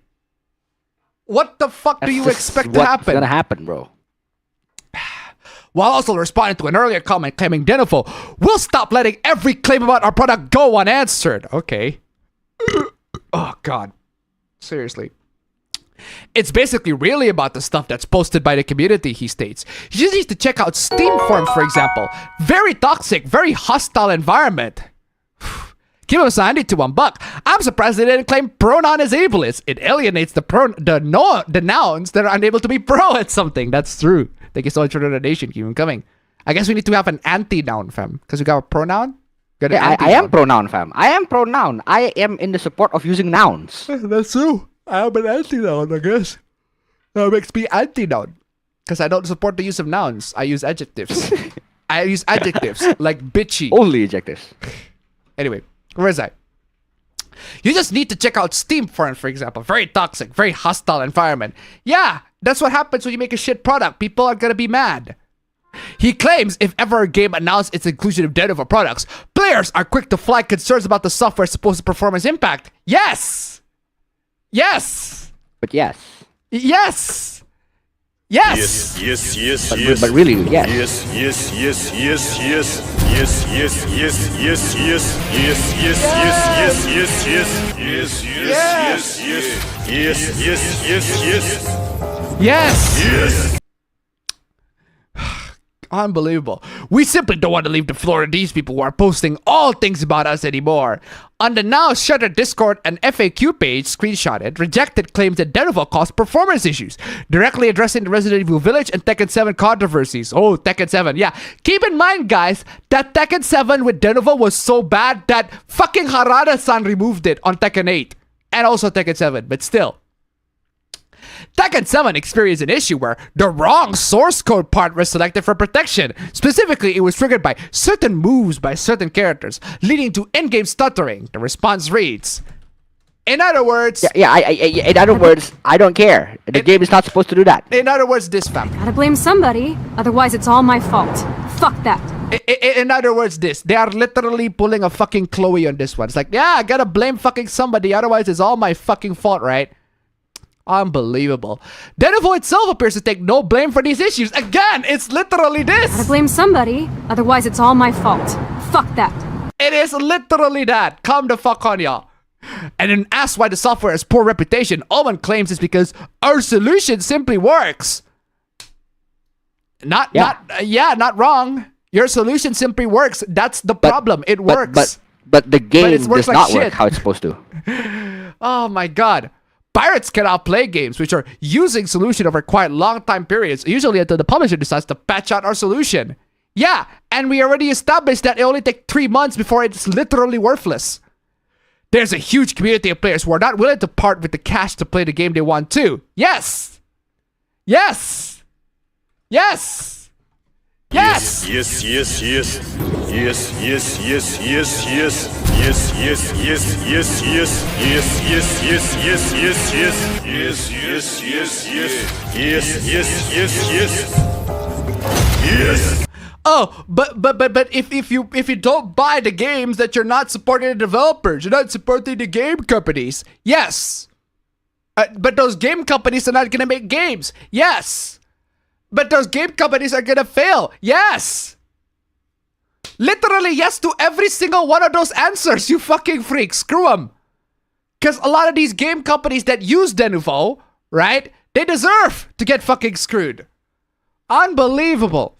Speaker 1: What the fuck do you expect to happen?
Speaker 6: What's gonna happen, bro?
Speaker 1: While also responding to an earlier comment claiming Denuvo will stop letting every claim about our product go unanswered. Okay. Oh, God. Seriously. It's basically really about the stuff that's posted by the community, he states. You just need to check out Steam forums, for example. Very toxic, very hostile environment. Give him Sandy to $1. I'm surprised they didn't claim pronoun as ableist. It alienates the nouns that are unable to be pro at something. That's true. Thank you so much for the donation. Keep them coming. I guess we need to have an anti-noun, fam. Because we got a pronoun?
Speaker 6: Yeah, I am pronoun, fam. I am pronoun. I am in the support of using nouns.
Speaker 1: That's true. I am an anti-noun, I guess. That makes me anti-noun. Because I don't support the use of nouns. I use adjectives. I use adjectives like bitchy.
Speaker 6: Only adjectives.
Speaker 1: Anyway, where is I? You just need to check out Steam forums, for example. Very toxic, very hostile environment. Yeah, that's what happens when you make a shit product. People are gonna be mad. He claims if ever a game announced its inclusion of Denuvo products, players are quick to flag concerns about the software's supposed performance impact. Yes! Yes!
Speaker 6: But yes.
Speaker 1: Yes! Yes!
Speaker 3: Yes, yes,
Speaker 6: but,
Speaker 3: yes.
Speaker 6: But really, yes.
Speaker 3: Yes, yes, yes, yes, yes. Yes, yes, yes, yes, yes. Yes, yes, yes, yes, yes, yes. Yes, yes, yes, yes. Yes, yes, yes, yes.
Speaker 1: Yes!
Speaker 3: Yes.
Speaker 1: Unbelievable. We simply don't want to leave the floor to these people who are posting all things about us anymore. On the now shuttered Discord and FAQ page, screenshotted, rejected claims that Denuvo caused performance issues, directly addressing the Resident Evil Village and Tekken 7 controversies. Oh, Tekken 7, yeah. Keep in mind, guys, that Tekken 7 with Denuvo was so bad that fucking Harada-san removed it on Tekken 8. And also Tekken 7, but still. Tekken 7 experienced an issue where the wrong source code part was selected for protection. Specifically, it was triggered by certain moves by certain characters, leading to in-game stuttering. The response reads, in other words...
Speaker 6: in other words, I don't care. The game is not supposed to do that.
Speaker 1: In other words, this, fam.
Speaker 17: Gotta blame somebody, otherwise it's all my fault. Fuck that.
Speaker 1: In other words, this. They are literally pulling a fucking Chloe on this one. It's like, yeah, I gotta blame fucking somebody, otherwise it's all my fucking fault, right? Unbelievable. Denuvo itself appears to take no blame for these issues. Again, it's literally this.
Speaker 17: Gotta blame somebody, otherwise it's all my fault. Fuck that.
Speaker 1: It is literally that. Come the fuck on, y'all. And then asked why the software has poor reputation, Owen claims it's because our solution simply works. Not wrong. Your solution simply works. That's the problem. It works.
Speaker 6: But the game does not work how it's supposed to.
Speaker 1: Oh my god. Pirates cannot play games which are using solution over quite long time periods, usually until the publisher decides to patch out our solution. Yeah, and we already established that it only takes 3 months before it's literally worthless. There's a huge community of players who are not willing to part with the cash to play the game they want to. Yes! Yes! Yes! Yes!
Speaker 3: Yes, yes, yes. Yes, yes, yes, yes, yes. Yes, yes, yes, yes, yes. Yes, yes, yes, yes, yes, yes. Yes, yes, yes, yes. Yes, yes, yes, yes. Yes.
Speaker 1: Oh, but if you don't buy the games, that you're not supporting the developers, you're not supporting the game companies. Yes. But those game companies are not gonna make games. Yes. But those game companies are gonna fail. Yes. Literally yes to every single one of those answers, you fucking freaks. Screw them. Because a lot of these game companies that use Denuvo, right, they deserve to get fucking screwed. Unbelievable.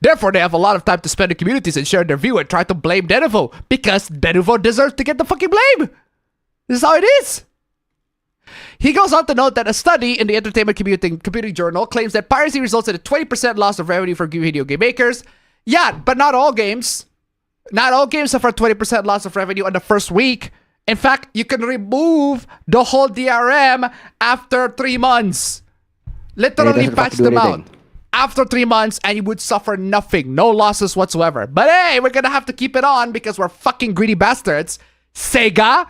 Speaker 1: Therefore, they have a lot of time to spend in communities and share their view and try to blame Denuvo, because Denuvo deserves to get the fucking blame. This is how it is. He goes on to note that a study in the Entertainment Computing Journal claims that piracy results in a 20% loss of revenue for video game makers. Yeah, but not all games. Not all games suffer 20% loss of revenue on the first week. In fact, you can remove the whole DRM after 3 months. Literally patch them out after 3 months and you would suffer nothing. No losses whatsoever. But hey, we're gonna have to keep it on because we're fucking greedy bastards. Sega?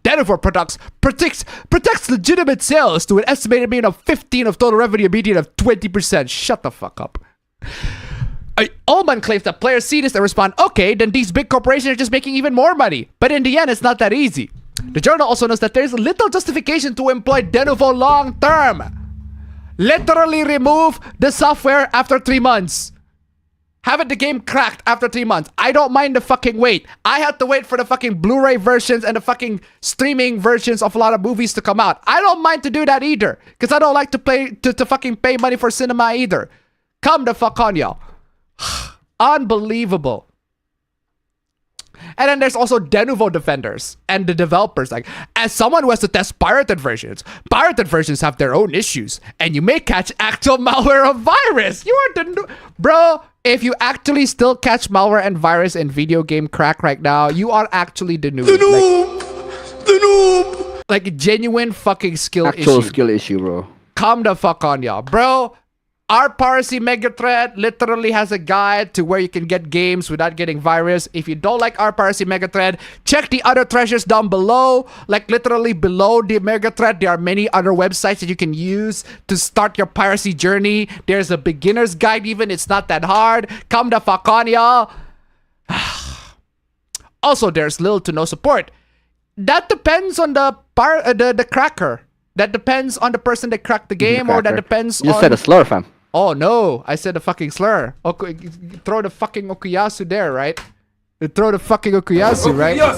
Speaker 1: Denuvo products protects legitimate sales to an estimated mean of 15 of total revenue, median of 20%. Shut the fuck up. Ullman claims that players see this and respond, okay, then these big corporations are just making even more money. But in the end, it's not that easy. The journal also notes that there's little justification to employ Denuvo long term. Literally remove the software after 3 months. Have the game cracked after 3 months. I don't mind the fucking wait. I had to wait for the fucking Blu-ray versions and the fucking streaming versions of a lot of movies to come out. I don't mind to do that either. Because I don't like to fucking pay money for cinema either. Come the fuck on, y'all. Unbelievable. And then there's also Denuvo defenders and the developers. Like, as someone who has to test pirated versions have their own issues. And you may catch actual malware or virus. You are bro, if you actually still catch malware and virus in video game crack right now, you are actually the noob. The noob. Like genuine fucking skill issue.
Speaker 6: Actual skill issue, bro.
Speaker 1: Come the fuck on, y'all. Bro, our piracy megathread literally has a guide to where you can get games without getting virus. If you don't like our piracy megathread, check the other treasures down below. Like literally below the megathread, there are many other websites that you can use to start your piracy journey. There's a beginner's guide even. It's not that hard. Come the fuck on, y'all. Also, there's little to no support. That depends on the cracker. That depends on the person that cracked the game, or that depends on...
Speaker 6: You said a slur, fam.
Speaker 1: Oh, no. I said a fucking slur. Throw the fucking Okuyasu there, right? Throw the fucking Okuyasu, right? Oh,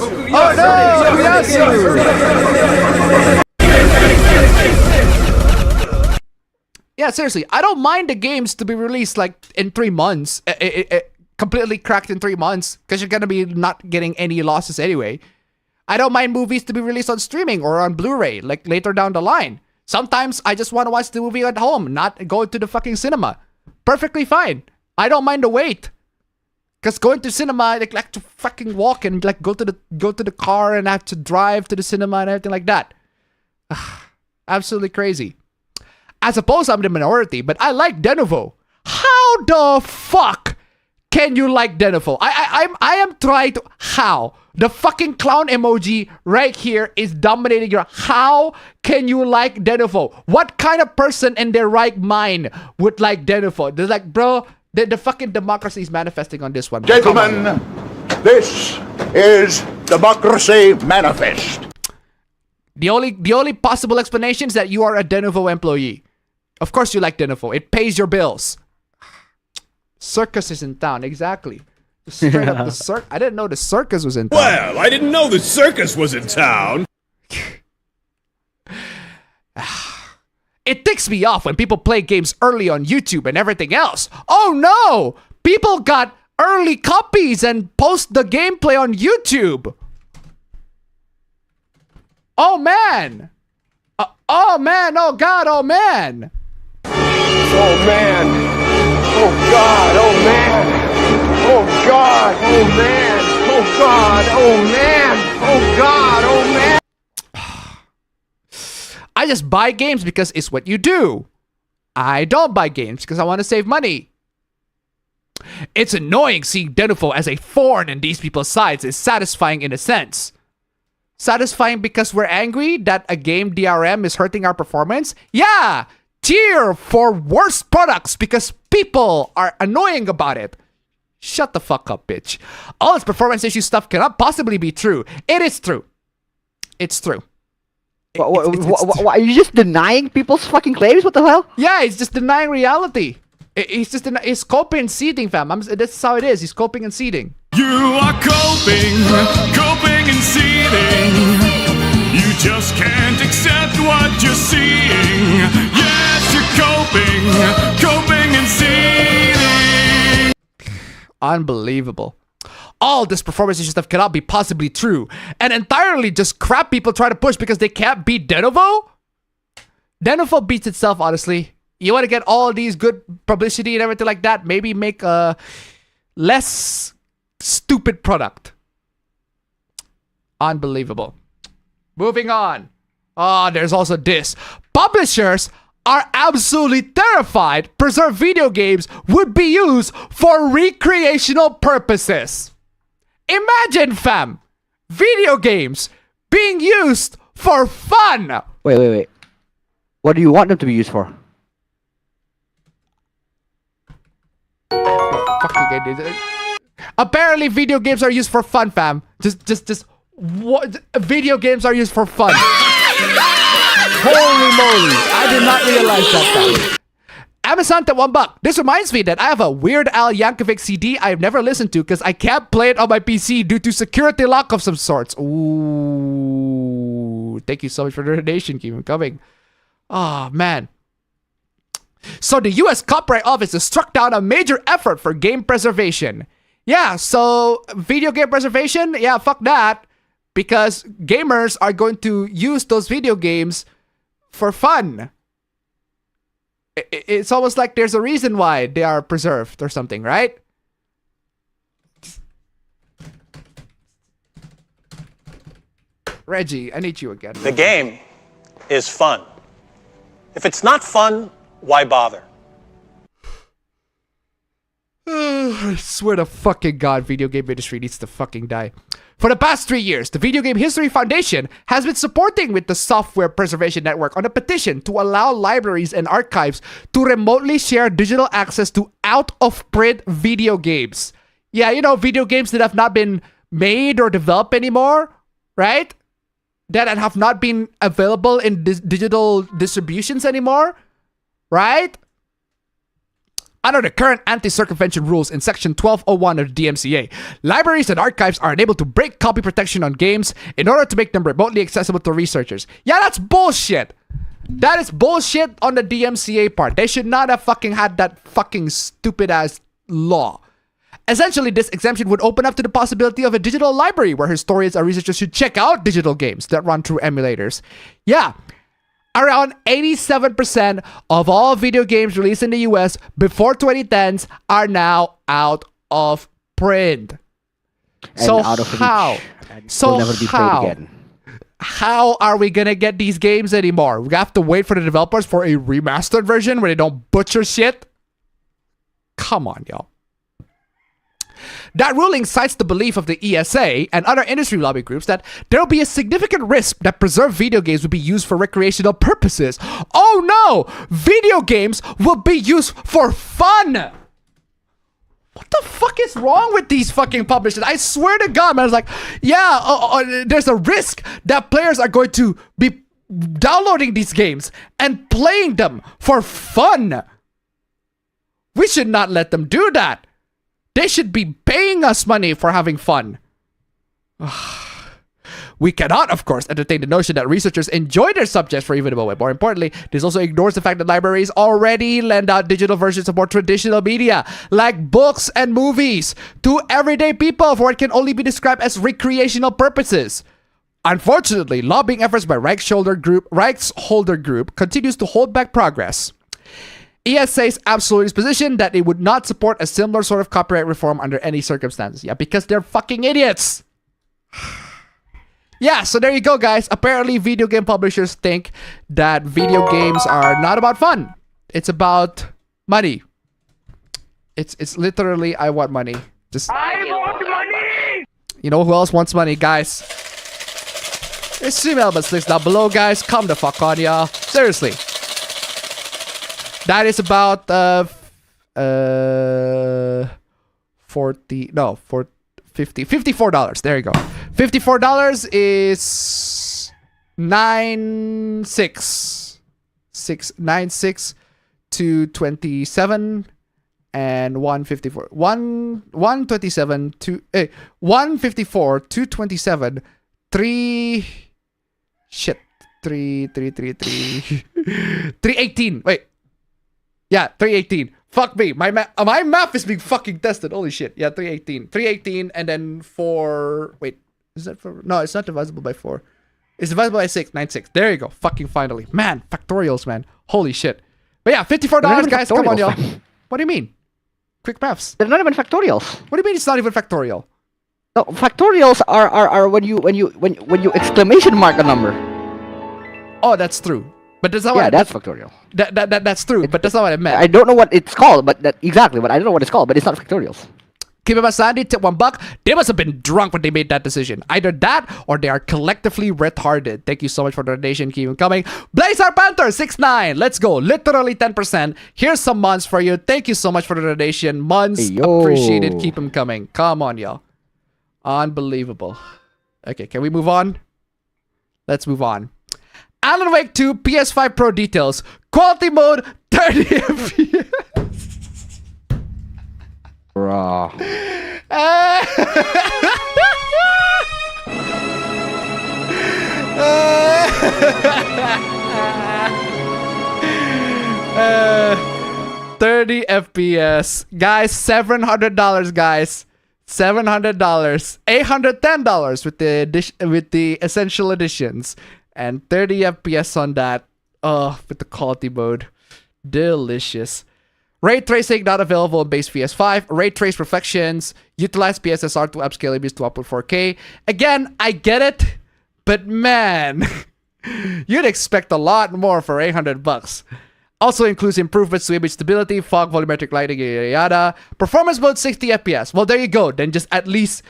Speaker 1: no! Okuyasu! Yeah, seriously. I don't mind the games to be released, like, in 3 months. Completely cracked in 3 months. Because you're gonna be not getting any losses anyway. I don't mind movies to be released on streaming or on Blu-ray, like, later down the line. Sometimes I just want to watch the movie at home, not go to the fucking cinema. Perfectly fine. I don't mind the wait. Cause going to cinema, like to fucking walk and like go to the car and have to drive to the cinema and everything like that. Absolutely crazy. I suppose I'm the minority, but I like Denuvo. How the fuck can you like Denuvo? I am trying to... How? The fucking clown emoji right here is dominating your... How can you like Denuvo? What kind of person in their right mind would like Denuvo? They're like, bro, the fucking democracy is manifesting on this one.
Speaker 14: Gentlemen, this is Democracy Manifest.
Speaker 1: The only possible explanation is that you are a Denuvo employee. Of course you like Denuvo. It pays your bills. Circus is in town, exactly. Straight up the I didn't know the circus was in town.
Speaker 3: Well, I didn't know the circus was in town.
Speaker 1: It ticks me off when people play games early on YouTube and everything else. Oh no! People got early copies and post the gameplay on YouTube. Oh man! Oh man! Oh god! Oh man!
Speaker 11: Oh man! Oh god! Oh man! Oh god! Oh man! Oh god! Oh man! Oh god! Oh man!
Speaker 1: I just buy games because it's what you do. I don't buy games because I want to save money. It's annoying seeing Denuvo as a thorn in these people's sides. It's satisfying in a sense. Satisfying because we're angry that a game DRM is hurting our performance? Yeah! Cheer for worse products because people are annoying about it. Shut the fuck up, bitch. All this performance issue stuff cannot possibly be true. It is true. It's true.
Speaker 6: Are you just denying people's fucking claims? What the hell?
Speaker 1: Yeah, he's just denying reality. He's just he's coping and seeding, fam. That's how it is. He's coping and seeding.
Speaker 3: You are coping and seething. You just can't accept what you're seeing. Yes, you're coping and seething.
Speaker 1: Unbelievable. All this performance issue stuff cannot be possibly true. And entirely just crap people try to push because they can't beat Denuvo? Denuvo beats itself, honestly. You want to get all these good publicity and everything like that, maybe make a less stupid product. Unbelievable. Moving on. Oh, there's also this. Publishers are absolutely terrified preserved video games would be used for recreational purposes. Imagine, fam, video games being used for fun.
Speaker 6: Wait. What do you want them to be used for?
Speaker 1: Apparently, video games are used for fun, fam. Just what? Video games are used for fun. Holy moly! I did not realize that, fam. Amazon at $1. This reminds me that I have a Weird Al Yankovic CD I've never listened to because I can't play it on my PC due to security lock of some sorts. Ooh, thank you so much for the donation. Keep them coming. Oh man. So the US Copyright Office has struck down a major effort for game preservation. Yeah, so video game preservation, yeah, fuck that. Because gamers are going to use those video games for fun. It's almost like there's a reason why they are preserved or something, right? Reggie, I need you again.
Speaker 20: The game is fun. If it's not fun, why bother?
Speaker 1: I swear to fucking God, video game industry needs to fucking die. For the past 3 years, the Video Game History Foundation has been supporting with the Software Preservation Network on a petition to allow libraries and archives to remotely share digital access to out-of-print video games. Yeah, you know, video games that have not been made or developed anymore, right? That have not been available in digital distributions anymore, right? Under the current anti-circumvention rules in Section 1201 of the DMCA, libraries and archives are unable to break copy protection on games in order to make them remotely accessible to researchers. Yeah, that's bullshit. That is bullshit on the DMCA part. They should not have fucking had that fucking stupid-ass law. Essentially, this exemption would open up to the possibility of a digital library where historians and researchers should check out digital games that run through emulators. Yeah. Around 87% of all video games released in the US before 2010s are now out of print.
Speaker 6: And
Speaker 1: so
Speaker 6: out of
Speaker 1: how?
Speaker 6: reach.
Speaker 1: So
Speaker 6: will never be
Speaker 1: how?
Speaker 6: played again.
Speaker 1: How are we gonna get these games anymore? We have to wait for the developers for a remastered version where they don't butcher shit? Come on, y'all. That ruling cites the belief of the ESA and other industry lobby groups that there will be a significant risk that preserved video games will be used for recreational purposes. Oh no! Video games will be used for fun! What the fuck is wrong with these fucking publishers? I swear to God, man. I was like, yeah, there's a risk that players are going to be downloading these games and playing them for fun. We should not let them do that. They should be paying us money for having fun. We cannot, of course, entertain the notion that researchers enjoy their subjects for even a moment. More importantly, this also ignores the fact that libraries already lend out digital versions of more traditional media, like books and movies, to everyday people for what can only be described as recreational purposes. Unfortunately, lobbying efforts by Rights Holder Group continues to hold back progress. ESA is absolutely position that they would not support a similar sort of copyright reform under any circumstances. Yeah, because they're fucking idiots. Yeah, so there you go, guys. Apparently, video game publishers think that video games are not about fun. It's about money. It's literally, I want money. I want money! You know who else wants money, guys? There's 3 elements links down below, guys. Come the fuck on, y'all. Seriously. That is about $54 there you go. $54 is 96 to 27 and 154 127 to 154 to 27 318. Wait. Yeah, 318. Fuck me. My math is being fucking tested. Holy shit. Yeah, 318. 318 and then 4. Wait. Is that 4? No, it's not divisible by 4. It's divisible by 6. 96. There you go. Fucking finally. Man, factorials, man. Holy shit. But yeah, $54, guys. Come on, y'all. What do you mean? Quick maths.
Speaker 6: They're not even factorials.
Speaker 1: What do you mean it's not even factorial?
Speaker 6: No, factorials are when you exclamation mark a number.
Speaker 1: Oh, that's true. But that's not
Speaker 6: Yeah,
Speaker 1: what
Speaker 6: that's factorial.
Speaker 1: that's true, but that's not what I meant.
Speaker 6: I don't know what it's called, but exactly. But I don't know what it's called, but it's not factorials.
Speaker 1: Kibaba Sandy, tip $1. They must have been drunk when they made that decision. Either that or they are collectively retarded. Thank you so much for the donation. Keep them coming. Blazer Panther 6'9". Let's go. Literally 10%. Here's some months for you. Thank you so much for the donation. Months appreciated. Keep them coming. Come on, y'all. Unbelievable. Okay, can we move on? Let's move on. Alan Wake 2 PS5 Pro details. Quality mode 30 FPS.
Speaker 6: Bro.
Speaker 1: $30 FPS. Guys, $700, guys. $700. $810 with the essential editions. And 30 FPS on that. Oh, with the quality mode. Delicious. Ray tracing not available in base PS5. Ray trace reflections. Utilize PSSR to upscale images to 1.4K. Again, I get it. But man, you'd expect a lot more for $800. Also includes improvements to image stability, fog, volumetric lighting, yada yada. Performance mode 60 FPS. Well, there you go. Then just at least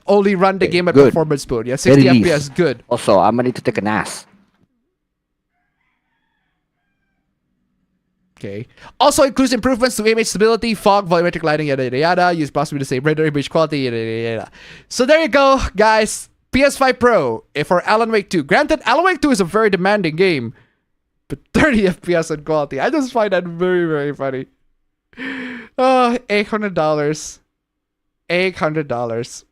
Speaker 1: only run the game at performance mode. Yeah, 60 FPS, good.
Speaker 6: Also, I'm gonna need to take a NAS.
Speaker 1: Okay. Also includes improvements to image stability, fog, volumetric lighting, yada yada yada. Use possibly the same render image quality, yada yada yada. So there you go, guys. PS5 Pro for Alan Wake 2. Granted, Alan Wake 2 is a very demanding game, but 30 FPS on quality. I just find that very, very funny. Oh, $800. $800.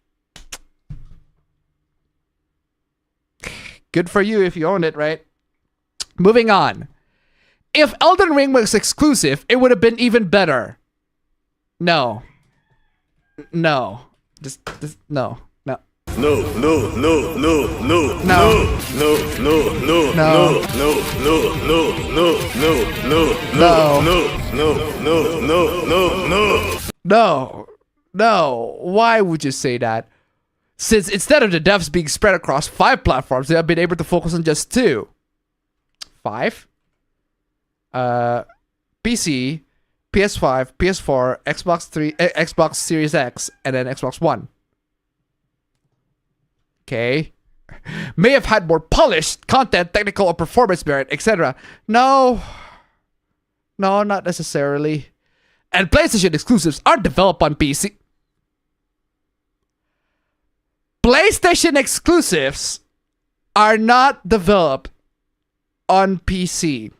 Speaker 1: Good for you if you own it, right? Moving on. If Elden Ring was exclusive, it would have been even better. No. No. Just no. No.
Speaker 3: No, no, no, no, no,
Speaker 1: no,
Speaker 3: no, no, no, no, no, no, no, no, no, no.
Speaker 1: No. Why would you say that? Since instead of the devs being spread across 5 platforms, they have been able to focus on just 2. 5? PC, PS5, PS4, Xbox Series X, and then Xbox One. Okay. May have had more polished content, technical or performance merit, etc. No, not necessarily. And PlayStation exclusives aren't developed on PC. PlayStation exclusives are not developed on PC.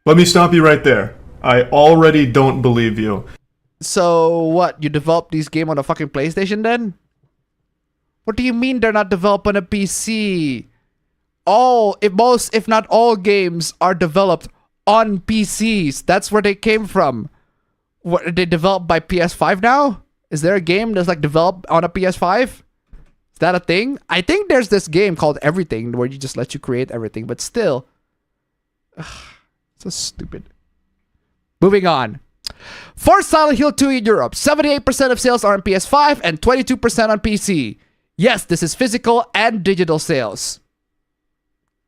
Speaker 19: Let me stop you right there. I already don't believe you.
Speaker 1: So what? You developed these games on a fucking PlayStation then? What do you mean they're not developed on a PC? If not all games are developed on PCs. That's where they came from. What, are they developed by PS5 now? Is there a game that's like developed on a PS5? Is that a thing? I think there's this game called Everything where you just let you create everything, but still. Ugh, so stupid. Moving on. For Silent Hill 2 in Europe, 78% of sales are on PS5 and 22% on PC. Yes, this is physical and digital sales.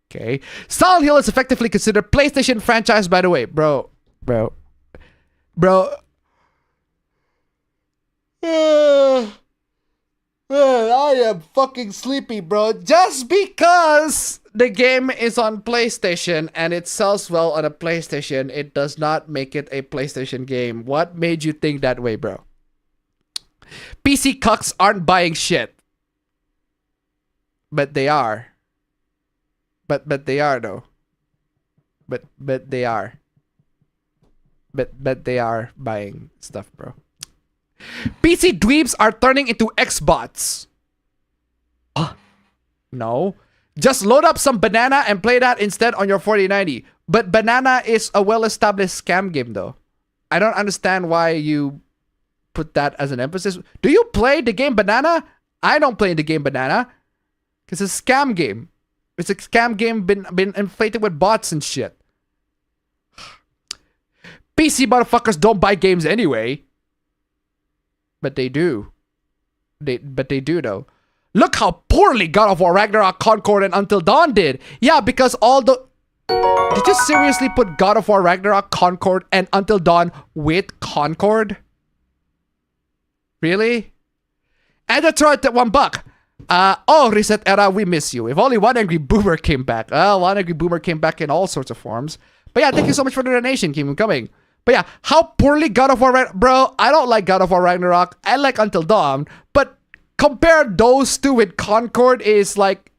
Speaker 1: Okay. Silent Hill is effectively considered PlayStation franchise, by the way. Bro. I am fucking sleepy, bro. Just because the game is on PlayStation and it sells well on a PlayStation, it does not make it a PlayStation game. What made you think that way, bro? PC cucks aren't buying shit. But they are. But they are though. But they are. But they are buying stuff, bro. PC dweebs are turning into Xbots. No. Just load up some Banana and play that instead on your 4090. But Banana is a well-established scam game though. I don't understand why you put that as an emphasis. Do you play the game Banana? I don't play the game Banana. It's a scam game. It's a scam game been inflated with bots and shit. PC motherfuckers don't buy games anyway. But they do. But they do though. Look how poorly God of War Ragnarok, Concord, and Until Dawn did. Yeah, because all the... Did you seriously put God of War Ragnarok, Concord, and Until Dawn with Concord? Really? And Detroit at $1. Oh, Reset Era, we miss you. If only One Angry Boomer came back. Well, One Angry Boomer came back in all sorts of forms. But yeah, thank you so much for the donation. Keep them coming. But yeah, how poorly God of War Ragnarok... Bro, I don't like God of War Ragnarok. I like Until Dawn. But compare those two with Concord is like...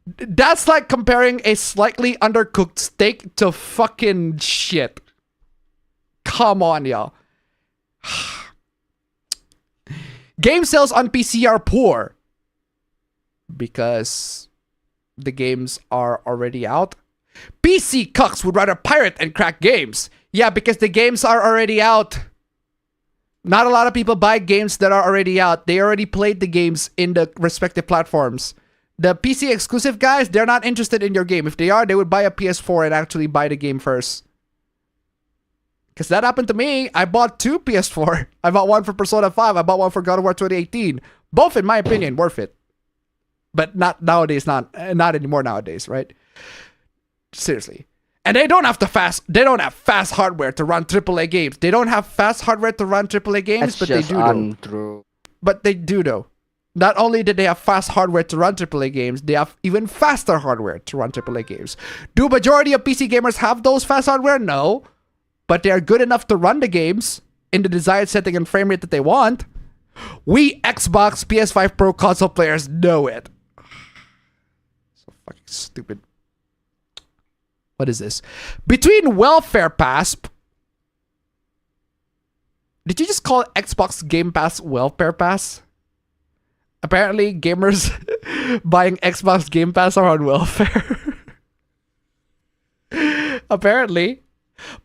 Speaker 1: That's like comparing a slightly undercooked steak to fucking shit. Come on, y'all. Game sales on PC are poor. Because the games are already out. PC cucks would rather pirate and crack games. Yeah, because the games are already out. Not a lot of people buy games that are already out. They already played the games in the respective platforms. The PC exclusive guys, they're not interested in your game. If they are, they would buy a PS4 and actually buy the game first. Because that happened to me. I bought 2 PS4. I bought one for Persona 5. I bought one for God of War 2018. Both, in my opinion, worth it. But not nowadays, not anymore nowadays, right? Seriously. And they don't have fast hardware to run AAA games. They don't have fast hardware to run AAA games,
Speaker 6: That's
Speaker 1: but they
Speaker 6: just
Speaker 1: do though.
Speaker 6: untrue.
Speaker 1: But they do though. Not only did they have fast hardware to run AAA games, they have even faster hardware to run AAA games. Do majority of PC gamers have those fast hardware? No. But they are good enough to run the games in the desired setting and frame rate that they want. We Xbox, PS5 Pro console players know it. So fucking stupid. What is this? Between Welfare Pass... Did you just call Xbox Game Pass Welfare Pass? Apparently, gamers buying Xbox Game Pass are on welfare. Apparently.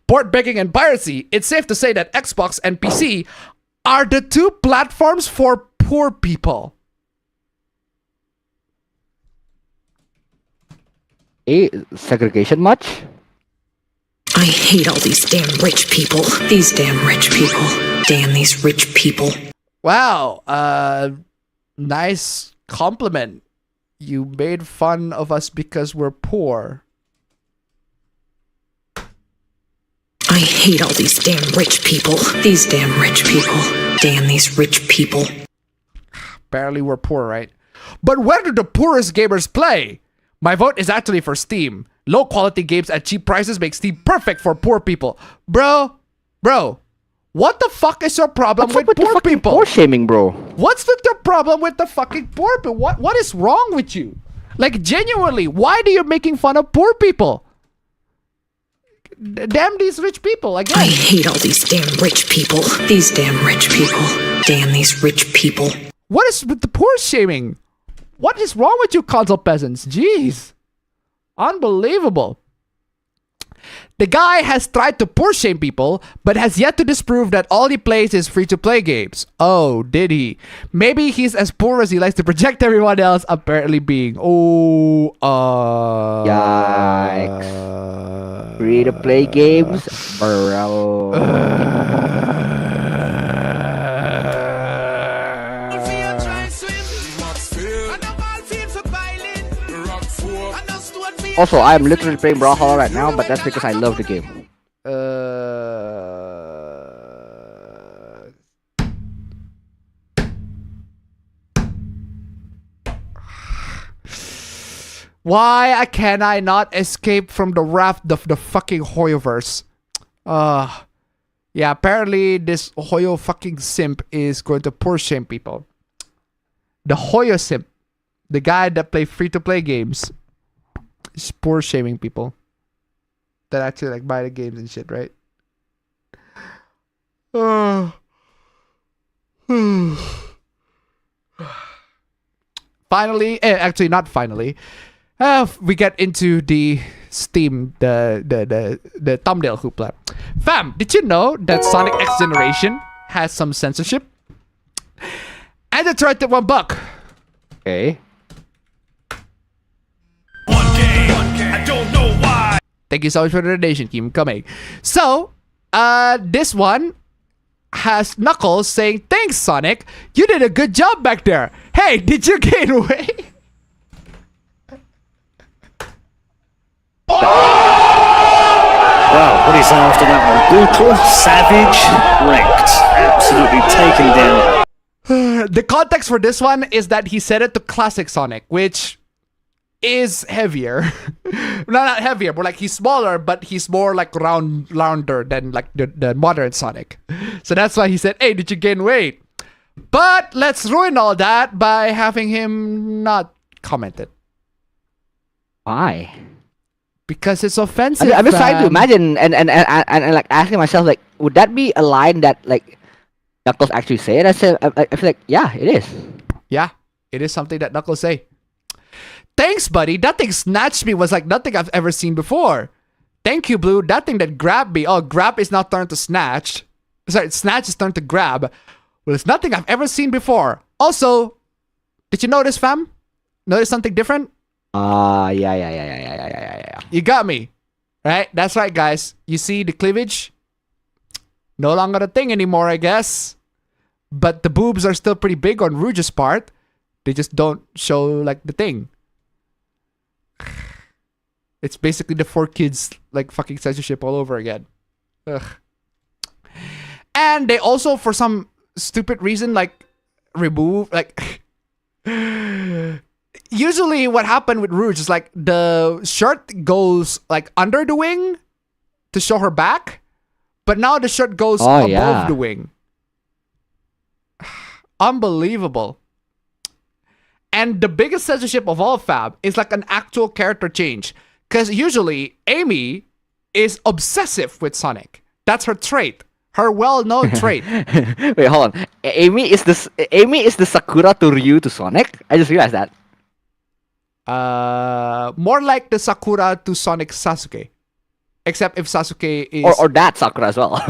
Speaker 1: Port begging and piracy. It's safe to say that Xbox and PC are the 2 platforms for poor people.
Speaker 6: Segregation much?
Speaker 21: I hate all these damn rich people. These damn rich people. Damn these rich people.
Speaker 1: Wow. Nice compliment. You made fun of us because we're poor.
Speaker 21: I hate all these damn rich people. These damn rich people. Damn these rich people.
Speaker 1: Apparently we're poor, right? But where do the poorest gamers play? My vote is actually for Steam. Low quality games at cheap prices make Steam perfect for poor people. Bro, what the fuck is your problem with poor people?
Speaker 6: Poor shaming, bro.
Speaker 1: What's the problem with the fucking poor people? What is wrong with you? Like, genuinely, why do you making fun of poor people? Damn these rich people, again.
Speaker 21: I hate all these damn rich people. These damn rich people. Damn these rich people.
Speaker 1: What is with the poor shaming? What is wrong with you console peasants? Jeez. Unbelievable. The guy has tried to poor shame people, but has yet to disprove that all he plays is free-to-play games. Oh, did he? Maybe he's as poor as he likes to project everyone else apparently being. Oh,
Speaker 6: Yikes. Free-to-play games? Bro. Also, I am literally playing Brawlhalla right now, but that's because I love the game.
Speaker 1: Why can I not escape from the wrath of the fucking Hoyoverse? Yeah, apparently this Hoyo fucking simp is going to poor shame people. The Hoyo simp, the guy that play free-to-play games, is poor shaming people that actually like buy the games and shit, right? Finally, actually not finally. We get into the Steam, the thumbnail hoopla. Fam, did you know that Sonic X Generation has some censorship? And it's right at $1.
Speaker 6: Okay.
Speaker 1: I don't know why. Thank you so much for the donation. Keep them coming. So, This one has Knuckles saying, "Thanks, Sonic. You did a good job back there. Hey, did you gain weight?"
Speaker 12: Well, what is after that one? Brutal, savage, wrecked. Absolutely taken down.
Speaker 1: The context for this one is that he said it to classic Sonic, which is heavier. Not heavier, but like he's smaller, but he's more like rounder than like the modern Sonic. So that's why he said, "Hey, did you gain weight?" But let's ruin all that by having him not comment it.
Speaker 6: Why?
Speaker 1: Because it's offensive.
Speaker 6: I'm just trying to imagine and like asking myself, like, would that be a line that like Knuckles actually say? And I feel like, yeah, it is.
Speaker 1: Yeah, it is something that Knuckles say. "Thanks, buddy. That thing snatched me was like nothing I've ever seen before. Thank you, Blue. That thing that grabbed me." Oh, grab is now turned to snatch. Sorry, snatch is turned to grab. "Well, it's nothing I've ever seen before. Also, did you notice, fam? Notice something different?"
Speaker 6: Yeah.
Speaker 1: You got me. Right? That's right, guys. You see the cleavage? No longer a thing anymore, I guess. But the boobs are still pretty big on Rouge's part. They just don't show like the thing. It's basically the 4Kids like fucking censorship all over again. Ugh. And they also, for some stupid reason, like remove like usually what happened with Rouge is like the shirt goes like under the wing to show her back, but now the shirt goes above the wing. Unbelievable. And the biggest censorship of all, fam, is like an actual character change. Because usually Amy is obsessive with Sonic. That's her trait. Her well-known trait.
Speaker 6: Wait, hold on. Amy is the Sakura to Ryu to Sonic? I just realized that.
Speaker 1: More like the Sakura to Sonic Sasuke. Except if Sasuke is...
Speaker 6: Or that Sakura as well.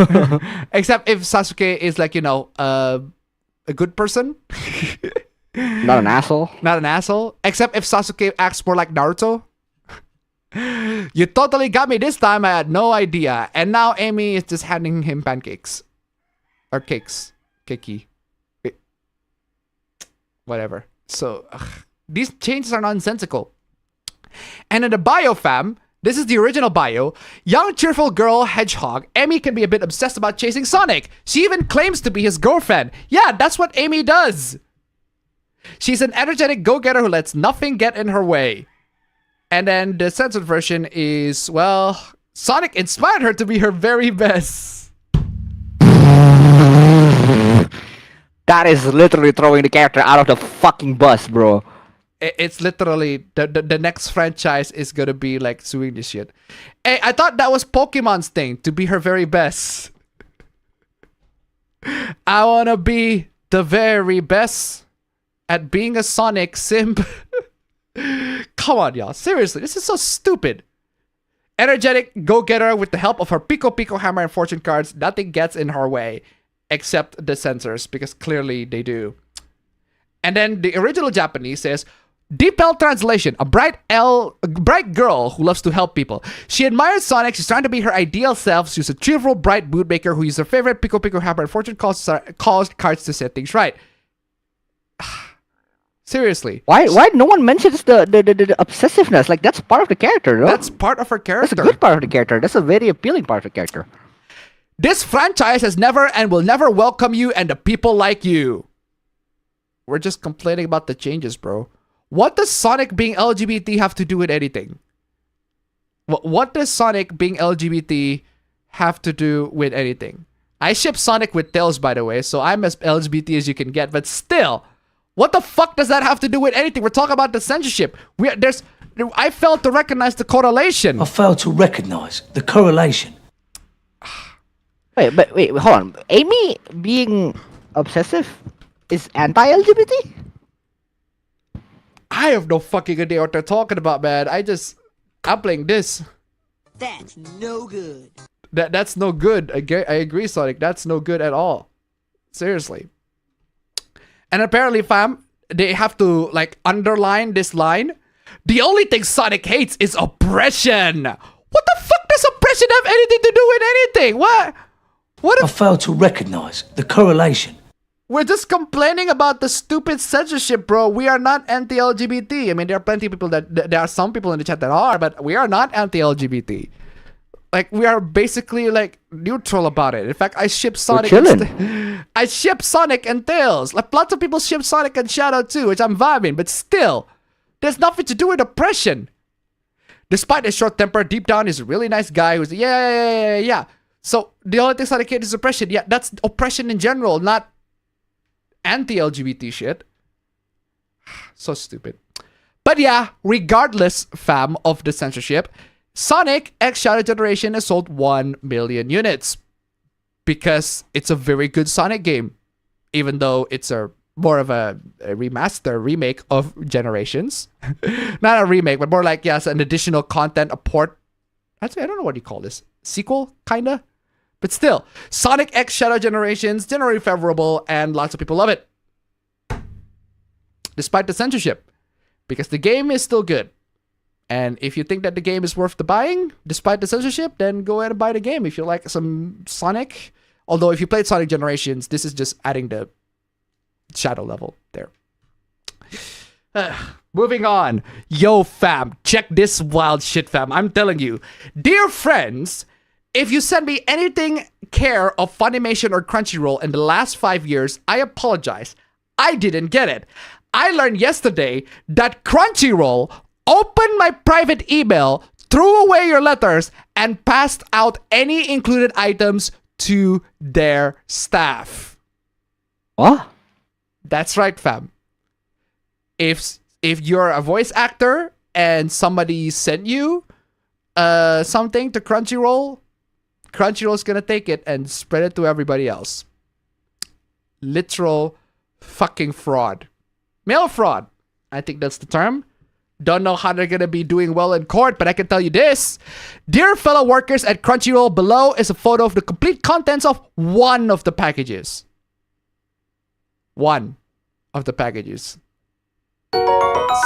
Speaker 1: Except if Sasuke is like, you know, a good person.
Speaker 6: Not an asshole.
Speaker 1: Not an asshole. Except if Sasuke acts more like Naruto. You totally got me this time. I had no idea. And now Amy is just handing him pancakes. Or cakes. Cakey. Whatever. So, these changes are nonsensical. And in the bio, fam, this is the original bio. Young, cheerful girl, hedgehog. Amy can be a bit obsessed about chasing Sonic. She even claims to be his girlfriend. Yeah, that's what Amy does. She's an energetic go-getter who lets nothing get in her way. And then the censored version is, well, Sonic inspired her to be her very best.
Speaker 6: That is literally throwing the character out of the fucking bus, bro.
Speaker 1: It's literally, the next franchise is gonna be like suing this shit. Hey, I thought that was Pokemon's thing, to be her very best. I wanna be the very best at being a Sonic simp. Come on, y'all. Seriously, this is so stupid. Energetic go-getter with the help of her Pico Pico hammer and fortune cards. Nothing gets in her way except the censors, because clearly they do. And then the original Japanese says, Deep L translation, a bright girl who loves to help people. She admires Sonic. She's trying to be her ideal self. She's a cheerful, bright mood maker who uses her favorite Pico Pico hammer and fortune calls cards to set things right. Seriously.
Speaker 6: Why no one mentions the obsessiveness? Like, that's part of the character, no?
Speaker 1: That's part of her character.
Speaker 6: That's a good part of the character. That's a very appealing part of the character.
Speaker 1: This franchise has never and will never welcome you and the people like you. We're just complaining about the changes, bro. What does Sonic being LGBT have to do with anything? What does Sonic being LGBT have to do with anything? I ship Sonic with Tails, by the way, so I'm as LGBT as you can get, but still... What the fuck does that have to do with anything? We're talking about the censorship. I failed to recognize the correlation.
Speaker 4: I failed to recognize the correlation.
Speaker 6: Wait, hold on. Amy being obsessive is anti-LGBT?
Speaker 1: I have no fucking idea what they're talking about, man. I'm playing this.
Speaker 5: That's no good.
Speaker 1: That's no good. I agree, Sonic. That's no good at all. Seriously. And apparently, fam, they have to, like, underline this line. The only thing Sonic hates is oppression. What the fuck does oppression have anything to do with anything? What
Speaker 4: I fail to recognize the correlation.
Speaker 1: We're just complaining about the stupid censorship, bro. We are not anti-LGBT. I mean, there are plenty of people there are some people in the chat that are, but we are not anti-LGBT. Like, we are basically like neutral about it. In fact, I ship Sonic. I ship Sonic and Tails. Like, lots of people ship Sonic and Shadow too, which I'm vibing. But still, there's nothing to do with oppression. Despite his short temper, deep down he's a really nice guy who's yeah. So the only thing Sonic hates is oppression. Yeah, that's oppression in general, not anti-LGBT shit. So stupid. But yeah, regardless, fam, of the censorship, Sonic X Shadow Generation has sold 1 million units because it's a very good Sonic game, even though it's more of a remake of Generations. Not a remake, but more like, yes, an additional content, a port. Actually, I don't know what you call this. Sequel, kinda? But still, Sonic X Shadow Generations, generally favorable, and lots of people love it. Despite the censorship. Because the game is still good. And if you think that the game is worth the buying, despite the censorship, then go ahead and buy the game if you like some Sonic. Although if you played Sonic Generations, this is just adding the shadow level there. Moving on. Yo, fam. Check this wild shit, fam. I'm telling you. Dear friends, if you send me anything care of Funimation or Crunchyroll in the last 5 years, I apologize. I didn't get it. I learned yesterday that Crunchyroll opened my private email, threw away your letters, and passed out any included items to their staff.
Speaker 6: What?
Speaker 1: That's right, fam. If you're a voice actor and somebody sent you something to Crunchyroll, Crunchyroll's gonna take it and spread it to everybody else. Literal fucking fraud. Mail fraud. I think that's the term. Don't know how they're gonna be doing well in court, but I can tell you this. Dear fellow workers at Crunchyroll, below is a photo of the complete contents of one of the packages. One of the packages.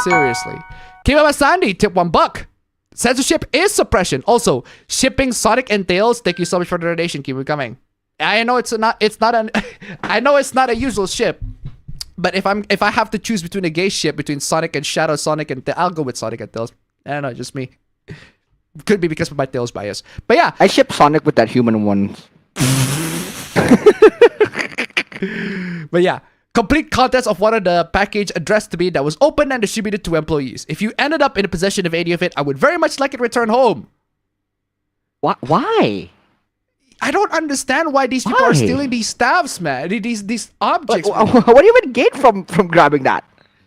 Speaker 1: Seriously. Kimama Sandy, tip $1. Censorship is suppression. Also, shipping Sonic and Tails. Thank you so much for the donation. Keep it coming. I know I know it's not a usual ship. But if I have to choose between a gay ship between Sonic and Shadow, Sonic and I'll go with Sonic and Tails. I don't know, just me. Could be because of my Tails bias. But yeah.
Speaker 6: I ship Sonic with that human one.
Speaker 1: But yeah. Complete contents of one of the package addressed to me that was opened and distributed to employees. If you ended up in a possession of any of it, I would very much like it returned home.
Speaker 6: Why?
Speaker 1: I don't understand why these people are stealing these staffs, man. These objects.
Speaker 6: What do you even get from grabbing that?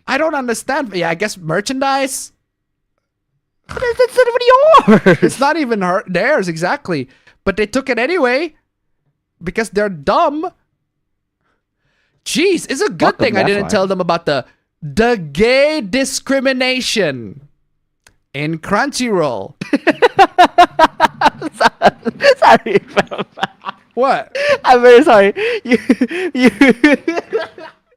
Speaker 1: I don't understand. Yeah, I guess merchandise.
Speaker 6: That's not even yours.
Speaker 1: It's not even theirs, exactly. But they took it anyway because they're dumb. Jeez, it's a good thing I didn't tell them about the gay discrimination in Crunchyroll.
Speaker 6: Sorry.
Speaker 1: What?
Speaker 6: I'm very sorry.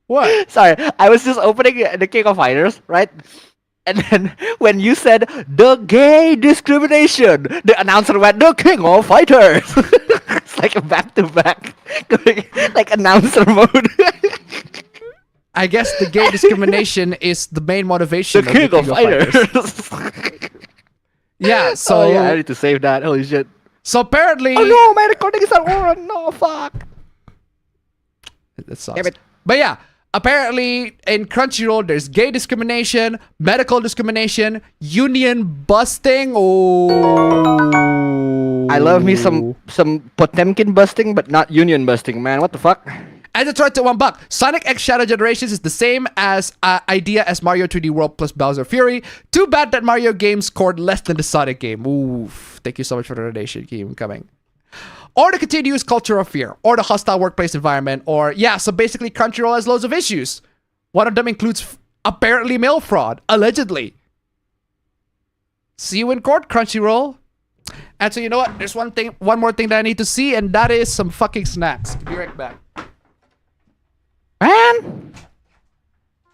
Speaker 1: What?
Speaker 6: Sorry, I was just opening the King of Fighters, right? And then when you said the gay discrimination, the announcer went, the King of Fighters. It's like a back-to-back, like announcer mode.
Speaker 1: I guess the gay discrimination is the main motivation
Speaker 6: the King of
Speaker 1: Fighters. Yeah, so...
Speaker 6: Oh, yeah, I need to save that. Holy shit.
Speaker 1: So apparently...
Speaker 6: Oh no, my recording is on. No, fuck.
Speaker 1: That sucks. But yeah, apparently in Crunchyroll, there's gay discrimination, medical discrimination, union busting. Oh,
Speaker 6: I love me some Potemkin busting, but not union busting, man. What the fuck?
Speaker 1: And it's right to $1. Sonic X Shadow Generations is the same idea as Mario 3D World plus Bowser Fury. Too bad that Mario game scored less than the Sonic game. Oof. Thank you so much for the donation. Keep coming. Or the continuous culture of fear. Or the hostile workplace environment. Or, yeah, so basically Crunchyroll has loads of issues. One of them includes apparently mail fraud. Allegedly. See you in court, Crunchyroll. And so you know what? There's one more thing that I need to see, and that is some fucking snacks. Be right back.
Speaker 6: Man,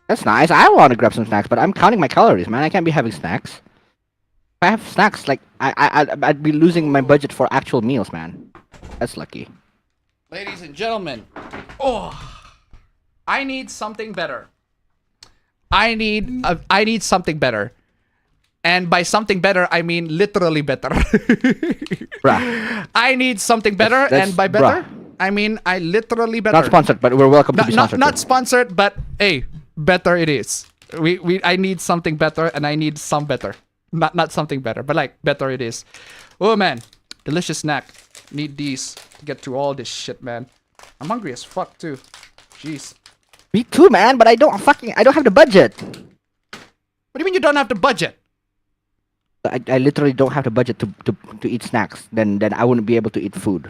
Speaker 6: that's nice. I want to grab some snacks, but I'm counting my calories, man. I can't be having snacks. If I have snacks, like I'd be losing my budget for actual meals, man. That's lucky.
Speaker 1: Ladies and gentlemen, I need something better. I need something better. And by something better, I mean literally better.
Speaker 6: Bruh.
Speaker 1: I need something better, and by better, I mean I literally better.
Speaker 6: Not sponsored, but we're welcome to be sponsored.
Speaker 1: Not sponsored, but hey, better it is. I need something better, and I need some better. Not something better, but like better it is. Oh man, delicious snack. Need these to get through all this shit, man. I'm hungry as fuck too. Jeez.
Speaker 6: Me too, man. But I don't have the budget.
Speaker 1: What do you mean you don't have the budget?
Speaker 6: I literally don't have the budget to eat snacks. Then I wouldn't be able to eat food.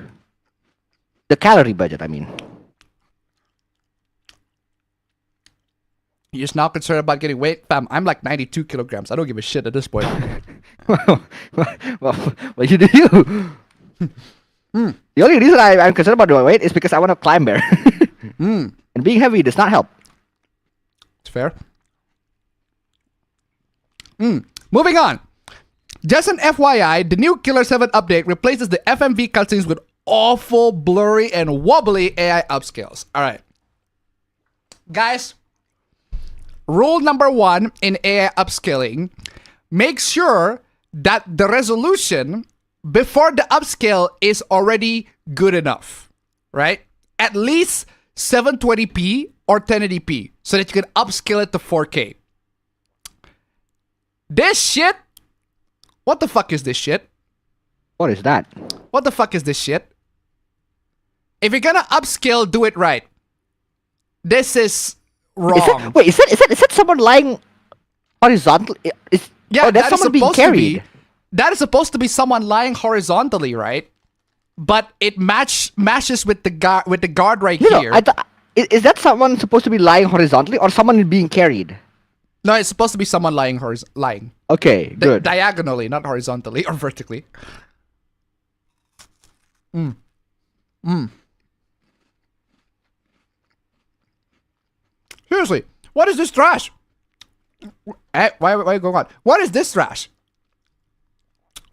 Speaker 6: The calorie budget, I mean.
Speaker 1: You're just now concerned about getting weight? Fam, I'm like 92 kilograms. I don't give a shit at this point.
Speaker 6: well, you do you. The only reason I'm concerned about my weight is because I want to climb there. And being heavy does not help.
Speaker 1: It's fair. Moving on. Just an FYI, the new Killer 7 update replaces the FMV cutscenes with awful, blurry, and wobbly AI upscales. Alright. Guys, rule number 1 in AI upscaling, make sure that the resolution before the upscale is already good enough, right? At least 720p or 1080p so that you can upscale it to 4K. This shit, what the fuck is this shit?
Speaker 6: What is that?
Speaker 1: What the fuck is this shit? If you're gonna upscale, do it right. This is wrong.
Speaker 6: Is that someone lying horizontally? That's someone being carried.
Speaker 1: That is supposed to be someone lying horizontally, right? But it matches with the guard right here.
Speaker 6: Is that someone supposed to be lying horizontally or someone being carried?
Speaker 1: No, it's supposed to be someone lying.
Speaker 6: Okay, good.
Speaker 1: Diagonally, not horizontally or vertically. Seriously, what is this trash? Why are you going on? What is this trash?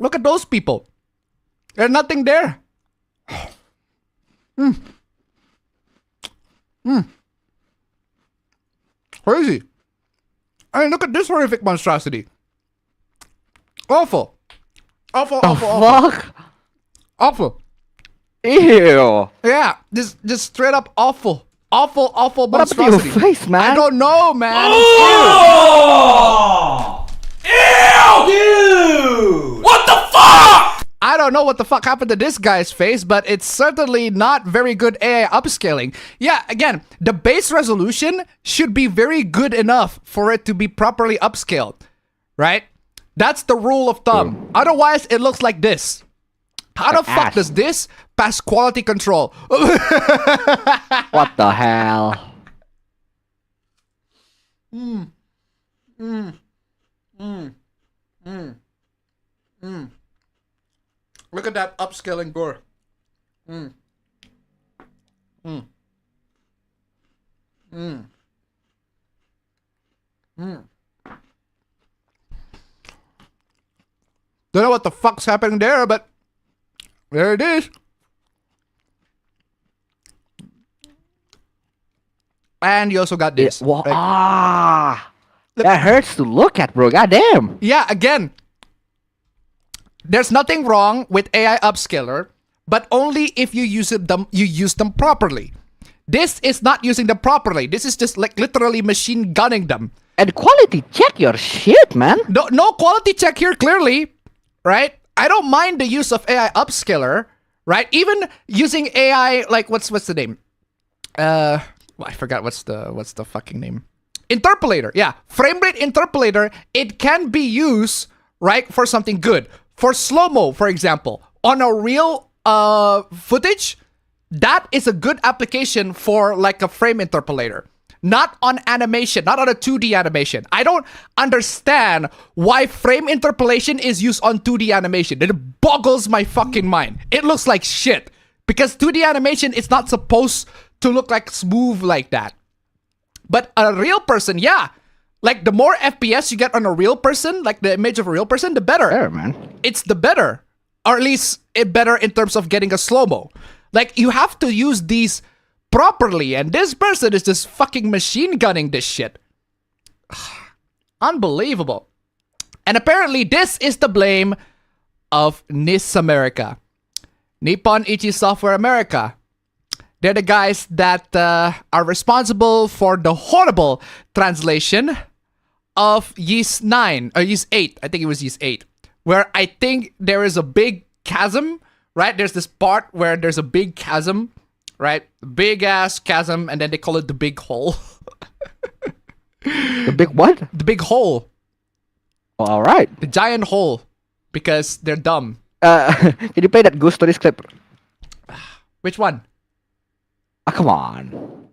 Speaker 1: Look at those people. There's nothing there. Crazy. I mean, look at this horrific monstrosity. Awful. Awful.
Speaker 6: Ew.
Speaker 1: Yeah, just straight up awful. Awful
Speaker 6: What happened to your
Speaker 1: monstrosity.
Speaker 6: face, man?
Speaker 1: I don't know, man.
Speaker 4: Oh! Ew! Dude! What the fuck?
Speaker 1: I don't know what the fuck happened to this guy's face, but it's certainly not very good AI upscaling. Yeah, again, the base resolution should be very good enough for it to be properly upscaled, right? That's the rule of thumb. Otherwise, it looks like this. How the fuck does this pass quality control?
Speaker 6: What the hell?
Speaker 1: Look at that upscaling gore. Don't know what the fuck's happening there, but there it is. And you also got this.
Speaker 6: That hurts to look at, bro. Goddamn.
Speaker 1: Yeah, again, there's nothing wrong with AI upscaler, but only if you use them properly. This is not using them properly. This is just like literally machine gunning them.
Speaker 6: And quality check your shit, man.
Speaker 1: No quality check here, clearly, right? I don't mind the use of AI upscaler, right? Even using AI, like what's the name? I forgot what's the fucking name. Interpolator, yeah. Frame rate interpolator, it can be used, right, for something good. For slow-mo, for example, on a real footage, that is a good application for like a frame interpolator. Not on animation, not on a 2D animation. I don't understand why frame interpolation is used on 2D animation. It boggles my fucking mind. It looks like shit. Because 2D animation is not supposed to look like smooth like that. But a real person, yeah. Like the more FPS you get on a real person, like the image of a real person, the better.
Speaker 6: Better, man.
Speaker 1: It's the better. Or at least it better in terms of getting a slow-mo. Like, you have to use these properly, and this person is just fucking machine gunning this shit. Unbelievable. And apparently, this is the blame of NIS America. Nippon Ichi Software America. They're the guys that are responsible for the horrible translation of Ys 9, or Ys 8. I think it was Ys 8. Where I think there is a big chasm, right? There's this part where there's a big chasm, right? Big ass chasm, and then they call it the big hole.
Speaker 6: The big what?
Speaker 1: The big hole.
Speaker 6: Oh, all right.
Speaker 1: The giant hole. Because they're dumb.
Speaker 6: Can you play that Goose Stories clip?
Speaker 1: Which one?
Speaker 6: Ah, come on.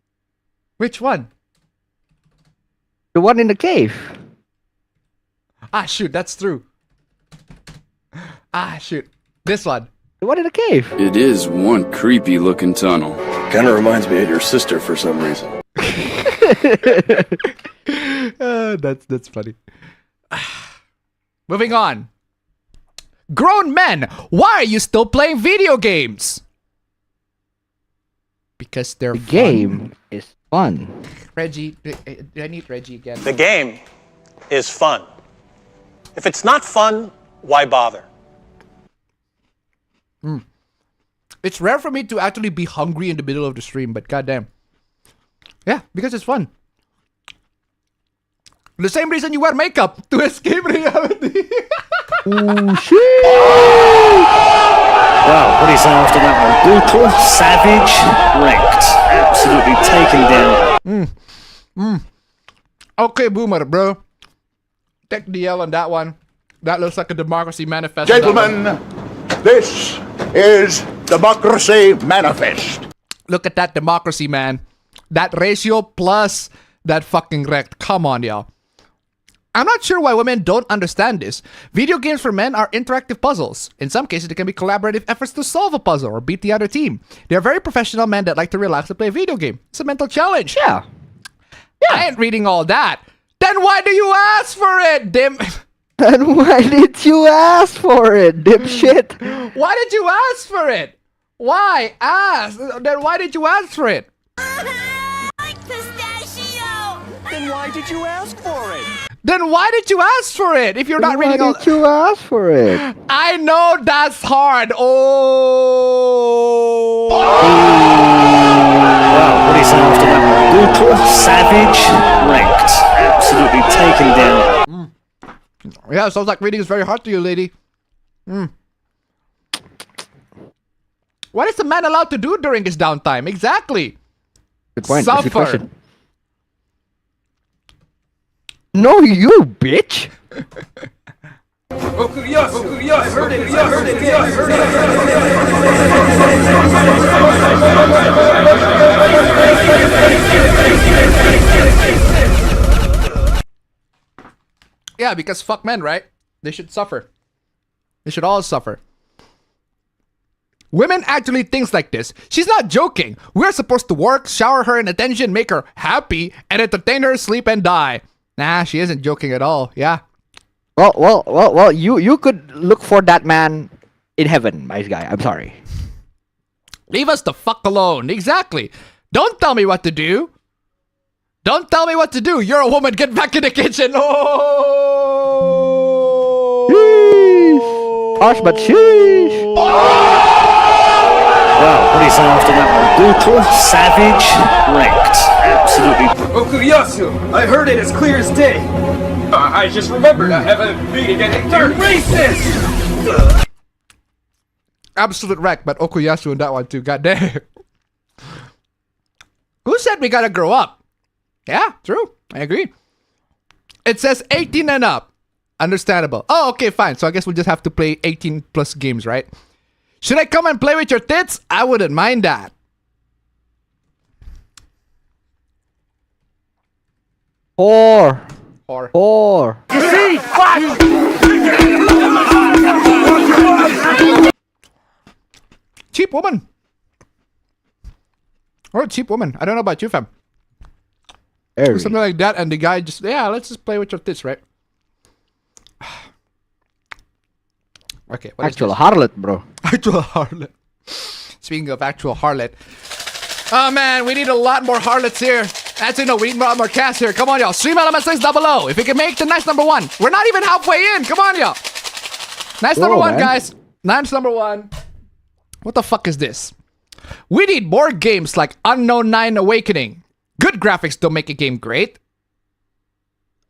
Speaker 1: Which one?
Speaker 6: The one in the cave.
Speaker 1: Ah, shoot, that's true. Ah, shoot. This one.
Speaker 6: The one in the cave.
Speaker 8: It is one creepy looking tunnel.
Speaker 3: Kind of reminds me of your sister for some reason.
Speaker 1: That's funny. Moving on. Grown men, why are you still playing video games? Because they're
Speaker 6: the game is fun.
Speaker 1: Reggie, I need Reggie again.
Speaker 20: The game is fun. If it's not fun, why bother?
Speaker 1: It's rare for me to actually be hungry in the middle of the stream, but goddamn. Yeah, because it's fun. The same reason you wear makeup, to escape reality.
Speaker 6: Oh, shit!
Speaker 12: Wow, what do you say after that one? Brutal, savage, wrecked. Absolutely taken down.
Speaker 1: Okay, Boomer, bro. Take the L on that one. That looks like a democracy manifesto.
Speaker 14: Gentlemen, this is Democracy Manifest.
Speaker 1: Look at that democracy, man. That ratio plus that fucking wrecked. Come on, y'all. I'm not sure why women don't understand this. Video games for men are interactive puzzles. In some cases, they can be collaborative efforts to solve a puzzle or beat the other team. They're very professional men that like to relax and play a video game. It's a mental challenge.
Speaker 6: Yeah.
Speaker 1: I ain't reading all that. Then why do you ask for it, dim?
Speaker 6: Then why did you ask for it, dipshit?
Speaker 1: Why did you ask for it? Why ask? Then why did you ask for it?
Speaker 11: Then why did you ask for it?
Speaker 1: Then why did you ask for it if you're not reading all?
Speaker 6: Why did you ask for it?
Speaker 1: I know that's hard. Oh.
Speaker 12: Wow, what do you say after that one? Brutal, savage, wrecked. Absolutely taken down.
Speaker 1: Yeah, sounds like reading is very hard to you, lady. What is a man allowed to do during his downtime? Exactly.
Speaker 6: Good point. That's a good
Speaker 1: Suffer.
Speaker 6: question. No, you bitch.
Speaker 1: Yeah, because fuck men, right? They should suffer. They should all suffer. Women actually think like this. She's not joking. We're supposed to work, shower her in attention, make her happy, and entertain her, sleep, and die. Nah, she isn't joking at all. Yeah.
Speaker 6: Well, you could look for that man in heaven, my guy. I'm sorry.
Speaker 1: Leave us the fuck alone. Exactly. Don't tell me what to do. Don't tell me what to do. You're a woman. Get back in the kitchen. Oh.
Speaker 6: Harsh but sheesh.
Speaker 12: Wow, what do you say after that one? Brutal, savage, wrecked. Absolutely.
Speaker 11: Okuyasu, I heard it as clear as day. I just remembered I have a meeting at 8:30. Racist!
Speaker 1: Absolute wreck, but Okuyasu in that one too. Goddamn. Who said we gotta grow up? Yeah, true. I agree. It says 18 and up. Understandable. Oh, okay, fine. So I guess we'll just have to play 18 plus games, right? Should I come and play with your tits? I wouldn't mind that.
Speaker 6: Whore.
Speaker 11: You see? Fuck!
Speaker 1: Cheap woman. Or cheap woman. I don't know about you, fam. Something like that, and the guy just, yeah, let's just play with your tits, right? Okay.
Speaker 6: Actual harlot, bro.
Speaker 1: Actual harlot. Speaking of actual harlot. Oh man, we need a lot more harlots here. Actually, no, we need a lot more cast here. Come on, y'all. Stream elements links down below. If we can make the nice number 1. We're not even halfway in. Come on, y'all. Nice number 1, guys. Nice number 1. What the fuck is this? We need more games like Unknown 9 Awakening. Good graphics don't make a game great.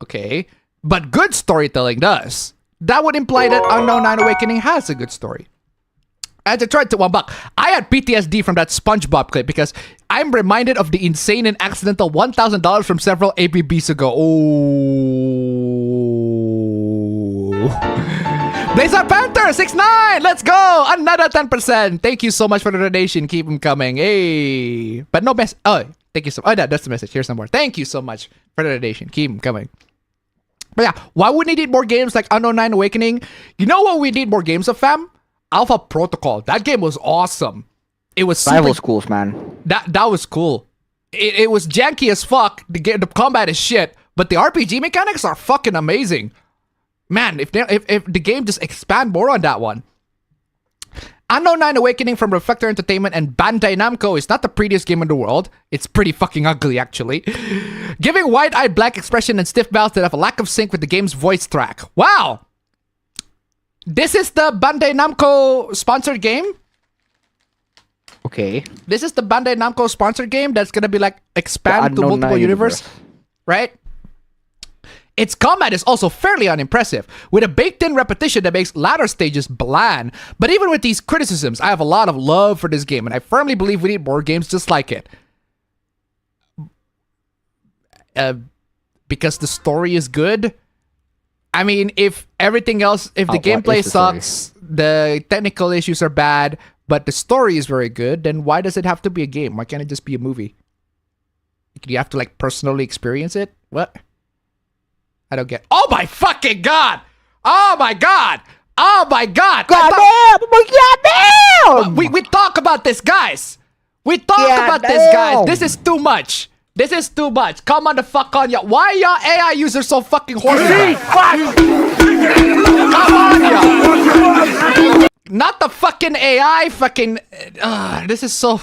Speaker 1: Okay. But good storytelling does. That would imply that Unknown 9 Awakening has a good story. As I tried to $1, I had PTSD from that SpongeBob clip because I'm reminded of the insane and accidental $1,000 from several APBs ago. Oh. Blizzard Panther 69, let's go! Another 10%. Thank you so much for the donation. Keep them coming. Hey, but no mess. Oh, thank you so. Oh, that's the message. Here's some more. Thank you so much for the donation. Keep them coming. But yeah, why would we need more games like Unknown 9 Awakening? You know what we need more games of, fam? Alpha Protocol. That game was awesome. It was super...
Speaker 6: Rival schools, man. That
Speaker 1: was cool. It was janky as fuck. The combat is shit, but the RPG mechanics are fucking amazing. Man, if the game just expand more on that one. Unknown 9 Awakening from Reflector Entertainment and Bandai Namco is not the prettiest game in the world. It's pretty fucking ugly, actually. Giving wide-eyed black expression and stiff mouths that have a lack of sync with the game's voice track. Wow! This is the Bandai Namco sponsored game?
Speaker 6: Okay.
Speaker 1: This is the Bandai Namco sponsored game that's gonna be like expand to multiple universe. Right? Its combat is also fairly unimpressive, with a baked-in repetition that makes latter stages bland. But even with these criticisms, I have a lot of love for this game, and I firmly believe we need more games just like it. Because the story is good. I mean, if everything else, if the gameplay sucks, the technical issues are bad, but the story is very good, then why does it have to be a game? Why can't it just be a movie? You have to like personally experience it? What? I don't get. Oh my fucking god! Oh my god! Oh my god!
Speaker 6: Goddamn!
Speaker 1: We talk about this, guys. We talk about this, guys. This is too much. This is too much. Come on the fuck on, y'all. Why are y'all AI users so fucking horny? Come on, y'all. Not the fucking AI fucking... this is so...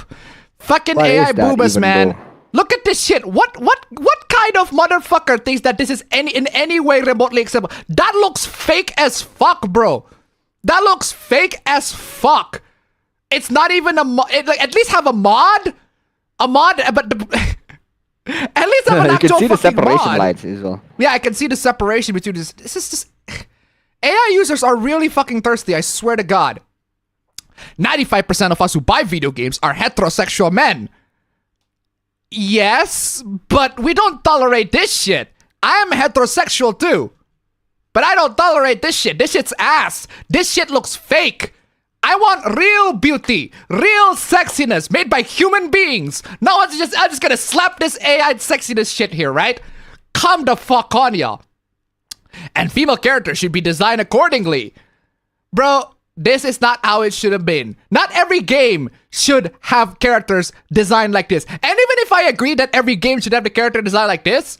Speaker 1: Fucking
Speaker 6: What
Speaker 1: AI
Speaker 6: is that
Speaker 1: boobas,
Speaker 6: even,
Speaker 1: man.
Speaker 6: bro?
Speaker 1: Look at this shit. What kind of motherfucker thinks that this is in any way remotely acceptable? That looks fake as fuck, bro. That looks fake as fuck. It's not even a mod. Like, at least have a mod. A mod, but... At least have an
Speaker 6: you
Speaker 1: actual
Speaker 6: can see the
Speaker 1: fucking
Speaker 6: separation
Speaker 1: mod.
Speaker 6: lines as well.
Speaker 1: Yeah, I can see the separation between this. This is just... AI users are really fucking thirsty, I swear to God. 95% of us who buy video games are heterosexual men. Yes, but we don't tolerate this shit. I am heterosexual too. But I don't tolerate this shit. This shit's ass. This shit looks fake. I want real beauty, real sexiness made by human beings. No, I'm just gonna slap this AI sexiness shit here, right? Come the fuck on, y'all. And female characters should be designed accordingly. Bro, this is not how it should have been. Not every game should have characters designed like this. And even if I agree that every game should have the character designed like this,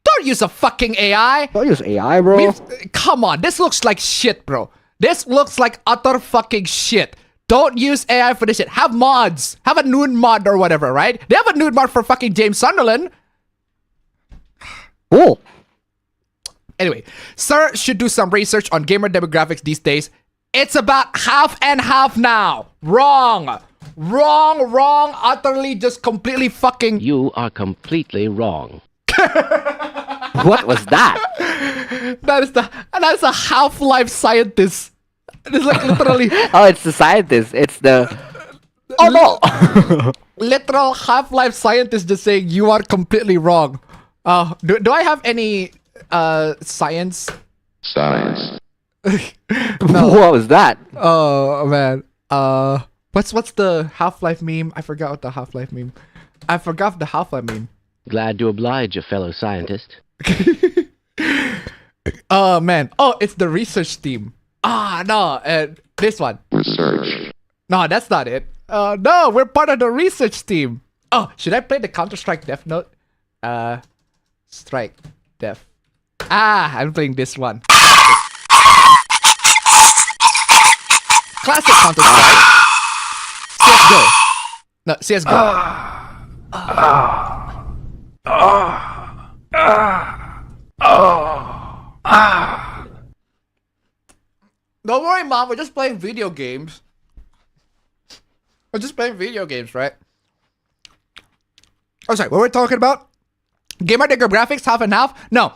Speaker 1: don't use a fucking AI.
Speaker 6: Don't use AI, bro.
Speaker 1: Come on, this looks like shit, bro. This looks like utter fucking shit. Don't use AI for this shit. Have mods. Have a nude mod or whatever, right? They have a nude mod for fucking James Sunderland.
Speaker 6: Cool.
Speaker 1: Anyway, sir should do some research on gamer demographics these days. It's about half and half now. Wrong. Wrong. Utterly just completely fucking...
Speaker 10: You are completely wrong.
Speaker 6: What was that?
Speaker 1: That's a Half-Life scientist. It's like literally...
Speaker 6: Oh, it's the scientist. It's the... Oh no!
Speaker 1: Literal Half-Life scientist just saying you are completely wrong. Do I have any science?
Speaker 10: Science.
Speaker 1: No.
Speaker 6: What was that?
Speaker 1: Oh man. What's the Half-Life meme? I forgot what the Half-Life meme. I forgot the Half-Life meme.
Speaker 10: Glad to oblige a fellow scientist.
Speaker 1: Oh man. Oh, it's the research team. No, this one.
Speaker 10: Research.
Speaker 1: No, that's not it. No, we're part of the research team. Oh, should I play the Counter-Strike Death Note? Strike Death. I'm playing this one. Classic Counter-Strike. CSGO. No, CSGO. Don't worry, Mom. We're just playing video games. We're just playing video games, right? Oh, sorry. What were we talking about? Gamer digger graphics, half and half? No.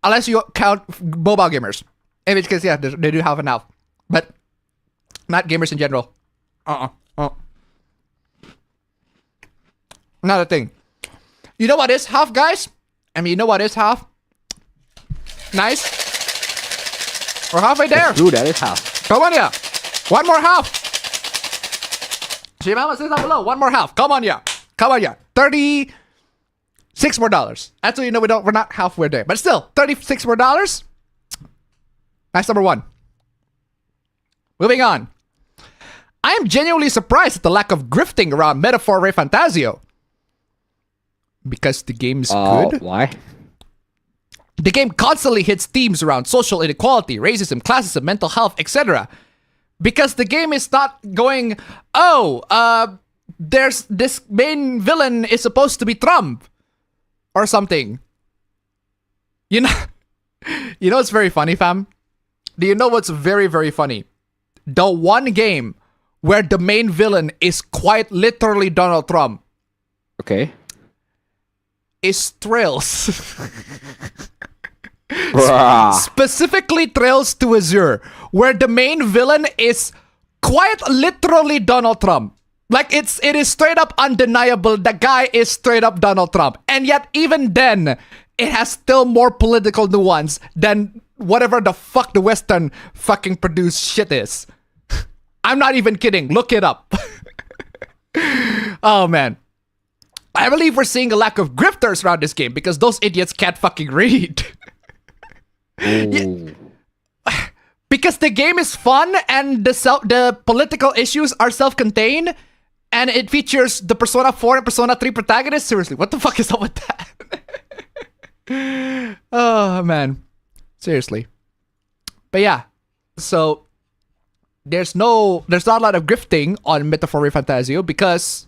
Speaker 1: Unless you count mobile gamers. In which case, yeah, they do half and half. But not gamers in general. Not a thing. You know what is half, guys? I mean, you know what is half? Nice. We're halfway there.
Speaker 6: True, that is half.
Speaker 1: Come on, yeah. One more half. Shimama says down below. One more half. Come on, yeah. Come on, yeah. $36 more. That's what you know we're not halfway there. But still, $36 more. That's number one. Moving on. I am genuinely surprised at the lack of grifting around Metaphor Re Fantasio. Because the game's good.
Speaker 6: Why?
Speaker 1: The game constantly hits themes around social inequality, racism, classism, mental health, etc. Because the game is not going, there's this main villain is supposed to be Trump or something. You know what's very funny, fam? Do you know what's very, very funny? The one game where the main villain is quite literally Donald Trump.
Speaker 6: Okay.
Speaker 1: Is Trails. Specifically Trails to Azure, where the main villain is quite literally Donald Trump. Like it is straight up undeniable the guy is straight up Donald Trump. And yet even then, it has still more political nuance than whatever the fuck the Western fucking produced shit is. I'm not even kidding. Look it up. Oh man. I believe we're seeing a lack of grifters around this game because those idiots can't fucking read. Yeah. Because the game is fun and the political issues are self-contained and it features the Persona 4 and Persona 3 protagonists. Seriously, what the fuck is up with that? Oh man. Seriously. But yeah. So there's not a lot of grifting on Metaphor Re Fantasio because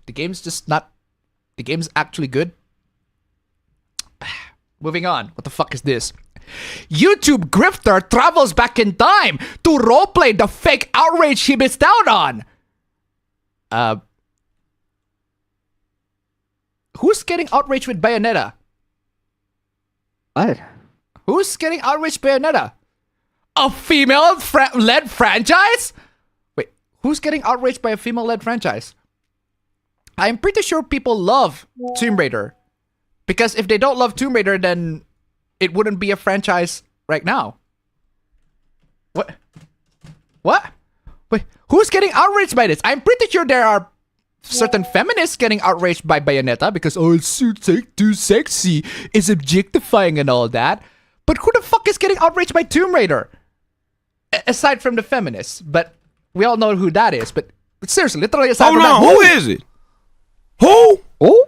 Speaker 1: the game's actually good. Moving on. What the fuck is this? YouTube grifter travels back in time to roleplay the fake outrage he missed out on. Who's getting outraged with Bayonetta?
Speaker 6: What?
Speaker 1: Who's getting outraged by Bayonetta? A female-led franchise? Wait, who's getting outraged by a female-led franchise? I'm pretty sure people love Tomb Raider. Because if they don't love Tomb Raider, then it wouldn't be a franchise right now. What? Wait, who's getting outraged by this? I'm pretty sure there are certain feminists getting outraged by Bayonetta because, it's too sexy, it's objectifying and all that. But who the fuck is getting outraged by Tomb Raider? Aside from the feminists. But we all know who that is. But seriously, literally aside from that.
Speaker 2: Who is it? Who?
Speaker 1: Who?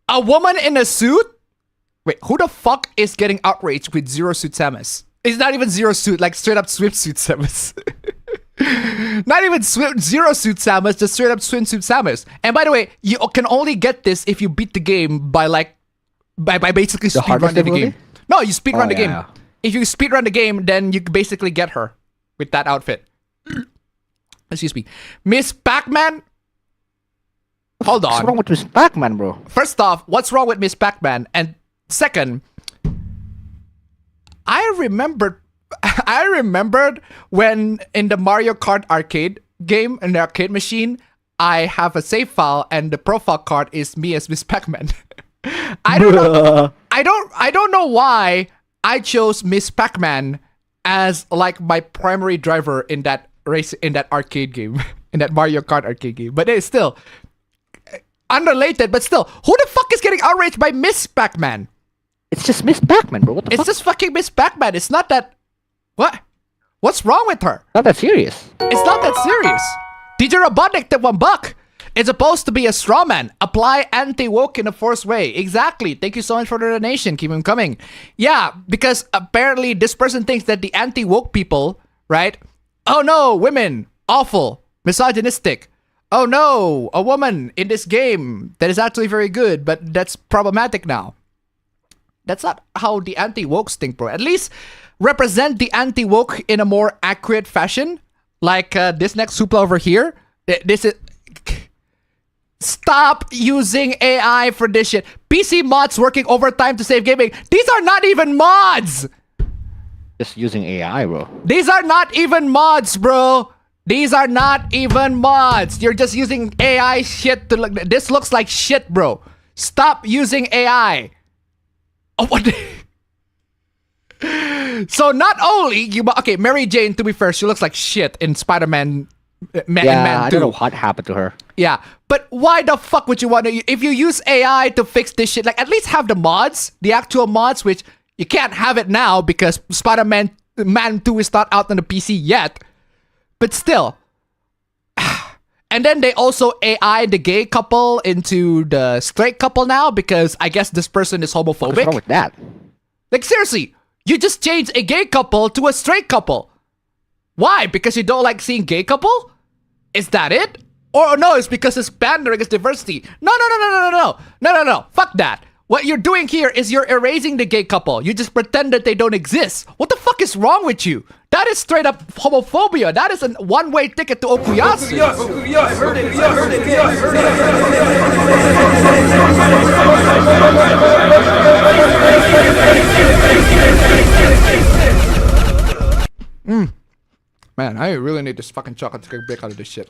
Speaker 1: A woman in a suit? Wait, who the fuck is getting outraged with Zero Suit Samus? It's not even Zero Suit, like straight up swimsuit Samus. Not even Zero Suit Samus, just straight up swimsuit Samus. And by the way, you can only get this if you beat the game by basically speedrunning the game. No, you speedrun the game. Yeah. If you speedrun the game, then you basically get her with that outfit. Excuse me. Miss Pac-Man? Hold on.
Speaker 6: What's wrong with Miss Pac-Man, bro?
Speaker 1: First off, what's wrong with Miss Pac-Man? And second, I remembered when in the Mario Kart arcade game, in the arcade machine, I have a save file and the profile card is me as Miss Pac-Man. I don't know why I chose Miss Pac-Man as like my primary driver in that arcade game, in that Mario Kart arcade game. But it's still unrelated, but still, who the fuck is getting outraged by Miss Pac-Man?
Speaker 6: It's just Miss Pac-Man, bro. What the fuck?
Speaker 1: It's just fucking Miss Pac-Man. It's not that... What? What's wrong with her?
Speaker 6: Not that serious.
Speaker 1: It's not that serious. DJ Robotnik to $1. It's supposed to be a straw man. Apply anti-woke in a forced way. Exactly. Thank you so much for the donation. Keep them coming. Yeah, because apparently this person thinks that the anti-woke people, right? Oh no, women. awful, misogynistic. Oh no, a woman in this game that is actually very good, but that's problematic now. That's not how the anti-wokes think, bro. At least represent the anti-woke in a more accurate fashion. Like this next hoopla over here. This is... Stop using AI for this shit. PC mods working overtime to save gaming. These are not even mods.
Speaker 6: Just using AI, bro.
Speaker 1: These are not even mods, bro. These are not even mods. You're just using AI shit to look. This looks like shit, bro. Stop using AI. Oh, what? So not only you, okay, Mary Jane. To be fair, she looks like shit in Spider-Man. Man 2.
Speaker 6: I don't know what happened to her.
Speaker 1: Yeah, but why the fuck would you want to? If you use AI to fix this shit, like at least have the mods, the actual mods, which you can't have it now because Spider-Man Man 2 is not out on the PC yet. But still. And then they also AI the gay couple into the straight couple now because I guess this person is homophobic.
Speaker 6: What's wrong with that?
Speaker 1: Like seriously, you just changed a gay couple to a straight couple. Why? Because you don't like seeing gay couple? Is that it? Or no, it's because it's pandering, it's diversity. No. Fuck that. What you're doing here is you're erasing the gay couple. You just pretend that they don't exist. What the fuck is wrong with you? That is straight up homophobia. That is a one-way ticket to Okuyasu. Man, I really need this fucking chocolate to get a break out of this shit.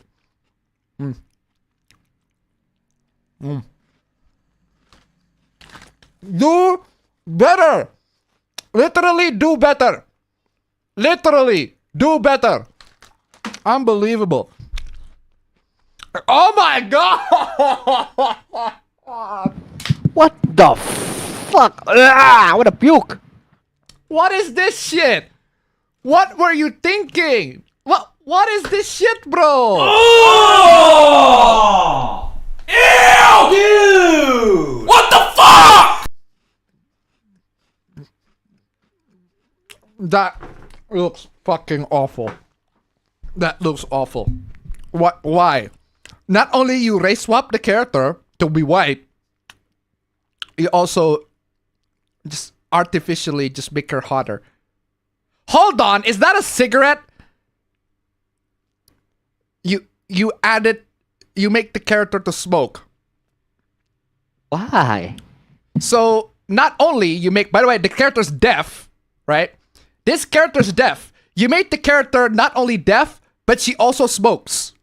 Speaker 1: Do better. Literally do better. Literally do better. Unbelievable. Oh my god.
Speaker 6: What the fuck? I want to puke.
Speaker 1: What is this shit? What were you thinking? What is this shit, bro?
Speaker 9: Oh! Ew! Dude! What the fuck?
Speaker 1: That looks fucking awful. That looks awful. What? Why? Not only you race swap the character to be white, you also just artificially just make her hotter. Hold on, is that a cigarette? You added, you make the character to smoke.
Speaker 6: Why?
Speaker 1: So not only you make, by the way, the character's deaf, right? This character's deaf. You made the character not only deaf, but she also smokes.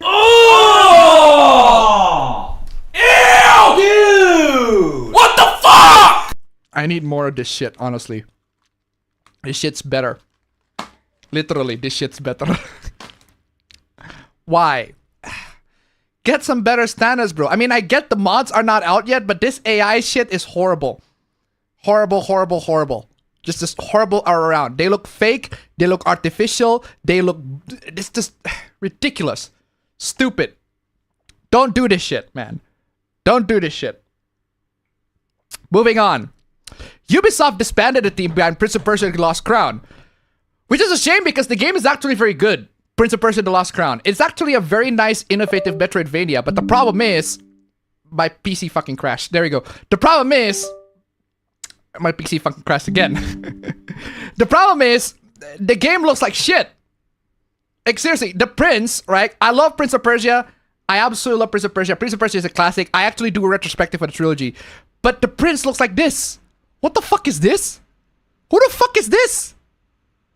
Speaker 9: Oh! Ew! Dude! What the fuck?
Speaker 1: I need more of this shit, honestly. This shit's better. Literally, this shit's better. Why? Get some better standards, bro. I mean, I get the mods are not out yet, but this AI shit is horrible. Horrible. Just horrible all around. They look fake. They look artificial. They look... It's just ridiculous. Stupid. Don't do this shit, man. Don't do this shit. Moving on. Ubisoft disbanded the team behind Prince of Persia: The Lost Crown. Which is a shame because the game is actually very good. Prince of Persia: The Lost Crown. It's actually a very nice, innovative Metroidvania, but the problem is... My PC fucking crashed. There we go. The problem is... My PC fucking crashed again. The problem is... The game looks like shit. Like, seriously, the Prince, right? I love Prince of Persia. I absolutely love Prince of Persia. Prince of Persia is a classic. I actually do a retrospective for the trilogy. But the Prince looks like this. What the fuck is this? Who the fuck is this?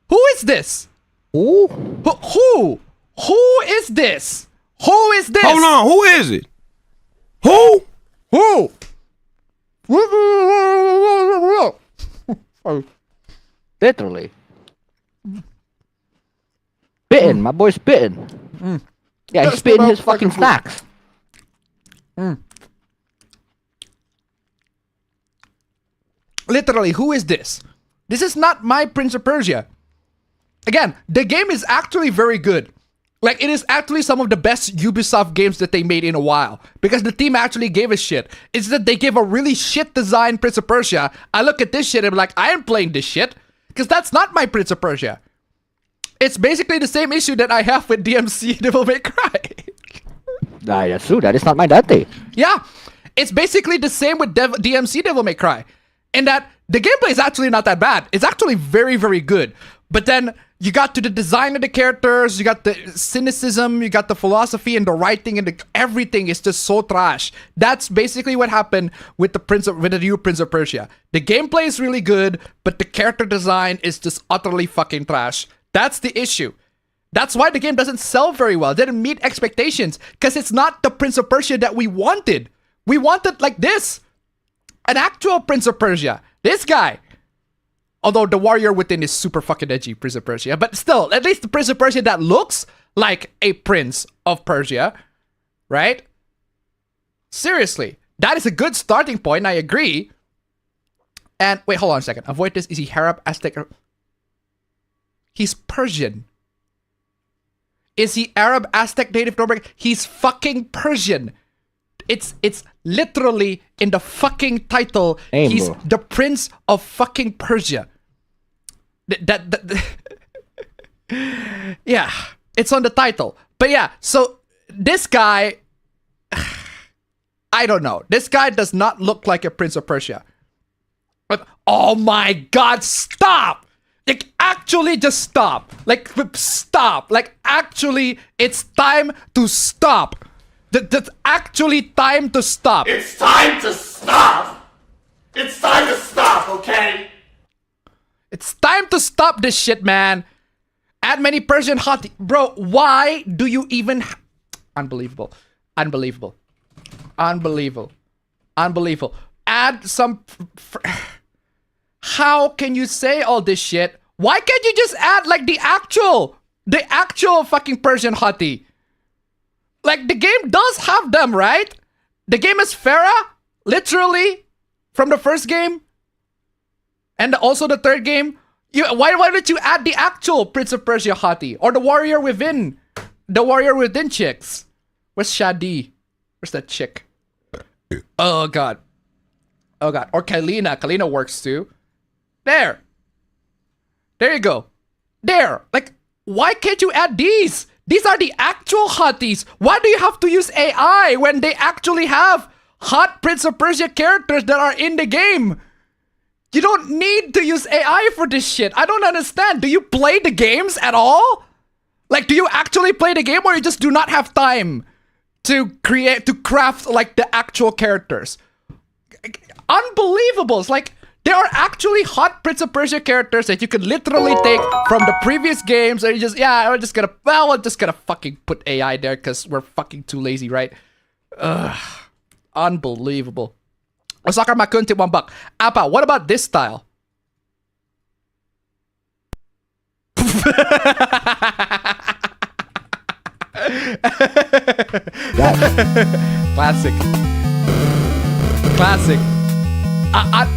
Speaker 1: Who is this?
Speaker 6: Who?
Speaker 1: Who is this? Who is this?
Speaker 2: Hold on, who is it? Who?
Speaker 6: Literally. Bitten. My boy's bitten. Yeah, he's spitting his fucking snacks.
Speaker 1: Literally, who is this? This is not my Prince of Persia. Again, the game is actually very good. Like, it is actually some of the best Ubisoft games that they made in a while. Because the team actually gave a shit. It's that they gave a really shit design Prince of Persia. I look at this shit and I'm like, I am playing this shit. Because that's not my Prince of Persia. It's basically the same issue that I have with DMC Devil May Cry.
Speaker 6: That's true. That is not my Dante.
Speaker 1: Yeah. It's basically the same with DMC Devil May Cry. In that the gameplay is actually not that bad. It's actually very, very good. But then you got to the design of the characters, you got the cynicism, you got the philosophy and the writing, and everything is just so trash. That's basically what happened with the new Prince of Persia. The gameplay is really good, but the character design is just utterly fucking trash. That's the issue. That's why the game doesn't sell very well. It didn't meet expectations because it's not the Prince of Persia that we wanted. We wanted like this. An actual Prince of Persia. This guy. Although the warrior within is super fucking edgy, Prince of Persia. But still, at least the Prince of Persia that looks like a Prince of Persia. Right? Seriously. That is a good starting point, I agree. And, wait, hold on a second. Avoid this. Is he Arab, Aztec? He's Persian. Is he Arab, Aztec, Native Northern? He's fucking Persian. It's literally in the fucking title. He's the Prince of fucking Persia. Yeah, it's on the title. But yeah, so this guy, I don't know. This guy does not look like a Prince of Persia. But, oh my God, stop! Like, actually just stop. Like, stop. Like, actually, it's time to stop. That's actually time to stop.
Speaker 9: It's time to stop! It's time to stop, okay?
Speaker 1: It's time to stop this shit, man. Add many Persian hottie. Bro, why do you even... Unbelievable. Unbelievable. Unbelievable. Unbelievable. Add some... How can you say all this shit? Why can't you just add, like, the actual fucking Persian hottie? Like, the game does have them, right? The game is Farah, literally, from the first game. And also the third game. Why don't you add the actual Prince of Persia hottie? Or the warrior within. The warrior within chicks. Where's Shadi? Where's that chick? Oh, God. Oh, God. Or Kalina. Kalina works, too. There. There you go. There. Like, why can't you add these? These are the actual hotties. Why do you have to use AI when they actually have hot Prince of Persia characters that are in the game? You don't need to use AI for this shit. I don't understand. Do you play the games at all? Like, do you actually play the game or you just do not have time to craft, like, the actual characters? Unbelievable. It's like, there are actually hot Prince of Persia characters that you could literally take from the previous games and you just, yeah, we're just gonna fucking put AI there because we're fucking too lazy, right? Ugh. Unbelievable. Osaka Makunti $1. Appa, what about this style? Classic. Classic.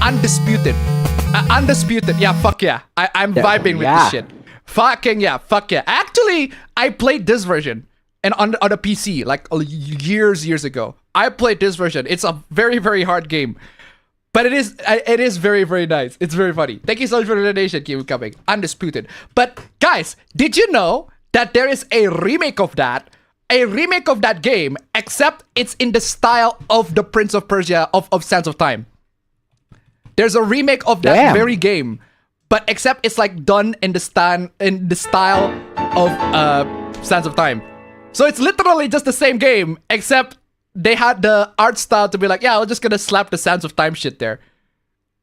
Speaker 1: Undisputed. Undisputed. Yeah, fuck yeah. I'm vibing with this shit. Fucking yeah, fuck yeah. Actually, I played this version and on a PC like years ago. I played this version. It's a very, very hard game. But it is very, very nice. It's very funny. Thank you so much for the donation. Keep coming. Undisputed. But guys, did you know that there is a remake of that? A remake of that game, except it's in the style of the Prince of Persia of Sands of Time. There's a remake of that very game, but except it's like done in the style of Sands of Time. So it's literally just the same game, except they had the art style to be like, yeah, we're just gonna slap the Sands of Time shit there.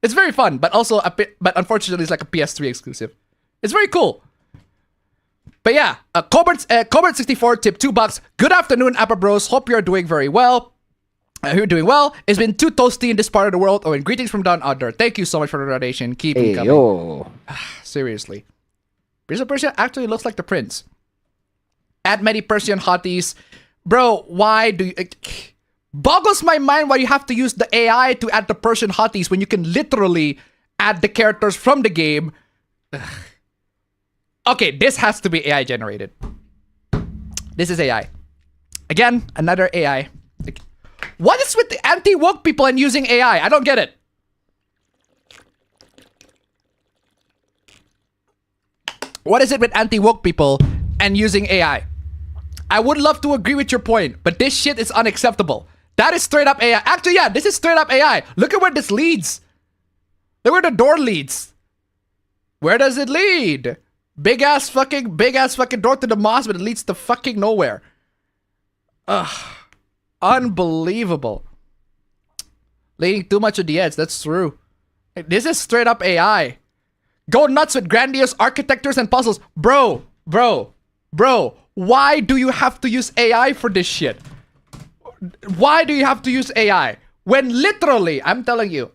Speaker 1: It's very fun, but also but unfortunately it's like a PS3 exclusive. It's very cool. But yeah, Cobert64 tip $2. Good afternoon, Appa Bros. Hope you're doing very well. You're doing well. It's been too toasty in this part of the world. Oh, and greetings from down under. Thank you so much for the donation. Keep it coming. Yo. Seriously. Prince of Persia actually looks like the prince. Add many Persian hotties. Bro, why do you... boggles my mind why you have to use the AI to add the Persian hotties when you can literally add the characters from the game. Okay, this has to be AI generated. This is AI. Again, another AI. Like, what is with the anti-woke people and using AI? I don't get it. What is it with anti-woke people and using AI? I would love to agree with your point, but this shit is unacceptable. That is straight up AI. Actually, yeah, this is straight up AI. Look at where this leads. Look where the door leads. Where does it lead? Big ass fucking door to the mosque, but it leads to fucking nowhere. Ugh. Unbelievable. Leaning too much to the edge, that's true. This is straight up AI. Go nuts with grandiose architectures and puzzles. Bro. Why do you have to use AI for this shit? Why do you have to use AI? When literally, I'm telling you,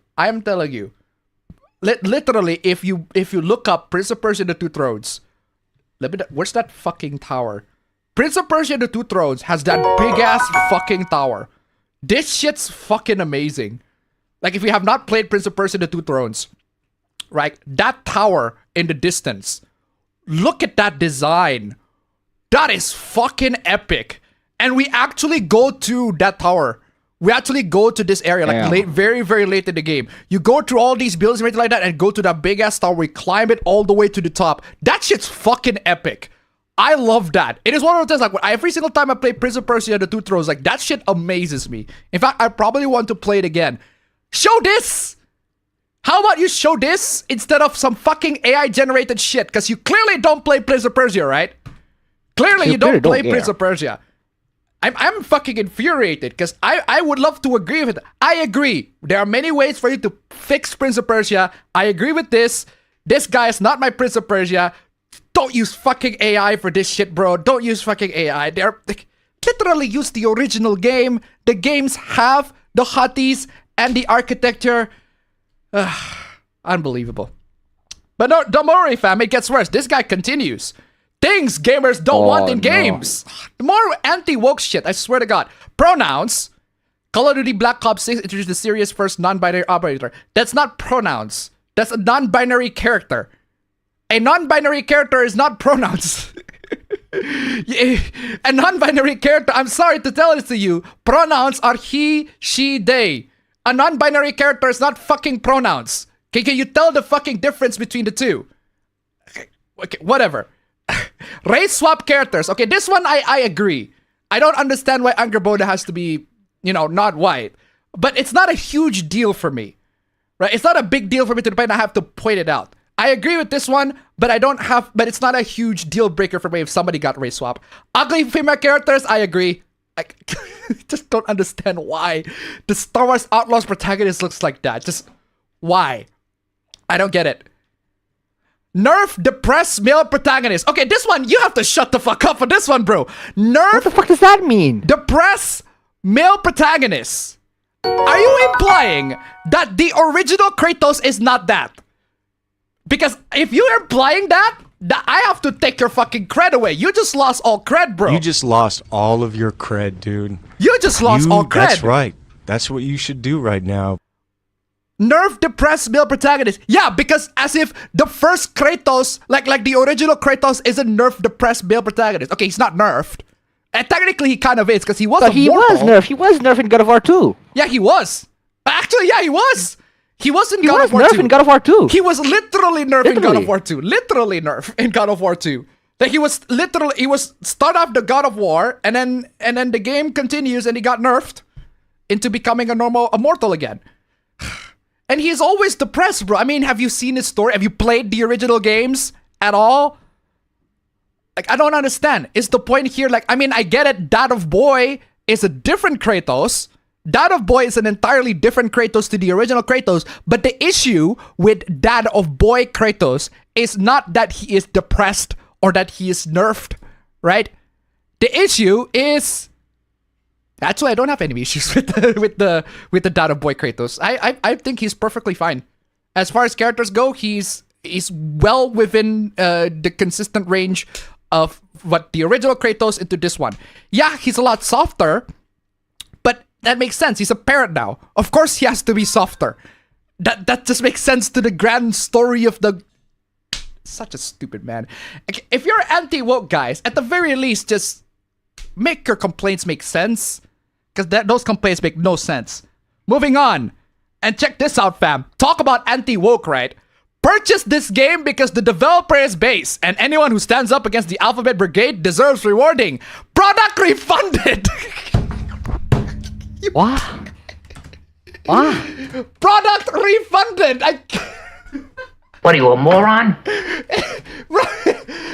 Speaker 1: literally, if you look up Prince of Persia: The Two Thrones, where's that fucking tower? Prince of Persia: The Two Thrones has that big ass fucking tower. This shit's fucking amazing. Like, if you have not played Prince of Persia: The Two Thrones, right? That tower in the distance. Look at that design. That is fucking epic. And we actually go to that tower. We actually go to this area, like late, very, very late in the game. You go through all these buildings and everything like that and go to that big ass tower. We climb it all the way to the top. That shit's fucking epic. I love that. It is one of those things, like, every single time I play Prince of Persia: The Two Thrones, like, that shit amazes me. In fact, I probably want to play it again. Show this! How about you show this instead of some fucking AI-generated shit? Because you clearly don't play Prince of Persia, right? Clearly you don't play Prince of Persia. I'm fucking infuriated because I would love to agree with it. I agree. There are many ways for you to fix Prince of Persia. I agree with this. This guy is not my Prince of Persia. Don't use fucking AI for this shit, bro. Don't use fucking AI. They're literally use the original game. The games have the hotties and the architecture. Unbelievable. But no, don't worry, fam. It gets worse. This guy continues. Things gamers don't want in games. More anti-woke shit, I swear to God. Pronouns. Call of Duty Black Ops 6 introduced the series' first non-binary operator. That's not pronouns. That's a non-binary character. A non-binary character is not pronouns. A non-binary character, I'm sorry to tell this to you, pronouns are he, she, they. A non-binary character is not fucking pronouns. Can you tell the fucking difference between the two? Okay, whatever. Race swap characters. Okay, this one I agree. I don't understand why Angerboda has to be, not white. But it's not a huge deal for me. Right? It's not a big deal for me to the point I have to point it out. I agree with this one, but it's not a huge deal breaker for me if somebody got race swap. Ugly female characters, I agree. I just don't understand why the Star Wars Outlaws protagonist looks like that. Just why? I don't get it. Nerf depressed male protagonist. Okay, this one, you have to shut the fuck up for this one, bro. Nerf.
Speaker 6: What the fuck does that mean?
Speaker 1: Depressed male protagonist. Are you implying that the original Kratos is not that? Because if you're implying that, I have to take your fucking cred away. You just lost all cred, bro.
Speaker 13: You just lost all of your cred, dude.
Speaker 1: You just lost all cred.
Speaker 13: That's right. That's what you should do right now.
Speaker 1: Nerf depressed male protagonist. Yeah, because as if the first Kratos, like the original Kratos, is a nerf depressed male protagonist. Okay, he's not nerfed. And technically he kind of is, because he was
Speaker 6: He was nerfed. He was nerfed in God of War 2.
Speaker 1: Yeah, he was. Actually, yeah, he was. He was in God of War 2.
Speaker 6: He was nerfed in God of War 2.
Speaker 1: He was literally nerfed in God of War 2. Literally nerfed in God of War 2. Like he was start off the God of War, and then the game continues and he got nerfed into becoming a mortal again. And he's always depressed, bro. I mean, have you seen his story? Have you played the original games at all? Like, I don't understand. Is the point here, like, I mean, I get it. Dad of Boy is a different Kratos. Dad of Boy is an entirely different Kratos to the original Kratos. But the issue with Dad of Boy Kratos is not that he is depressed or that he is nerfed, right? The issue is... Actually, I don't have any issues with the Dad of Boy Kratos. I think he's perfectly fine. As far as characters go, he's well within the consistent range of what the original Kratos into this one. Yeah, he's a lot softer, but that makes sense. He's a parent now. Of course he has to be softer. That just makes sense to the grand story of the... Such a stupid man. If you're anti-woke, guys, at the very least, just make your complaints make sense. Because those complaints make no sense. Moving on. And check this out, fam. Talk about anti-woke, right? Purchase this game because the developer is base, and anyone who stands up against the Alphabet Brigade deserves rewarding. Product refunded!
Speaker 6: What? What?
Speaker 1: Product refunded!
Speaker 15: What are you, a moron?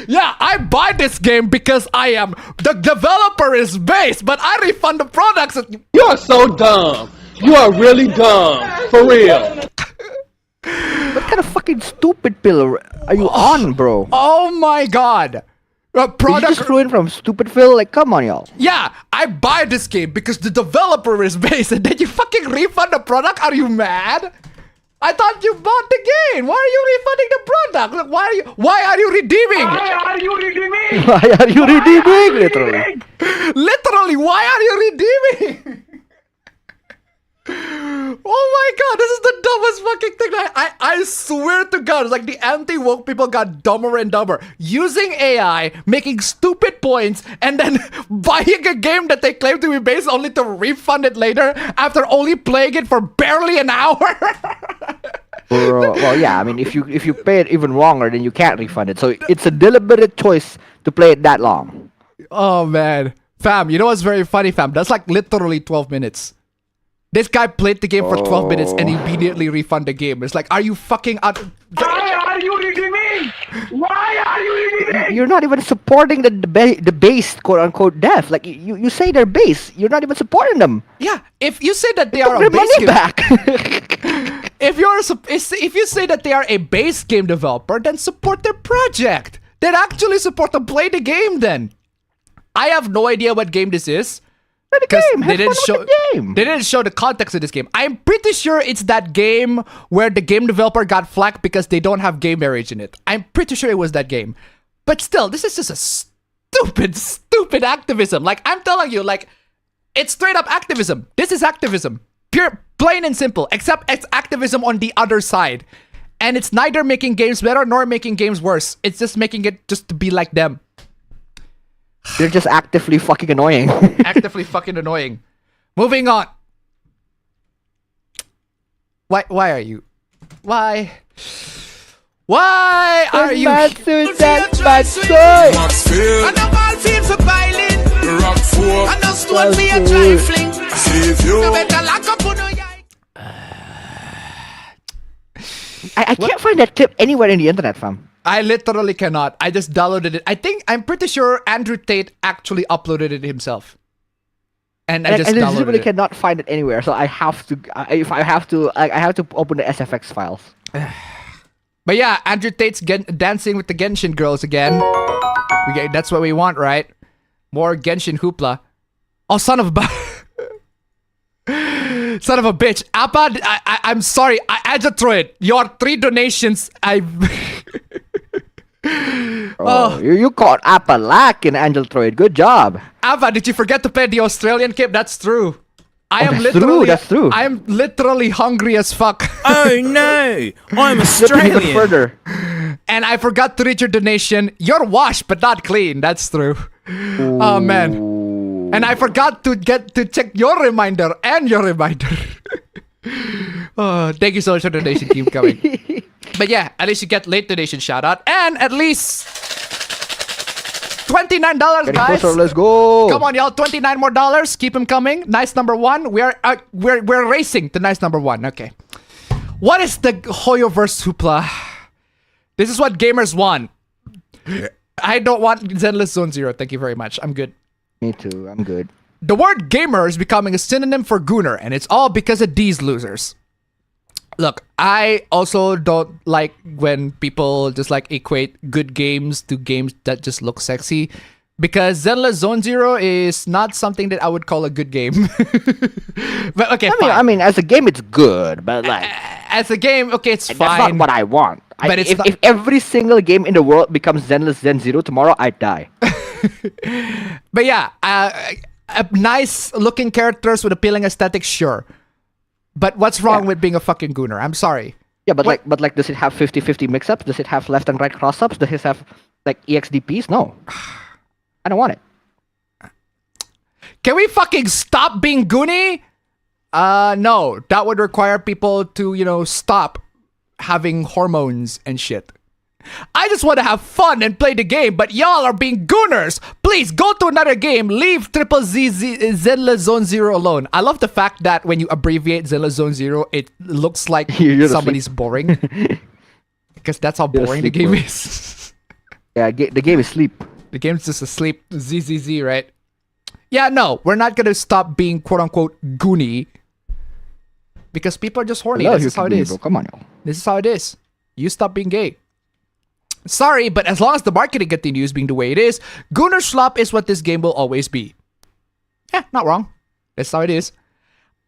Speaker 1: Yeah, I buy this game because the developer is base, but I refund the products.
Speaker 11: You are so dumb. You are really dumb. For real.
Speaker 6: What kind of fucking stupid pill are you on, bro?
Speaker 1: Oh my god.
Speaker 6: Did you just throw in from stupid Phil? Like, come on, y'all.
Speaker 1: Yeah, I buy this game because the developer is base, and then you fucking refund the product? Are you mad? I thought you bought the game. Why are you refunding the product? Look, why are you redeeming?
Speaker 15: Why are you redeeming?
Speaker 6: Why are you redeeming? Literally.
Speaker 1: Literally, why are you redeeming? Oh my god, this is the dumbest fucking thing. I swear to god, it's like the anti-woke people got dumber and dumber. Using AI, making stupid points, and then buying a game that they claim to be based only to refund it later after only playing it for barely an hour.
Speaker 6: Well, yeah, I mean, if you play it even longer, then you can't refund it. So it's a deliberate choice to play it that long.
Speaker 1: Oh man. Fam, you know what's very funny, fam? That's like literally 12 minutes. This guy played the game for 12 minutes and immediately refunded the game. It's like, are you fucking out?
Speaker 15: Why are you redeeming? Why are you redeeming?
Speaker 6: You're not even supporting the base, quote unquote, dev. Like you say they're base, you're not even supporting them.
Speaker 1: Yeah, if you say that they are a
Speaker 6: their
Speaker 1: base
Speaker 6: money
Speaker 1: game,
Speaker 6: back.
Speaker 1: if you say that they are a base game developer, then support their project. Then actually support them. Play the game. Then I have no idea what game this is. Because they didn't show the context of this game. I'm pretty sure it's that game where the game developer got flack because they don't have gay marriage in it. I'm pretty sure it was that game. But still, this is just a stupid activism. Like, I'm telling you, like, it's straight up activism. This is activism. Pure, plain and simple. Except it's activism on the other side. And it's neither making games better nor making games worse. It's just making it just to be like them.
Speaker 6: They're just actively fucking annoying.
Speaker 1: Actively fucking annoying. Moving on. Why are you? Why are you?
Speaker 6: I can't find that clip anywhere in the internet, fam.
Speaker 1: I literally cannot. I just downloaded it. I'm pretty sure Andrew Tate actually uploaded it himself. And I just downloaded
Speaker 6: literally
Speaker 1: it.
Speaker 6: cannot find it anywhere. So I have to, I have to open the SFX files.
Speaker 1: But yeah, Andrew Tate's dancing with the Genshin girls again. That's what we want, right? More Genshin hoopla. Oh, son of a son of a bitch. Appa, I'm sorry. Agitroid, your 3 donations,
Speaker 6: You caught Appa lacking, Angel Troid. Good job.
Speaker 1: Appa, did you forget to pay the Australian kip? That's true.
Speaker 6: That's true.
Speaker 1: I am literally hungry as fuck.
Speaker 2: Oh no, I'm Australian.
Speaker 6: Even further.
Speaker 1: And I forgot to read your donation. You're washed but not clean. That's true.
Speaker 6: Ooh.
Speaker 1: Oh man. And I forgot to check your reminder and your reminder. Oh, thank you so much for the donation. Keep coming. But yeah, at least you get late donation shout out and at least $29, guys.
Speaker 6: Closer, let's go.
Speaker 1: Come on, y'all. $29 more dollars. Keep them coming. Nice number 1. We're racing to nice number 1. Okay. What is the Hoyoverse hoopla? This is what gamers want. I don't want Zenless Zone Zero. Thank you very much. I'm good.
Speaker 6: Me too. I'm good.
Speaker 1: The word gamer is becoming a synonym for gooner, and it's all because of these losers. Look, I also don't like when people just like equate good games to games that just look sexy, because Zenless Zone Zero is not something that I would call a good game. But okay,
Speaker 6: I mean, as a game, it's good, but like
Speaker 1: as a game, okay, it's fine.
Speaker 6: That's not what I want.
Speaker 1: But
Speaker 6: if every single game in the world becomes Zenless Zen Zero tomorrow, I'd die.
Speaker 1: But yeah, nice looking characters with appealing aesthetics, sure. But what's wrong with being a fucking gooner? I'm sorry.
Speaker 6: Yeah, but like, does it have 50-50 mix-ups? Does it have left and right cross-ups? Does it have like EXDPs? No, I don't want it.
Speaker 1: Can we fucking stop being Goonie? No. That would require people to, stop having hormones and shit. I just want to have fun and play the game, but y'all are being gooners. Please go to another game. Leave Triple Z Zenless Zone Zero alone. I love the fact that when you abbreviate Zenless Zone Zero, it looks like somebody's boring. Because that's how boring the game is.
Speaker 6: Yeah, the game is sleep.
Speaker 1: The game's just asleep. ZZZ, right? Yeah, no, we're not gonna stop being quote unquote Goonie. Because people are just horny. This is how it is.
Speaker 6: Bro. Come on, yo.
Speaker 1: This is how it is. You stop being gay. Sorry, but as long as the marketing continues being the way it is, Gooner Slop is what this game will always be. Yeah, not wrong. That's how it is.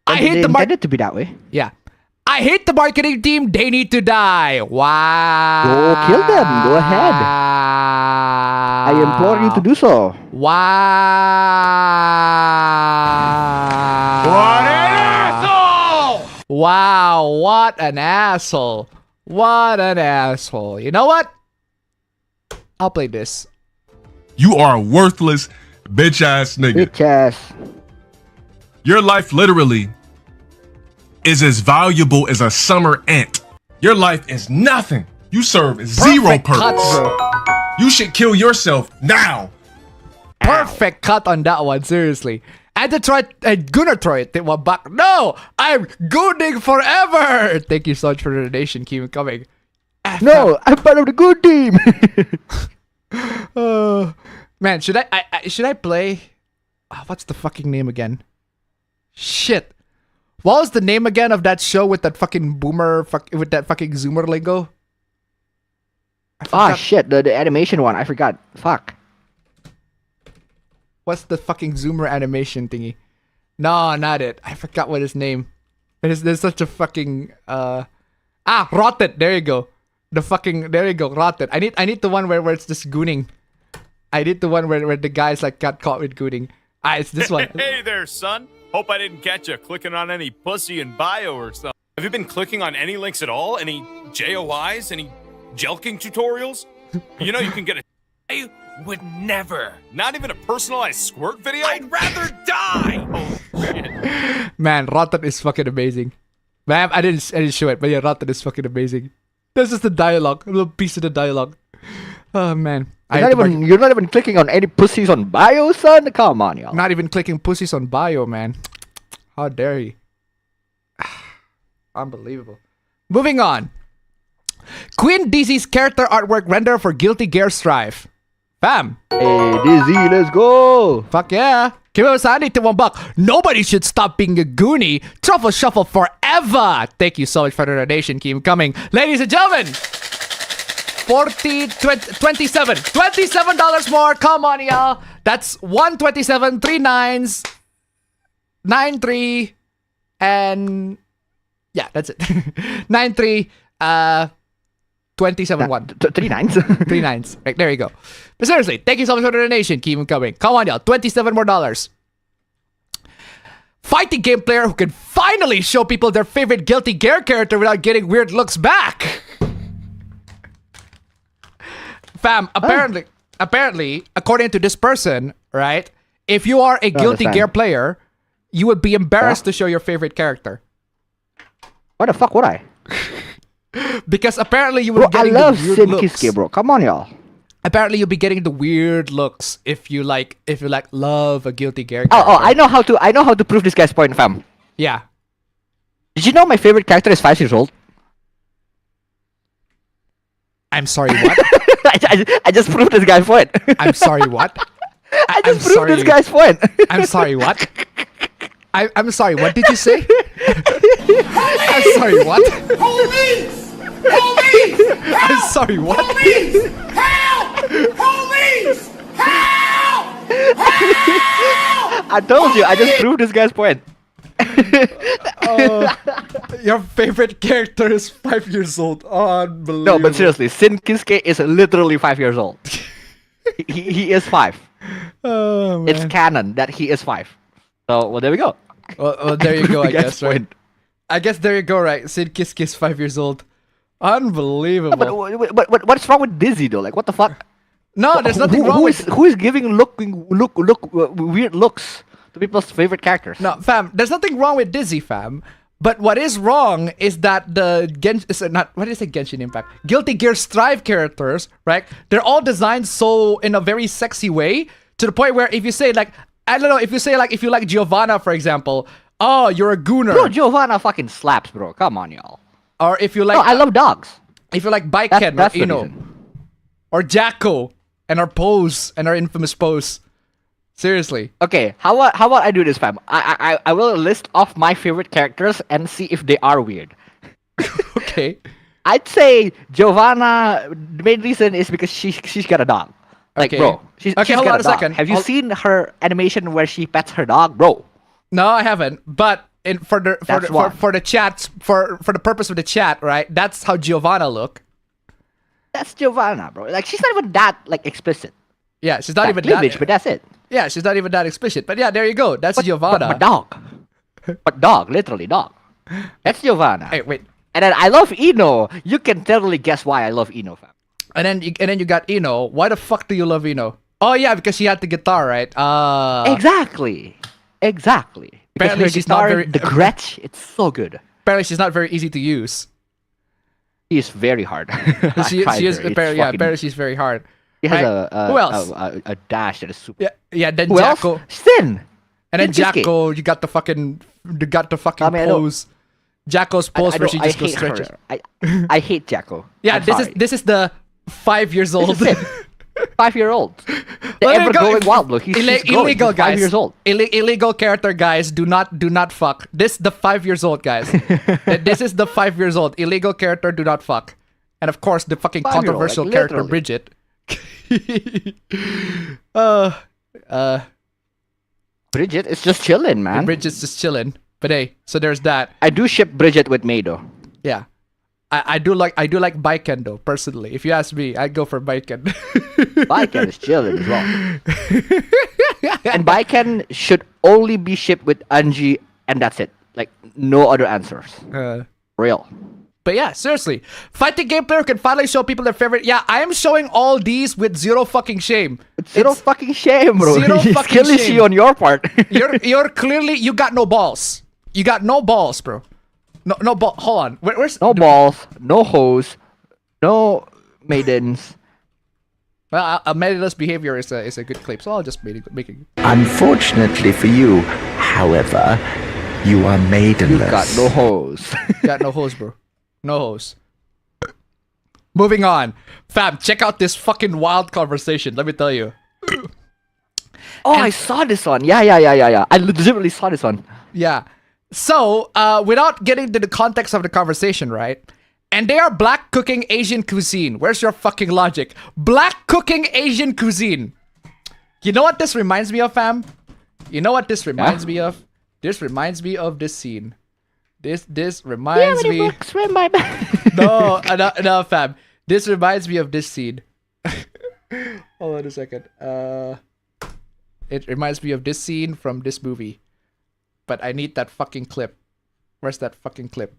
Speaker 1: I hate the marketing
Speaker 6: to be that way.
Speaker 1: Yeah. I hate the marketing team. They need to die. Wow.
Speaker 6: Go kill them. Go ahead. I implore you to do so.
Speaker 1: Wow.
Speaker 9: What an asshole!
Speaker 1: Wow, what an asshole. What an asshole. You know what? I'll play this.
Speaker 16: You are a worthless bitch ass nigga.
Speaker 6: Bitch ass.
Speaker 16: Your life literally is as valuable as a summer ant. Your life is nothing. You serve zero purpose.
Speaker 1: Cut, bro.
Speaker 16: You should kill yourself now.
Speaker 1: Perfect cut on that one, seriously. And Gunnar Troy, take one back. No, I'm gooning forever. Thank you so much for the donation. Keep it coming.
Speaker 6: No, I'm part of the good team.
Speaker 1: Man, should I play? What's the fucking name again? Shit. What was the name again of that show with that fucking boomer, with that fucking Zoomer lingo?
Speaker 6: Shit, the animation one. I forgot. Fuck.
Speaker 1: What's the fucking Zoomer animation thingy? No, not it. I forgot what his name. There's such a fucking Rotted. There you go. There you go, Rotted. I need the one where it's just gooning. I need the one where the guys like got caught with gooning. It's this one.
Speaker 22: Hey there, son. Hope I didn't catch you clicking on any pussy in bio or something. Have you been clicking on any links at all? Any JOIs? Any jelking tutorials? You know you can get a... I would never. Not even a personalized squirt video? I'd rather die! Oh, shit.
Speaker 1: Man, Rotted is fucking amazing. Man, I didn't show it, but yeah, Rotted is fucking amazing. This is the dialogue. A little piece of the dialogue. Oh, man.
Speaker 6: You're not even clicking on any pussies on bio, son? Come on, y'all.
Speaker 1: Not even clicking pussies on bio, man. How dare you? Unbelievable. Moving on. Queen Dizzy's character artwork render for Guilty Gear Strive. Fam.
Speaker 6: Hey, Dizzy, let's go.
Speaker 1: Fuck yeah. $1 to $1. Nobody should stop being a Goonie. Truffle Shuffle forever. Thank you so much for the donation. Keep coming. Ladies and gentlemen. $27 more. Come on, y'all. That's 127, 3 9s, 9 3, and yeah, that's it. 9 3, 27 1.
Speaker 6: 3 9s.
Speaker 1: 3 9s. Right, there you go. But seriously, thank you so much for the donation. Keep them coming. Come on, y'all. $27 more. Fighting game player who can finally show people their favorite Guilty Gear character without getting weird looks back. Fam, apparently, according to this person, right? If you are a Guilty Gear player, you would be embarrassed to show your favorite character.
Speaker 6: Why the fuck would I?
Speaker 1: Because apparently you would
Speaker 6: be getting the weird looks. Bro. Come on, y'all.
Speaker 1: Apparently you'll be getting the weird looks if you love a Guilty Gear character.
Speaker 6: Oh, I know how to prove this guy's point, fam.
Speaker 1: Yeah.
Speaker 6: Did you know my favorite character is 5 years old?
Speaker 1: I'm sorry, what?
Speaker 6: I just proved this guy's point.
Speaker 1: I'm sorry, what?
Speaker 6: I just proved this guy's point.
Speaker 1: I'm sorry, what? I'm sorry, what did you say? I'm sorry, what?
Speaker 9: Police! Police!
Speaker 1: I'm sorry, what?
Speaker 9: Police! Help! Police! Help! Help!
Speaker 6: I told you, I just proved this guy's point.
Speaker 1: Your favorite character is 5 years old. Unbelievable.
Speaker 6: No, but seriously, Sin Kisuke is literally 5 years old. he is 5.
Speaker 1: Oh, man.
Speaker 6: It's canon that he is 5. So, well, there we go.
Speaker 1: Well, there you go, I guess, right? I guess there you go, right? Sin Kisuke is 5 years old. Unbelievable.
Speaker 6: No, but what's wrong with Dizzy, though? Like, what the fuck?
Speaker 1: No, there's nothing wrong with...
Speaker 6: Who is giving weird looks to people's favorite characters.
Speaker 1: No, fam, there's nothing wrong with Dizzy, fam. But what is wrong is that the Genshin Impact? Guilty Gear Strive characters, right? They're all designed so in a very sexy way to the point where if you say like, I don't know, if you say like, if you like Giovanna, for example, oh, you're a gooner.
Speaker 6: Bro, Giovanna fucking slaps, bro. Come on, y'all.
Speaker 1: Or if you like...
Speaker 6: No, I love dogs.
Speaker 1: If you like Baiken or Ino. Or Jacko and our pose and our infamous pose. Seriously.
Speaker 6: Okay, how about I do this, fam? I will list off my favorite characters and see if they are weird.
Speaker 1: Okay.
Speaker 6: I'd say Giovanna, the main reason is because she's got a dog. Like,
Speaker 1: Okay.
Speaker 6: bro, she's
Speaker 1: Okay,
Speaker 6: she's
Speaker 1: hold
Speaker 6: got
Speaker 1: on a
Speaker 6: dog.
Speaker 1: second.
Speaker 6: Have you seen her animation where she pets her dog, bro?
Speaker 1: No, I haven't. But for the chats, for the purpose of the chat, right? That's how Giovanna look.
Speaker 6: That's Giovanna, bro. Like, she's not even that like explicit.
Speaker 1: Yeah, she's not
Speaker 6: That
Speaker 1: even
Speaker 6: cleavage,
Speaker 1: that.
Speaker 6: but that's it.
Speaker 1: Yeah, she's not even that explicit. But yeah, there you go. That's Giovanna.
Speaker 6: But dog. But dog, literally dog. That's Giovanna.
Speaker 1: Hey, wait.
Speaker 6: And then I love Ino. You can totally guess why I love Ino, fam.
Speaker 1: And then you got Ino. Why the fuck do you love Ino? Oh yeah, because she had the guitar, right?
Speaker 6: Exactly. Because
Speaker 1: Apparently
Speaker 6: her
Speaker 1: she's
Speaker 6: guitar,
Speaker 1: not very-
Speaker 6: the Gretsch, it's so good.
Speaker 1: Apparently she's not very easy to use.
Speaker 6: She is very hard.
Speaker 1: She is apparently she's very hard.
Speaker 6: She has
Speaker 1: Right? Who else?
Speaker 6: a dash that is super.
Speaker 1: Yeah. Then
Speaker 6: Who else?
Speaker 1: Jacko.
Speaker 6: Sin.
Speaker 1: And then
Speaker 6: Sin Kisuke.
Speaker 1: Jacko, you got the fucking
Speaker 6: I mean, I know-
Speaker 1: pose. Jacko's pose where she just goes stretches.
Speaker 6: I hate Jacko.
Speaker 1: Yeah,
Speaker 6: I'm
Speaker 1: this
Speaker 6: sorry.
Speaker 1: is the 5 years old.
Speaker 6: This is it. 5-year-old. The
Speaker 1: Well, there you
Speaker 6: ever
Speaker 1: go.
Speaker 6: going wild look. He's growing.
Speaker 1: Illegal
Speaker 6: He's
Speaker 1: guys.
Speaker 6: 5 years old.
Speaker 1: Illegal character guys. Do not fuck. This the 5 years old guys. This is the 5 years old. Illegal character. Do not fuck. And of course the fucking
Speaker 6: 5-year-old,
Speaker 1: controversial
Speaker 6: like,
Speaker 1: character
Speaker 6: literally.
Speaker 1: Bridget.
Speaker 6: Bridget is just chilling, man.
Speaker 1: Bridget's just chilling. But hey, so there's that.
Speaker 6: I do ship Bridget with May though.
Speaker 1: Yeah. I do like Baiken though, personally. If you ask me, I'd go for Baiken.
Speaker 6: Baiken is chilling as well. And Baiken should only be shipped with Anji, and that's it. Like, no other answers. Real.
Speaker 1: But yeah, seriously. Fighting game player can finally show people their favorite. Yeah, I am showing all these with zero fucking shame.
Speaker 6: Zero fucking shame, bro.
Speaker 1: Zero
Speaker 6: It's
Speaker 1: fucking
Speaker 6: killing
Speaker 1: shame.
Speaker 6: you on your part.
Speaker 1: You're clearly, you got no balls. You got no balls, bro. No ball. Hold on. Where's
Speaker 6: No balls, no hose, no maidens.
Speaker 1: Well, a maidenless behavior is a good clip, so I'll just make it.
Speaker 7: Unfortunately for you, however, you are maidenless.
Speaker 6: You got no hose.
Speaker 1: Got no hose, bro. No hose. Moving on. Fam, check out this fucking wild conversation. Let me tell you.
Speaker 6: Oh, I saw this one. Yeah. I legitimately saw this one.
Speaker 1: Yeah. So, without getting to the context of the conversation, right? And they are black cooking Asian cuisine. Where's your fucking logic? Black cooking Asian cuisine. You know what this reminds me of, fam? You know what this reminds me of? This reminds me of this scene. This reminds me. No, fam. This reminds me of this scene. Hold on a second. It reminds me of this scene from this movie. But I need that fucking clip. Where's that fucking clip?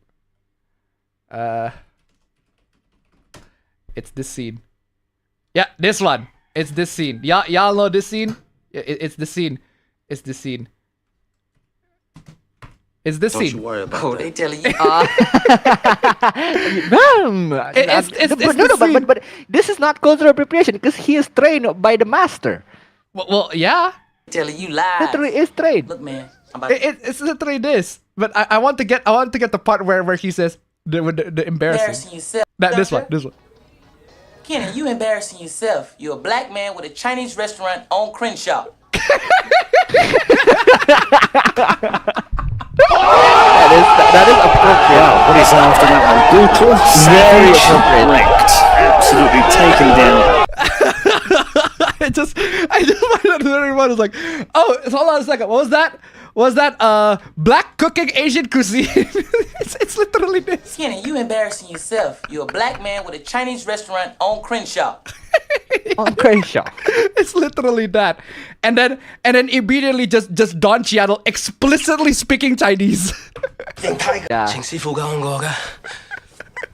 Speaker 1: It's this scene. Yeah, this one. It's this scene. Y'all know this scene? It's this scene. It's this scene. It's this scene.
Speaker 5: Don't you worry about that.
Speaker 6: They telling you. But this is not cultural appropriation because he is trained by the master.
Speaker 1: Well, yeah.
Speaker 5: Telling you lies.
Speaker 6: Literally is trained.
Speaker 5: Look, man.
Speaker 1: It's literally this. But I want to get the part where he says the embarrassing.
Speaker 5: Embarrassing yourself.
Speaker 1: This one.
Speaker 5: Kenny, you embarrassing yourself. You're a black man with a Chinese restaurant on Crenshaw.
Speaker 6: That is appropriate.
Speaker 12: Wow, what is after that one? Brutal, savage, wrecked, absolutely taken down.
Speaker 1: I just find out everyone was like, oh, hold on a second. What was that? Was that black cooking Asian cuisine? it's literally this.
Speaker 5: Kenny, you embarrassing yourself. You're a black man with a Chinese restaurant on Crenshaw.
Speaker 6: On Crenshaw.
Speaker 1: It's literally that. And then immediately just Don Cheadle explicitly speaking Chinese.
Speaker 6: Yeah.
Speaker 18: 程師傅㗎，看過㗎。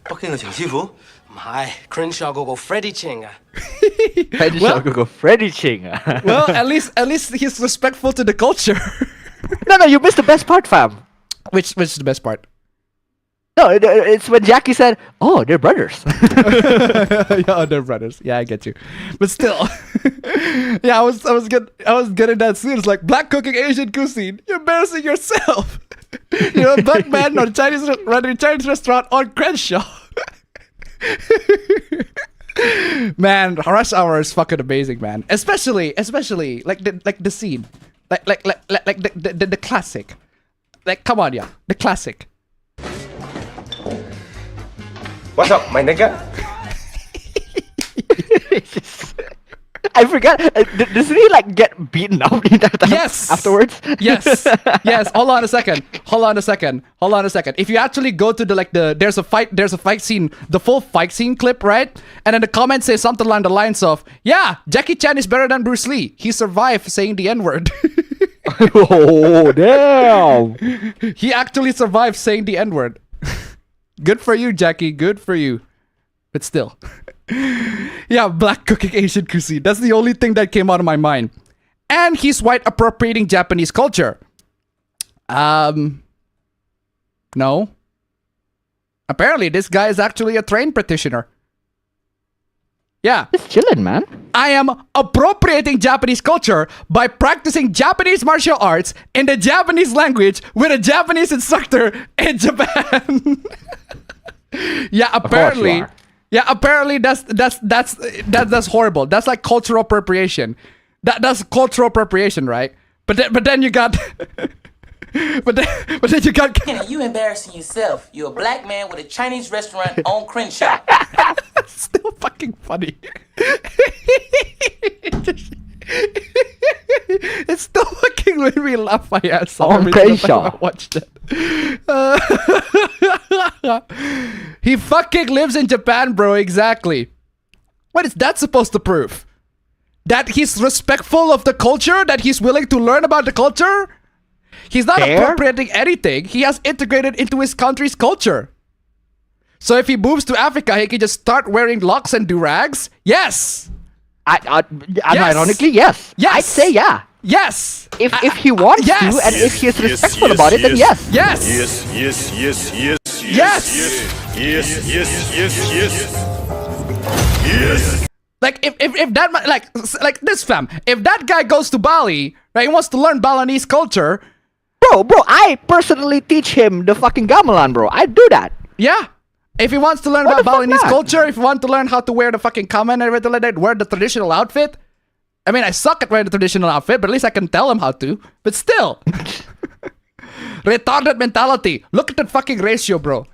Speaker 18: 北京嘅程師傅唔係 Crenshaw 嗰個 Freddie Cheng 啊。
Speaker 6: Go Freddy Ching.
Speaker 1: Well, at least he's respectful to the culture.
Speaker 6: No, you missed the best part, fam.
Speaker 1: Which is the best part?
Speaker 6: No, it's when Jackie said, "Oh, they're brothers."
Speaker 1: Yeah, they're brothers. Yeah, I get you. But still, yeah, I was getting that scene. It's like black cooking Asian cuisine. You're embarrassing yourself. You're a black man on running a Chinese restaurant on Crenshaw. Man, Rush Hour is fucking amazing, man. Especially like the scene, like the classic. Like, come on, yeah, the classic.
Speaker 11: What's up, my nigga?
Speaker 6: I forgot. Doesn't he like get beaten up the entire time?
Speaker 1: Yes.
Speaker 6: Afterwards.
Speaker 1: Yes. Hold on a second. If you actually go to there's a fight scene, the full fight scene clip, right? And then the comments say something along the lines of, "Yeah, Jackie Chan is better than Bruce Lee. He survived saying the N-word."
Speaker 6: Oh damn!
Speaker 1: He actually survived saying the N-word. Good for you, Jackie. Good for you. But still. Yeah, black cooking Asian cuisine. That's the only thing that came out of my mind. And he's white appropriating Japanese culture. No. Apparently, this guy is actually a trained practitioner. Yeah.
Speaker 6: Just chilling, man.
Speaker 1: I am appropriating Japanese culture by practicing Japanese martial arts in the Japanese language with a Japanese instructor in Japan. Yeah, apparently. Yeah, apparently that's horrible. That's like cultural appropriation. That's cultural appropriation, right? But then you got but then you got
Speaker 5: You embarrassing yourself. You're a black man with a Chinese restaurant on Crenshaw.
Speaker 1: Still fucking funny. It's still fucking made me laugh my ass off every time I watched it. He fucking lives in Japan, bro. Exactly. What is that supposed to prove? That he's respectful of the culture? That he's willing to learn about the culture? He's not appropriating anything. He has integrated into his country's culture. So if he moves to Africa, he can just start wearing locks and do-rags? Yes!
Speaker 6: Ironically, yes. I'd say yeah.
Speaker 1: Yes!
Speaker 6: If he wants to, and if he's respectful about it, then yes.
Speaker 1: Yes!
Speaker 3: Yes!
Speaker 1: Like if that like this fam, if that guy goes to Bali, right, he wants to learn Balinese culture.
Speaker 6: Bro, I personally teach him the fucking gamelan, bro. I do that.
Speaker 1: Yeah. If he wants to learn about Balinese culture, if you want to learn how to wear the fucking kama and everything like that, wear the traditional outfit. I mean, I suck at wearing the traditional outfit, but at least I can tell him how to. But still. Retarded mentality. Look at that fucking ratio, bro.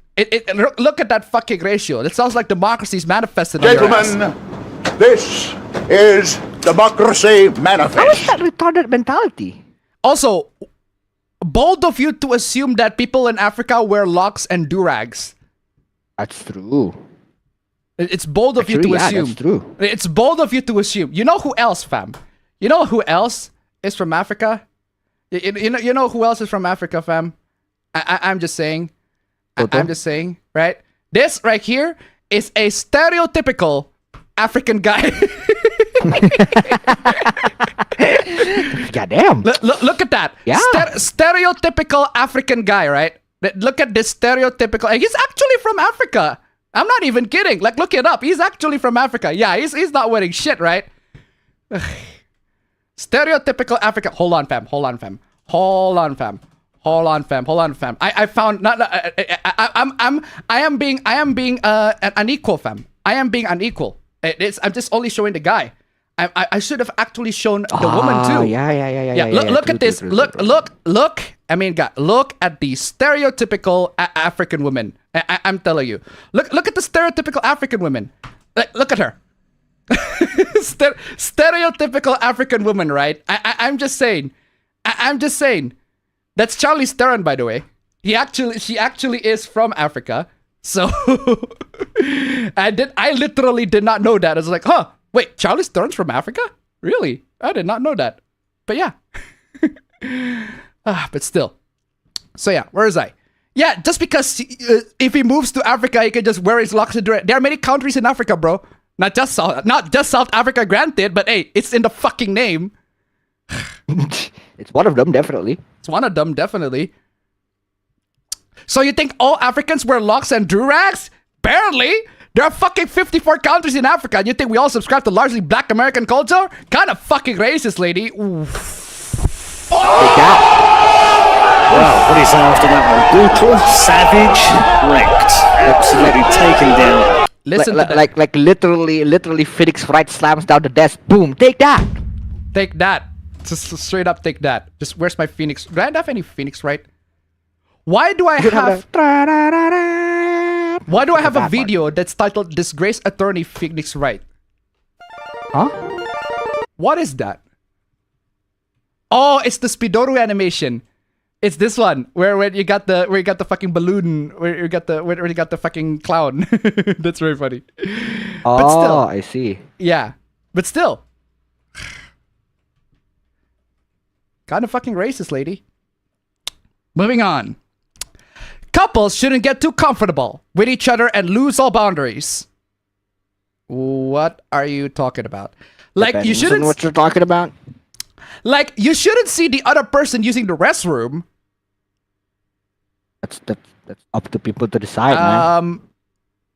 Speaker 1: Look at that fucking ratio. It sounds like democracy's manifested on your ass.
Speaker 14: Gentlemen, this is Democracy Manifest.
Speaker 6: How is that retarded mentality?
Speaker 1: Also, bold of you to assume that people in Africa wear locks and do-rags.
Speaker 6: That's true.
Speaker 1: It's bold of you to assume.
Speaker 6: That's true.
Speaker 1: It's bold of you to assume. You know who else, fam? You know who else is from Africa? You know who else is from Africa, fam? I'm just saying. I'm just saying, right? This right here is a stereotypical African guy.
Speaker 6: Goddamn.
Speaker 1: Look at that.
Speaker 6: Yeah.
Speaker 1: Stereotypical African guy, right? Look at this stereotypical. He's actually from Africa. I'm not even kidding. Like, look it up. He's actually from Africa. Yeah, he's not wearing shit, right? Stereotypical Africa. Hold on, fam. I found not. I am being unequal, fam. I am being unequal. I'm just only showing the guy. I should have actually shown the woman too.
Speaker 6: Yeah.
Speaker 1: Look at this. Look. I mean, God, look at the stereotypical African woman. I'm telling you. Look at the stereotypical African woman. Look at her. Stereotypical African woman, right? I'm just saying. I'm just saying. That's Charlize Theron, by the way. She actually is from Africa. So I literally did not know that. I was like, huh, wait, Charlize Theron's from Africa? Really? I did not know that. But yeah. But still. So yeah, where is I? Yeah, just because if he moves to Africa, he can just wear his locks and do it. There are many countries in Africa, bro. Not just South Africa, granted, but hey, it's in the fucking name.
Speaker 6: It's one of them, definitely.
Speaker 1: It's one of them, definitely. So you think all Africans wear locks and do-rags? Barely. There are fucking 54 countries in Africa. You think we all subscribe to largely black American culture? Kind of fucking racist, lady.
Speaker 12: Wow, what is after that one? Brutal, savage, wrecked. Absolutely taken down.
Speaker 1: Listen
Speaker 6: like literally Phoenix Wright slams down the desk. Boom, take that.
Speaker 1: Take that. Just straight up take that. Just where's my Phoenix? Do I have any Phoenix Wright? Why do I have a video that's titled Disgrace Attorney Phoenix Wright?
Speaker 6: Huh?
Speaker 1: What is that? Oh, it's the Speedoru animation. It's this one where you got the fucking balloon, where you got the fucking clown. That's very funny.
Speaker 6: Oh,
Speaker 1: but still,
Speaker 6: I see.
Speaker 1: Yeah, but still, kind of fucking racist, lady. Moving on. Couples shouldn't get too comfortable with each other and lose all boundaries. What are you talking about? Like, you shouldn't.
Speaker 6: What you're talking about?
Speaker 1: Like, you shouldn't see the other person using the restroom.
Speaker 6: That's up to people to decide, man.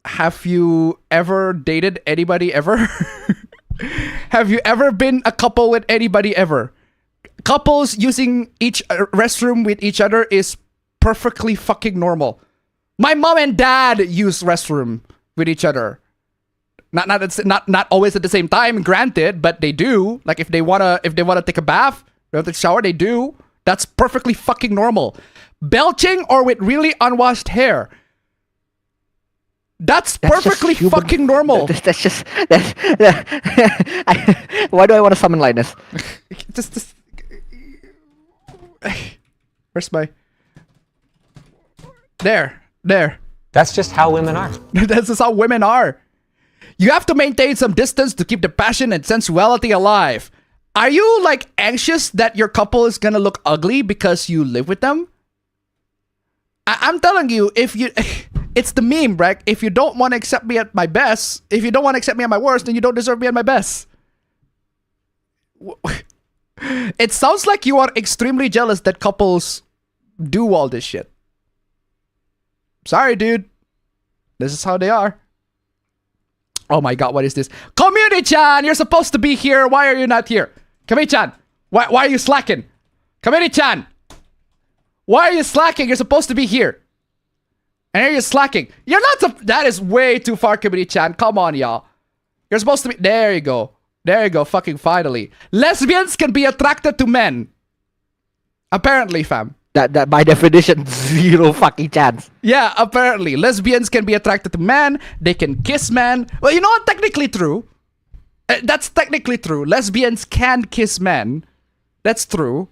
Speaker 1: Have you ever dated anybody ever? Have you ever been a couple with anybody ever? Couples using each restroom with each other is perfectly fucking normal. My mom and dad use restroom with each other. Not always at the same time, granted, but they do. Like if they wanna take a bath, they want to take a shower, they do. That's perfectly fucking normal. Belching or with really unwashed hair. That's perfectly fucking normal.
Speaker 6: Why do I want to summon Linus?
Speaker 1: just where's my... There.
Speaker 17: That's just how women are.
Speaker 1: That's just how women are. You have to maintain some distance to keep the passion and sensuality alive. Are you like anxious that your couple is gonna look ugly because you live with them? I'm telling you, if you... It's the meme, right? If you don't want to accept me at my best, if you don't want to accept me at my worst, then you don't deserve me at my best. It sounds like you are extremely jealous that couples do all this shit. Sorry, dude. This is how they are. Oh my god, what is this? Community-chan, you're supposed to be here. Why are you not here? Kami-chan, why are you slacking? Community-chan, why are you slacking? You're supposed to be here. And here you're slacking. You're not... That is way too far, Community-chan. Come on, y'all. You're supposed to be... There you go. There you go. Fucking finally. Lesbians can be attracted to men. Apparently, fam.
Speaker 6: That by definition, zero fucking chance.
Speaker 1: Yeah, apparently. Lesbians can be attracted to men. They can kiss men. Well, you know what? Technically true. That's technically true. Lesbians can kiss men. That's true.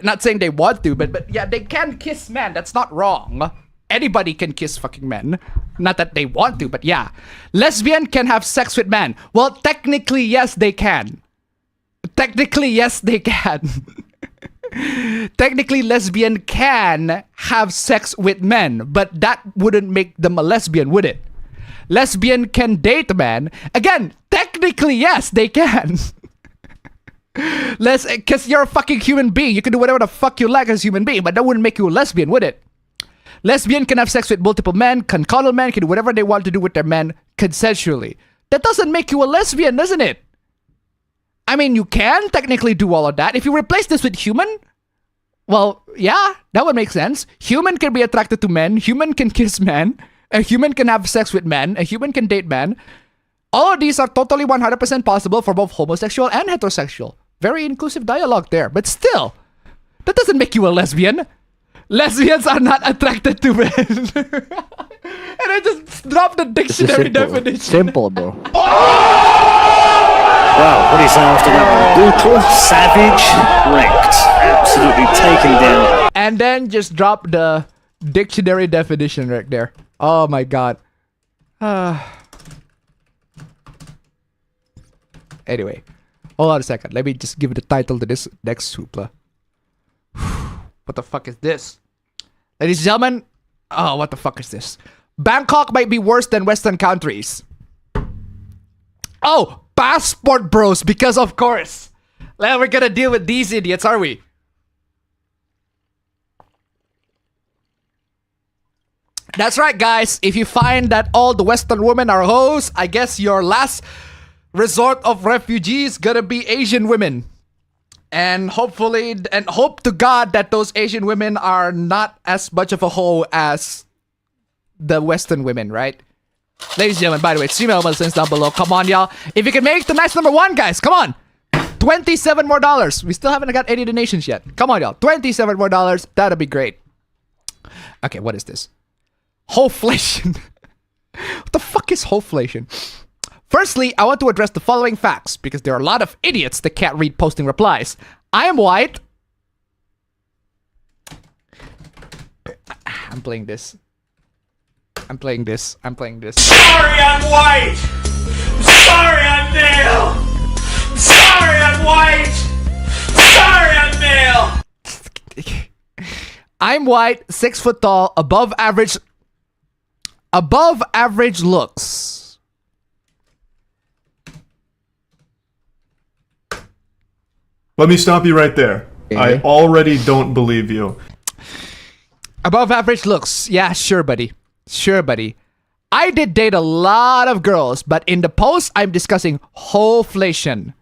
Speaker 1: Not saying they want to, but yeah, they can kiss men. That's not wrong. Anybody can kiss fucking men. Not that they want to, but yeah. Lesbian can have sex with men. Well, technically, yes, they can. Technically, yes, they can. Technically, lesbian can have sex with men, but that wouldn't make them a lesbian, would it? Lesbian can date men. Again, technically, yes, they can. Because you're a fucking human being. You can do whatever the fuck you like as a human being, but that wouldn't make you a lesbian, would it? Lesbian can have sex with multiple men, can cuddle men, can do whatever they want to do with their men consensually. That doesn't make you a lesbian, doesn't it? I mean, you can technically do all of that. If you replace this with human, well, yeah, that would make sense. Human can be attracted to men. Human can kiss men. A human can have sex with men. A human can date men. All of these are totally 100% possible for both homosexual and heterosexual. Very inclusive dialogue there. But still, that doesn't make you a lesbian. Lesbians are not attracted to men. And I just dropped the dictionary definition.
Speaker 6: Simple, bro.
Speaker 12: Wow, what is after that one? Brutal, savage, wrecked. Absolutely taken down.
Speaker 1: And then just drop the dictionary definition right there. Oh my god. Anyway, hold on a second. Let me just give the title to this next hoopla. What the fuck is this? Ladies and gentlemen, oh, what the fuck is this? Bangkok might be worse than Western countries. Oh, passport bros, because of course. Well, we're gonna deal with these idiots, are we? That's right, guys. If you find that all the Western women are hoes, I guess your last resort of refugees gonna be Asian women. And hopefully, and hope to God that those Asian women are not as much of a hoe as the Western women, right? Ladies and gentlemen, by the way, stream links down below. Come on, y'all. If you can make the nice number 1, guys, come on. $27 more. We still haven't got any donations yet. Come on, y'all. $27 more. That'd be great. Okay, what is this? Hoflation. What the fuck is hoflation? Firstly, I want to address the following facts because there are a lot of idiots that can't read posting replies. I am white. I'm playing this. I'm playing this.
Speaker 15: Sorry, I'm white. Sorry, I'm male. Sorry, I'm white. Sorry, I'm male.
Speaker 1: I'm white, 6 foot tall, above average looks.
Speaker 18: Let me stop you right there. I already don't believe you.
Speaker 1: Above average looks. Yeah, sure, buddy. Sure, buddy. I did date a lot of girls, but in the post, I'm discussing hoflation.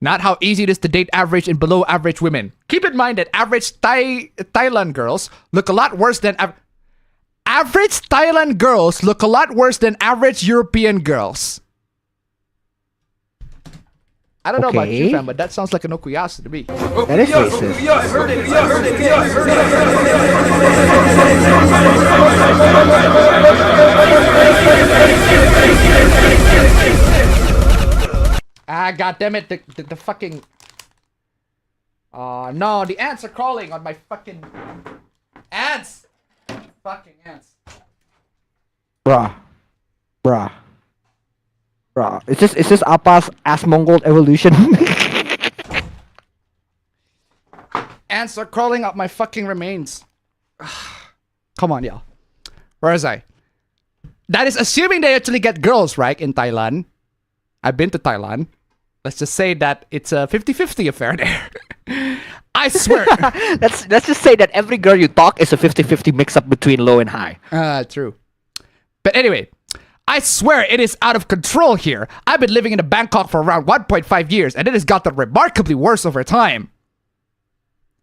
Speaker 1: Not how easy it is to date average and below average women. Keep in mind that average Thailand girls look a lot worse than... average Thailand girls look a lot worse than average European girls. I don't know about you, fam, but that sounds like an okuyasa to me.
Speaker 6: That is racist.
Speaker 1: God damn it, the fucking... no, the ants are crawling on my fucking... Ants! Fucking ants.
Speaker 6: Bruh. Is this Appa's ass Mongol evolution?
Speaker 1: Ants are crawling up my fucking remains. Come on, y'all. Where is I? That is assuming they actually get girls, right, in Thailand. I've been to Thailand. Let's just say that it's a 50-50 affair there. I swear.
Speaker 6: Let's just say that every girl you talk is a 50-50 mix-up between low and high.
Speaker 1: True. But anyway, I swear it is out of control here. I've been living in Bangkok for around 1.5 years, and it has gotten remarkably worse over time.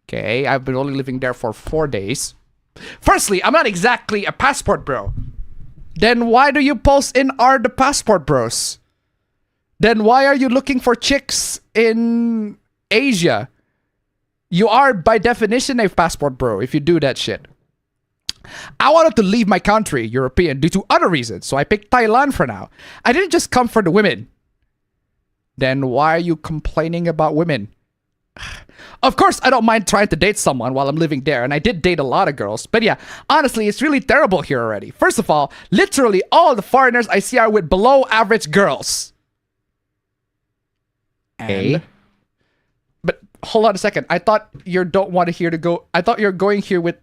Speaker 1: Okay, I've been only living there for 4 days. Firstly, I'm not exactly a passport bro. Then why do you post in are the passport bros? Then why are you looking for chicks in Asia? You are by definition a passport bro if you do that shit. I wanted to leave my country, European, due to other reasons, so I picked Thailand for now. I didn't just come for the women. Then why are you complaining about women? Of course, I don't mind trying to date someone while I'm living there, and I did date a lot of girls. But yeah, honestly, it's really terrible here already. First of all, literally all the foreigners I see are with below average girls.
Speaker 6: Okay.
Speaker 1: But hold on a second. I thought you don't want to here to go. I thought you're going here with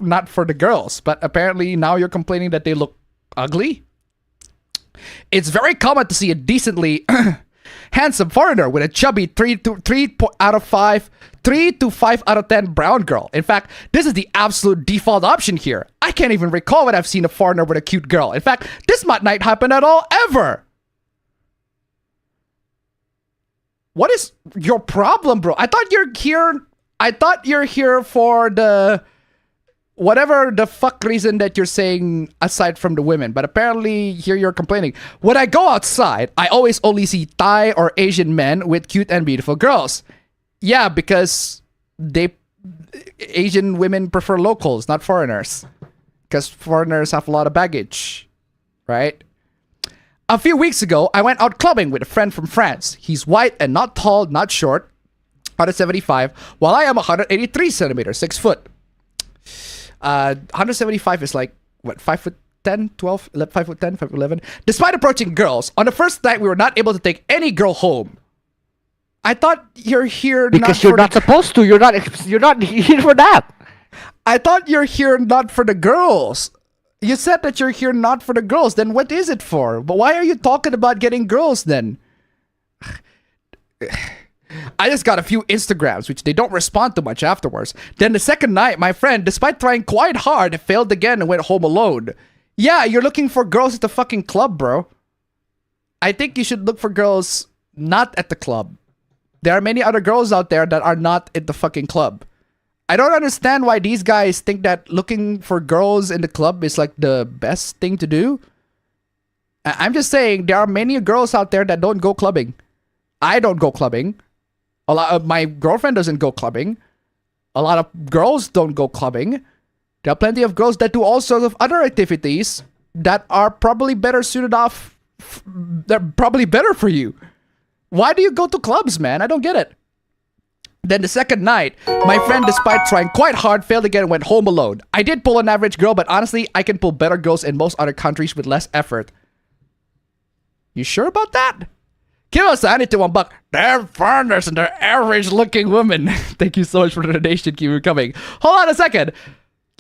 Speaker 1: not for the girls, but apparently now you're complaining that they look ugly. It's very common to see a decently handsome foreigner with a chubby 3 to 5 out of 10 brown girl. In fact, this is the absolute default option here. I can't even recall when I've seen a foreigner with a cute girl. In fact, this might not happen at all ever. What is your problem, bro? I thought you're here for the whatever the fuck reason that you're saying aside from the women, but apparently here you're complaining. When I go outside, I always only see Thai or Asian men with cute and beautiful girls. Yeah, because Asian women prefer locals, not foreigners. Because foreigners have a lot of baggage, right? A few weeks ago, I went out clubbing with a friend from France. He's white and not tall, not short, 175, while I am 183 centimeters, 6 foot. 175 is like, what, 5'10", 12, 5'10", 5'11". Despite approaching girls, on the first night, we were not able to take any girl home. I thought you're here
Speaker 6: because you're not supposed to. You're not here for that.
Speaker 1: I thought you're here not for the girls. You said that you're here not for the girls. Then what is it for? But why are you talking about getting girls then? I just got a few Instagrams, which they don't respond to much afterwards. Then the second night, my friend, despite trying quite hard, failed again and went home alone. Yeah, you're looking for girls at the fucking club, bro. I think you should look for girls not at the club. There are many other girls out there that are not at the fucking club. I don't understand why these guys think that looking for girls in the club is like the best thing to do. I'm just saying there are many girls out there that don't go clubbing. I don't go clubbing. A lot of my girlfriend doesn't go clubbing. A lot of girls don't go clubbing. There are plenty of girls that do all sorts of other activities that are probably better suited off. They're probably better for you. Why do you go to clubs, man? I don't get it. Then the second night, my friend, despite trying quite hard, failed again and went home alone. I did pull an average girl, but honestly, I can pull better girls in most other countries with less effort. You sure about that? Give us $1 to $1. They're foreigners and they're average-looking women. Thank you so much for the donation. Keep coming. Hold on a second.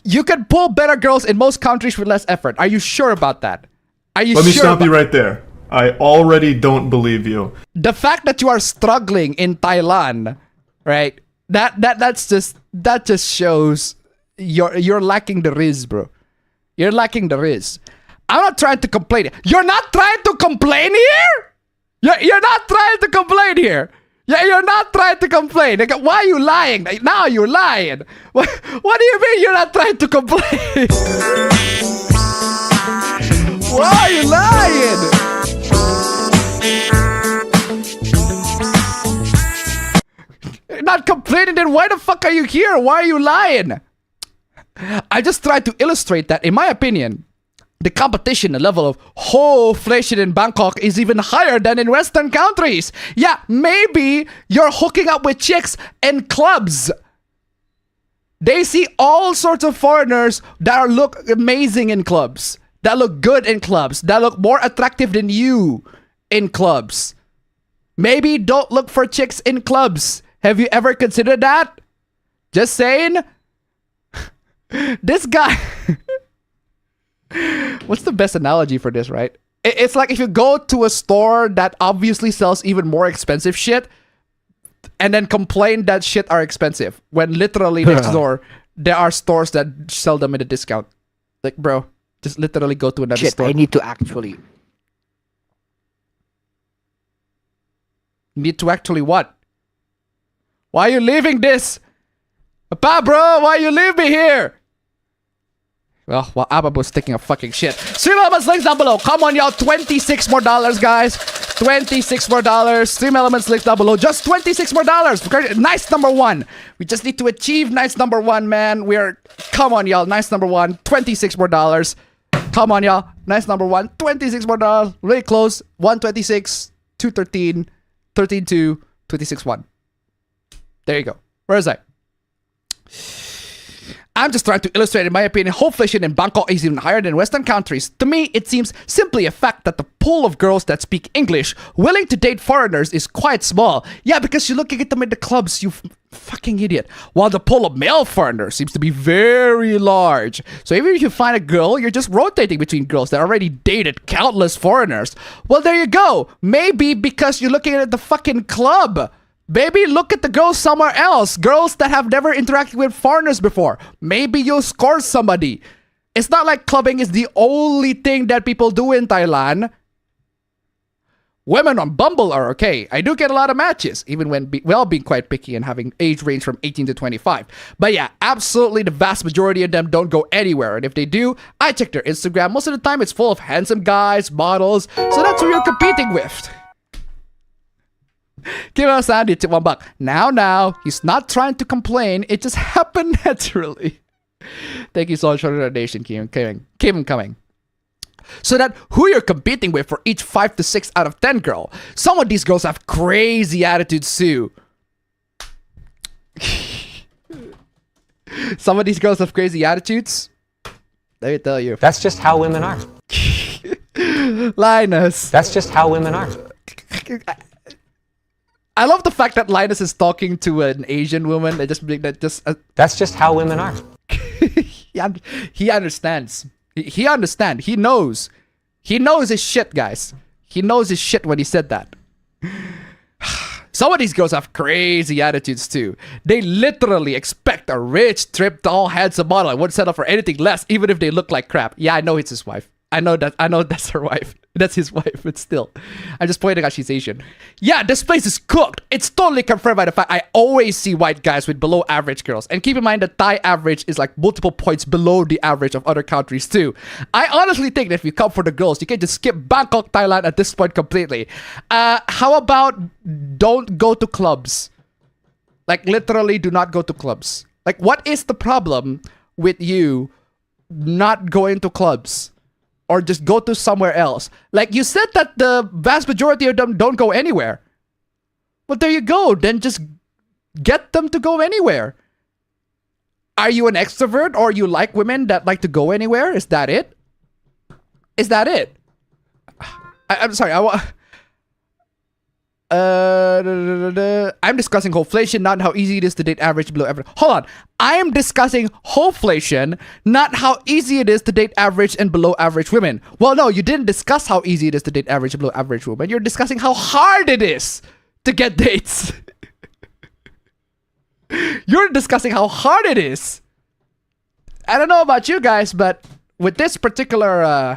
Speaker 1: You can pull better girls in most countries with less effort. Are you sure about that? Are you sure?
Speaker 18: Let me stop you right there. I already don't believe you.
Speaker 1: The fact that you are struggling in Thailand, right? That just shows you're lacking the riz, bro. You're lacking the riz. I'm not trying to complain. You're not trying to complain here? You're not trying to complain here. Yeah, you're not trying to complain. Like, why are you lying? Now you're lying. What do you mean you're not trying to complain? Why are you lying? You're not complaining, then why the fuck are you here? Why are you lying? I just tried to illustrate that, in my opinion, the competition, the level of inflation in Bangkok is even higher than in Western countries. Yeah, maybe you're hooking up with chicks in clubs. They see all sorts of foreigners that look amazing in clubs, that look good in clubs, that look more attractive than you in clubs. Maybe don't look for chicks in clubs. Have you ever considered that? Just saying. This guy... What's the best analogy for this, right? It's like if you go to a store that obviously sells even more expensive shit and then complain that shit are expensive when literally next door there are stores that sell them at a discount. Like, bro, just literally go to another store.
Speaker 6: I need to actually...
Speaker 1: Need to actually what? Why are you leaving this? Papa, bro, why you leave me here? Well, while Abba was taking a fucking shit. Stream Elements links down below. Come on, y'all. $26 more, guys. $26 more. Stream Elements links down below. Just $26 more. Nice number one. We just need to achieve nice number one, man. Come on, y'all. Nice number one. $26 more. Come on, y'all. Nice number one. $26 more. Really close. 126, 213, 13.2, 26.1. There you go. Where is I? I'm just trying to illustrate, in my opinion, inflation in Bangkok is even higher than Western countries. To me, it seems simply a fact that the pool of girls that speak English willing to date foreigners is quite small. Yeah, because you're looking at them in the clubs, you fucking idiot. While the pool of male foreigners seems to be very large. So even if you find a girl, you're just rotating between girls that already dated countless foreigners. Well, there you go. Maybe because you're looking at the fucking club. Baby, look at the girls somewhere else. Girls that have never interacted with foreigners before. Maybe you'll score somebody. It's not like clubbing is the only thing that people do in Thailand. Women on Bumble are okay. I do get a lot of matches, even when being quite picky and having age range from 18 to 25. But yeah, absolutely the vast majority of them don't go anywhere. And if they do, I check their Instagram. Most of the time, it's full of handsome guys, models. So that's who you're competing with. Give us Andy to $1. Now, he's not trying to complain. It just happened naturally. Thank you so much for the donation. Keep him coming. So that who you're competing with for each 5 to 6 out of 10 girl. Some of these girls have crazy attitudes too. Some of these girls have crazy attitudes. Let me tell you.
Speaker 17: That's just how women are.
Speaker 1: Linus.
Speaker 17: That's just how women are.
Speaker 1: I love the fact that Linus is talking to an Asian woman. That's just how women are. He understands. He understand. He knows. He knows his shit, guys. He knows his shit when he said that. Some of these girls have crazy attitudes too. They literally expect a rich, tripped, tall, handsome model and won't settle for anything less, even if they look like crap. Yeah, I know it's his wife. I know that's her wife. That's his wife, but still. I'm just pointing out she's Asian. Yeah, this place is cooked. It's totally confirmed by the fact I always see white guys with below average girls. And keep in mind that Thai average is like multiple points below the average of other countries too. I honestly think that if you come for the girls, you can just skip Bangkok, Thailand at this point completely. How about don't go to clubs? Like literally do not go to clubs. Like what is the problem with you not going to clubs? Or just go to somewhere else. Like you said that the vast majority of them don't go anywhere. Well, there you go. Then just get them to go anywhere. Are you an extrovert or you like women that like to go anywhere? Is that it? Is that it? I'm sorry. I'm discussing hoflation, not how easy it is to date average below average. Hold on. I am discussing hoflation, not how easy it is to date average and below average women. Well, no, you didn't discuss how easy it is to date average and below average women. You're discussing how hard it is to get dates. You're discussing how hard it is. I don't know about you guys, but with this particular,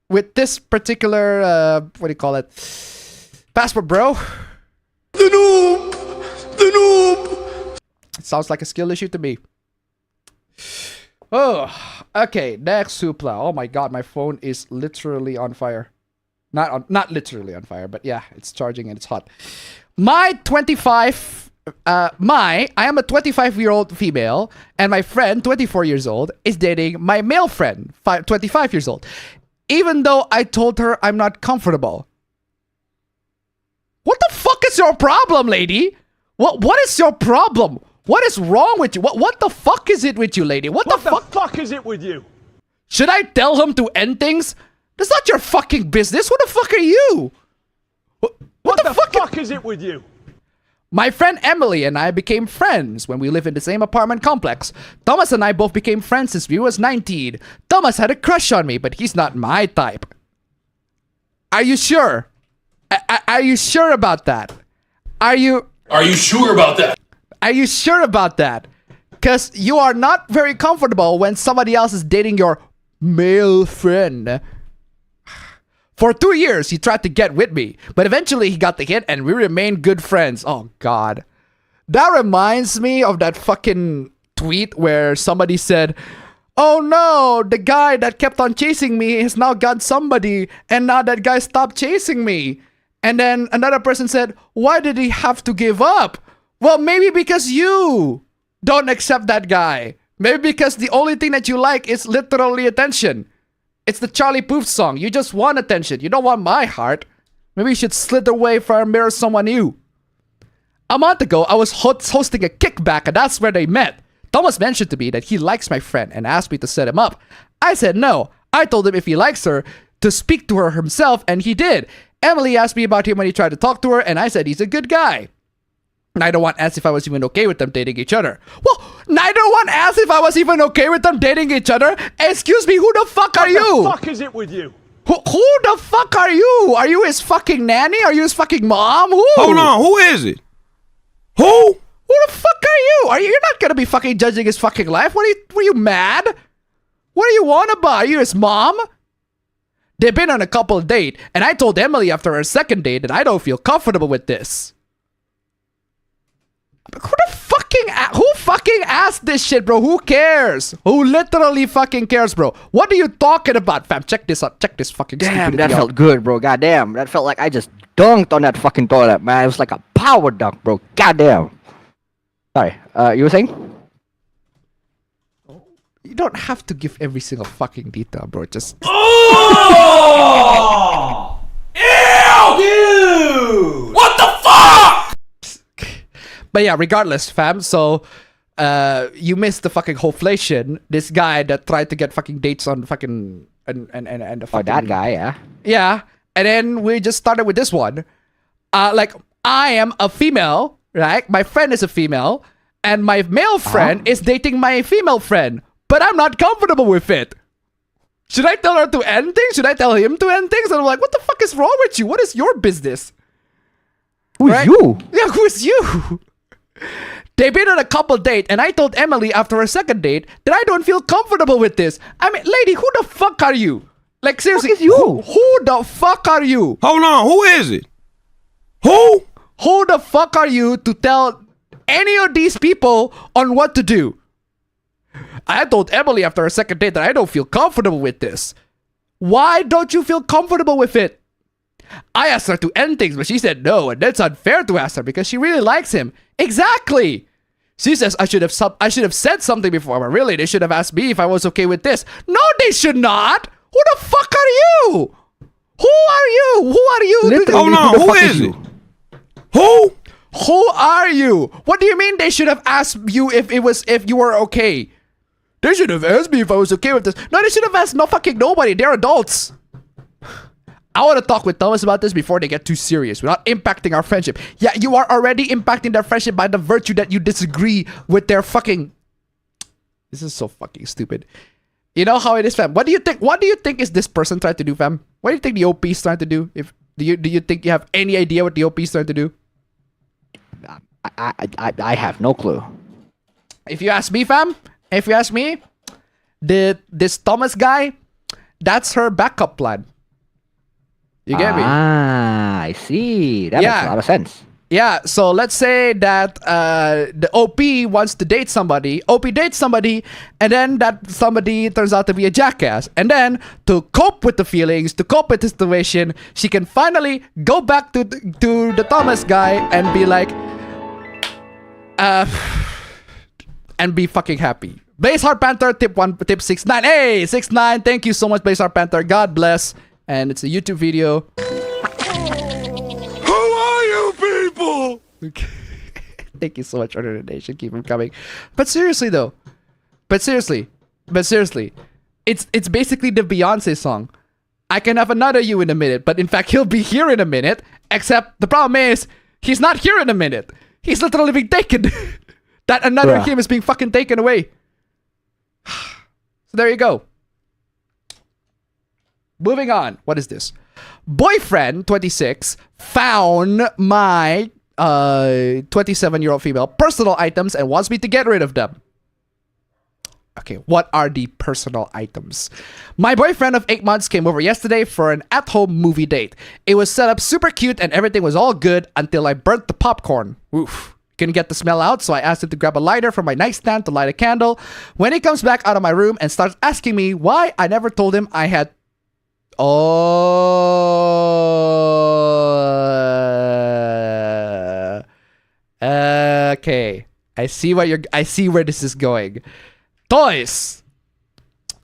Speaker 1: what do you call it? Passport, bro. The noob. It sounds like a skill issue to me. Oh, okay. Next hoopla. Oh my god, my phone is literally on fire. Not literally on fire, but yeah, it's charging and it's hot. I am a 25-year-old female, and my friend, 24 years old, is dating my male friend, 25 years old. Even though I told her I'm not comfortable. What the fuck is your problem, lady? What is your problem? What is wrong with you? What the fuck is it with you, lady? What the fuck
Speaker 9: is it with you?
Speaker 1: Should I tell him to end things? That's not your fucking business. Who the fuck are you? What the fuck
Speaker 9: is it with you?
Speaker 1: My friend Emily and I became friends when we lived in the same apartment complex. Thomas and I both became friends since we was 19. Thomas had a crush on me, but he's not my type. Are you sure? Are you sure about that? Are you sure about that? Are you sure about that? Because you are not very comfortable when somebody else is dating your male friend. For 2 years, he tried to get with me, but eventually he got the hit and we remained good friends. Oh, God. That reminds me of that fucking tweet where somebody said, oh no, the guy that kept on chasing me has now got somebody, and now that guy stopped chasing me. And then another person said, why did he have to give up? Well, maybe because you don't accept that guy. Maybe because the only thing that you like is literally attention. It's the Charlie Puth song. You just want attention. You don't want my heart. Maybe you should slither away for and marry someone new. A month ago, I was hosting a kickback, and that's where they met. Thomas mentioned to me that he likes my friend and asked me to set him up. I said no. I told him if he likes her, to speak to her himself, and he did. Emily asked me about him when he tried to talk to her, and I said he's a good guy. Neither one asked if I was even okay with them dating each other. Well, neither one asked if I was even okay with them dating each other. Excuse me, who the fuck are you?
Speaker 9: What the fuck is it with you?
Speaker 1: Who the fuck are you? Are you his fucking nanny? Are you his fucking mom? Who?
Speaker 2: Hold on, who is it? Who?
Speaker 1: Who the fuck are you? You're not gonna be fucking judging his fucking life. Were you mad? What do you want about? Are you his mom? They've been on a couple date, and I told Emily after our second date that I don't feel comfortable with this. Who fucking asked this shit, bro? Who cares? Who literally fucking cares, bro? What are you talking about, fam? Check this out. Check this fucking
Speaker 6: damn, that felt good, bro. Goddamn. That felt like I just dunked on that fucking toilet, man. It was like a power dunk, bro. Goddamn. Sorry. You were saying?
Speaker 1: You don't have to give every single fucking detail, bro. Just...
Speaker 9: Oh! Ew! Dude! What the fuck?
Speaker 1: But yeah, regardless, fam. So, you missed the fucking hoflation. This guy that tried to get fucking dates on fucking and the fucking...
Speaker 6: Oh, that guy, yeah.
Speaker 1: Yeah, and then we just started with this one. Like I am a female, right? My friend is a female, and my male friend is dating my female friend, but I'm not comfortable with it. Should I tell her to end things? Should I tell him to end things? And I'm like, what the fuck is wrong with you? What is your business?
Speaker 6: Who's you?
Speaker 1: Yeah, who is you? They've been on a couple date, and I told Emily after our second date that I don't feel comfortable with this. I mean, lady, who the fuck are you? Like, seriously,
Speaker 6: is you?
Speaker 1: Who the fuck are you?
Speaker 2: Hold on, who is it? Who?
Speaker 1: Who the fuck are you to tell any of these people on what to do? I told Emily after our second date that I don't feel comfortable with this. Why don't you feel comfortable with it? I asked her to end things, but she said no, and that's unfair to ask her because she really likes him. Exactly. She says I should have said something before, but really they should have asked me if I was okay with this. No, they should not. Who the fuck are you? Who are you? Who are you?
Speaker 2: Hold on, who is it? Who?
Speaker 1: Who are you? What do you mean they should have asked you if you were okay? They should have asked me if I was okay with this. No, they should have asked nobody. They're adults. I want to talk with Thomas about this before they get too serious without impacting our friendship. Yeah, you are already impacting their friendship by the virtue that you disagree with their fucking... This is so fucking stupid. You know how it is, fam? What do you think is this person trying to do, fam? What do you think the OP is trying to do? Do you think you have any idea what the OP is trying to do?
Speaker 6: I have no clue.
Speaker 1: If you ask me, fam, if you ask me, this Thomas guy, that's her backup plan. You get me?
Speaker 6: Ah, I see. That makes a lot of sense.
Speaker 1: Yeah, so let's say that the OP wants to date somebody, OP dates somebody, and then that somebody turns out to be a jackass. And then, to cope with the feelings, to cope with the situation, she can finally go back to the Thomas guy and be like, and be fucking happy. Blaze Heart Panther, tip 69. Hey, 69, thank you so much, Blaze Heart Panther. God bless. And it's a YouTube video.
Speaker 2: Who are you people?
Speaker 1: Thank you so much for the donation. Keep them coming. But seriously though. But seriously. It's basically the Beyonce song. I can have another you in a minute, but in fact he'll be here in a minute. Except the problem is he's not here in a minute. He's literally being taken. That another him is being fucking taken away. So there you go. Moving on. What is this? Boyfriend, 26, found my 27-year-old female personal items and wants me to get rid of them. Okay, what are the personal items? My boyfriend of 8 months came over yesterday for an at-home movie date. It was set up super cute and everything was all good until I burnt the popcorn. Oof. Couldn't get the smell out, so I asked him to grab a lighter from my nightstand to light a candle. When he comes back out of my room and starts asking me why I never told him I had... Oh... Okay. I see where this is going. Toys!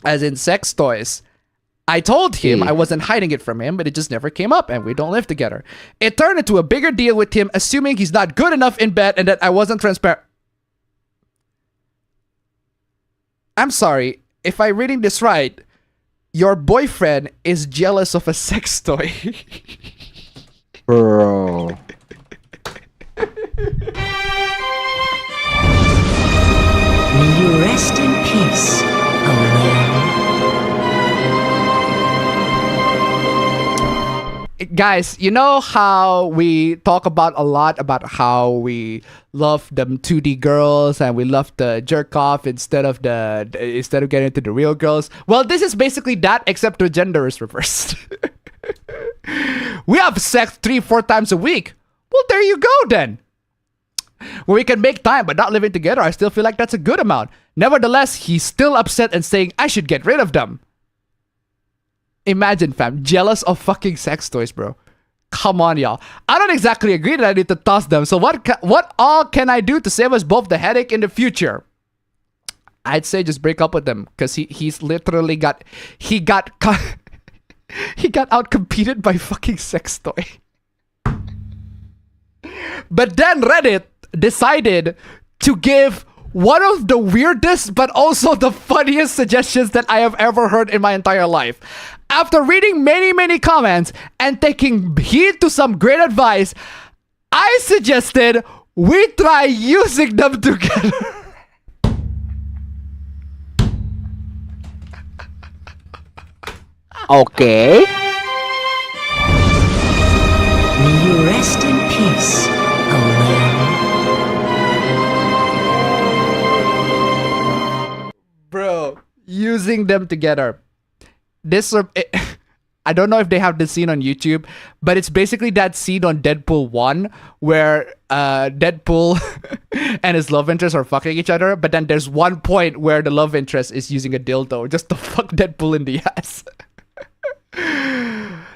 Speaker 1: As in sex toys. I told him I wasn't hiding it from him, but it just never came up and we don't live together. It turned into a bigger deal with him, assuming he's not good enough in bed and that I wasn't transparent. I'm sorry, if I'm reading this right, your boyfriend is jealous of a sex toy.
Speaker 6: Bro.
Speaker 19: May you rest in peace,
Speaker 1: Guys, you know how we talk about a lot about how we love them 2D girls and we love the jerk off instead of getting into the real girls? Well, this is basically that, except the gender is reversed. We have sex 3-4 times a week. Well, there you go then. Where we can make time but not living together, I still feel like that's a good amount. Nevertheless, he's still upset and saying I should get rid of them. Imagine, fam, jealous of fucking sex toys, bro. Come on, y'all. I don't exactly agree that I need to toss them. So what all can I do to save us both the headache in the future? I'd say just break up with them, because he's literally got out competed by fucking sex toy. But then Reddit decided to give one of the weirdest but also the funniest suggestions that I have ever heard in my entire life. After reading many comments and taking heed to some great advice, I suggested we try using them together.
Speaker 6: Okay.
Speaker 19: May you rest in peace, oh man.
Speaker 1: Bro, using them together. This I don't know if they have this scene on YouTube, but it's basically that scene on Deadpool 1 where Deadpool and his love interest are fucking each other, but then there's one point where the love interest is using a dildo just to fuck Deadpool in the ass.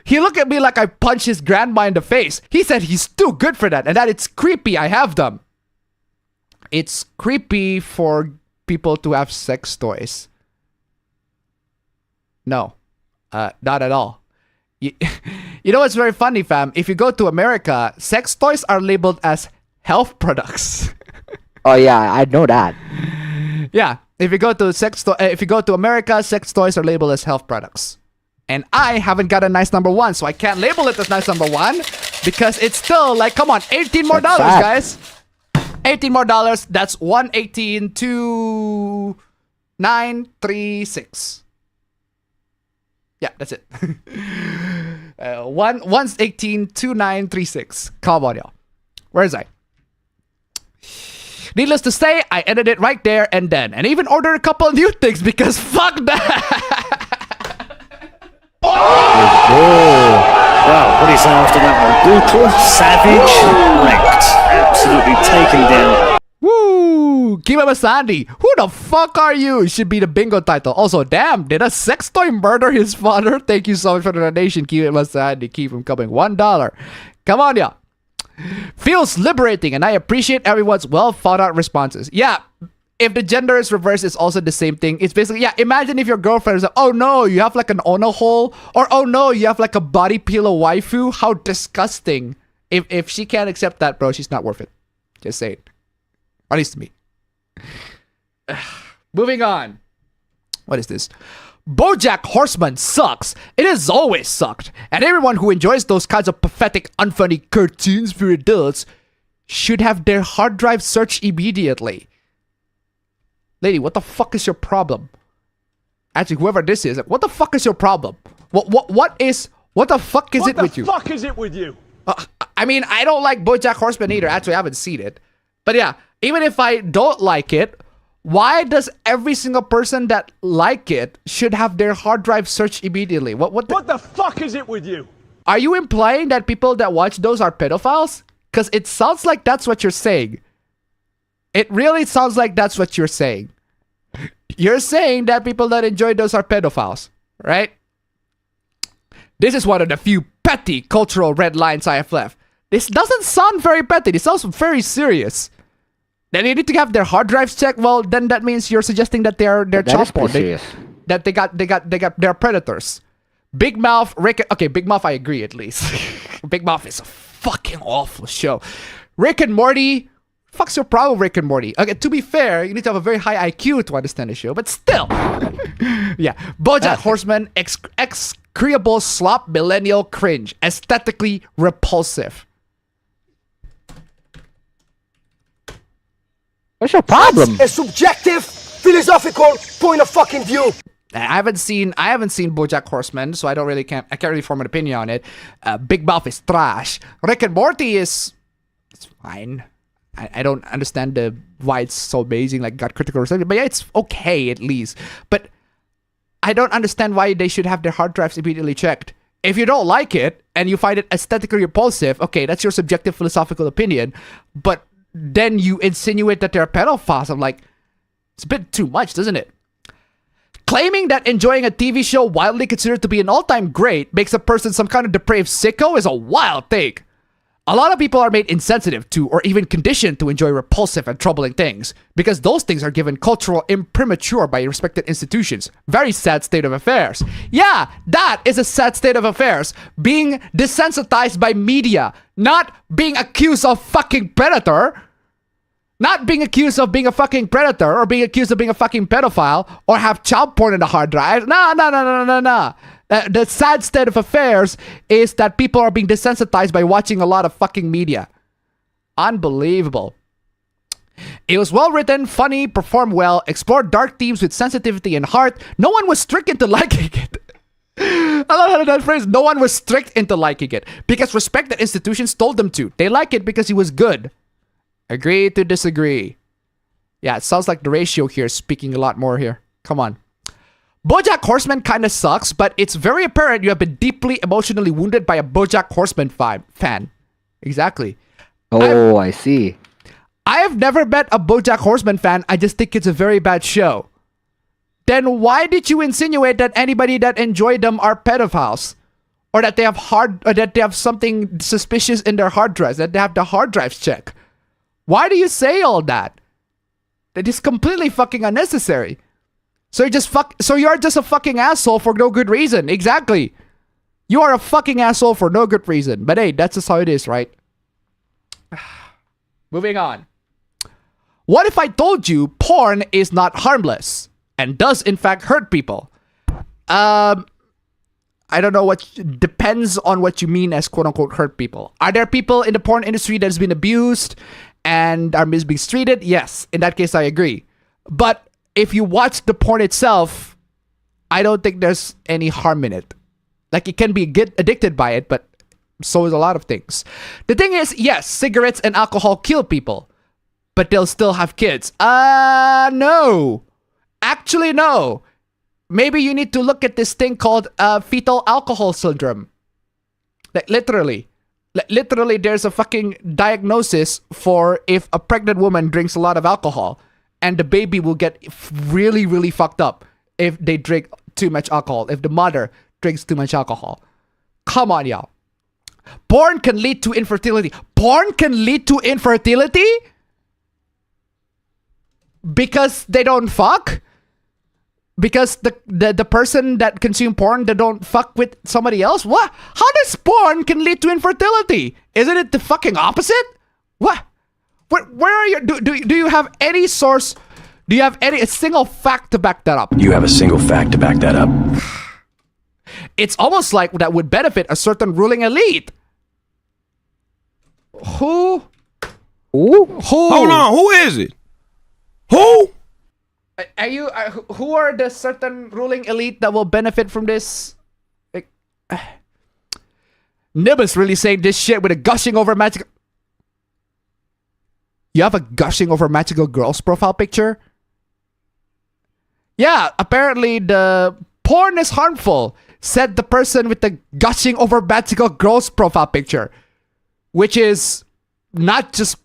Speaker 1: He looked at me like I punched his grandma in the face. He said he's too good for that and that it's creepy. I have them. It's creepy for people to have sex toys. No, not at all. You know what's very funny, fam? If you go to America, sex toys are labeled as health products.
Speaker 6: Oh yeah, I know that.
Speaker 1: Yeah, if you go to America, sex toys are labeled as health products. And I haven't got a nice number one, so I can't label it as nice number one because it's still like, come on, $18 more, guys. $18 more. That's 118,2,936. Yeah, that's it. One's 18,2,936. Come on, y'all. Where is I? Needless to say, I edited it right there and then, and even ordered a couple of new things because fuck that.
Speaker 12: Wow, what do you say after that one? Brutal, savage, wrecked. Absolutely taken down.
Speaker 1: Woo! Kiba Sandy, who the fuck are you? Should be the bingo title. Also, damn, did a sex toy murder his father? Thank you so much for the donation, Kiba Sandy. Keep him coming. $1. Come on, y'all. Feels liberating, and I appreciate everyone's well thought out responses. Yeah, if the gender is reversed, it's also the same thing. It's basically, yeah, imagine if your girlfriend is like, oh no, you have like an ono hole, or oh no, you have like a body pillow waifu. How disgusting. If she can't accept that, bro, she's not worth it. Just say it. At least to me. Moving on. What is this? BoJack Horseman sucks. It has always sucked. And everyone who enjoys those kinds of pathetic, unfunny cartoons for adults should have their hard drive searched immediately. Lady, what the fuck is your problem? Actually, whoever this is, like, what the fuck is your problem? What the fuck is it with you?
Speaker 9: What the fuck is it with you?
Speaker 1: I mean, I don't like BoJack Horseman either. Actually, I haven't seen it. But yeah, even if I don't like it, why does every single person that like it should have their hard drive searched immediately? What
Speaker 9: the fuck is it with you?
Speaker 1: Are you implying that people that watch those are pedophiles? Because it sounds like that's what you're saying. It really sounds like that's what you're saying. You're saying that people that enjoy those are pedophiles, right? This is one of the few petty cultural red lines I have left. This doesn't sound very petty. This sounds very serious. Then you need to have their hard drives checked. Well, then that means you're suggesting that they're child porn. They're predators. Big Mouth, Rick. Okay, Big Mouth, I agree at least. Big Mouth is a fucking awful show. Rick and Morty. Fuck's your problem, Rick and Morty? Okay, to be fair, you need to have a very high IQ to understand the show, but still. Yeah, BoJack Horseman, execrable slop, millennial cringe, aesthetically repulsive.
Speaker 6: What's your problem?
Speaker 9: That's a subjective, philosophical point of fucking view.
Speaker 1: I haven't seen BoJack Horseman, so I can't really form an opinion on it. Big Mouth is trash. Rick and Morty it's fine. I don't understand why it's so amazing, like got critical reception, but yeah, it's okay at least. But I don't understand why they should have their hard drives immediately checked. If you don't like it and you find it aesthetically repulsive, okay, that's your subjective philosophical opinion. But then you insinuate that they're pedophiles. I'm like, it's a bit too much, doesn't it? Claiming that enjoying a TV show widely considered to be an all-time great makes a person some kind of depraved sicko is a wild take. A lot of people are made insensitive to or even conditioned to enjoy repulsive and troubling things because those things are given cultural imprimatur by respected institutions. Very sad state of affairs. Yeah, that is a sad state of affairs. Being desensitized by media, not being accused of fucking predator, not being accused of being a fucking predator or being accused of being a fucking pedophile or have child porn in the hard drive. No. The sad state of affairs is that people are being desensitized by watching a lot of fucking media. Unbelievable. It was well written, funny, performed well, explored dark themes with sensitivity and heart. No one was stricken to liking it. I love how that phrase. No one was tricked into liking it because respected institutions told them to. They like it because he was good. Agree to disagree. Yeah, it sounds like the ratio here is speaking a lot more here. Come on. BoJack Horseman kind of sucks, but it's very apparent you have been deeply emotionally wounded by a BoJack Horseman fan. Exactly.
Speaker 6: Oh, I see.
Speaker 1: I have never met a BoJack Horseman fan. I just think it's a very bad show. Then why did you insinuate that anybody that enjoyed them are pedophiles, or that they have something suspicious in their hard drives, that they have the hard drives checked? Why do you say all that? That is completely fucking unnecessary. So you're just a fucking asshole for no good reason. Exactly. You are a fucking asshole for no good reason. But hey, that's just how it is, right? Moving on. What if I told you porn is not harmless and does in fact hurt people? I don't know depends on what you mean as quote unquote hurt people. Are there people in the porn industry that has been abused and are mistreated? Yes. In that case, I agree. But if you watch the porn itself, I don't think there's any harm in it. Like, you can get addicted by it, but so is a lot of things. The thing is, yes, cigarettes and alcohol kill people, but they'll still have kids. No. Actually, no. Maybe you need to look at this thing called fetal alcohol syndrome. Like, literally, there's a fucking diagnosis for if a pregnant woman drinks a lot of alcohol, and the baby will get really, really fucked up if they drink too much alcohol, if the mother drinks too much alcohol. Come on, y'all. Porn can lead to infertility. Porn can lead to infertility? Because they don't fuck? Because the person that consume porn, they don't fuck with somebody else? What? How does porn can lead to infertility? Isn't it the fucking opposite? What? Where are you? Do you have any source? Do you have a single fact to back that up?
Speaker 7: You have a single fact to back that up.
Speaker 1: It's almost like that would benefit a certain ruling elite. Who?
Speaker 2: Hold on, who is it? Who?
Speaker 1: Are you? Who are the certain ruling elite that will benefit from this? Nib is really saying this shit with a gushing over magical. You have a gushing over magical girls profile picture? Yeah, apparently the porn is harmful, said the person with the gushing over magical girls profile picture, which is not just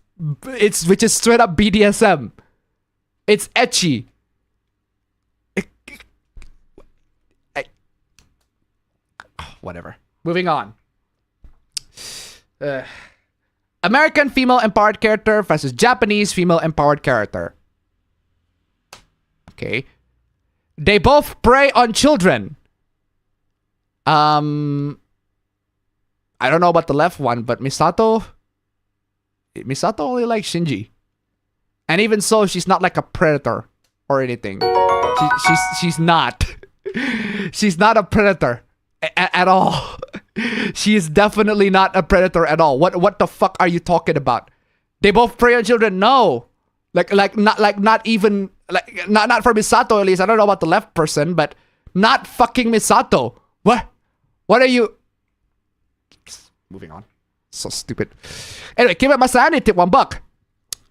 Speaker 1: which is straight up BDSM. It's ecchi. Whatever. Moving on. American female empowered character versus Japanese female empowered character. Okay. They both prey on children. I don't know about the left one, but Misato only likes Shinji. And even so, she's not like a predator or anything. She's not. She's not a predator at all. She is definitely not a predator at all. What the fuck are you talking about? They both prey on children? No. Not even for Misato at least. I don't know about the left person, but not fucking Misato. What are you? Moving on. So stupid. Anyway, Kimet Masani tip $1.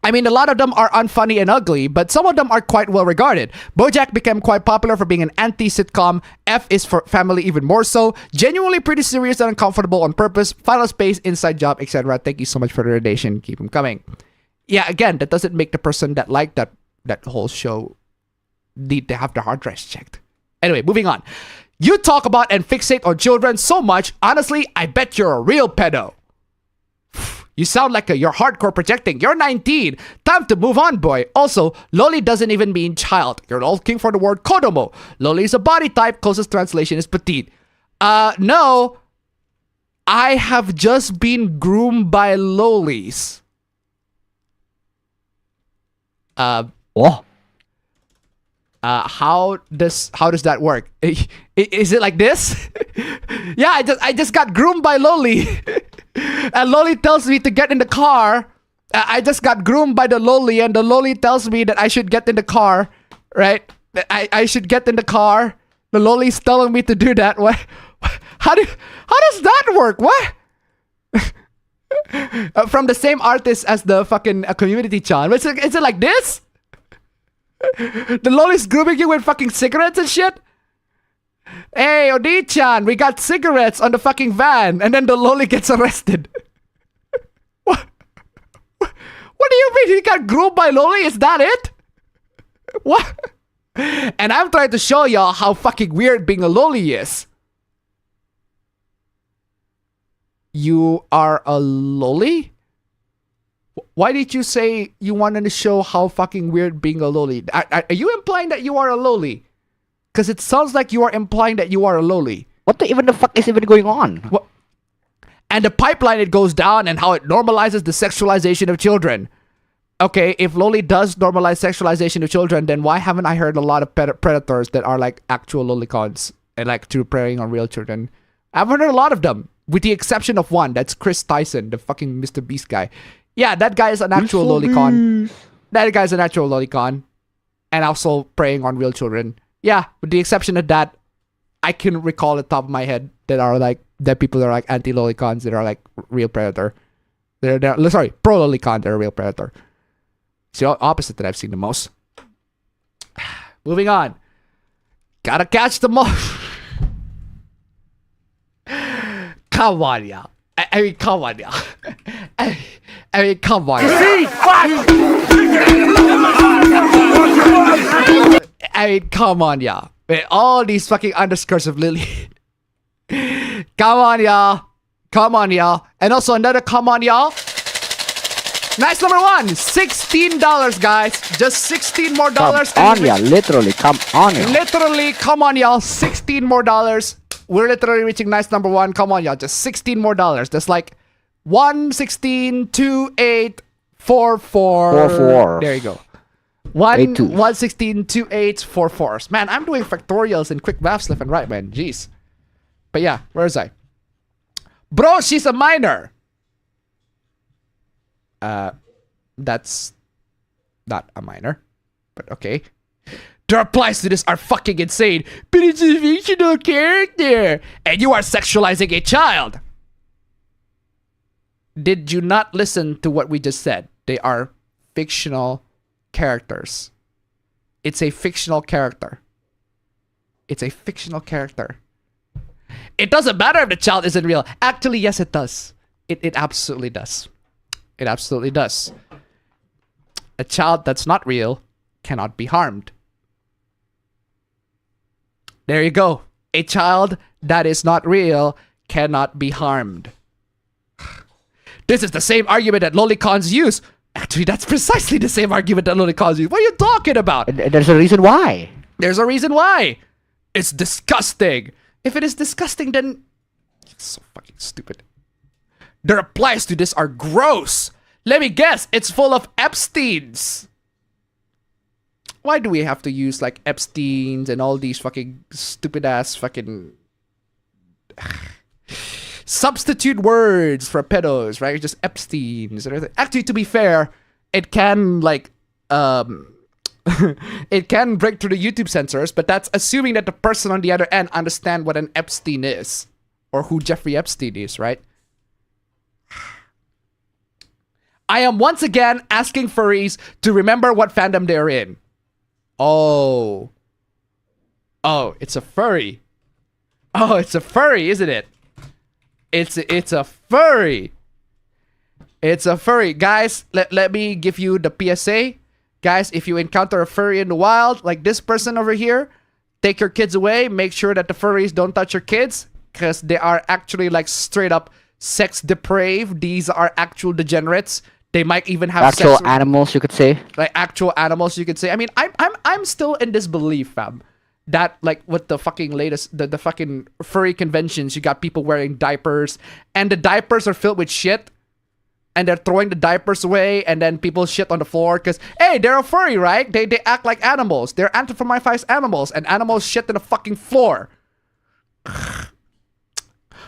Speaker 1: I mean, a lot of them are unfunny and ugly, but some of them are quite well regarded. BoJack became quite popular for being an anti-sitcom. F is for family even more so. Genuinely pretty serious and uncomfortable on purpose. Final Space, Inside Job, etc. Thank you so much for the donation. Keep them coming. Yeah, again, that doesn't make the person that liked that whole show need to have their hard drives checked. Anyway, moving on. You talk about and fixate on children so much. Honestly, I bet you're a real pedo. You sound like you're hardcore projecting. You're 19. Time to move on, boy. Also, loli doesn't even mean child. You're looking for the word kodomo. Loli is a body type. Closest translation is petite. No. I have just been groomed by lolis.
Speaker 6: What?
Speaker 1: How does that work? Is it like this? Yeah, I just got groomed by Loli. And Loli tells me to get in the car. I just got groomed by the Loli, and the Loli tells me that I should get in the car, right? I should get in the car. The loli's telling me to do that. What? How does that work? What? From the same artist as the fucking community chan. Is it like this? The loli's grooming you with fucking cigarettes and shit? Hey, Odi-chan, we got cigarettes on the fucking van, and then the loli gets arrested. What do you mean he got groomed by loli? Is that it? What? And I'm trying to show y'all how fucking weird being a loli is. You are a loli? Why did you say you wanted to show how fucking weird being a loli? Are you implying that you are a loli? Because it sounds like you are implying that you are a loli.
Speaker 6: What the fuck is even going on?
Speaker 1: What? And the pipeline it goes down and how it normalizes the sexualization of children. Okay, if loli does normalize sexualization of children, then why haven't I heard a lot of predators that are like actual lolicons and like true preying on real children? I haven't heard a lot of them. With the exception of one, that's Chris Tyson, the fucking Mr. Beast guy. Yeah, that guy is an actual lolicon. That guy's an actual lolicon. And also preying on real children. Yeah, with the exception of that, I can recall at the top of my head that people that are like anti-lolicons that are like real predator. They're pro-lolicon, they're a real predator. It's the opposite that I've seen the most. Moving on. Gotta catch the most. Come on, y'all. I mean, come on, y'all. I mean, come on. I mean, come on, y'all. All these fucking underscores of Lily. Come on, y'all. Come on, y'all. And also another come on, y'all. Nice number one. $16, guys. Just 16 more dollars.
Speaker 6: Come on, y'all. Literally, come on, y'all.
Speaker 1: Literally, come on, y'all. 16 more dollars. We're literally reaching nice number one. Come on, y'all. Just 16 more dollars. That's like 116, 28, 44.
Speaker 6: 44.
Speaker 1: There you go. 116, 28, 44. Man, I'm doing factorials and quick maths left and right, man. Jeez. But yeah, where is I? Bro, she's a minor. That's not a minor. But okay. The replies to this are fucking insane. But it's a fictional character. And you are sexualizing a child. Did you not listen to what we just said? They are fictional characters. It's a fictional character. It's a fictional character. It doesn't matter if the child isn't real. Actually, yes, it does. It absolutely does. It absolutely does. A child that's not real cannot be harmed. There you go. A child that is not real cannot be harmed. This is the same argument that lolicons use. Actually, that's precisely the same argument that lolicons use. What are you talking about?
Speaker 6: There's a reason why.
Speaker 1: There's a reason why. It's disgusting. If it is disgusting, then it's so fucking stupid. The replies to this are gross. Let me guess, it's full of Epsteins. Why do we have to use like Epsteins and all these fucking stupid ass fucking substitute words for pedos, right? Just Epsteins and everything. Actually, to be fair, it can like it can break through the YouTube censors, but that's assuming that the person on the other end understand what an Epstein is or who Jeffrey Epstein is, right? I am once again asking furries to remember what fandom they're in. Oh, it's a furry. Oh, it's a furry, isn't it? It's a furry. It's a furry. Guys, let me give you the PSA. Guys, if you encounter a furry in the wild, like this person over here, take your kids away. Make sure that the furries don't touch your kids, because they are actually like straight up sex depraved. These are actual degenerates. They might even have
Speaker 6: actual animals, you could say.
Speaker 1: Like actual animals, you could say. I mean, I'm still in this belief, fam, that like with the fucking latest, the fucking furry conventions, you got people wearing diapers, and the diapers are filled with shit, and they're throwing the diapers away, and then people shit on the floor because, hey, they're a furry, right? They act like animals. They're anthropomorphized animals, and animals shit on the fucking floor.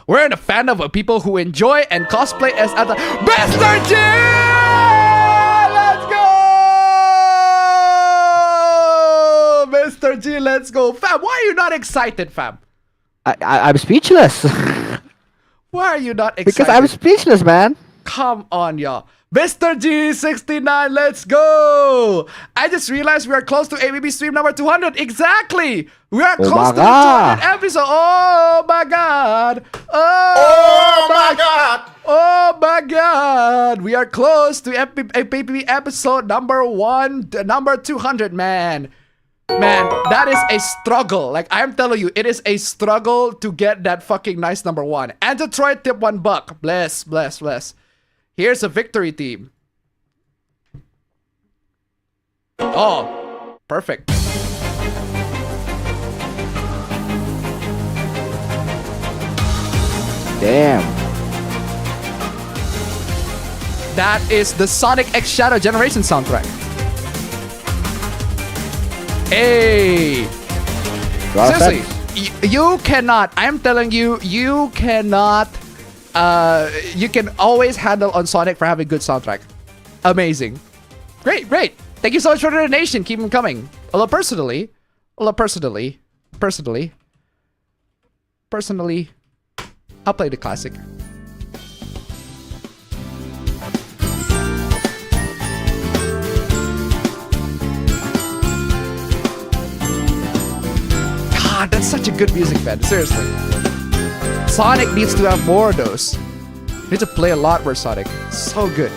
Speaker 1: We're in a fandom of people who enjoy and cosplay as other Mr. G! Let's go! Mr. G, let's Let's go. Fam, why are you not excited, fam?
Speaker 6: I'm speechless.
Speaker 1: Why are you not excited?
Speaker 6: Because I'm speechless, man.
Speaker 1: Come on, y'all. Mr. G69, let's go! I just realized we are close to APB stream number 200. Exactly! We are close to the 200 episode. Oh my god! Oh my god! Oh my god! We are close to APB episode number 200, man. Man, that is a struggle. Like, I'm telling you, it is a struggle to get that fucking nice number 1. And to try tip $1. Bless, bless, bless. Here's a victory team. Oh, perfect.
Speaker 6: Damn.
Speaker 1: That is the Sonic X Shadow Generation soundtrack. Hey. Seriously, you cannot, I'm telling you, you cannot, you can always handle on Sonic for having good soundtrack. Amazing. Great, great. Thank you so much for the donation. Keep them coming. Although personally, I'll play the classic. God, that's such a good music, man. Seriously. Sonic needs to have more of those. Need to play a lot more Sonic. So good.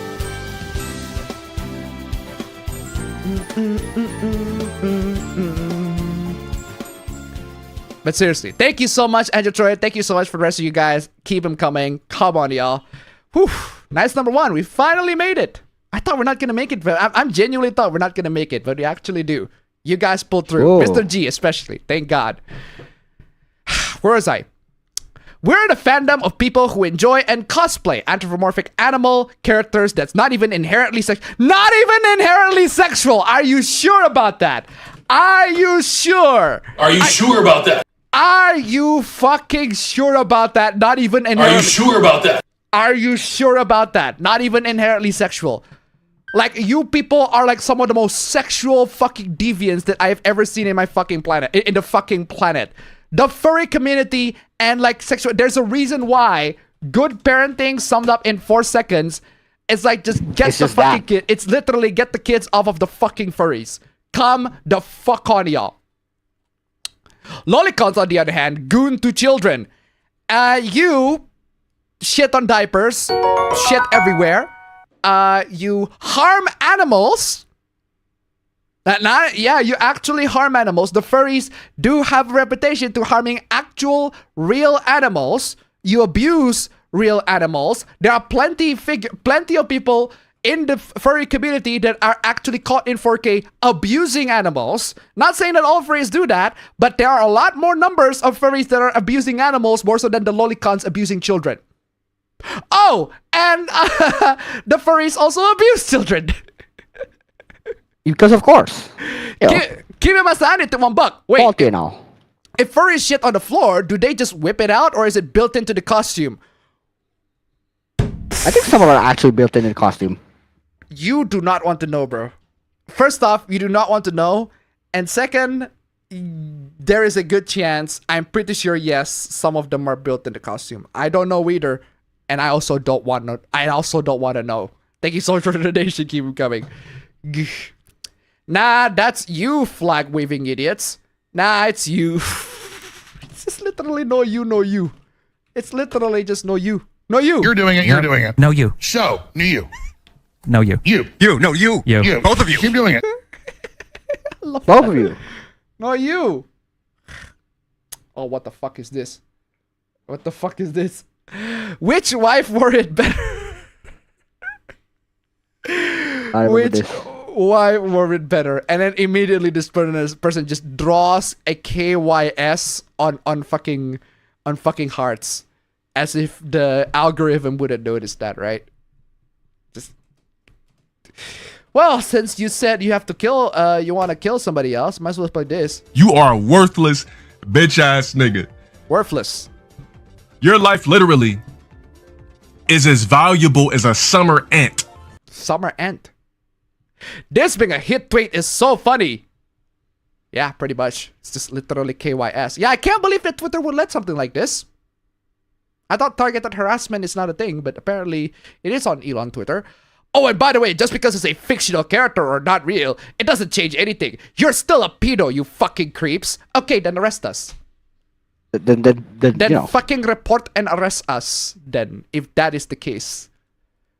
Speaker 1: But seriously, thank you so much, Andrew Troy. Thank you so much for the rest of you guys. Keep them coming. Come on, y'all. Whew. Nice number 1. We finally made it. I thought we're not going to make it. I'm genuinely thought we're not going to make it, but we actually do. You guys pulled through.
Speaker 6: Whoa.
Speaker 1: Mr. G especially. Thank God. Where was I? We're in a fandom of people who enjoy and cosplay anthropomorphic animal characters that's not even inherently Not even inherently sexual. Are you sure about that? Are you sure?
Speaker 9: Are you sure about that?
Speaker 1: Are you fucking sure about that? Not even inherently.
Speaker 9: Are you sure about that?
Speaker 1: Are you sure about that? Not even inherently sexual. Like, you people are like some of the most sexual fucking deviants that I have ever seen in my fucking planet. In the fucking planet. The furry community and like sexual. There's a reason why good parenting summed up in 4 seconds is like just get the fucking kid. It's literally get the kids off of the fucking furries. Come the fuck on, y'all. Lolicons, on the other hand, goon to children. You shit on diapers, shit everywhere. You harm animals. Yeah, you actually harm animals. The furries do have a reputation to harming actual real animals. You abuse real animals. There are plenty of people in the furry community that are actually caught in 4K abusing animals. Not saying that all furries do that, but there are a lot more numbers of furries that are abusing animals more so than the lolicons abusing children. Oh, and the furries also abuse children.
Speaker 6: Because of course.
Speaker 1: Keep him aside to $1. Wait.
Speaker 6: Okay, now.
Speaker 1: If furries shit on the floor, do they just whip it out or is it built into the costume?
Speaker 6: I think some of them are actually built in the costume.
Speaker 1: You do not want to know, bro. First off, you do not want to know. And second, there is a good chance, I'm pretty sure, yes, some of them are built in the costume. I don't know either. And I also don't want to know. Thank you so much for the donation. Keep them coming. Nah, that's you, flag-waving idiots. Nah, it's you. It's just literally no you. It's literally just no you. No you.
Speaker 9: You're doing it. You're doing it.
Speaker 4: No you.
Speaker 9: So, no you.
Speaker 4: No you.
Speaker 9: You.
Speaker 4: No you.
Speaker 9: You. Both of you. Keep doing it.
Speaker 6: Both of you.
Speaker 1: No you. Oh, what the fuck is this? What the fuck is this? Which wife wore it better? Which wife wore it better? And then immediately this person just draws a KYS on fucking hearts. As if the algorithm wouldn't notice that, right? Just well, since you said you have to kill, you want to kill somebody else, might as well play this.
Speaker 16: You are a worthless, bitch ass nigga.
Speaker 1: Worthless.
Speaker 16: Your life literally is as valuable as a summer ant.
Speaker 1: Summer ant. This being a hit tweet is so funny. Yeah, pretty much. It's just literally KYS. Yeah, I can't believe that Twitter would let something like this. I thought targeted harassment is not a thing, but apparently it is on Elon Twitter. Oh, and by the way, just because it's a fictional character or not real, it doesn't change anything. You're still a pedo, you fucking creeps. Okay, then arrest us.
Speaker 6: Then you know.
Speaker 1: Fucking report and arrest us, then, if that is the case.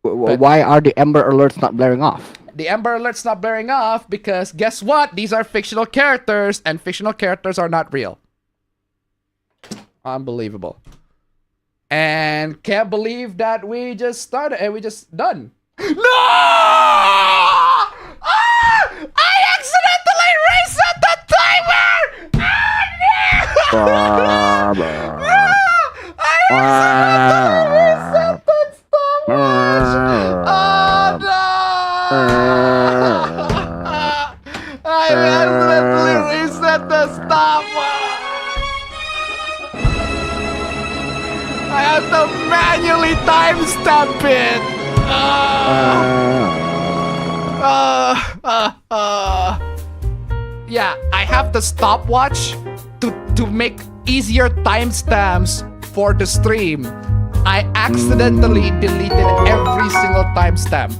Speaker 6: Why are the Amber Alerts not blaring off?
Speaker 1: The Amber Alert's not blaring off because guess what? These are fictional characters, and fictional characters are not real. Unbelievable. And can't believe that we just started and we just done. No! Ah! I accidentally reset the timer! Ah, no! I accidentally reset the stopwatch! Oh, no! I accidentally reset the stopwatch! I have to manually timestamp it! Yeah, I have the stopwatch to make easier timestamps for the stream. I accidentally deleted every single timestamp.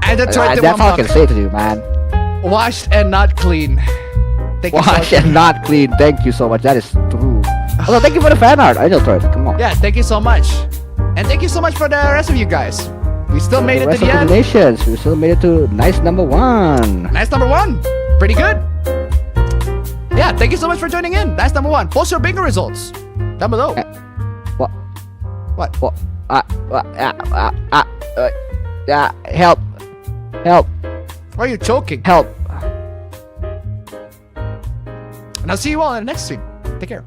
Speaker 1: And that's right.
Speaker 6: That's all I can say to you, man.
Speaker 1: Washed and not clean.
Speaker 6: Washed and not clean. Thank you so much. That is true. Also, thank you for the fan art. I just come on.
Speaker 1: Yeah, thank you so much. And thank you so much for the rest of you guys. We still made it to the end.
Speaker 6: Congratulations. We still made it to nice number 1.
Speaker 1: Nice number 1. Pretty good. Yeah, thank you so much for joining in. Nice number 1. Post your bingo results down below.
Speaker 6: What?
Speaker 1: What?
Speaker 6: Help. Help.
Speaker 1: Why are you choking?
Speaker 6: Help.
Speaker 1: And I'll see you all in the next stream. Take care.